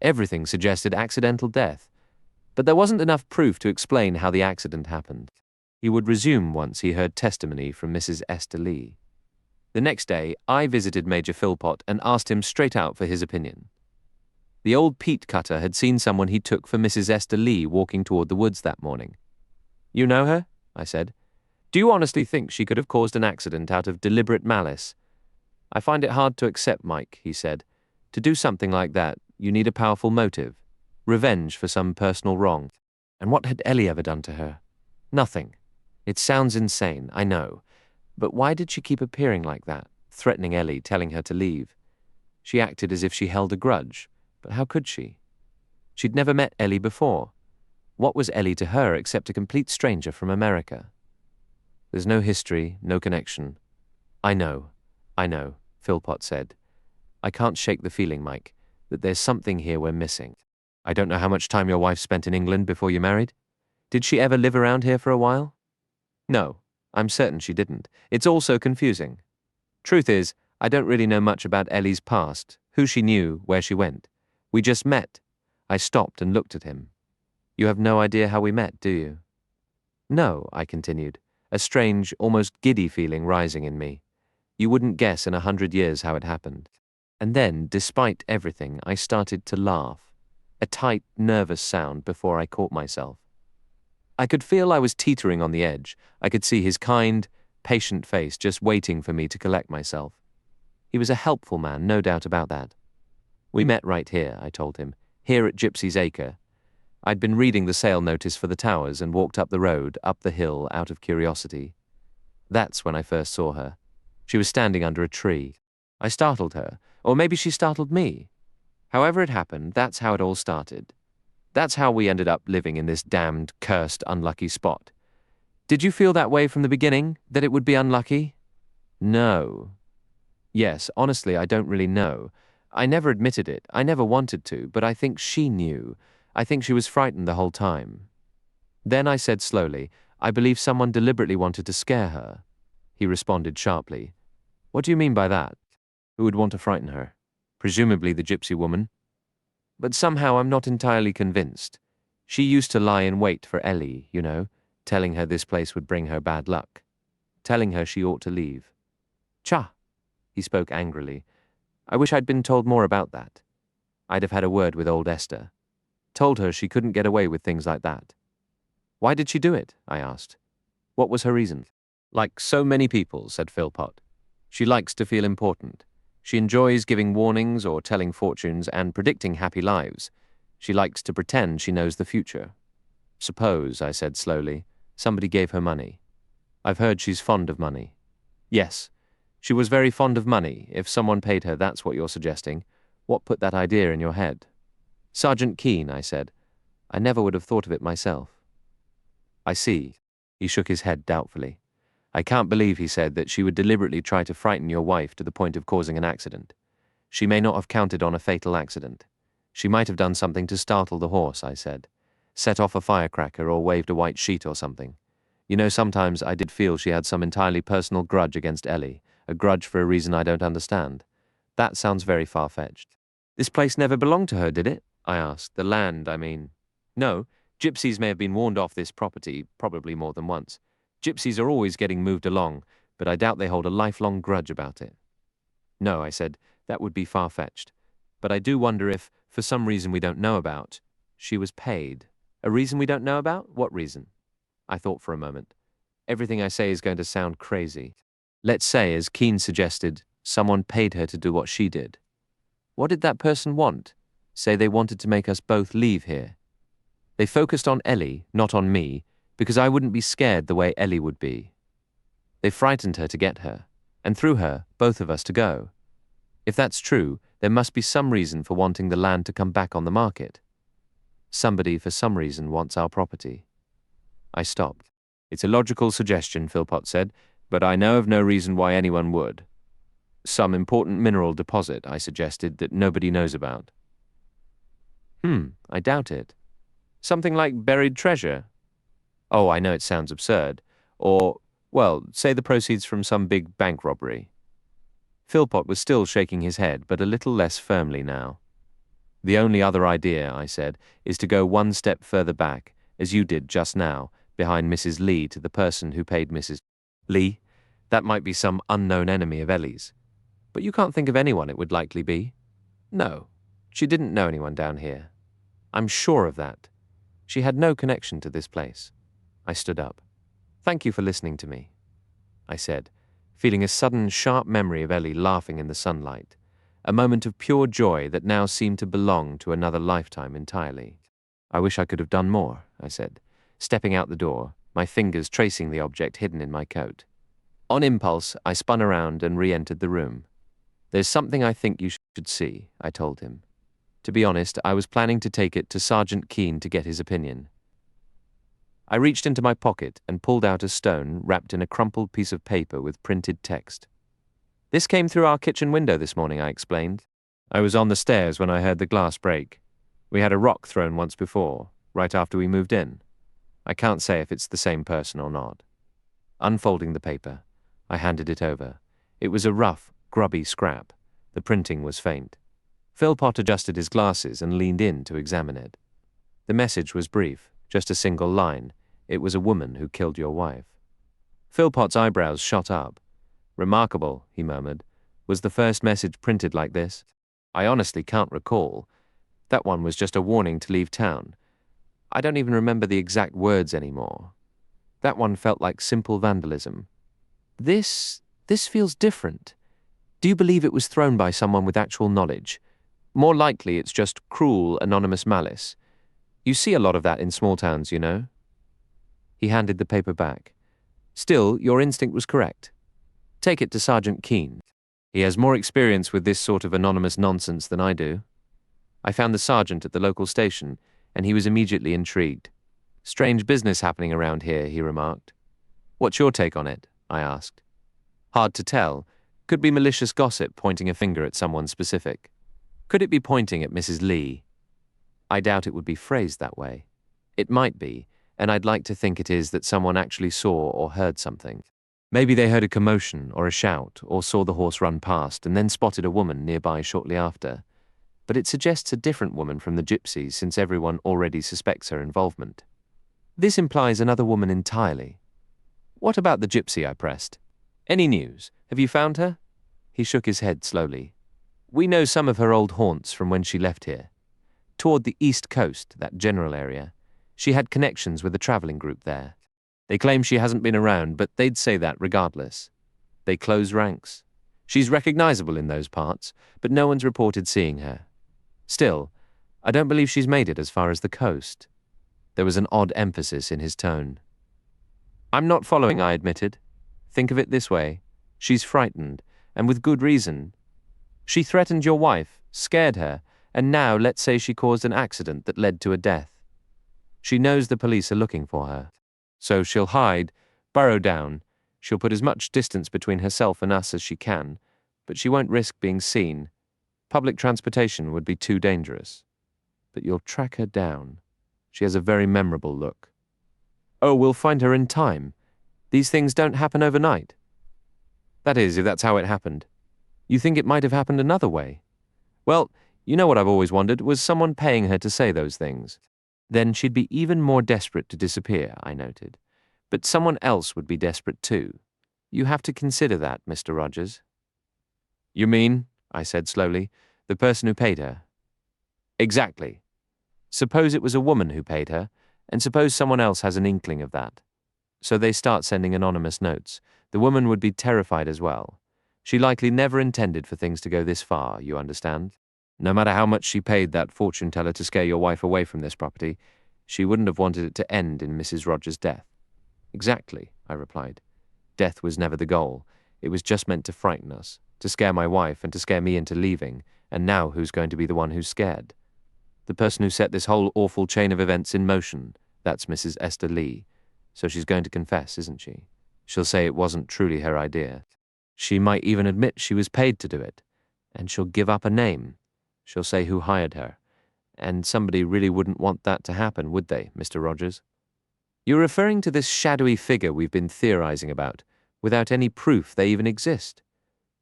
Everything suggested accidental death, but there wasn't enough proof to explain how the accident happened. He would resume once he heard testimony from Mrs. Esther Lee. The next day, I visited Major Philpott and asked him straight out for his opinion. The old peat cutter had seen someone he took for Mrs. Esther Lee walking toward the woods that morning. "You know her?" I said. "Do you honestly think she could have caused an accident out of deliberate malice?" "I find it hard to accept, Mike," he said. "To do something like that, you need a powerful motive. Revenge for some personal wrong. And what had Ellie ever done to her? Nothing. It sounds insane, I know. But why did she keep appearing like that, threatening Ellie, telling her to leave? She acted as if she held a grudge, but how could she? She'd never met Ellie before. What was Ellie to her except a complete stranger from America? There's no history, no connection. I know, Philpott said. I can't shake the feeling, Mike, that there's something here we're missing. I don't know how much time your wife spent in England before you married. Did she ever live around here for a while? No, I'm certain she didn't. It's all so confusing. Truth is, I don't really know much about Ellie's past, who she knew, where she went. We just met. I stopped and looked at him. You have no idea how we met, do you? No, I continued, a strange, almost giddy feeling rising in me. You wouldn't guess in 100 years how it happened. And then, despite everything, I started to laugh, a tight, nervous sound before I caught myself. I could feel I was teetering on the edge. I could see his kind, patient face just waiting for me to collect myself. He was a helpful man, no doubt about that. We met right here, I told him, here at Gypsy's Acre. I'd been reading the sale notice for the towers and walked up the road, up the hill, out of curiosity. That's when I first saw her. She was standing under a tree. I startled her, or maybe she startled me. However it happened, that's how it all started. That's how we ended up living in this damned, cursed, unlucky spot. Did you feel that way from the beginning, that it would be unlucky? No. Yes, honestly, I don't really know. I never admitted it. I never wanted to, but I think she knew. I think she was frightened the whole time. Then I said slowly, I believe someone deliberately wanted to scare her. He responded sharply. What do you mean by that? Who would want to frighten her? Presumably the gypsy woman. But somehow I'm not entirely convinced. She used to lie in wait for Ellie, you know, telling her this place would bring her bad luck. Telling her she ought to leave. Cha! He spoke angrily. I wish I'd been told more about that. I'd have had a word with old Esther. Told her she couldn't get away with things like that. Why did she do it? I asked. What was her reason? Like so many people, said Philpott. She likes to feel important. She enjoys giving warnings or telling fortunes and predicting happy lives. She likes to pretend she knows the future. Suppose, I said slowly, somebody gave her money. I've heard she's fond of money. Yes, she was very fond of money. If someone paid her, that's what you're suggesting. What put that idea in your head? Sergeant Keene, I said. I never would have thought of it myself. I see. He shook his head doubtfully. I can't believe, he said, that she would deliberately try to frighten your wife to the point of causing an accident. She may not have counted on a fatal accident. She might have done something to startle the horse, I said. Set off a firecracker or waved a white sheet or something. You know, sometimes I did feel she had some entirely personal grudge against Ellie, a grudge for a reason I don't understand. That sounds very far-fetched. This place never belonged to her, did it? I asked. The land, I mean. No, gypsies may have been warned off this property, probably more than once. Gypsies are always getting moved along, but I doubt they hold a lifelong grudge about it. No, I said, that would be far-fetched. But I do wonder if, for some reason we don't know about, she was paid. A reason we don't know about? What reason? I thought for a moment. Everything I say is going to sound crazy. Let's say, as Keene suggested, someone paid her to do what she did. What did that person want? Say they wanted to make us both leave here. They focused on Ellie, not on me, because I wouldn't be scared the way Ellie would be. They frightened her to get her, and through her, both of us to go. If that's true, there must be some reason for wanting the land to come back on the market. Somebody, for some reason, wants our property. I stopped. It's a logical suggestion, Philpott said, but I know of no reason why anyone would. Some important mineral deposit, I suggested, that nobody knows about. I doubt it. Something like buried treasure. Oh, I know it sounds absurd. Or Well, say the proceeds from some big bank robbery. Philpott was still shaking his head, but a little less firmly now. The only other idea, I said, is to go one step further back, as you did just now, behind Mrs. Lee to the person who paid Mrs. Lee. That might be some unknown enemy of Ellie's. But you can't think of anyone it would likely be. No, she didn't know anyone down here. I'm sure of that. She had no connection to this place. I stood up. Thank you for listening to me, I said, feeling a sudden sharp memory of Ellie laughing in the sunlight, a moment of pure joy that now seemed to belong to another lifetime entirely. I wish I could have done more, I said, stepping out the door, my fingers tracing the object hidden in my coat. On impulse, I spun around and re-entered the room. There's something I think you should see, I told him. To be honest, I was planning to take it to Sergeant Keene to get his opinion. I reached into my pocket and pulled out a stone wrapped in a crumpled piece of paper with printed text. This came through our kitchen window this morning, I explained. I was on the stairs when I heard the glass break. We had a rock thrown once before, right after we moved in. I can't say if it's the same person or not. Unfolding the paper, I handed it over. It was a rough, grubby scrap. The printing was faint. Philpott adjusted his glasses and leaned in to examine it. The message was brief, just a single line. It was a woman who killed your wife. Philpott's eyebrows shot up. Remarkable, he murmured. Was the first message printed like this? I honestly can't recall. That one was just a warning to leave town. I don't even remember the exact words anymore. That one felt like simple vandalism. This feels different. Do you believe it was thrown by someone with actual knowledge? More likely it's just cruel, anonymous malice. You see a lot of that in small towns, you know. He handed the paper back. Still, your instinct was correct. Take it to Sergeant Keene. He has more experience with this sort of anonymous nonsense than I do. I found the sergeant at the local station, and he was immediately intrigued. Strange business happening around here, he remarked. What's your take on it? I asked. Hard to tell. Could be malicious gossip pointing a finger at someone specific. Could it be pointing at Mrs. Lee? I doubt it would be phrased that way. It might be, and I'd like to think it is that someone actually saw or heard something. Maybe they heard a commotion or a shout or saw the horse run past and then spotted a woman nearby shortly after. But it suggests a different woman from the gypsies since everyone already suspects her involvement. This implies another woman entirely. What about the gypsy? I pressed. Any news? Have you found her? He shook his head slowly. We know some of her old haunts from when she left here. Toward the east coast, that general area. She had connections with a traveling group there. They claim she hasn't been around, but they'd say that regardless. They close ranks. She's recognizable in those parts, but no one's reported seeing her. Still, I don't believe she's made it as far as the coast. There was an odd emphasis in his tone. I'm not following, I admitted. Think of it this way. She's frightened, and with good reason. She threatened your wife, scared her, and now let's say she caused an accident that led to a death. She knows the police are looking for her. So she'll hide, burrow down. She'll put as much distance between herself and us as she can, but she won't risk being seen. Public transportation would be too dangerous. But you'll track her down. She has a very memorable look. Oh, we'll find her in time. These things don't happen overnight. That is, if that's how it happened. You think it might have happened another way? Well, you know what I've always wondered, was someone paying her to say those things? Then she'd be even more desperate to disappear, I noted. But someone else would be desperate too. You have to consider that, Mr. Rogers. You mean, I said slowly, the person who paid her? Exactly. Suppose it was a woman who paid her, and suppose someone else has an inkling of that. So they start sending anonymous notes. The woman would be terrified as well. She likely never intended for things to go this far, you understand? No matter how much she paid that fortune teller to scare your wife away from this property, she wouldn't have wanted it to end in Mrs. Rogers' death. Exactly, I replied. Death was never the goal. It was just meant to frighten us, to scare my wife and to scare me into leaving, and now who's going to be the one who's scared? The person who set this whole awful chain of events in motion, that's Mrs. Esther Lee. So she's going to confess, isn't she? She'll say it wasn't truly her idea. She might even admit she was paid to do it. And she'll give up a name. She'll say who hired her. And somebody really wouldn't want that to happen, would they, Mr. Rogers? You're referring to this shadowy figure we've been theorizing about, without any proof they even exist.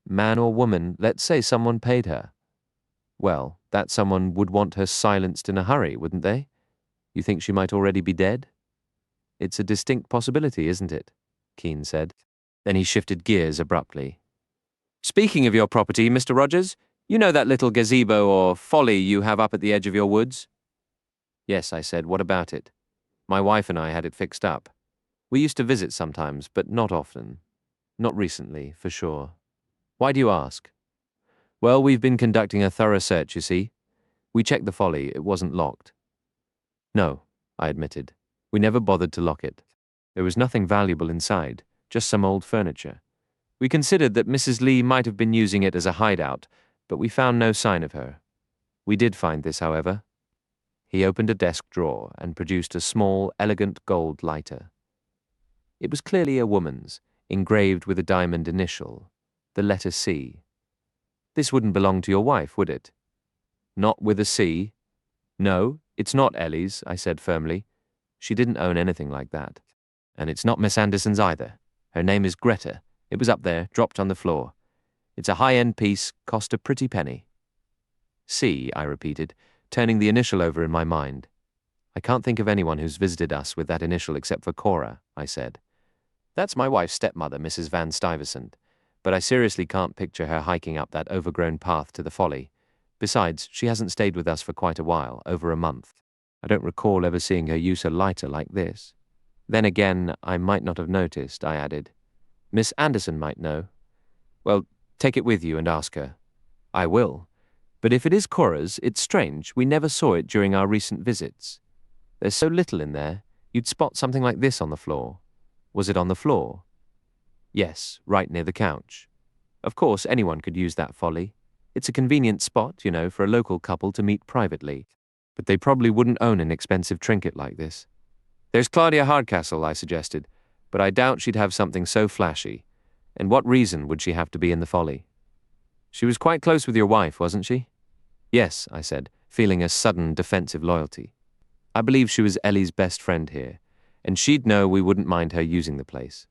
Man or woman, let's say someone paid her. Well, that someone would want her silenced in a hurry, wouldn't they? You think she might already be dead? It's a distinct possibility, isn't it? Keene said. Then he shifted gears abruptly. Speaking of your property, Mr. Rogers, you know that little gazebo or folly you have up at the edge of your woods? Yes, I said. What about it? My wife and I had it fixed up. We used to visit sometimes, but not often. Not recently, for sure. Why do you ask? Well, we've been conducting a thorough search, you see. We checked the folly. It wasn't locked. No, I admitted. We never bothered to lock it. There was nothing valuable inside, just some old furniture. We considered that Mrs. Lee might have been using it as a hideout, but we found no sign of her. We did find this, however. He opened a desk drawer and produced a small, elegant gold lighter. It was clearly a woman's, engraved with a diamond initial, the letter C. This wouldn't belong to your wife, would it? Not with a C? No, it's not Ellie's, I said firmly. She didn't own anything like that. And it's not Miss Anderson's either. Her name is Greta. It was up there, dropped on the floor. It's a high-end piece, cost a pretty penny. C, I repeated, turning the initial over in my mind. I can't think of anyone who's visited us with that initial except for Cora, I said. That's my wife's stepmother, Mrs. Van Stuyvesant, but I seriously can't picture her hiking up that overgrown path to the folly. Besides, she hasn't stayed with us for quite a while, over a month. I don't recall ever seeing her use a lighter like this. Then again, I might not have noticed, I added. Miss Anderson might know. Well, take it with you and ask her. I will. But if it is Cora's, it's strange. We never saw it during our recent visits. There's so little in there, you'd spot something like this on the floor. Was it on the floor? Yes, right near the couch. Of course, anyone could use that folly. It's a convenient spot, you know, for a local couple to meet privately. But they probably wouldn't own an expensive trinket like this. There's Claudia Hardcastle, I suggested, but I doubt she'd have something so flashy. And what reason would she have to be in the folly? She was quite close with your wife, wasn't she? Yes, I said, feeling a sudden defensive loyalty. I believe she was Ellie's best friend here, and she'd know we wouldn't mind her using the place.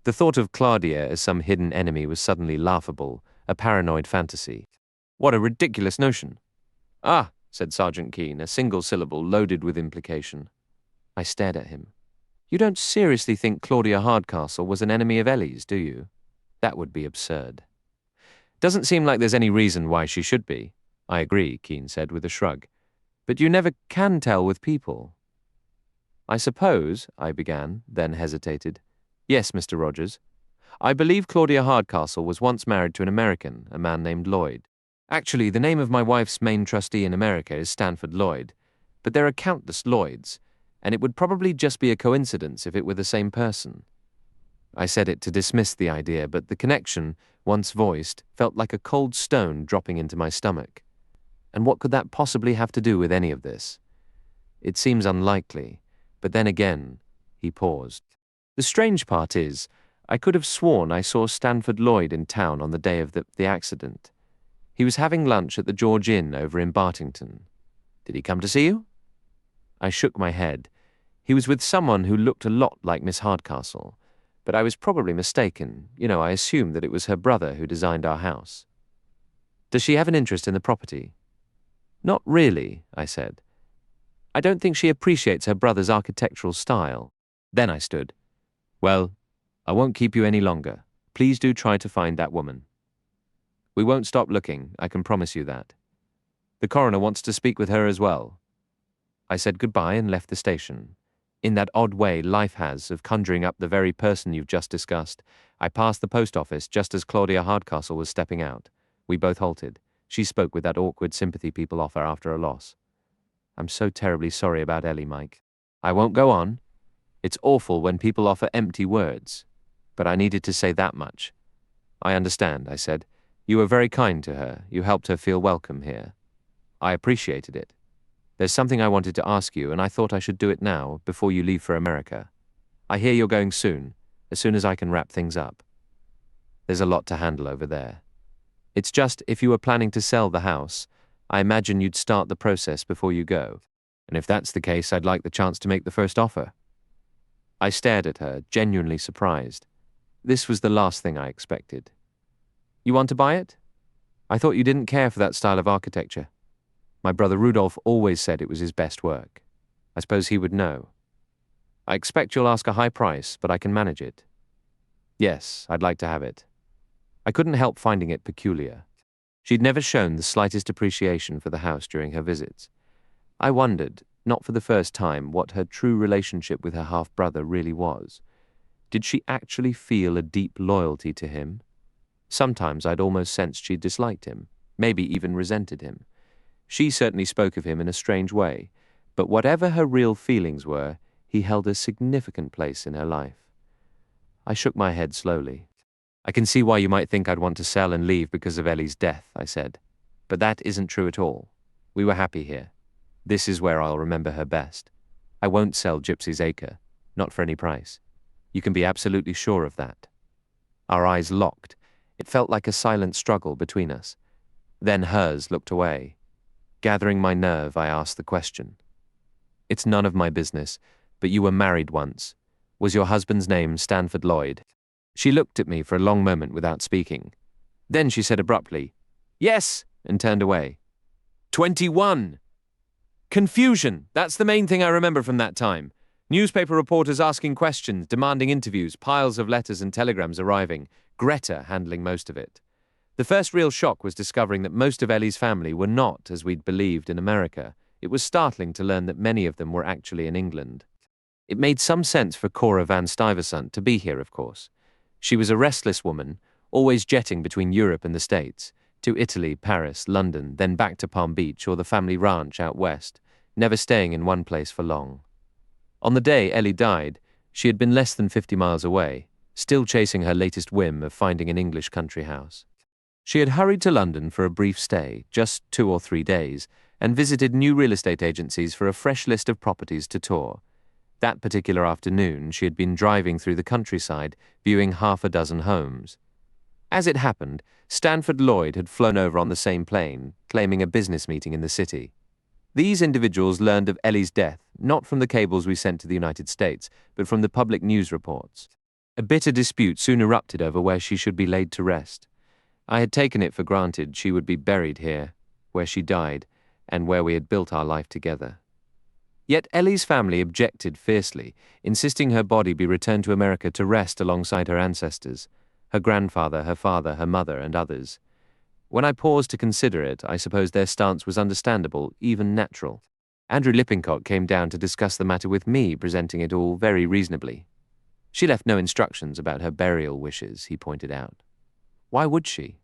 The thought of Claudia as some hidden enemy was suddenly laughable, a paranoid fantasy. What a ridiculous notion. Ah, said Sergeant Keene, a single syllable loaded with implication. I stared at him. You don't seriously think Claudia Hardcastle was an enemy of Ellie's, do you? That would be absurd. Doesn't seem like there's any reason why she should be. I agree, Keene said with a shrug. But you never can tell with people. I suppose, I began, then hesitated. Yes, Mr. Rogers. I believe Claudia Hardcastle was once married to an American, a man named Lloyd. Actually, the name of my wife's main trustee in America is Stanford Lloyd, but there are countless Lloyds, and it would probably just be a coincidence if it were the same person. I said it to dismiss the idea, but the connection, once voiced, felt like a cold stone dropping into my stomach. And what could that possibly have to do with any of this? It seems unlikely, but then again, he paused. The strange part is, I could have sworn I saw Stanford Lloyd in town on the day of the accident. He was having lunch at the George Inn over in Bartington. Did he come to see you? I shook my head. He was with someone who looked a lot like Miss Hardcastle, but I was probably mistaken. You know, I assumed that it was her brother who designed our house. Does she have an interest in the property? Not really, I said. I don't think she appreciates her brother's architectural style. Then I stood. Well, I won't keep you any longer. Please do try to find that woman. We won't stop looking, I can promise you that. The coroner wants to speak with her as well. I said goodbye and left the station. In that odd way life has of conjuring up the very person you've just discussed, I passed the post office just as Claudia Hardcastle was stepping out. We both halted. She spoke with that awkward sympathy people offer after a loss. I'm so terribly sorry about Ellie, Mike. I won't go on. It's awful when people offer empty words. But I needed to say that much. I understand, I said. You were very kind to her. You helped her feel welcome here. I appreciated it. There's something I wanted to ask you, and I thought I should do it now, before you leave for America. I hear you're going soon as I can wrap things up. There's a lot to handle over there. It's just, if you were planning to sell the house, I imagine you'd start the process before you go. And if that's the case, I'd like the chance to make the first offer. I stared at her, genuinely surprised. This was the last thing I expected. You want to buy it? I thought you didn't care for that style of architecture. My brother Rudolph always said it was his best work. I suppose he would know. I expect you'll ask a high price, but I can manage it. Yes, I'd like to have it. I couldn't help finding it peculiar. She'd never shown the slightest appreciation for the house during her visits. I wondered, not for the first time, what her true relationship with her half-brother really was. Did she actually feel a deep loyalty to him? Sometimes I'd almost sensed she disliked him, maybe even resented him. She certainly spoke of him in a strange way, but whatever her real feelings were, he held a significant place in her life. I shook my head slowly. I can see why you might think I'd want to sell and leave because of Ellie's death, I said. But that isn't true at all. We were happy here. This is where I'll remember her best. I won't sell Gypsy's Acre, not for any price. You can be absolutely sure of that. Our eyes locked. It felt like a silent struggle between us. Then hers looked away. Gathering my nerve, I asked the question. It's none of my business, but you were married once. Was your husband's name Stanford Lloyd? She looked at me for a long moment without speaking. Then she said abruptly, "Yes," and turned away. 21! Confusion, that's the main thing I remember from that time. Newspaper reporters asking questions, demanding interviews, piles of letters and telegrams arriving, Greta handling most of it. The first real shock was discovering that most of Ellie's family were not, as we'd believed, in America. It was startling to learn that many of them were actually in England. It made some sense for Cora van Stuyvesant to be here, of course. She was a restless woman, always jetting between Europe and the States, to Italy, Paris, London, then back to Palm Beach or the family ranch out west, never staying in one place for long. On the day Ellie died, she had been less than 50 miles away, still chasing her latest whim of finding an English country house. She had hurried to London for a brief stay, just 2 or 3 days, and visited new real estate agencies for a fresh list of properties to tour. That particular afternoon, she had been driving through the countryside, viewing half a dozen homes. As it happened, Stanford Lloyd had flown over on the same plane, claiming a business meeting in the city. These individuals learned of Ellie's death, not from the cables we sent to the United States, but from the public news reports. A bitter dispute soon erupted over where she should be laid to rest. I had taken it for granted she would be buried here, where she died, and where we had built our life together. Yet Ellie's family objected fiercely, insisting her body be returned to America to rest alongside her ancestors, her grandfather, her father, her mother, and others. When I paused to consider it, I suppose their stance was understandable, even natural. Andrew Lippincott came down to discuss the matter with me, presenting it all very reasonably. She left no instructions about her burial wishes, he pointed out. Why would she?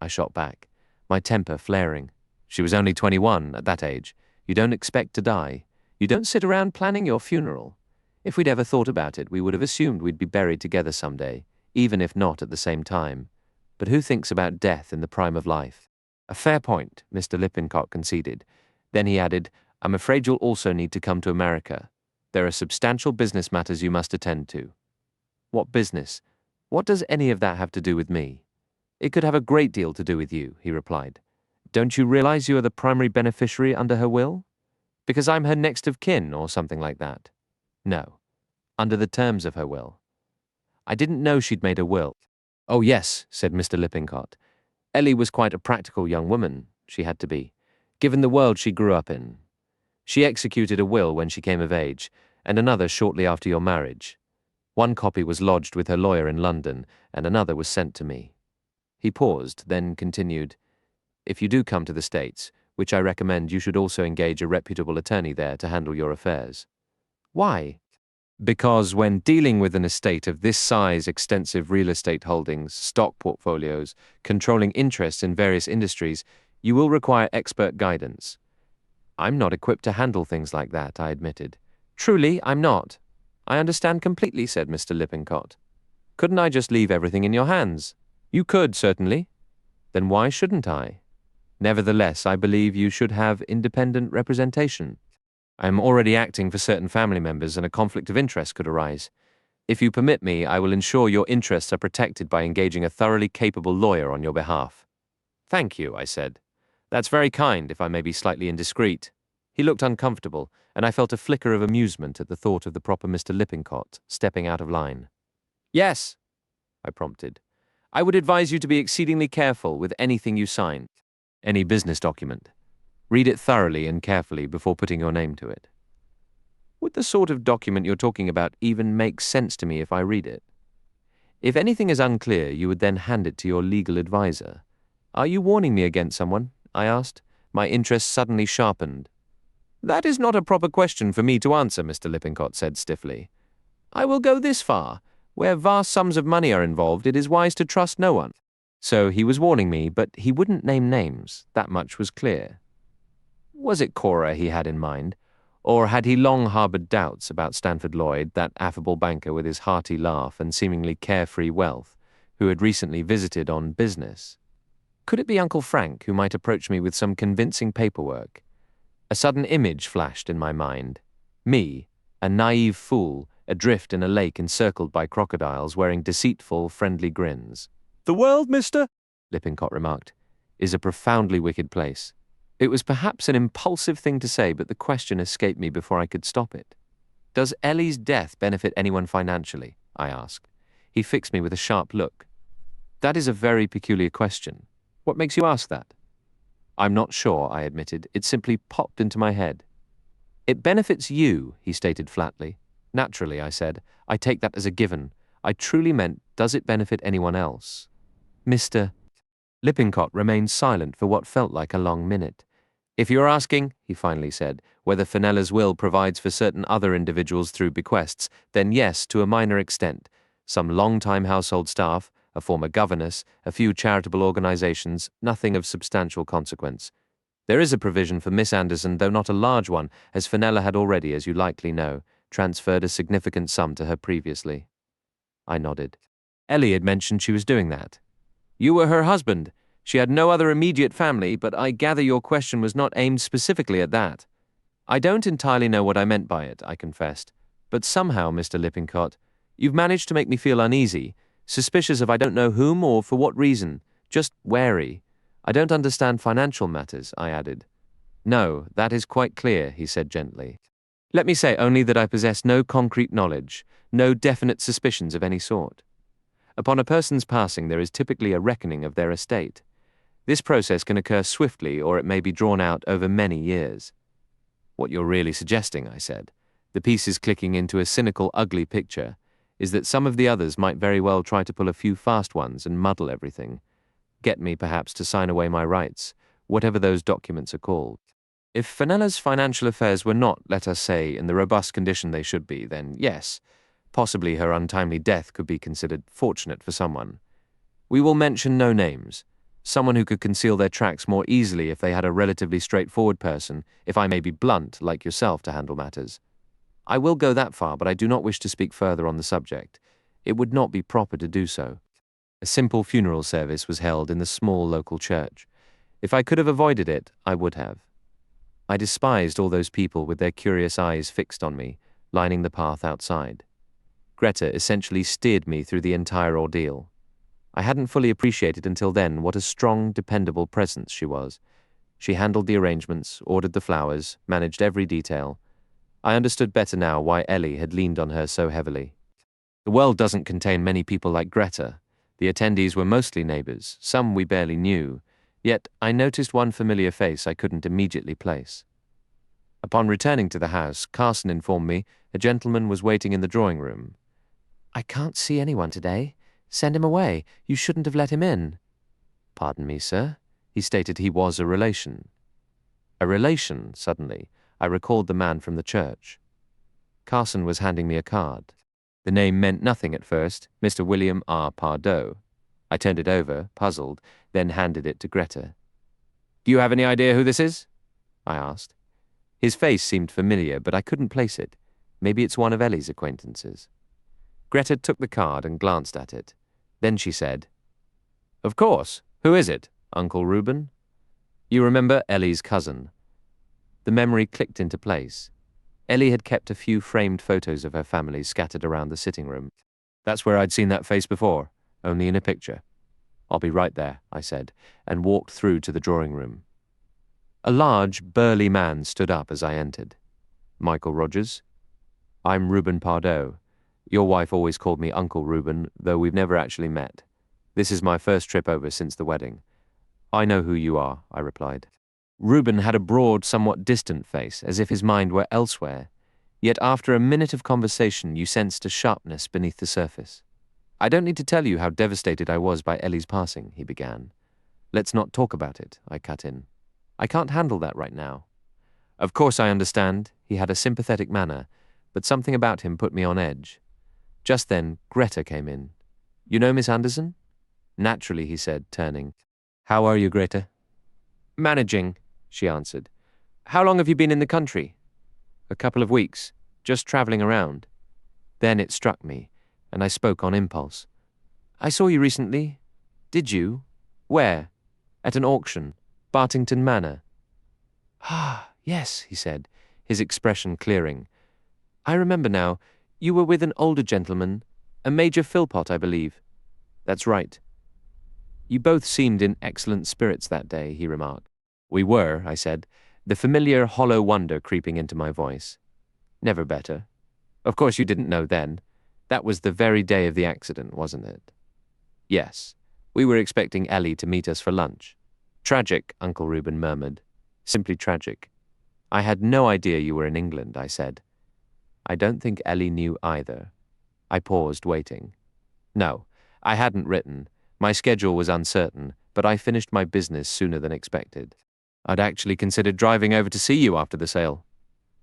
I shot back, my temper flaring. She was only 21 at that age. You don't expect to die. You don't sit around planning your funeral. If we'd ever thought about it, we would have assumed we'd be buried together someday, even if not at the same time. But who thinks about death in the prime of life? A fair point, Mr. Lippincott conceded. Then he added, I'm afraid you'll also need to come to America. There are substantial business matters you must attend to. What business? What does any of that have to do with me? It could have a great deal to do with you, he replied. Don't you realize you are the primary beneficiary under her will? Because I'm her next of kin or something like that? No. Under the terms of her will. I didn't know she'd made a will. Oh yes, said Mr. Lippincott. Ellie was quite a practical young woman, she had to be, given the world she grew up in. She executed a will when she came of age, and another shortly after your marriage. One copy was lodged with her lawyer in London, and another was sent to me. He paused, then continued, If you do come to the States, which I recommend, you should also engage a reputable attorney there to handle your affairs. Why? Because when dealing with an estate of this size, extensive real estate holdings, stock portfolios, controlling interests in various industries, you will require expert guidance. I'm not equipped to handle things like that, I admitted. Truly, I'm not. I understand completely, said Mr. Lippincott. Couldn't I just leave everything in your hands? You could, certainly. Then why shouldn't I? Nevertheless, I believe you should have independent representation. I am already acting for certain family members and a conflict of interest could arise. If you permit me, I will ensure your interests are protected by engaging a thoroughly capable lawyer on your behalf. Thank you, I said. That's very kind, if I may be slightly indiscreet. He looked uncomfortable, and I felt a flicker of amusement at the thought of the proper Mr. Lippincott stepping out of line. Yes, I prompted. I would advise you to be exceedingly careful with anything you sign, any business document. Read it thoroughly and carefully before putting your name to it. Would the sort of document you're talking about even make sense to me if I read it? If anything is unclear, you would then hand it to your legal advisor. Are you warning me against someone? I asked, my interest suddenly sharpened. That is not a proper question for me to answer, Mr. Lippincott said stiffly. I will go this far. Where vast sums of money are involved, it is wise to trust no one. So he was warning me, but he wouldn't name names. That much was clear. Was it Cora he had in mind? Or had he long harbored doubts about Stanford Lloyd, that affable banker with his hearty laugh and seemingly carefree wealth, who had recently visited on business? Could it be Uncle Frank who might approach me with some convincing paperwork? A sudden image flashed in my mind. Me, a naive fool, adrift in a lake encircled by crocodiles wearing deceitful, friendly grins. The world, mister? Lippincott remarked, is a profoundly wicked place. It was perhaps an impulsive thing to say, but the question escaped me before I could stop it. Does Ellie's death benefit anyone financially? I asked. He fixed me with a sharp look. That is a very peculiar question. What makes you ask that? I'm not sure, I admitted. It simply popped into my head. It benefits you, he stated flatly. Naturally, I said. I take that as a given. I truly meant, does it benefit anyone else? Mr. Lippincott remained silent for what felt like a long minute. If you're asking, he finally said, whether Fenella's will provides for certain other individuals through bequests, then yes, to a minor extent. Some long-time household staff, a former governess, a few charitable organizations, nothing of substantial consequence. There is a provision for Miss Anderson, though not a large one, as Fenella had already, as you likely know, transferred a significant sum to her previously. I nodded. Ellie had mentioned she was doing that. You were her husband. She had no other immediate family, but I gather your question was not aimed specifically at that. I don't entirely know what I meant by it, I confessed. But somehow, Mr. Lippincott, you've managed to make me feel uneasy, suspicious of I don't know whom or for what reason, just wary. I don't understand financial matters, I added. No, that is quite clear, he said gently. Let me say only that I possess no concrete knowledge, no definite suspicions of any sort. Upon a person's passing, there is typically a reckoning of their estate. This process can occur swiftly, or it may be drawn out over many years. What you're really suggesting, I said, the pieces clicking into a cynical, ugly picture, is that some of the others might very well try to pull a few fast ones and muddle everything. Get me, perhaps, to sign away my rights, whatever those documents are called. If Fenella's financial affairs were not, let us say, in the robust condition they should be, then yes, possibly her untimely death could be considered fortunate for someone. We will mention no names. Someone who could conceal their tracks more easily if they had a relatively straightforward person, if I may be blunt, like yourself, to handle matters. I will go that far, but I do not wish to speak further on the subject. It would not be proper to do so. A simple funeral service was held in the small local church. If I could have avoided it, I would have. I despised all those people with their curious eyes fixed on me, lining the path outside. Greta essentially steered me through the entire ordeal. I hadn't fully appreciated until then what a strong, dependable presence she was. She handled the arrangements, ordered the flowers, managed every detail. I understood better now why Ellie had leaned on her so heavily. The world doesn't contain many people like Greta. The attendees were mostly neighbors, some we barely knew, yet I noticed one familiar face I couldn't immediately place. Upon returning to the house, Carson informed me a gentleman was waiting in the drawing room. I can't see anyone today. Send him away. You shouldn't have let him in. Pardon me, sir. He stated he was a relation. A relation, suddenly. I recalled the man from the church. Carson was handing me a card. The name meant nothing at first, Mr. William R. Pardoe. I turned it over, puzzled, then handed it to Greta. Do you have any idea who this is? I asked. His face seemed familiar, but I couldn't place it. Maybe it's one of Ellie's acquaintances. Greta took the card and glanced at it. Then she said, Of course. Who is it? Uncle Reuben? You remember Ellie's cousin. The memory clicked into place. Ellie had kept a few framed photos of her family scattered around the sitting room. That's where I'd seen that face before, only in a picture. I'll be right there, I said, and walked through to the drawing room. A large, burly man stood up as I entered. Michael Rogers. I'm Reuben Pardoe. Your wife always called me Uncle Reuben, though we've never actually met. This is my first trip over since the wedding. I know who you are, I replied. Reuben had a broad, somewhat distant face, as if his mind were elsewhere. Yet after a minute of conversation, you sensed a sharpness beneath the surface. I don't need to tell you how devastated I was by Ellie's passing, he began. Let's not talk about it, I cut in. I can't handle that right now. Of course I understand, he had a sympathetic manner, but something about him put me on edge. Just then, Greta came in. You know Miss Anderson? Naturally, he said, turning. How are you, Greta? Managing, she answered. How long have you been in the country? A couple of weeks, just travelling around. Then it struck me, and I spoke on impulse. I saw you recently. Did you? Where? At an auction, Bartington Manor. Ah, yes, he said, his expression clearing. I remember now. You were with an older gentleman, a Major Philpott, I believe. That's right. You both seemed in excellent spirits that day, he remarked. We were, I said, the familiar hollow wonder creeping into my voice. Never better. Of course you didn't know then. That was the very day of the accident, wasn't it? Yes. We were expecting Ellie to meet us for lunch. Tragic, Uncle Reuben murmured. Simply tragic. I had no idea you were in England, I said. I don't think Ellie knew either. I paused, waiting. No, I hadn't written. My schedule was uncertain, but I finished my business sooner than expected. I'd actually considered driving over to see you after the sale.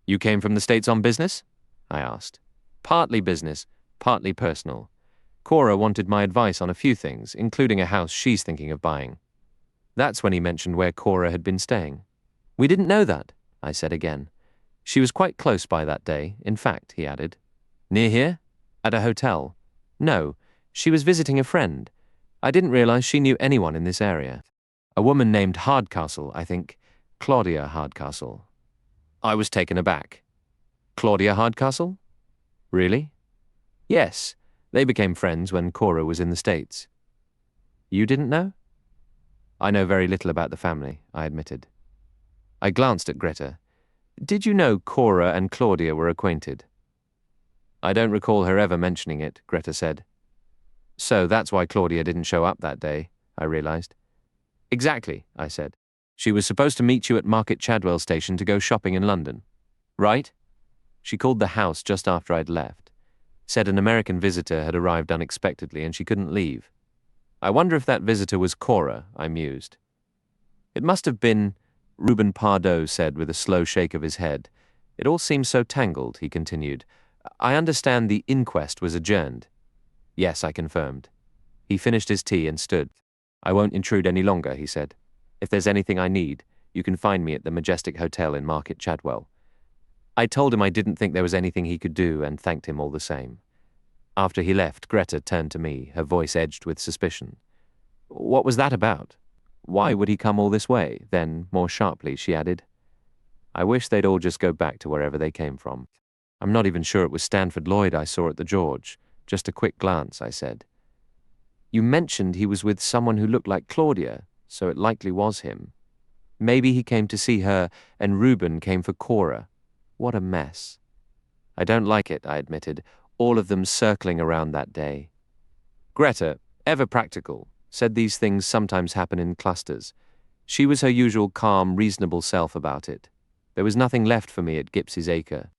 You came from the States on business? I asked. Partly business, partly personal. Cora wanted my advice on a few things, including a house she's thinking of buying. That's when he mentioned where Cora had been staying. We didn't know that, I said again. She was quite close by that day, in fact, he added. Near here? At a hotel? No, she was visiting a friend. I didn't realize she knew anyone in this area. A woman named Hardcastle, I think. Claudia Hardcastle. I was taken aback. Claudia Hardcastle? Really? Yes, they became friends when Cora was in the States. You didn't know? I know very little about the family, I admitted. I glanced at Greta. Did you know Cora and Claudia were acquainted? I don't recall her ever mentioning it, Greta said. So that's why Claudia didn't show up that day, I realized. Exactly, I said. She was supposed to meet you at Market Chadwell Station to go shopping in London. Right? She called the house just after I'd left. Said an American visitor had arrived unexpectedly and she couldn't leave. I wonder if that visitor was Cora, I mused. It must have been, Reuben Pardoe said with a slow shake of his head. It all seems so tangled, he continued. I understand the inquest was adjourned. Yes, I confirmed. He finished his tea and stood. I won't intrude any longer, he said. If there's anything I need, you can find me at the Majestic Hotel in Market Chadwell. I told him I didn't think there was anything he could do and thanked him all the same. After he left, Greta turned to me, her voice edged with suspicion. What was that about? Why would he come all this way? Then, more sharply, she added, I wish they'd all just go back to wherever they came from. I'm not even sure it was Stanford Lloyd I saw at the George. Just a quick glance, I said. You mentioned he was with someone who looked like Claudia, so it likely was him. Maybe he came to see her, and Reuben came for Cora. What a mess. I don't like it, I admitted, all of them circling around that day. Greta, ever practical, said these things sometimes happen in clusters. She was her usual calm, reasonable self about it. There was nothing left for me at Gipsy's Acre.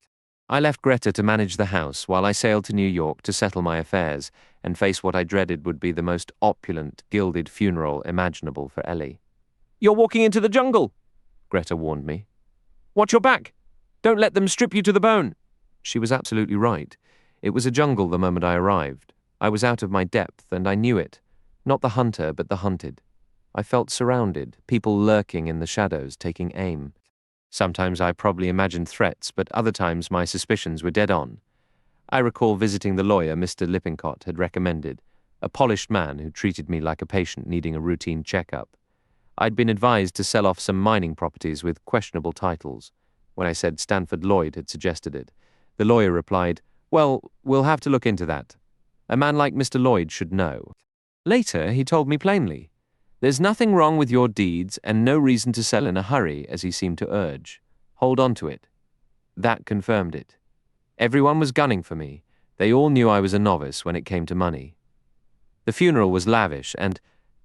I left Greta to manage the house while I sailed to New York to settle my affairs and face what I dreaded would be the most opulent, gilded funeral imaginable for Ellie. You're walking into the jungle, Greta warned me. Watch your back. Don't let them strip you to the bone. She was absolutely right. It was a jungle the moment I arrived. I was out of my depth, and I knew it. Not the hunter, but the hunted. I felt surrounded, people lurking in the shadows, taking aim. Sometimes I probably imagined threats, but other times my suspicions were dead on. I recall visiting the lawyer Mr. Lippincott had recommended, a polished man who treated me like a patient needing a routine checkup. I'd been advised to sell off some mining properties with questionable titles. When I said Stanford Lloyd had suggested it, the lawyer replied, Well, we'll have to look into that. A man like Mr. Lloyd should know. Later, he told me plainly. There's nothing wrong with your deeds and no reason to sell in a hurry, as he seemed to urge. Hold on to it. That confirmed it. Everyone was gunning for me. They all knew I was a novice when it came to money. The funeral was lavish and,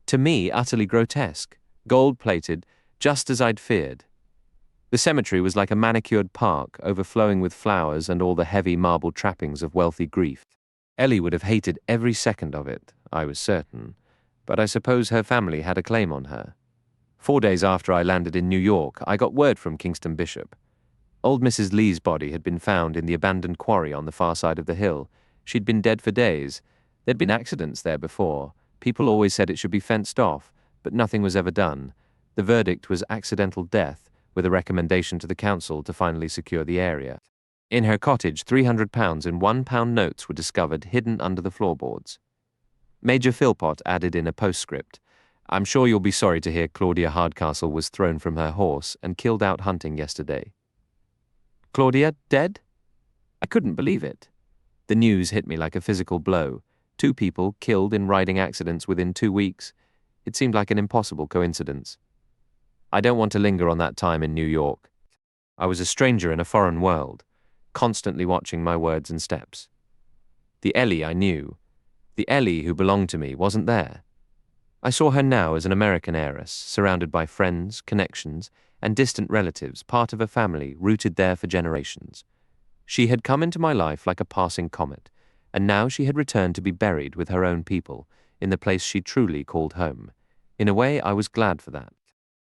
to me, utterly grotesque, gold-plated, just as I'd feared. The cemetery was like a manicured park, overflowing with flowers and all the heavy marble trappings of wealthy grief. Ellie would have hated every second of it, I was certain, but I suppose her family had a claim on her. 4 days after I landed in New York, I got word from Kingston Bishop. Old Mrs. Lee's body had been found in the abandoned quarry on the far side of the hill. She'd been dead for days. There'd been accidents there before. People always said it should be fenced off, but nothing was ever done. The verdict was accidental death, with a recommendation to the council to finally secure the area. In her cottage, £300 in £1 notes were discovered hidden under the floorboards. Major Philpott added in a postscript, "I'm sure you'll be sorry to hear Claudia Hardcastle was thrown from her horse and killed out hunting yesterday." Claudia dead? I couldn't believe it. The news hit me like a physical blow. 2 people killed in riding accidents within 2 weeks. It seemed like an impossible coincidence. I don't want to linger on that time in New York. I was a stranger in a foreign world, constantly watching my words and steps. The Ellie I knew, the Ellie who belonged to me, wasn't there. I saw her now as an American heiress, surrounded by friends, connections, and distant relatives, part of a family rooted there for generations. She had come into my life like a passing comet, and now she had returned to be buried with her own people, in the place she truly called home. In a way, I was glad for that.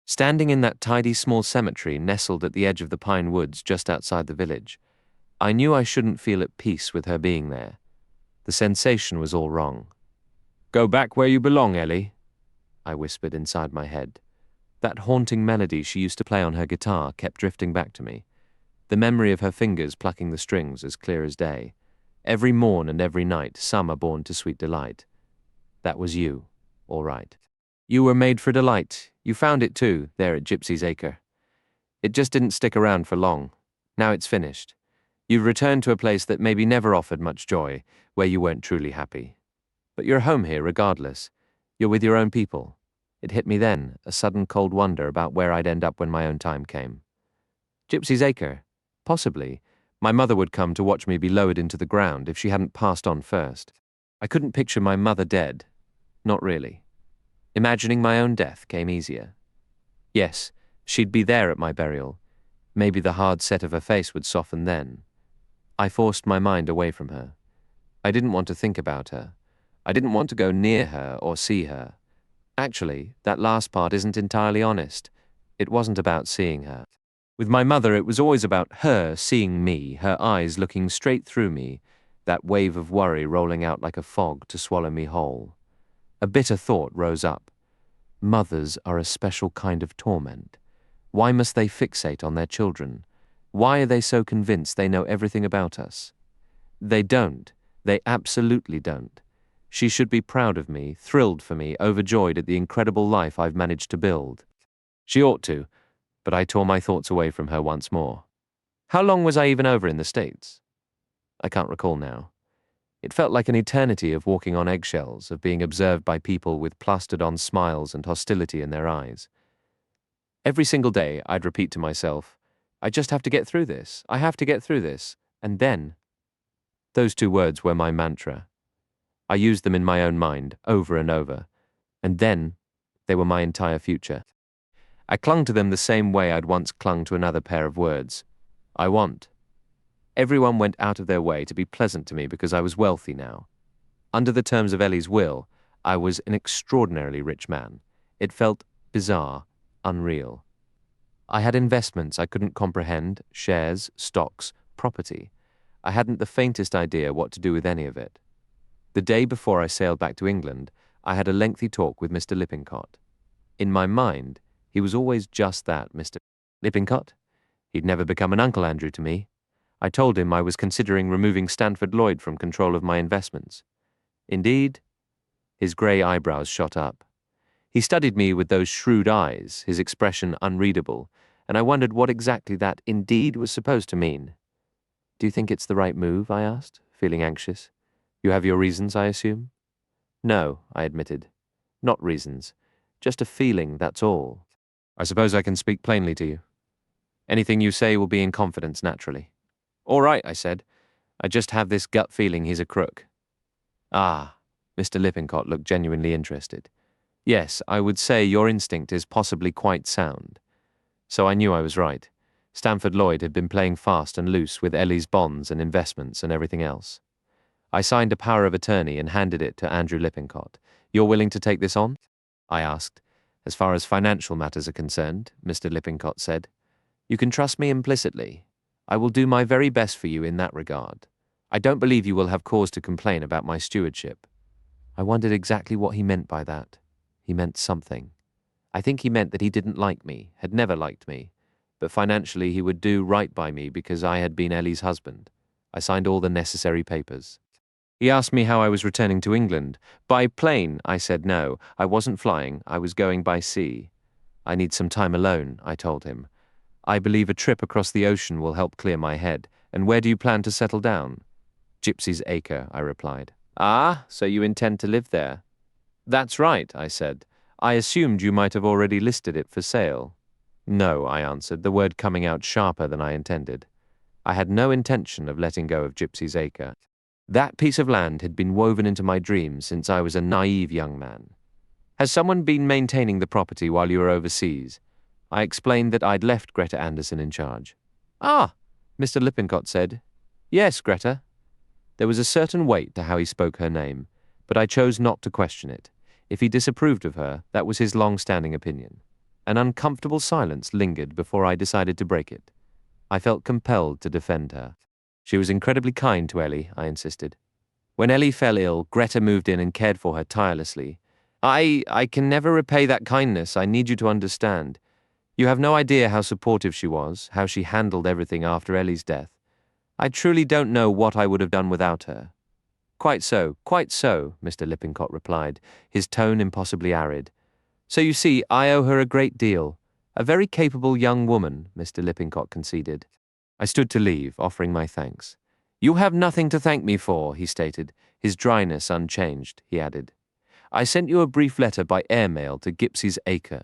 Standing in that tidy small cemetery nestled at the edge of the pine woods just outside the village, I knew I shouldn't feel at peace with her being there. The sensation was all wrong. "Go back where you belong, Ellie," I whispered inside my head. That haunting melody she used to play on her guitar kept drifting back to me. The memory of her fingers plucking the strings as clear as day. Every morn and every night, some are born to sweet delight. That was you, all right. You were made for delight. You found it too, there at Gypsy's Acre. It just didn't stick around for long. Now it's finished. You've returned to a place that maybe never offered much joy, where you weren't truly happy. But you're home here regardless. You're with your own people. It hit me then, a sudden cold wonder about where I'd end up when my own time came. Gypsy's Acre? Possibly. My mother would come to watch me be lowered into the ground if she hadn't passed on first. I couldn't picture my mother dead. Not really. Imagining my own death came easier. Yes, she'd be there at my burial. Maybe the hard set of her face would soften then. I forced my mind away from her. I didn't want to think about her. I didn't want to go near her or see her. Actually, that last part isn't entirely honest. It wasn't about seeing her. With my mother, it was always about her seeing me, her eyes looking straight through me, that wave of worry rolling out like a fog to swallow me whole. A bitter thought rose up. Mothers are a special kind of torment. Why must they fixate on their children? Why are they so convinced they know everything about us? They don't. They absolutely don't. She should be proud of me, thrilled for me, overjoyed at the incredible life I've managed to build. She ought to, but I tore my thoughts away from her once more. How long was I even over in the States? I can't recall now. It felt like an eternity of walking on eggshells, of being observed by people with plastered-on smiles and hostility in their eyes. Every single day, I'd repeat to myself, I just have to get through this. I have to get through this. And then... Those 2 words were my mantra. I used them in my own mind, over and over. And then, they were my entire future. I clung to them the same way I'd once clung to another pair of words. I want. Everyone went out of their way to be pleasant to me because I was wealthy now. Under the terms of Ellie's will, I was an extraordinarily rich man. It felt bizarre, unreal. I had investments I couldn't comprehend, shares, stocks, property. I hadn't the faintest idea what to do with any of it. The day before I sailed back to England, I had a lengthy talk with Mr. Lippincott. In my mind, he was always just that, Mr. Lippincott. He'd never become an Uncle Andrew to me. I told him I was considering removing Stanford Lloyd from control of my investments. Indeed? His grey eyebrows shot up. He studied me with those shrewd eyes, his expression unreadable, and I wondered what exactly that indeed was supposed to mean. Do you think it's the right move? I asked, feeling anxious. You have your reasons, I assume? No, I admitted. Not reasons. Just a feeling, that's all. I suppose I can speak plainly to you. Anything you say will be in confidence, naturally. All right, I said. I just have this gut feeling he's a crook. Ah, Mr. Lippincott looked genuinely interested. Yes, I would say your instinct is possibly quite sound. So I knew I was right. Stamford Lloyd had been playing fast and loose with Ellie's bonds and investments and everything else. I signed a power of attorney and handed it to Andrew Lippincott. You're willing to take this on? I asked. As far as financial matters are concerned, Mr. Lippincott said. You can trust me implicitly. I will do my very best for you in that regard. I don't believe you will have cause to complain about my stewardship. I wondered exactly what he meant by that. He meant something. I think he meant that he didn't like me, had never liked me, but financially he would do right by me because I had been Ellie's husband. I signed all the necessary papers. He asked me how I was returning to England. By plane, I said no. I wasn't flying, I was going by sea. I need some time alone, I told him. I believe a trip across the ocean will help clear my head. And where do you plan to settle down? Gypsy's Acre, I replied. Ah, so you intend to live there? That's right, I said. I assumed you might have already listed it for sale. No, I answered, the word coming out sharper than I intended. I had no intention of letting go of Gypsy's Acre. That piece of land had been woven into my dreams since I was a naive young man. Has someone been maintaining the property while you were overseas? I explained that I'd left Greta Anderson in charge. Ah, Mr. Lippincott said. Yes, Greta. There was a certain weight to how he spoke her name, but I chose not to question it. If he disapproved of her, that was his long-standing opinion. An uncomfortable silence lingered before I decided to break it. I felt compelled to defend her. She was incredibly kind to Ellie, I insisted. When Ellie fell ill, Greta moved in and cared for her tirelessly. I can never repay that kindness, I need you to understand. You have no idea how supportive she was, how she handled everything after Ellie's death. I truly don't know what I would have done without her. Quite so, Mr. Lippincott replied, his tone impossibly arid. So you see, I owe her a great deal. A very capable young woman, Mr. Lippincott conceded. I stood to leave, offering my thanks. You have nothing to thank me for, he stated, his dryness unchanged, he added. I sent you a brief letter by airmail to Gypsy's Acre.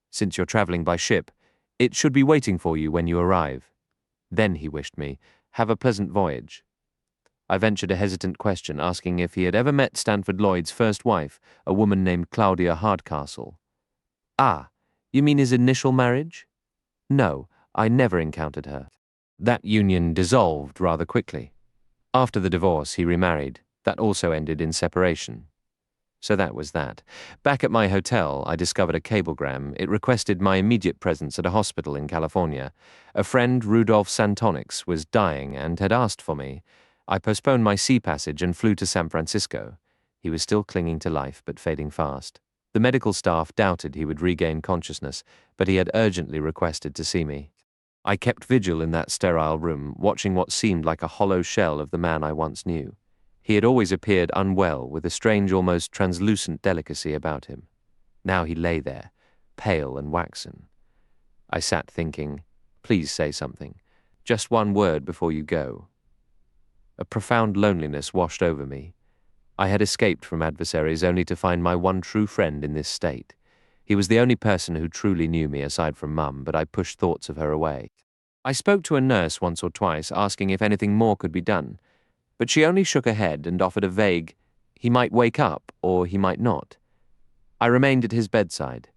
Since you're travelling by ship, it should be waiting for you when you arrive. Then, he wished me, have a pleasant voyage. I ventured a hesitant question, asking if he had ever met Stamford Lloyd's first wife, a woman named Claudia Hardcastle. Ah, you mean his initial marriage? No, I never encountered her. That union dissolved rather quickly. After the divorce, he remarried. That also ended in separation. So that was that. Back at my hotel, I discovered a cablegram. It requested my immediate presence at a hospital in California. A friend, Rudolph Santonix, was dying and had asked for me. I postponed my sea passage and flew to San Francisco. He was still clinging to life, but fading fast. The medical staff doubted he would regain consciousness, but he had urgently requested to see me. I kept vigil in that sterile room, watching what seemed like a hollow shell of the man I once knew. He had always appeared unwell, with a strange, almost translucent delicacy about him. Now he lay there, pale and waxen. I sat thinking, please say something. Just one word before you go. A profound loneliness washed over me. I had escaped from adversaries only to find my one true friend in this state. He was the only person who truly knew me aside from Mum, but I pushed thoughts of her away. I spoke to a nurse once or twice, asking if anything more could be done, but she only shook her head and offered a vague, he might wake up or he might not. I remained at his bedside.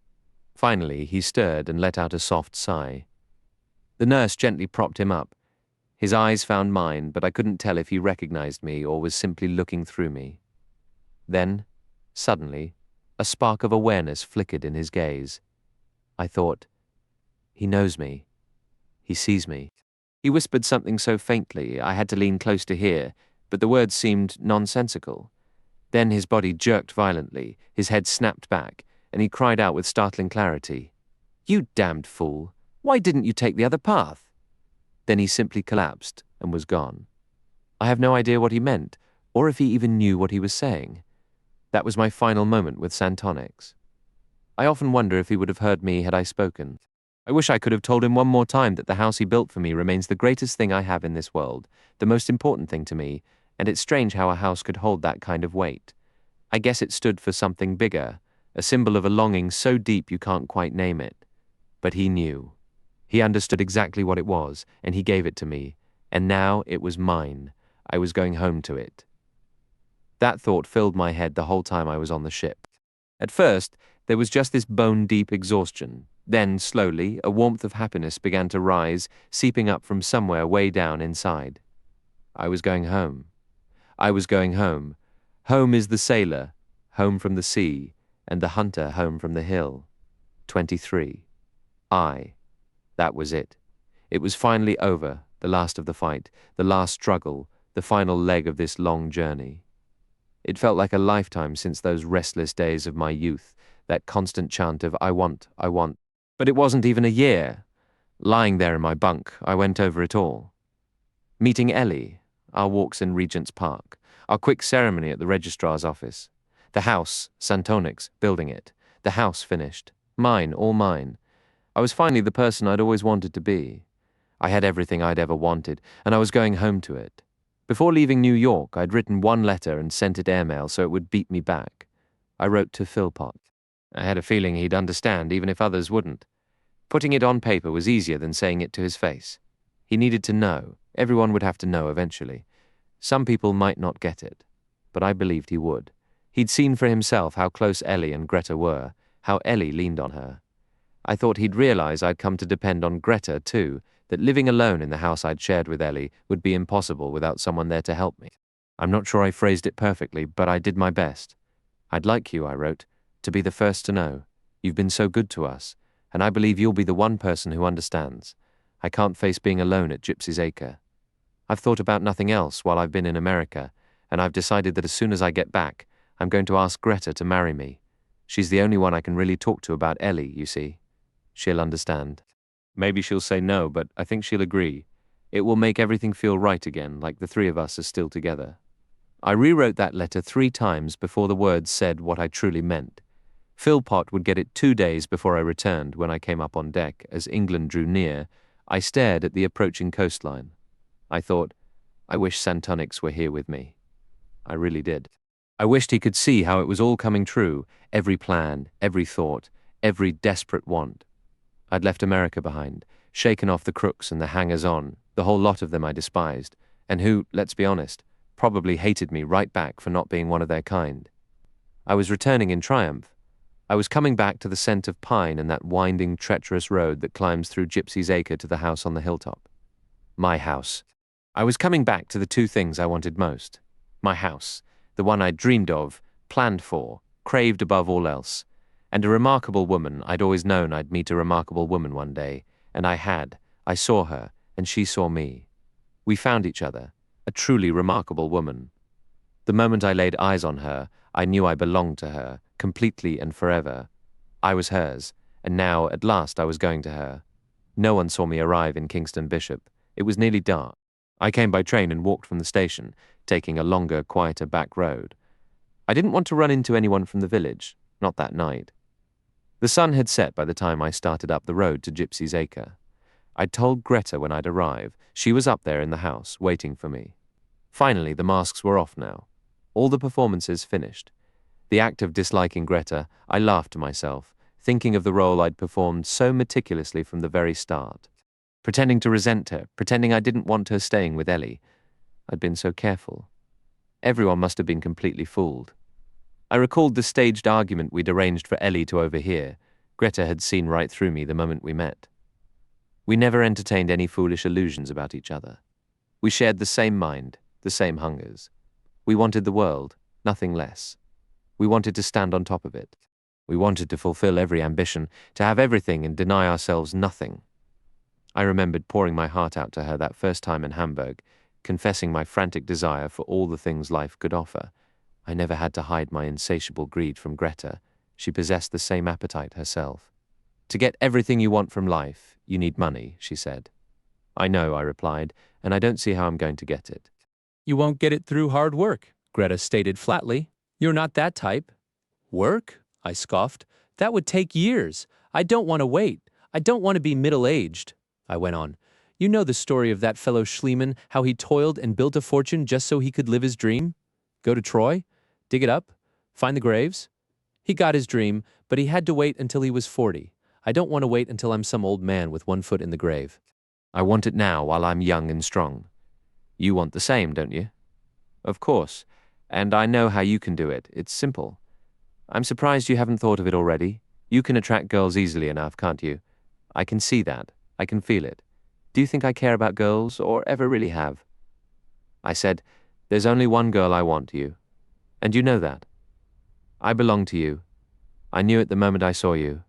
Finally, he stirred and let out a soft sigh. The nurse gently propped him up. His eyes found mine, but I couldn't tell if he recognized me or was simply looking through me. Then, suddenly, a spark of awareness flickered in his gaze. I thought, he knows me. He sees me. He whispered something so faintly I had to lean close to hear, but the words seemed nonsensical. Then his body jerked violently, his head snapped back, and he cried out with startling clarity, "You damned fool! Why didn't you take the other path?" Then he simply collapsed and was gone. I have no idea what he meant, or if he even knew what he was saying. That was my final moment with Santonix. I often wonder if he would have heard me had I spoken. I wish I could have told him one more time that the house he built for me remains the greatest thing I have in this world, the most important thing to me, and it's strange how a house could hold that kind of weight. I guess it stood for something bigger, a symbol of a longing so deep you can't quite name it. But he knew. He understood exactly what it was, and he gave it to me, and now it was mine. I was going home to it. That thought filled my head the whole time I was on the ship. At first, there was just this bone-deep exhaustion. Then, slowly, a warmth of happiness began to rise, seeping up from somewhere way down inside. I was going home. I was going home. Home is the sailor, home from the sea, and the hunter home from the hill. 23. That was it. It was finally over, the last of the fight, the last struggle, the final leg of this long journey. It felt like a lifetime since those restless days of my youth, that constant chant of I want, I want. But it wasn't even a year. Lying there in my bunk, I went over it all. Meeting Ellie, our walks in Regent's Park, our quick ceremony at the registrar's office, the house, Santonic's, building it, the house finished, mine, all mine. I was finally the person I'd always wanted to be. I had everything I'd ever wanted, and I was going home to it. Before leaving New York, I'd written one letter and sent it airmail so it would beat me back. I wrote to Philpott. I had a feeling he'd understand, even if others wouldn't. Putting it on paper was easier than saying it to his face. He needed to know. Everyone would have to know eventually. Some people might not get it, but I believed he would. He'd seen for himself how close Ellie and Greta were, how Ellie leaned on her. I thought he'd realize I'd come to depend on Greta, too, that living alone in the house I'd shared with Ellie would be impossible without someone there to help me. I'm not sure I phrased it perfectly, but I did my best. I'd like you, I wrote, to be the first to know. You've been so good to us, and I believe you'll be the one person who understands. I can't face being alone at Gypsy's Acre. I've thought about nothing else while I've been in America, and I've decided that as soon as I get back, I'm going to ask Greta to marry me. She's the only one I can really talk to about Ellie, you see. She'll understand. Maybe she'll say no, but I think she'll agree. It will make everything feel right again, like the three of us are still together. I rewrote that letter 3 times before the words said what I truly meant. Philpott would get it 2 days before I returned. When I came up on deck, as England drew near, I stared at the approaching coastline. I thought, I wish Santonic's were here with me. I really did. I wished he could see how it was all coming true, every plan, every thought, every desperate want. I'd left America behind, shaken off the crooks and the hangers-on, the whole lot of them I despised, and who, let's be honest, probably hated me right back for not being one of their kind. I was returning in triumph. I was coming back to the scent of pine and that winding, treacherous road that climbs through Gypsy's Acre to the house on the hilltop. My house. I was coming back to the 2 things I wanted most. My house, the one I'd dreamed of, planned for, craved above all else, and a remarkable woman. I'd always known I'd meet a remarkable woman one day, and I had. I saw her, and she saw me. We found each other, a truly remarkable woman. The moment I laid eyes on her, I knew I belonged to her, completely and forever. I was hers, and now, at last, I was going to her. No one saw me arrive in Kingston Bishop. It was nearly dark. I came by train and walked from the station, taking a longer, quieter back road. I didn't want to run into anyone from the village, not that night. The sun had set by the time I started up the road to Gypsy's Acre. I'd told Greta when I'd arrive. She was up there in the house, waiting for me. Finally, the masks were off now. All the performances finished. The act of disliking Greta, I laughed to myself, thinking of the role I'd performed so meticulously from the very start. Pretending to resent her, pretending I didn't want her staying with Ellie. I'd been so careful. Everyone must have been completely fooled. I recalled the staged argument we'd arranged for Ellie to overhear. Greta had seen right through me the moment we met. We never entertained any foolish illusions about each other. We shared the same mind, the same hungers. We wanted the world, nothing less. We wanted to stand on top of it. We wanted to fulfill every ambition, to have everything and deny ourselves nothing. I remembered pouring my heart out to her that first time in Hamburg, confessing my frantic desire for all the things life could offer. I never had to hide my insatiable greed from Greta. She possessed the same appetite herself. To get everything you want from life, you need money, she said. I know, I replied, and I don't see how I'm going to get it. You won't get it through hard work, Greta stated flatly. You're not that type. Work? I scoffed. That would take years. I don't want to wait. I don't want to be middle-aged, I went on. You know the story of that fellow Schliemann, how he toiled and built a fortune just so he could live his dream? Go to Troy? Dig it up? Find the graves? He got his dream, but he had to wait until he was 40. I don't want to wait until I'm some old man with one foot in the grave. I want it now while I'm young and strong. You want the same, don't you? Of course. And I know how you can do it. It's simple. I'm surprised you haven't thought of it already. You can attract girls easily enough, can't you? I can see that. I can feel it. Do you think I care about girls, or ever really have? I said, there's only one girl I want, you. And you know that. I belong to you. I knew it the moment I saw you.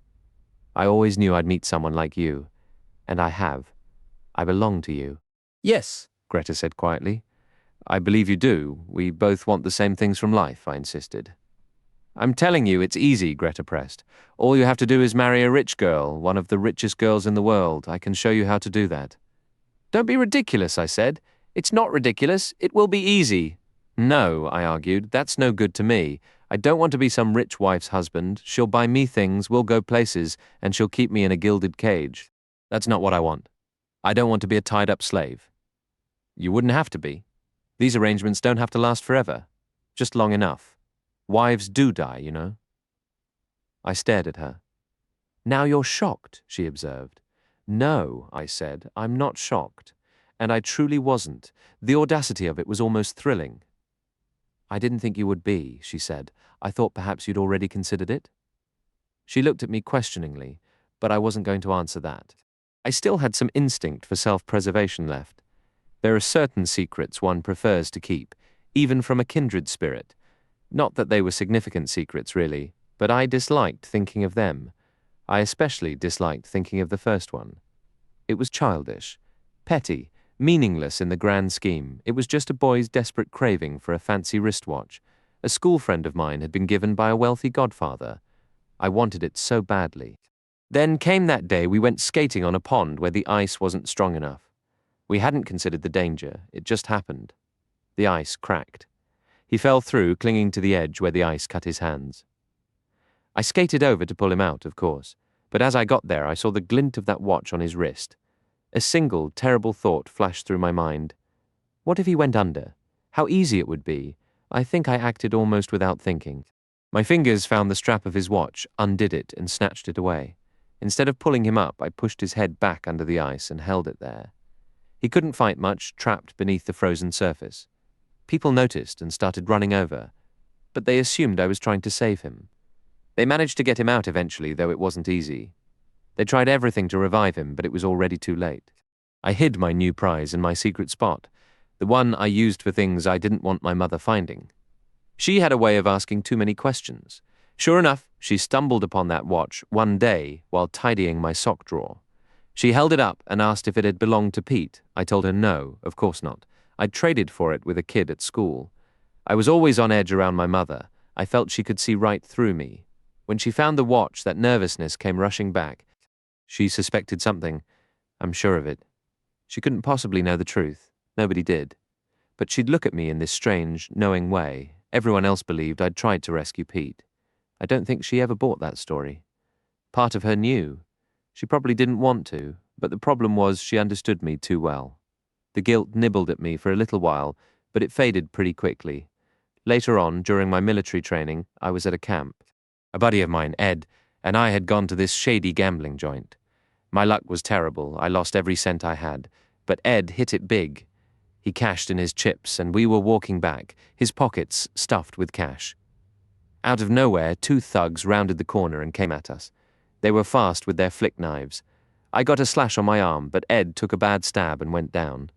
I always knew I'd meet someone like you. And I have. I belong to you. Yes, Greta said quietly. I believe you do. We both want the same things from life, I insisted. I'm telling you, it's easy, Greta pressed. All you have to do is marry a rich girl, one of the richest girls in the world. I can show you how to do that. Don't be ridiculous, I said. It's not ridiculous. It will be easy. No, I argued. That's no good to me. I don't want to be some rich wife's husband. She'll buy me things, we'll go places, and she'll keep me in a gilded cage. That's not what I want. I don't want to be a tied-up slave. You wouldn't have to be. These arrangements don't have to last forever. Just long enough. Wives do die, you know. I stared at her. Now you're shocked, she observed. No, I said, I'm not shocked. And I truly wasn't. The audacity of it was almost thrilling. I didn't think you would be, she said. I thought perhaps you'd already considered it. She looked at me questioningly, but I wasn't going to answer that. I still had some instinct for self-preservation left. There are certain secrets one prefers to keep, even from a kindred spirit. Not that they were significant secrets, really, but I disliked thinking of them. I especially disliked thinking of the first one. It was childish, petty, meaningless in the grand scheme. It was just a boy's desperate craving for a fancy wristwatch. A school friend of mine had been given by a wealthy godfather. I wanted it so badly. Then came that day we went skating on a pond where the ice wasn't strong enough. We hadn't considered the danger. It just happened. The ice cracked. He fell through, clinging to the edge where the ice cut his hands. I skated over to pull him out, of course, but as I got there I saw the glint of that watch on his wrist. A single, terrible thought flashed through my mind. What if he went under? How easy it would be. I think I acted almost without thinking. My fingers found the strap of his watch, undid it, and snatched it away. Instead of pulling him up, I pushed his head back under the ice and held it there. He couldn't fight much, trapped beneath the frozen surface. People noticed and started running over, but they assumed I was trying to save him. They managed to get him out eventually, though it wasn't easy. They tried everything to revive him, but it was already too late. I hid my new prize in my secret spot, the one I used for things I didn't want my mother finding. She had a way of asking too many questions. Sure enough, she stumbled upon that watch one day while tidying my sock drawer. She held it up and asked if it had belonged to Pete. I told her no, of course not. I'd traded for it with a kid at school. I was always on edge around my mother. I felt she could see right through me. When she found the watch, that nervousness came rushing back. She suspected something. I'm sure of it. She couldn't possibly know the truth. Nobody did. But she'd look at me in this strange, knowing way. Everyone else believed I'd tried to rescue Pete. I don't think she ever bought that story. Part of her knew. She probably didn't want to, but the problem was she understood me too well. The guilt nibbled at me for a little while, but it faded pretty quickly. Later on, during my military training, I was at a camp. A buddy of mine, Ed, and I had gone to this shady gambling joint. My luck was terrible. I lost every cent I had, but Ed hit it big. He cashed in his chips, and we were walking back, his pockets stuffed with cash. Out of nowhere, 2 thugs rounded the corner and came at us. They were fast with their flick knives. I got a slash on my arm, but Ed took a bad stab and went down.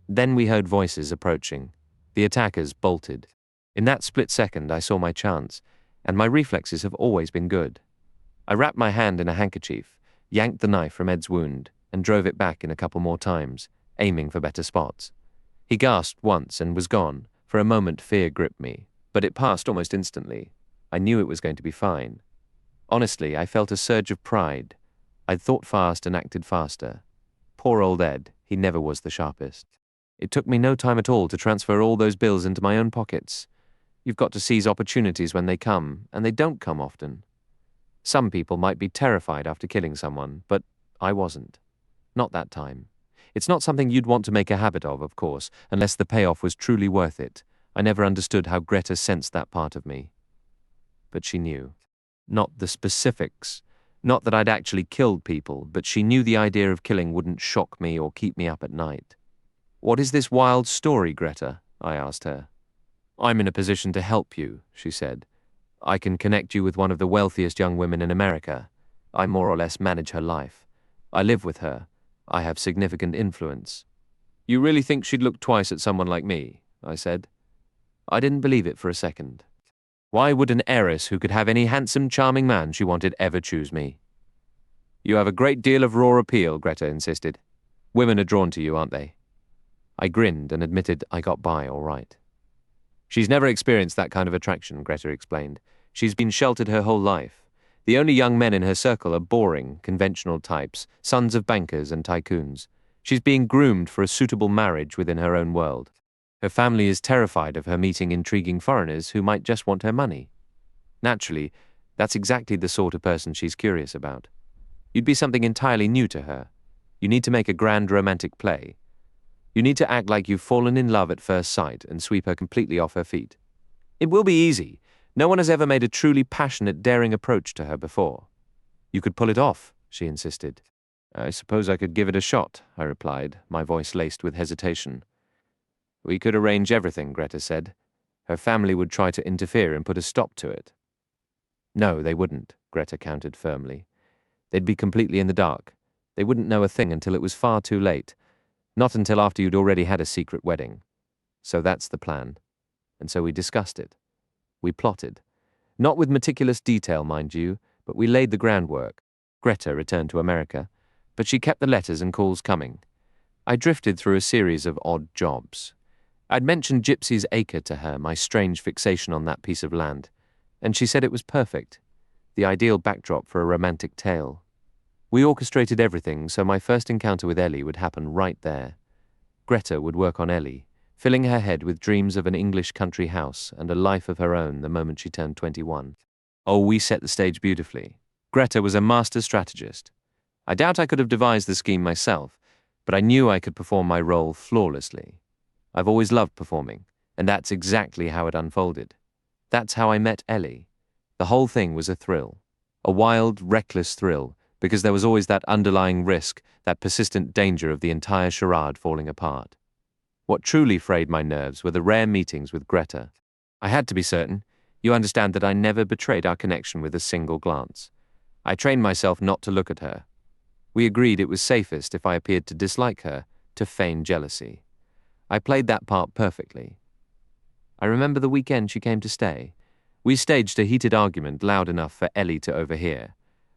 Then we heard voices approaching. The attackers bolted. In that split second, I saw my chance, and my reflexes have always been good. I wrapped my hand in a handkerchief, yanked the knife from Ed's wound, and drove it back in a couple more times, aiming for better spots. He gasped once and was gone. For a moment, fear gripped me, but it passed almost instantly. I knew it was going to be fine. Honestly, I felt a surge of pride. I'd thought fast and acted faster. Poor old Ed, he never was the sharpest. It took me no time at all to transfer all those bills into my own pockets. You've got to seize opportunities when they come, and they don't come often. Some people might be terrified after killing someone, but I wasn't. Not that time. It's not something you'd want to make a habit of course, unless the payoff was truly worth it. I never understood how Greta sensed that part of me. But she knew. Not the specifics. Not that I'd actually killed people, but she knew the idea of killing wouldn't shock me or keep me up at night. "What is this wild story, Greta?" I asked her. "I'm in a position to help you," she said. "I can connect you with one of the wealthiest young women in America. I more or less manage her life. I live with her. I have significant influence." "You really think she'd look twice at someone like me?" I said. I didn't believe it for a second. Why would an heiress who could have any handsome, charming man she wanted ever choose me? "You have a great deal of raw appeal," Greta insisted. "Women are drawn to you, aren't they?" I grinned and admitted I got by all right. "She's never experienced that kind of attraction," Greta explained. "She's been sheltered her whole life. The only young men in her circle are boring, conventional types, sons of bankers and tycoons. She's being groomed for a suitable marriage within her own world. Her family is terrified of her meeting intriguing foreigners who might just want her money. Naturally, that's exactly the sort of person she's curious about. You'd be something entirely new to her. You need to make a grand romantic play. You need to act like you've fallen in love at first sight and sweep her completely off her feet. It will be easy. No one has ever made a truly passionate, daring approach to her before. You could pull it off," she insisted. "I suppose I could give it a shot," I replied, my voice laced with hesitation. "We could arrange everything," Greta said. "Her family would try to interfere and put a stop to it." "No, they wouldn't," Greta countered firmly. "They'd be completely in the dark. They wouldn't know a thing until it was far too late. Not until after you'd already had a secret wedding. So that's the plan. And so we discussed it. We plotted. Not with meticulous detail, mind you, but we laid the groundwork. Greta returned to America, but she kept the letters and calls coming. I drifted through a series of odd jobs. I'd mentioned Gypsy's Acre to her, my strange fixation on that piece of land, and she said it was perfect, the ideal backdrop for a romantic tale. We orchestrated everything so my first encounter with Ellie would happen right there. Greta would work on Ellie, filling her head with dreams of an English country house and a life of her own the moment she turned 21. Oh, we set the stage beautifully. Greta was a master strategist. I doubt I could have devised the scheme myself, but I knew I could perform my role flawlessly. I've always loved performing, and that's exactly how it unfolded. That's how I met Ellie. The whole thing was a thrill. A wild, reckless thrill, because there was always that underlying risk, that persistent danger of the entire charade falling apart. What truly frayed my nerves were the rare meetings with Greta. I had to be certain. You understand that I never betrayed our connection with a single glance. I trained myself not to look at her. We agreed it was safest if I appeared to dislike her, to feign jealousy. I played that part perfectly. I remember the weekend she came to stay. We staged a heated argument loud enough for Ellie to overhear.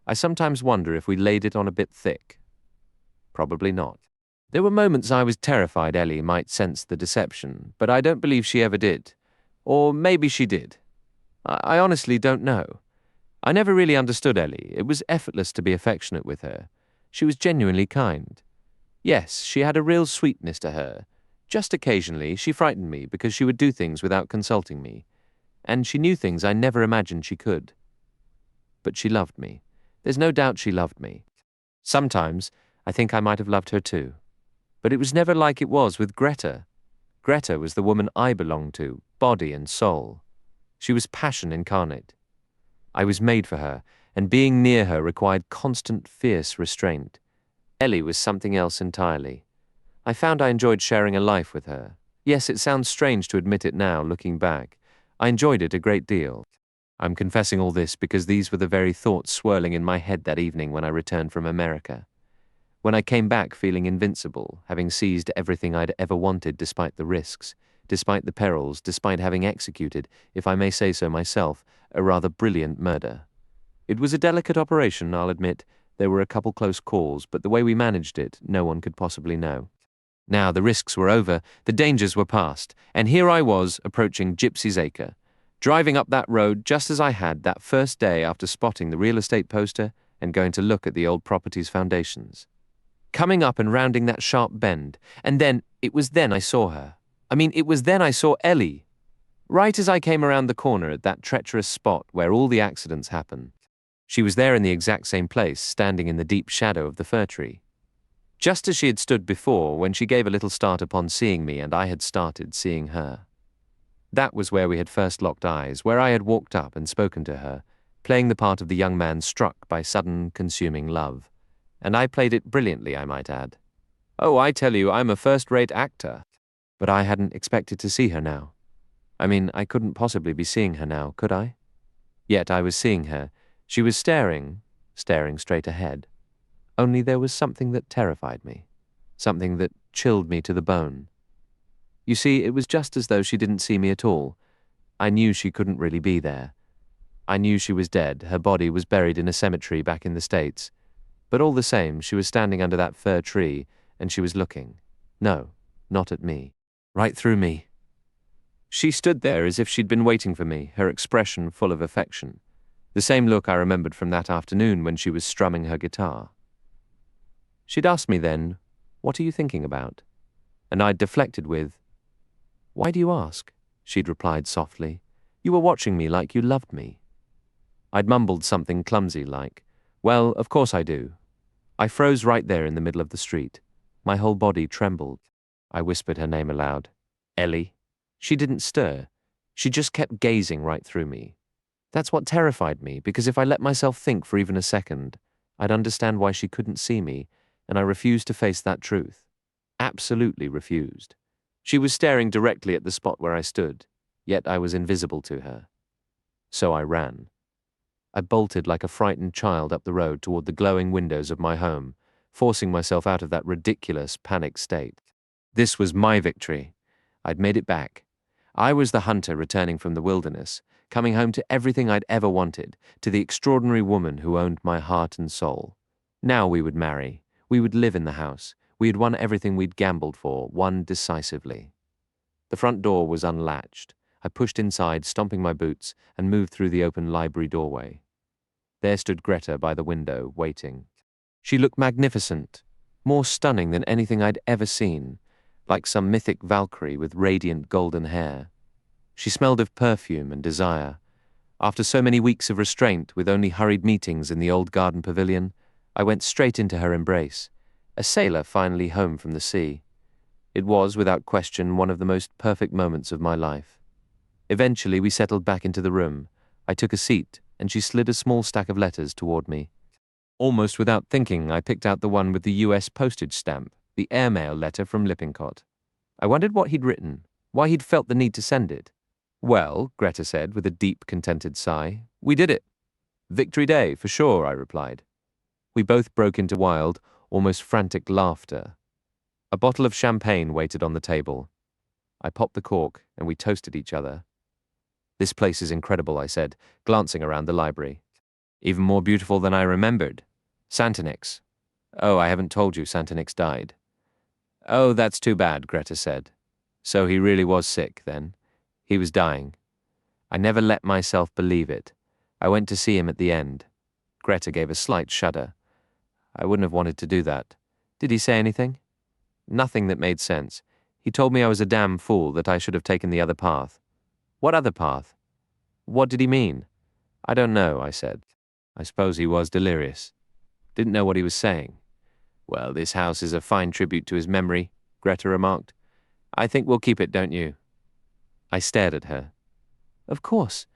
I sometimes wonder if we laid it on a bit thick. Probably not. There were moments I was terrified Ellie might sense the deception, but I don't believe she ever did. Or maybe she did. I honestly don't know. I never really understood Ellie. It was effortless to be affectionate with her. She was genuinely kind. Yes, she had a real sweetness to her. Just occasionally, she frightened me because she would do things without consulting me. And she knew things I never imagined she could. But she loved me. There's no doubt she loved me. Sometimes, I think I might have loved her too. But it was never like it was with Greta. Greta was the woman I belonged to, body and soul. She was passion incarnate. I was made for her, and being near her required constant, fierce restraint. Ellie was something else entirely. I found I enjoyed sharing a life with her. Yes, it sounds strange to admit it now, looking back. I enjoyed it a great deal. I'm confessing all this because these were the very thoughts swirling in my head that evening when I returned from America. When I came back feeling invincible, having seized everything I'd ever wanted despite the risks, despite the perils, despite having executed, if I may say so myself, a rather brilliant murder. It was a delicate operation, I'll admit. There were a couple close calls, but the way we managed it, no one could possibly know. Now the risks were over, the dangers were past, and here I was approaching Gypsy's Acre, driving up that road just as I had that first day after spotting the real estate poster and going to look at the old property's foundations. Coming up and rounding that sharp bend, and then, it was then I saw her. It was then I saw Ellie. Right as I came around the corner at that treacherous spot where all the accidents happen. She was there in the exact same place, standing in the deep shadow of the fir tree. Just as she had stood before when she gave a little start upon seeing me and I had started seeing her. That was where we had first locked eyes, where I had walked up and spoken to her, playing the part of the young man struck by sudden, consuming love. And I played it brilliantly, I might add. Oh, I tell you, I'm a first-rate actor. But I hadn't expected to see her now. I mean, I couldn't possibly be seeing her now, could I? Yet I was seeing her. She was staring straight ahead. Only there was something that terrified me, something that chilled me to the bone. You see, it was just as though she didn't see me at all. I knew she couldn't really be there. I knew she was dead. Her body was buried in a cemetery back in the States. But all the same, she was standing under that fir tree, and she was looking. No, not at me. Right through me. She stood there as if she'd been waiting for me, her expression full of affection. The same look I remembered from that afternoon when she was strumming her guitar. She'd asked me then, "What are you thinking about?" And I'd deflected with, "Why do you ask?" She'd replied softly, "You were watching me like you loved me." I'd mumbled something clumsy like, "Well, of course I do." I froze right there in the middle of the street. My whole body trembled. I whispered her name aloud. Ellie. She didn't stir. She just kept gazing right through me. That's what terrified me, because if I let myself think for even a second, I'd understand why she couldn't see me, and I refused to face that truth. Absolutely refused. She was staring directly at the spot where I stood, yet I was invisible to her. So I ran. I bolted like a frightened child up the road toward the glowing windows of my home, forcing myself out of that ridiculous, panicked state. This was my victory. I'd made it back. I was the hunter returning from the wilderness, coming home to everything I'd ever wanted, to the extraordinary woman who owned my heart and soul. Now we would marry. We would live in the house. We had won everything we'd gambled for, won decisively. The front door was unlatched. I pushed inside, stomping my boots, and moved through the open library doorway. There stood Greta by the window, waiting. She looked magnificent, more stunning than anything I'd ever seen, like some mythic Valkyrie with radiant golden hair. She smelled of perfume and desire. After so many weeks of restraint, with only hurried meetings in the old garden pavilion, I went straight into her embrace, a sailor finally home from the sea. It was, without question, one of the most perfect moments of my life. Eventually, we settled back into the room. I took a seat, and she slid a small stack of letters toward me. Almost without thinking, I picked out the one with the US postage stamp, the airmail letter from Lippincott. I wondered what he'd written, why he'd felt the need to send it. "Well," Greta said with a deep, contented sigh, "we did it. Victory Day, for sure," I replied. We both broke into wild, almost frantic laughter. A bottle of champagne waited on the table. I popped the cork, and we toasted each other. "This place is incredible," I said, glancing around the library. "Even more beautiful than I remembered. Santonix. Oh, I haven't told you Santonix died." "Oh, that's too bad," Greta said. So he really was sick, then. He was dying. I never let myself believe it. I went to see him at the end. Greta gave a slight shudder. "I wouldn't have wanted to do that. Did he say anything?" "Nothing that made sense. He told me I was a damn fool, that I should have taken the other path." "What other path?" "What did he mean?" "I don't know," I said. I suppose he was delirious. Didn't know what he was saying. "Well, this house is a fine tribute to his memory," Greta remarked. "I think we'll keep it, don't you?" I stared at her. "Of course.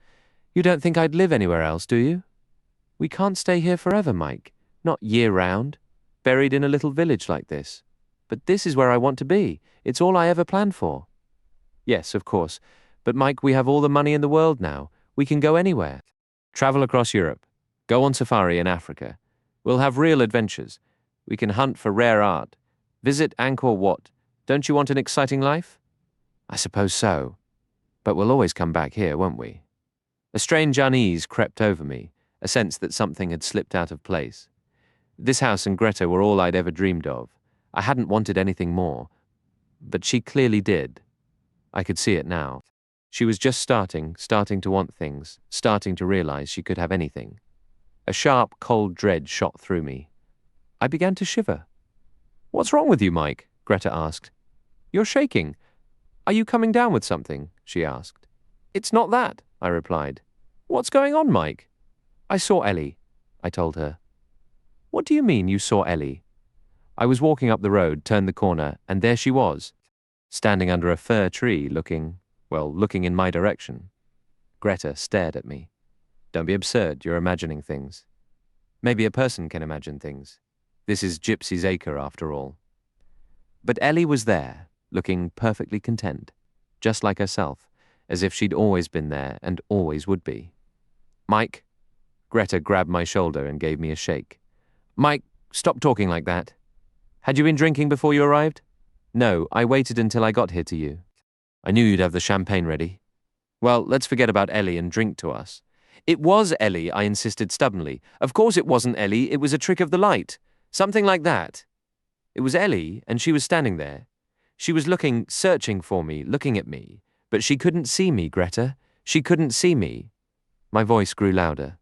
You don't think I'd live anywhere else, do you? We can't stay here forever, Mike. Not year-round, buried in a little village like this. But this is where I want to be. It's all I ever planned for." "Yes, of course. But Mike, we have all the money in the world now. We can go anywhere. Travel across Europe. Go on safari in Africa. We'll have real adventures. We can hunt for rare art. Visit Angkor Wat. Don't you want an exciting life?" "I suppose so. But we'll always come back here, won't we?" A strange unease crept over me, a sense that something had slipped out of place. This house and Greta were all I'd ever dreamed of. I hadn't wanted anything more. But she clearly did. I could see it now. She was just starting to want things, starting to realize she could have anything. A sharp, cold dread shot through me. I began to shiver. "What's wrong with you, Mike?" Greta asked. "You're shaking. Are you coming down with something?" she asked. "It's not that," I replied. "What's going on, Mike?" "I saw Ellie," I told her. "What do you mean you saw Ellie?" I was walking up the road, turned the corner, and there she was, standing under a fir tree looking in my direction. Greta stared at me. Don't be absurd, you're imagining things. Maybe a person can imagine things. This is Gypsy's Acre, after all. But Ellie was there, looking perfectly content, just like herself, as if she'd always been there and always would be. Mike? Greta grabbed my shoulder and gave me a shake. Mike, stop talking like that. Had you been drinking before you arrived? No, I waited until I got here to you. I knew you'd have the champagne ready. Well, let's forget about Ellie and drink to us. It was Ellie, I insisted stubbornly. Of course it wasn't Ellie, it was a trick of the light. Something like that. It was Ellie, and she was standing there. She was looking, searching for me, looking at me. But she couldn't see me, Greta. She couldn't see me. My voice grew louder.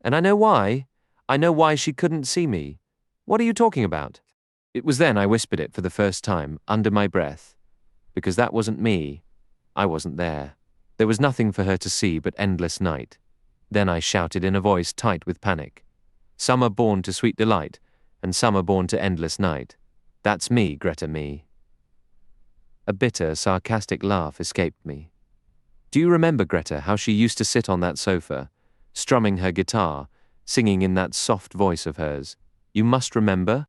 And I know why. I know why she couldn't see me. What are you talking about? It was then I whispered it for the first time, under my breath. Because that wasn't me. I wasn't there. There was nothing for her to see but endless night. Then I shouted in a voice tight with panic. Some are born to sweet delight, and some are born to endless night. That's me, Greta, me. A bitter, sarcastic laugh escaped me. Do you remember, Greta, how she used to sit on that sofa, strumming her guitar, singing in that soft voice of hers? You must remember?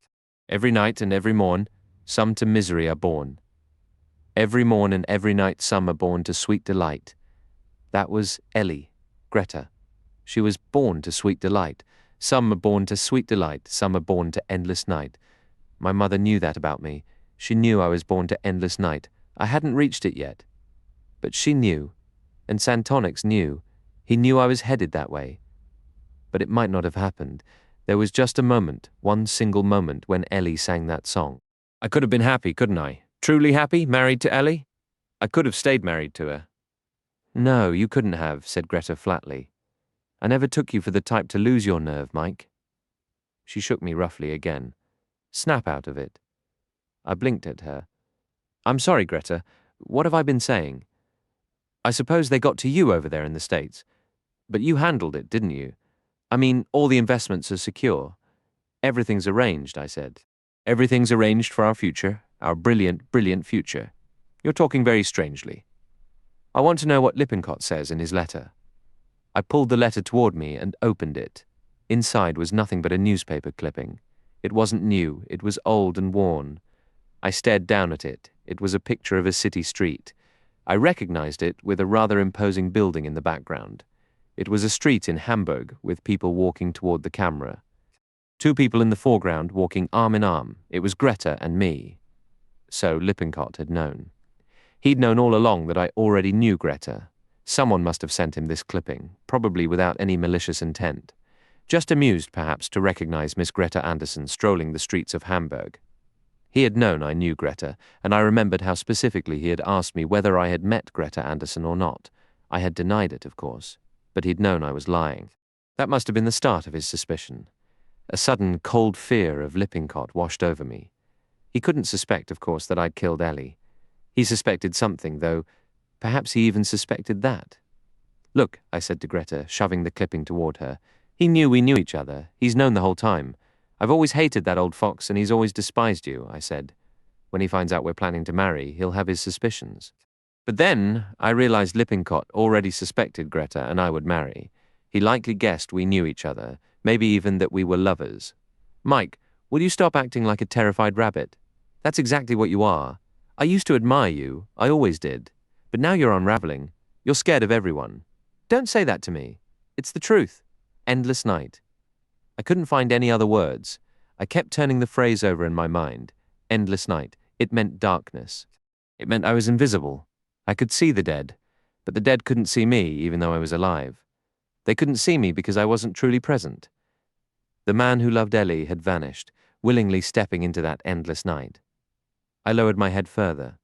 Every night and every morn, some to misery are born. Every morn and every night some are born to sweet delight. That was Ellie, Greta. She was born to sweet delight. Some are born to sweet delight, some are born to endless night. My mother knew that about me. She knew I was born to endless night. I hadn't reached it yet. But she knew, and Santonix knew. He knew I was headed that way. But it might not have happened. There was just a moment, one single moment, when Ellie sang that song. I could have been happy, couldn't I? Truly happy, married to Ellie? I could have stayed married to her. No, you couldn't have, said Greta flatly. I never took you for the type to lose your nerve, Mike. She shook me roughly again. Snap out of it. I blinked at her. I'm sorry, Greta. What have I been saying? I suppose they got to you over there in the States. But you handled it, didn't you? I mean, all the investments are secure. Everything's arranged, I said. Everything's arranged for our future, our brilliant, brilliant future. You're talking very strangely. I want to know what Lippincott says in his letter. I pulled the letter toward me and opened it. Inside was nothing but a newspaper clipping. It wasn't new, it was old and worn. I stared down at it. It was a picture of a city street. I recognized it with a rather imposing building in the background. It was a street in Hamburg with people walking toward the camera. Two people in the foreground walking arm in arm. It was Greta and me. So Lippincott had known. He'd known all along that I already knew Greta. Someone must have sent him this clipping, probably without any malicious intent. Just amused, perhaps, to recognize Miss Greta Anderson strolling the streets of Hamburg. He had known I knew Greta, and I remembered how specifically he had asked me whether I had met Greta Anderson or not. I had denied it, of course, but he'd known I was lying. That must have been the start of his suspicion. A sudden cold fear of Lippincott washed over me. He couldn't suspect, of course, that I'd killed Ellie. He suspected something, though perhaps he even suspected that. Look, I said to Greta, shoving the clipping toward her. He knew we knew each other. He's known the whole time. I've always hated that old fox, and he's always despised you, I said. When he finds out we're planning to marry, he'll have his suspicions. But then I realized Lippincott already suspected Greta and I would marry. He likely guessed we knew each other, maybe even that we were lovers. Mike, will you stop acting like a terrified rabbit? That's exactly what you are. I used to admire you, I always did. But now you're unraveling. You're scared of everyone. Don't say that to me. It's the truth. Endless night. I couldn't find any other words. I kept turning the phrase over in my mind. Endless night. It meant darkness. It meant I was invisible. I could see the dead, but the dead couldn't see me even though I was alive. They couldn't see me because I wasn't truly present. The man who loved Ellie had vanished, willingly stepping into that endless night. I lowered my head further.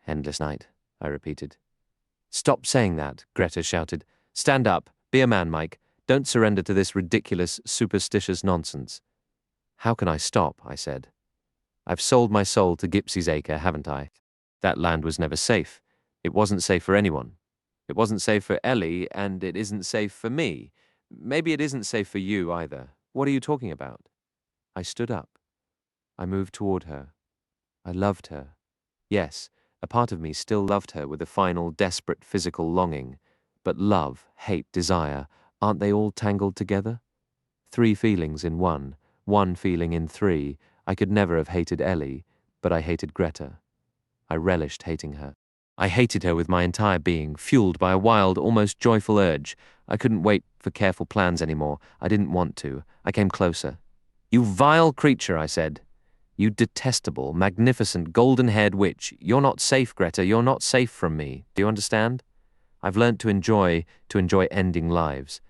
Endless night, I repeated. Stop saying that, Greta shouted. Stand up. Be a man, Mike. Don't surrender to this ridiculous, superstitious nonsense. How can I stop? I said. I've sold my soul to Gypsy's Acre, haven't I? That land was never safe. It wasn't safe for anyone. It wasn't safe for Ellie, and it isn't safe for me. Maybe it isn't safe for you either. What are you talking about? I stood up. I moved toward her. I loved her. Yes, a part of me still loved her with a final, desperate physical longing. But love, hate, desire, Aren't they all tangled together? 3 feelings in one feeling in 3. I could never have hated Ellie, but I hated Greta. I relished hating her. I hated her with my entire being, fueled by a wild, almost joyful urge. I couldn't wait for careful plans anymore. I didn't want to. I came closer. "You vile creature," I said. "You detestable, magnificent, golden-haired witch. You're not safe, Greta. You're not safe from me. Do you understand? I've learnt to enjoy ending lives.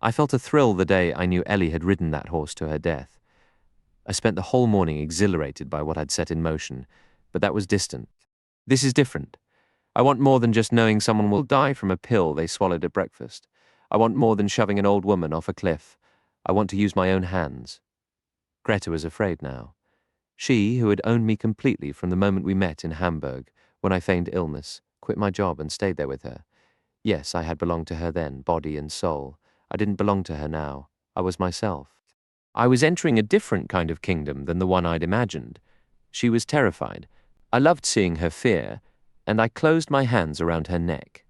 I felt a thrill the day I knew Ellie had ridden that horse to her death. I spent the whole morning exhilarated by what I'd set in motion, but that was distant. This is different. I want more than just knowing someone will die from a pill they swallowed at breakfast. I want more than shoving an old woman off a cliff. I want to use my own hands." Greta was afraid now. She, who had owned me completely from the moment we met in Hamburg, when I feigned illness, quit my job and stayed there with her. Yes, I had belonged to her then, body and soul. I didn't belong to her now. I was myself. I was entering a different kind of kingdom than the one I'd imagined. She was terrified. I loved seeing her fear, and I closed my hands around her neck.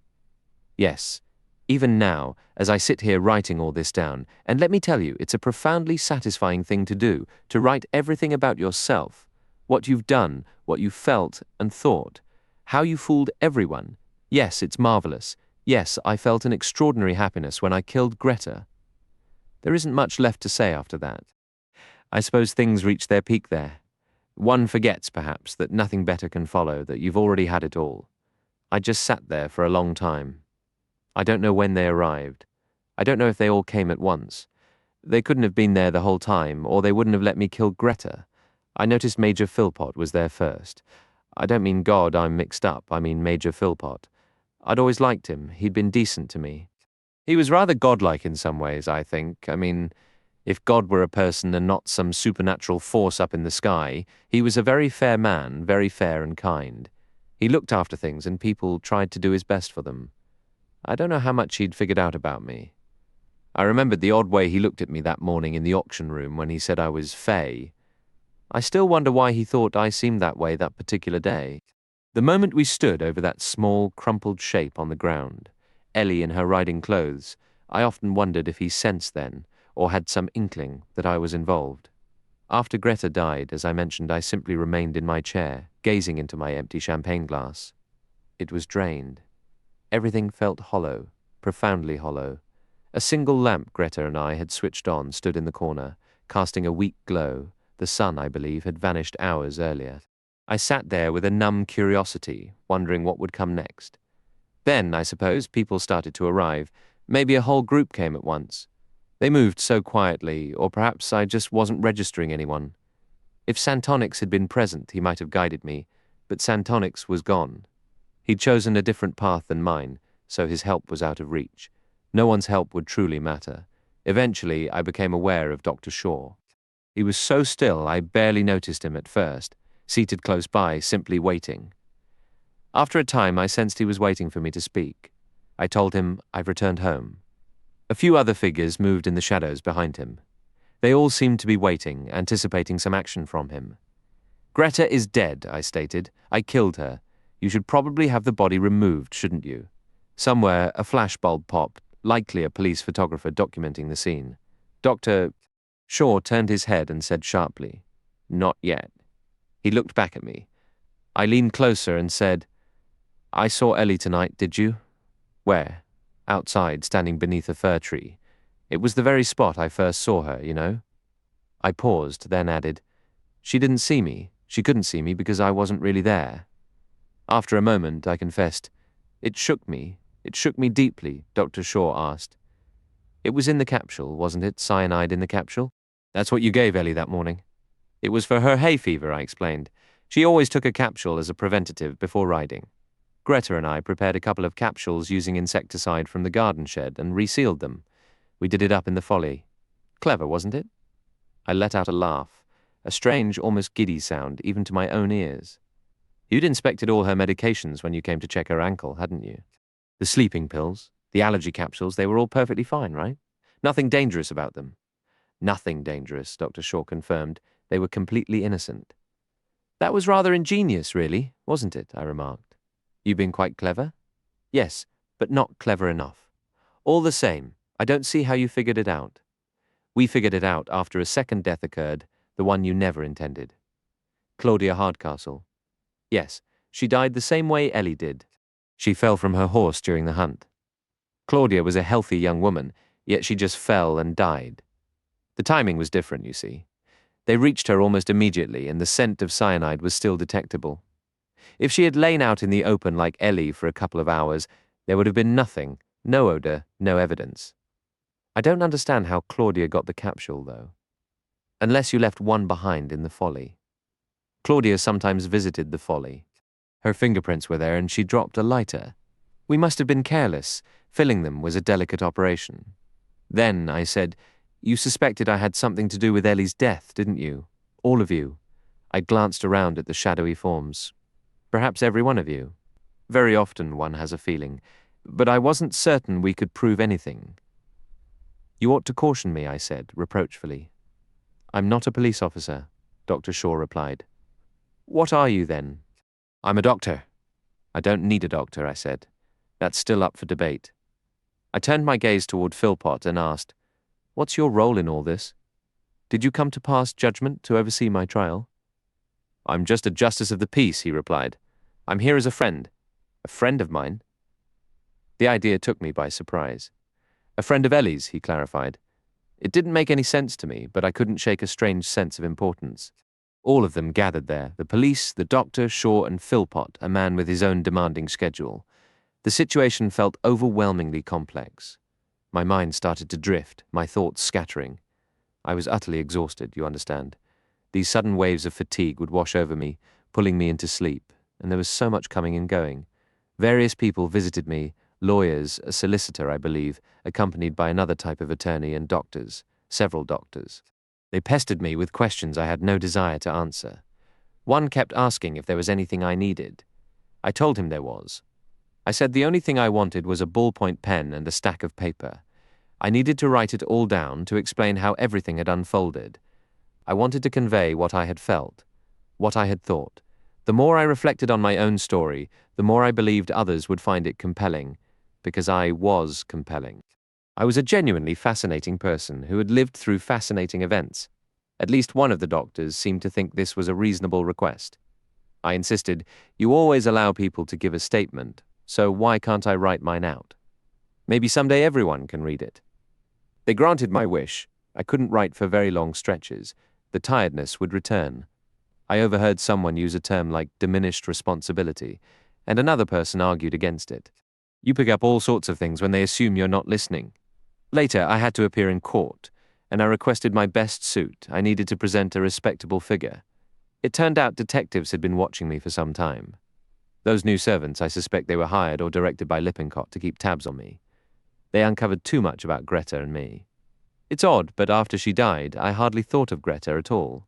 Yes, even now, as I sit here writing all this down, and let me tell you, it's a profoundly satisfying thing to do, to write everything about yourself, what you've done, what you felt and thought, how you fooled everyone. Yes, it's marvelous. Yes, I felt an extraordinary happiness when I killed Greta. There isn't much left to say after that. I suppose things reach their peak there. One forgets, perhaps, that nothing better can follow, that you've already had it all. I just sat there for a long time. I don't know when they arrived. I don't know if they all came at once. They couldn't have been there the whole time, or they wouldn't have let me kill Greta. I noticed Major Philpott was there first. I don't mean God, I'm mixed up. I mean Major Philpott. I'd always liked him. He'd been decent to me. He was rather godlike in some ways, I think. I mean, if God were a person and not some supernatural force up in the sky, he was a very fair man, very fair and kind. He looked after things and people tried to do his best for them. I don't know how much he'd figured out about me. I remembered the odd way he looked at me that morning in the auction room when he said I was fey. I still wonder why he thought I seemed that way that particular day. The moment we stood over that small, crumpled shape on the ground, Ellie in her riding clothes, I often wondered if he sensed then, or had some inkling, that I was involved. After Greta died, as I mentioned, I simply remained in my chair, gazing into my empty champagne glass. It was drained. Everything felt hollow, profoundly hollow. A single lamp Greta and I had switched on stood in the corner, casting a weak glow. The sun, I believe, had vanished hours earlier. I sat there with a numb curiosity, wondering what would come next. Then, I suppose, people started to arrive. Maybe a whole group came at once. They moved so quietly, or perhaps I just wasn't registering anyone. If Santonix had been present, he might have guided me, but Santonix was gone. He'd chosen a different path than mine, so his help was out of reach. No one's help would truly matter. Eventually, I became aware of Dr. Shaw. He was so still I barely noticed him at first, seated close by, simply waiting. After a time, I sensed he was waiting for me to speak. I told him I've returned home. A few other figures moved in the shadows behind him. They all seemed to be waiting, anticipating some action from him. "Greta is dead," I stated. "I killed her. You should probably have the body removed, shouldn't you?" Somewhere, a flashbulb popped, likely a police photographer documenting the scene. Dr. Shaw turned his head and said sharply, "Not yet." He looked back at me. I leaned closer and said, "I saw Ellie tonight, did you?" "Where?" "Outside, standing beneath a fir tree. It was the very spot I first saw her, you know." I paused, then added, "She didn't see me. She couldn't see me because I wasn't really there." After a moment, I confessed, "It shook me. It shook me deeply," Dr. Shaw asked. "It was in the capsule, wasn't it? Cyanide in the capsule? That's what you gave Ellie that morning." "It was for her hay fever," I explained. "She always took a capsule as a preventative before riding. Greta and I prepared a couple of capsules using insecticide from the garden shed and resealed them. We did it up in the folly. Clever, wasn't it?" I let out a laugh, a strange, almost giddy sound, even to my own ears. "You'd inspected all her medications when you came to check her ankle, hadn't you? The sleeping pills, the allergy capsules, they were all perfectly fine, right? Nothing dangerous about them." "Nothing dangerous," Dr. Shaw confirmed. "They were completely innocent." "That was rather ingenious, really, wasn't it?" I remarked. "You've been quite clever?" "Yes, but not clever enough. All the same, I don't see how you figured it out. We figured it out after a second death occurred, the one you never intended. Claudia Hardcastle. Yes, she died the same way Ellie did. She fell from her horse during the hunt. Claudia was a healthy young woman, yet she just fell and died. The timing was different, you see. They reached her almost immediately, and the scent of cyanide was still detectable. If she had lain out in the open like Ellie for a couple of hours, there would have been nothing, no odor, no evidence. I don't understand how Claudia got the capsule, though. Unless you left one behind in the folly. Claudia sometimes visited the folly. Her fingerprints were there and she dropped a lighter. We must have been careless. Filling them was a delicate operation. Then, I said, you suspected I had something to do with Ellie's death, didn't you? All of you. I glanced around at the shadowy forms. Perhaps every one of you. Very often one has a feeling. But I wasn't certain we could prove anything. You ought to caution me, I said, reproachfully. I'm not a police officer, Dr. Shaw replied. What are you, then? I'm a doctor. I don't need a doctor, I said. That's still up for debate. I turned my gaze toward Philpott and asked, what's your role in all this? Did you come to pass judgment to oversee my trial? I'm just a justice of the peace, he replied. I'm here as a friend of mine. The idea took me by surprise. A friend of Ellie's, he clarified. It didn't make any sense to me, but I couldn't shake a strange sense of importance. All of them gathered there, the police, the doctor, Shaw, and Philpott, a man with his own demanding schedule. The situation felt overwhelmingly complex. My mind started to drift, my thoughts scattering. I was utterly exhausted, you understand. These sudden waves of fatigue would wash over me, pulling me into sleep, and there was so much coming and going. Various people visited me, lawyers, a solicitor, I believe, accompanied by another type of attorney, and doctors, several doctors. They pestered me with questions I had no desire to answer. One kept asking if there was anything I needed. I told him there was. I said the only thing I wanted was a ballpoint pen and a stack of paper. I needed to write it all down to explain how everything had unfolded. I wanted to convey what I had felt, what I had thought. The more I reflected on my own story, the more I believed others would find it compelling, because I was compelling. I was a genuinely fascinating person who had lived through fascinating events. At least one of the doctors seemed to think this was a reasonable request. I insisted, you always allow people to give a statement, so why can't I write mine out? Maybe someday everyone can read it. They granted my wish. I couldn't write for very long stretches. The tiredness would return. I overheard someone use a term like diminished responsibility, and another person argued against it. You pick up all sorts of things when they assume you're not listening. Later, I had to appear in court, and I requested my best suit. I needed to present a respectable figure. It turned out detectives had been watching me for some time. Those new servants, I suspect they were hired or directed by Lippincott to keep tabs on me. They uncovered too much about Greta and me. It's odd, but after she died, I hardly thought of Greta at all.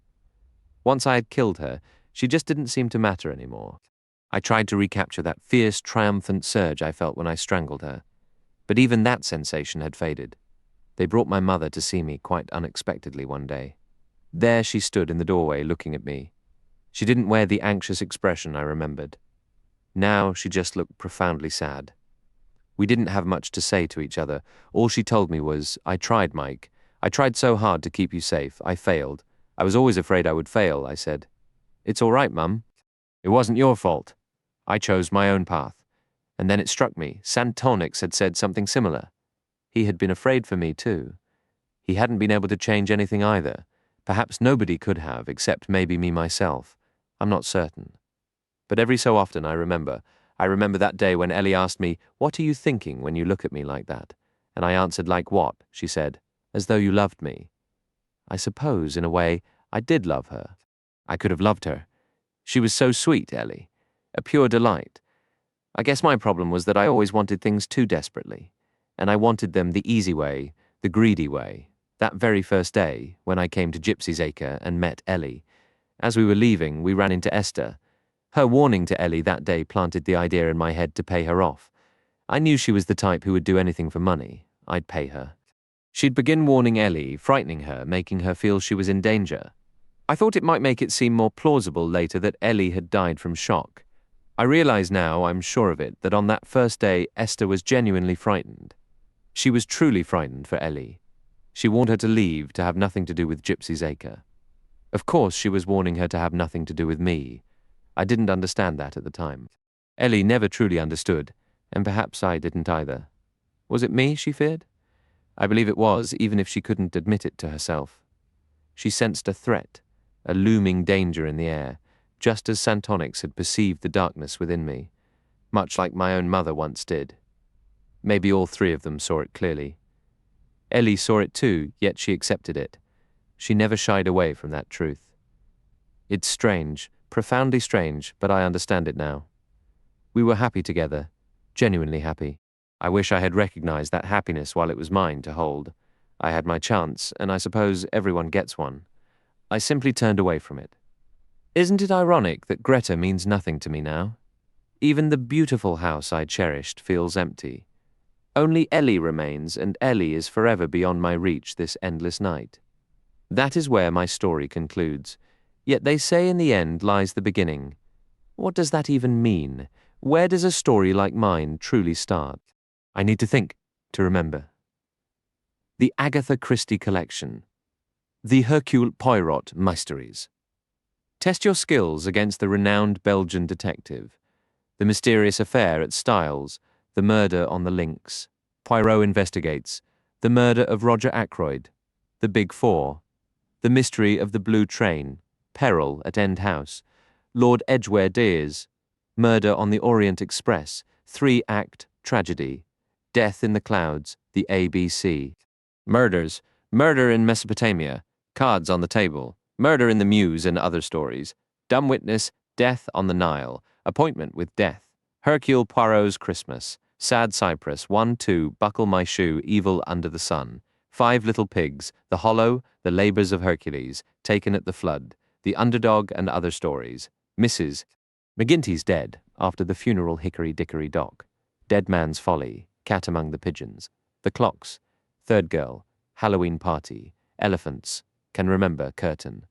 Once I had killed her, she just didn't seem to matter anymore. I tried to recapture that fierce, triumphant surge I felt when I strangled her. But even that sensation had faded. They brought my mother to see me quite unexpectedly one day. There she stood in the doorway looking at me. She didn't wear the anxious expression I remembered. Now she just looked profoundly sad. We didn't have much to say to each other. All she told me was, I tried, Mike. I tried so hard to keep you safe. I failed. I was always afraid I would fail, I said. It's all right, Mum. It wasn't your fault. I chose my own path. And then it struck me. Santonix had said something similar. He had been afraid for me, too. He hadn't been able to change anything either. Perhaps nobody could have, except maybe me myself. I'm not certain. But every so often I remember that day when Ellie asked me, what are you thinking when you look at me like that? And I answered, like what? She said, as though you loved me. I suppose, in a way, I did love her. I could have loved her. She was so sweet, Ellie. A pure delight. I guess my problem was that I always wanted things too desperately. And I wanted them the easy way, the greedy way. That very first day, when I came to Gypsy's Acre and met Ellie. As we were leaving, we ran into Esther. Her warning to Ellie that day planted the idea in my head to pay her off. I knew she was the type who would do anything for money. I'd pay her. She'd begin warning Ellie, frightening her, making her feel she was in danger. I thought it might make it seem more plausible later that Ellie had died from shock. I realize now, I'm sure of it, that on that first day, Esther was genuinely frightened. She was truly frightened for Ellie. She warned her to leave, to have nothing to do with Gypsy's Acre. Of course, she was warning her to have nothing to do with me. I didn't understand that at the time. Ellie never truly understood, and perhaps I didn't either. Was it me she feared? I believe it was, even if she couldn't admit it to herself. She sensed a threat, a looming danger in the air, just as Santonix had perceived the darkness within me, much like my own mother once did. Maybe all three of them saw it clearly. Ellie saw it too, yet she accepted it. She never shied away from that truth. It's strange, profoundly strange, but I understand it now. We were happy together, genuinely happy. I wish I had recognized that happiness while it was mine to hold. I had my chance, and I suppose everyone gets one. I simply turned away from it. Isn't it ironic that Greta means nothing to me now? Even the beautiful house I cherished feels empty. Only Ellie remains, and Ellie is forever beyond my reach this endless night. That is where my story concludes. Yet they say in the end lies the beginning. What does that even mean? Where does a story like mine truly start? I need to think, to remember. The Agatha Christie Collection. The Hercule Poirot Mysteries. Test your skills against the renowned Belgian detective. The Mysterious Affair at Styles. The Murder on the Links. Poirot Investigates. The Murder of Roger Ackroyd. The Big Four. The Mystery of the Blue Train. Peril at End House. Lord Edgware Dears. Murder on the Orient Express. 3-act tragedy. Death in the Clouds. The ABC. Murders. Murder in Mesopotamia. Cards on the Table. Murder in the Mews and Other Stories. Dumb Witness. Death on the Nile. Appointment with Death. Hercule Poirot's Christmas. Sad Cypress. 1-2. Buckle My Shoe. Evil Under the Sun. 5 Little Pigs. The Hollow. The Labors of Hercules. Taken at the Flood. The Underdog and Other Stories. Mrs. McGinty's Dead. After the Funeral Hickory Dickory Dock. Dead Man's Folly. Cat Among the Pigeons. The Clocks. Third Girl. Halloween Party. Elephants. Can Remember Curtain.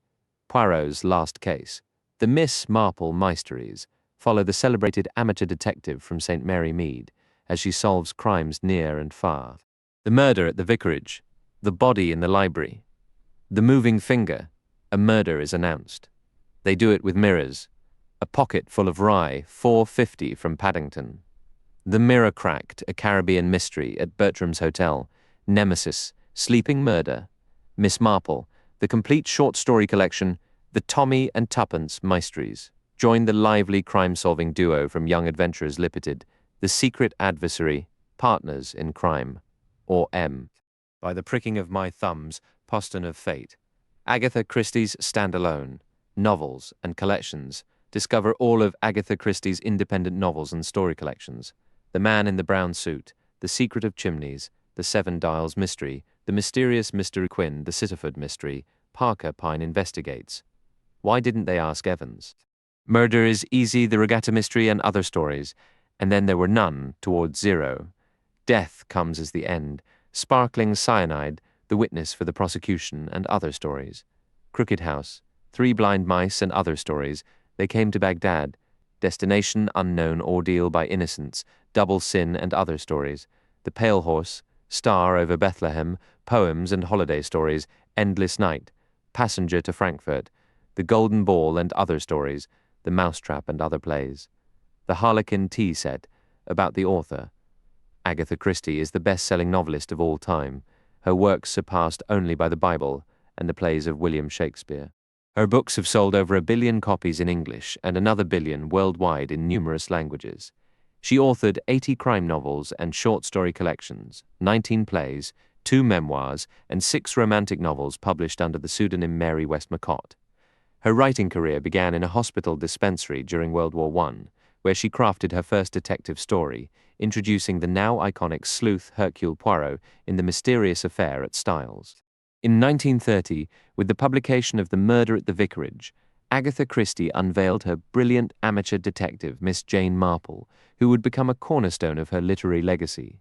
Poirot's Last Case. The Miss Marple Mysteries follow the celebrated amateur detective from St. Mary Mead as she solves crimes near and far. The Murder at the Vicarage. The Body in the Library. The Moving Finger. A Murder is Announced. They Do It with Mirrors. A Pocket Full of Rye. 4.50 from Paddington. The Mirror Cracked. A Caribbean Mystery at Bertram's Hotel. Nemesis. Sleeping Murder. Miss Marple. The complete short story collection, The Tommy and Tuppence Mysteries. Join the lively crime-solving duo from Young Adventurers Limited, The Secret Adversary, Partners in Crime, or M. By the Pricking of My Thumbs, Postern of Fate. Agatha Christie's Standalone, Novels and Collections. Discover all of Agatha Christie's independent novels and story collections. The Man in the Brown Suit, The Secret of Chimneys, The 7 Dials Mystery, The Mysterious Mr. Quinn, The Sitterford Mystery, Parker Pine Investigates. Why Didn't They Ask Evans? Murder is Easy, The Regatta Mystery and Other Stories, and then there were none, towards 0. Death Comes as the End, Sparkling Cyanide, The Witness for the Prosecution and Other Stories. Crooked House, 3 Blind Mice and Other Stories, They Came to Baghdad, Destination Unknown, Ordeal by Innocence, Double Sin and Other Stories. The Pale Horse, Star Over Bethlehem, Poems and Holiday Stories, Endless Night, Passenger to Frankfurt, The Golden Ball and Other Stories, The Mousetrap and Other Plays. The Harlequin Tea Set, about the author. Agatha Christie is the best-selling novelist of all time, her works surpassed only by the Bible and the plays of William Shakespeare. Her books have sold over 1 billion copies in English and another billion worldwide in numerous languages. She authored 80 crime novels and short story collections, 19 plays, 2 memoirs, and 6 romantic novels published under the pseudonym Mary Westmacott. Her writing career began in a hospital dispensary during World War I, where she crafted her first detective story, introducing the now iconic sleuth Hercule Poirot in The Mysterious Affair at Styles. In 1930, with the publication of The Murder at the Vicarage, Agatha Christie unveiled her brilliant amateur detective, Miss Jane Marple, who would become a cornerstone of her literary legacy.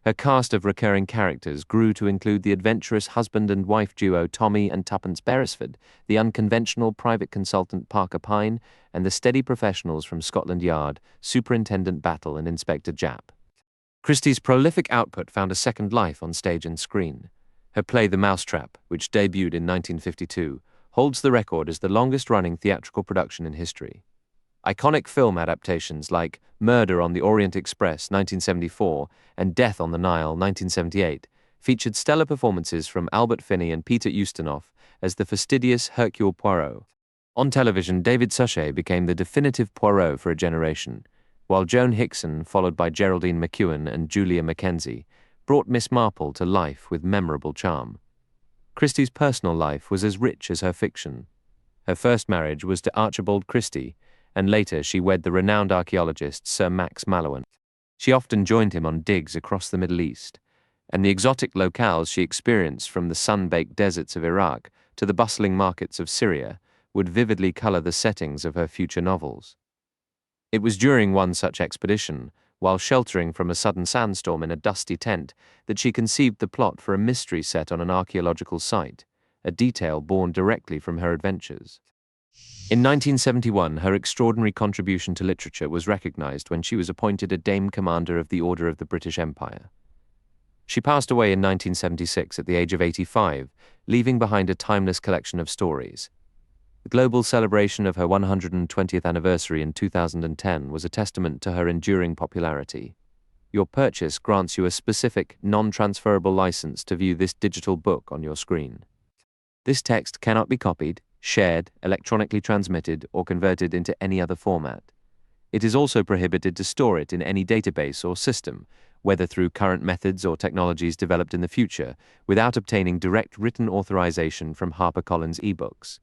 Her cast of recurring characters grew to include the adventurous husband and wife duo Tommy and Tuppence Beresford, the unconventional private consultant Parker Pine, and the steady professionals from Scotland Yard, Superintendent Battle and Inspector Japp. Christie's prolific output found a second life on stage and screen. Her play The Mousetrap, which debuted in 1952, holds the record as the longest-running theatrical production in history. Iconic film adaptations like Murder on the Orient Express, 1974, and Death on the Nile, 1978, featured stellar performances from Albert Finney and Peter Ustinov as the fastidious Hercule Poirot. On television, David Suchet became the definitive Poirot for a generation, while Joan Hickson, followed by Geraldine McEwen and Julia Mackenzie, brought Miss Marple to life with memorable charm. Christie's personal life was as rich as her fiction. Her first marriage was to Archibald Christie, and later she wed the renowned archaeologist Sir Max Mallowan. She often joined him on digs across the Middle East, and the exotic locales she experienced from the sun-baked deserts of Iraq to the bustling markets of Syria would vividly color the settings of her future novels. It was during one such expedition, while sheltering from a sudden sandstorm in a dusty tent, that she conceived the plot for a mystery set on an archaeological site, a detail born directly from her adventures. In 1971, her extraordinary contribution to literature was recognized when she was appointed a Dame Commander of the Order of the British Empire. She passed away in 1976 at the age of 85, leaving behind a timeless collection of stories. The global celebration of her 120th anniversary in 2010 was a testament to her enduring popularity. Your purchase grants you a specific, non-transferable license to view this digital book on your screen. This text cannot be copied, shared, electronically transmitted, or converted into any other format. It is also prohibited to store it in any database or system, whether through current methods or technologies developed in the future, without obtaining direct written authorization from HarperCollins eBooks.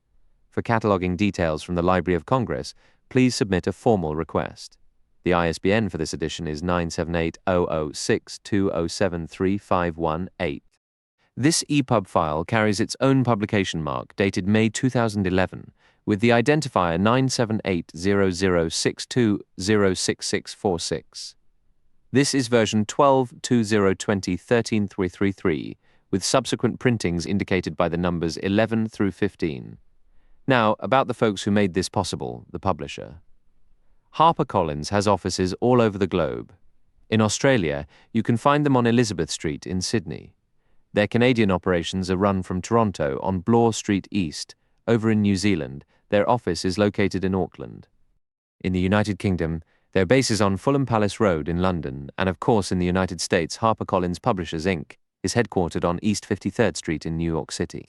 For cataloging details from the Library of Congress, please submit a formal request. The ISBN for this edition is 978-0062073518. This EPUB file carries its own publication mark dated May 2011 with the identifier 9780062006646. This is version 12.2020.13.333 with subsequent printings indicated by the numbers 11 through 15. Now, about the folks who made this possible, the publisher. HarperCollins has offices all over the globe. In Australia, you can find them on Elizabeth Street in Sydney. Their Canadian operations are run from Toronto on Bloor Street East. Over in New Zealand, their office is located in Auckland. In the United Kingdom, their base is on Fulham Palace Road in London, and of course in the United States, HarperCollins Publishers Inc. is headquartered on East 53rd Street in New York City.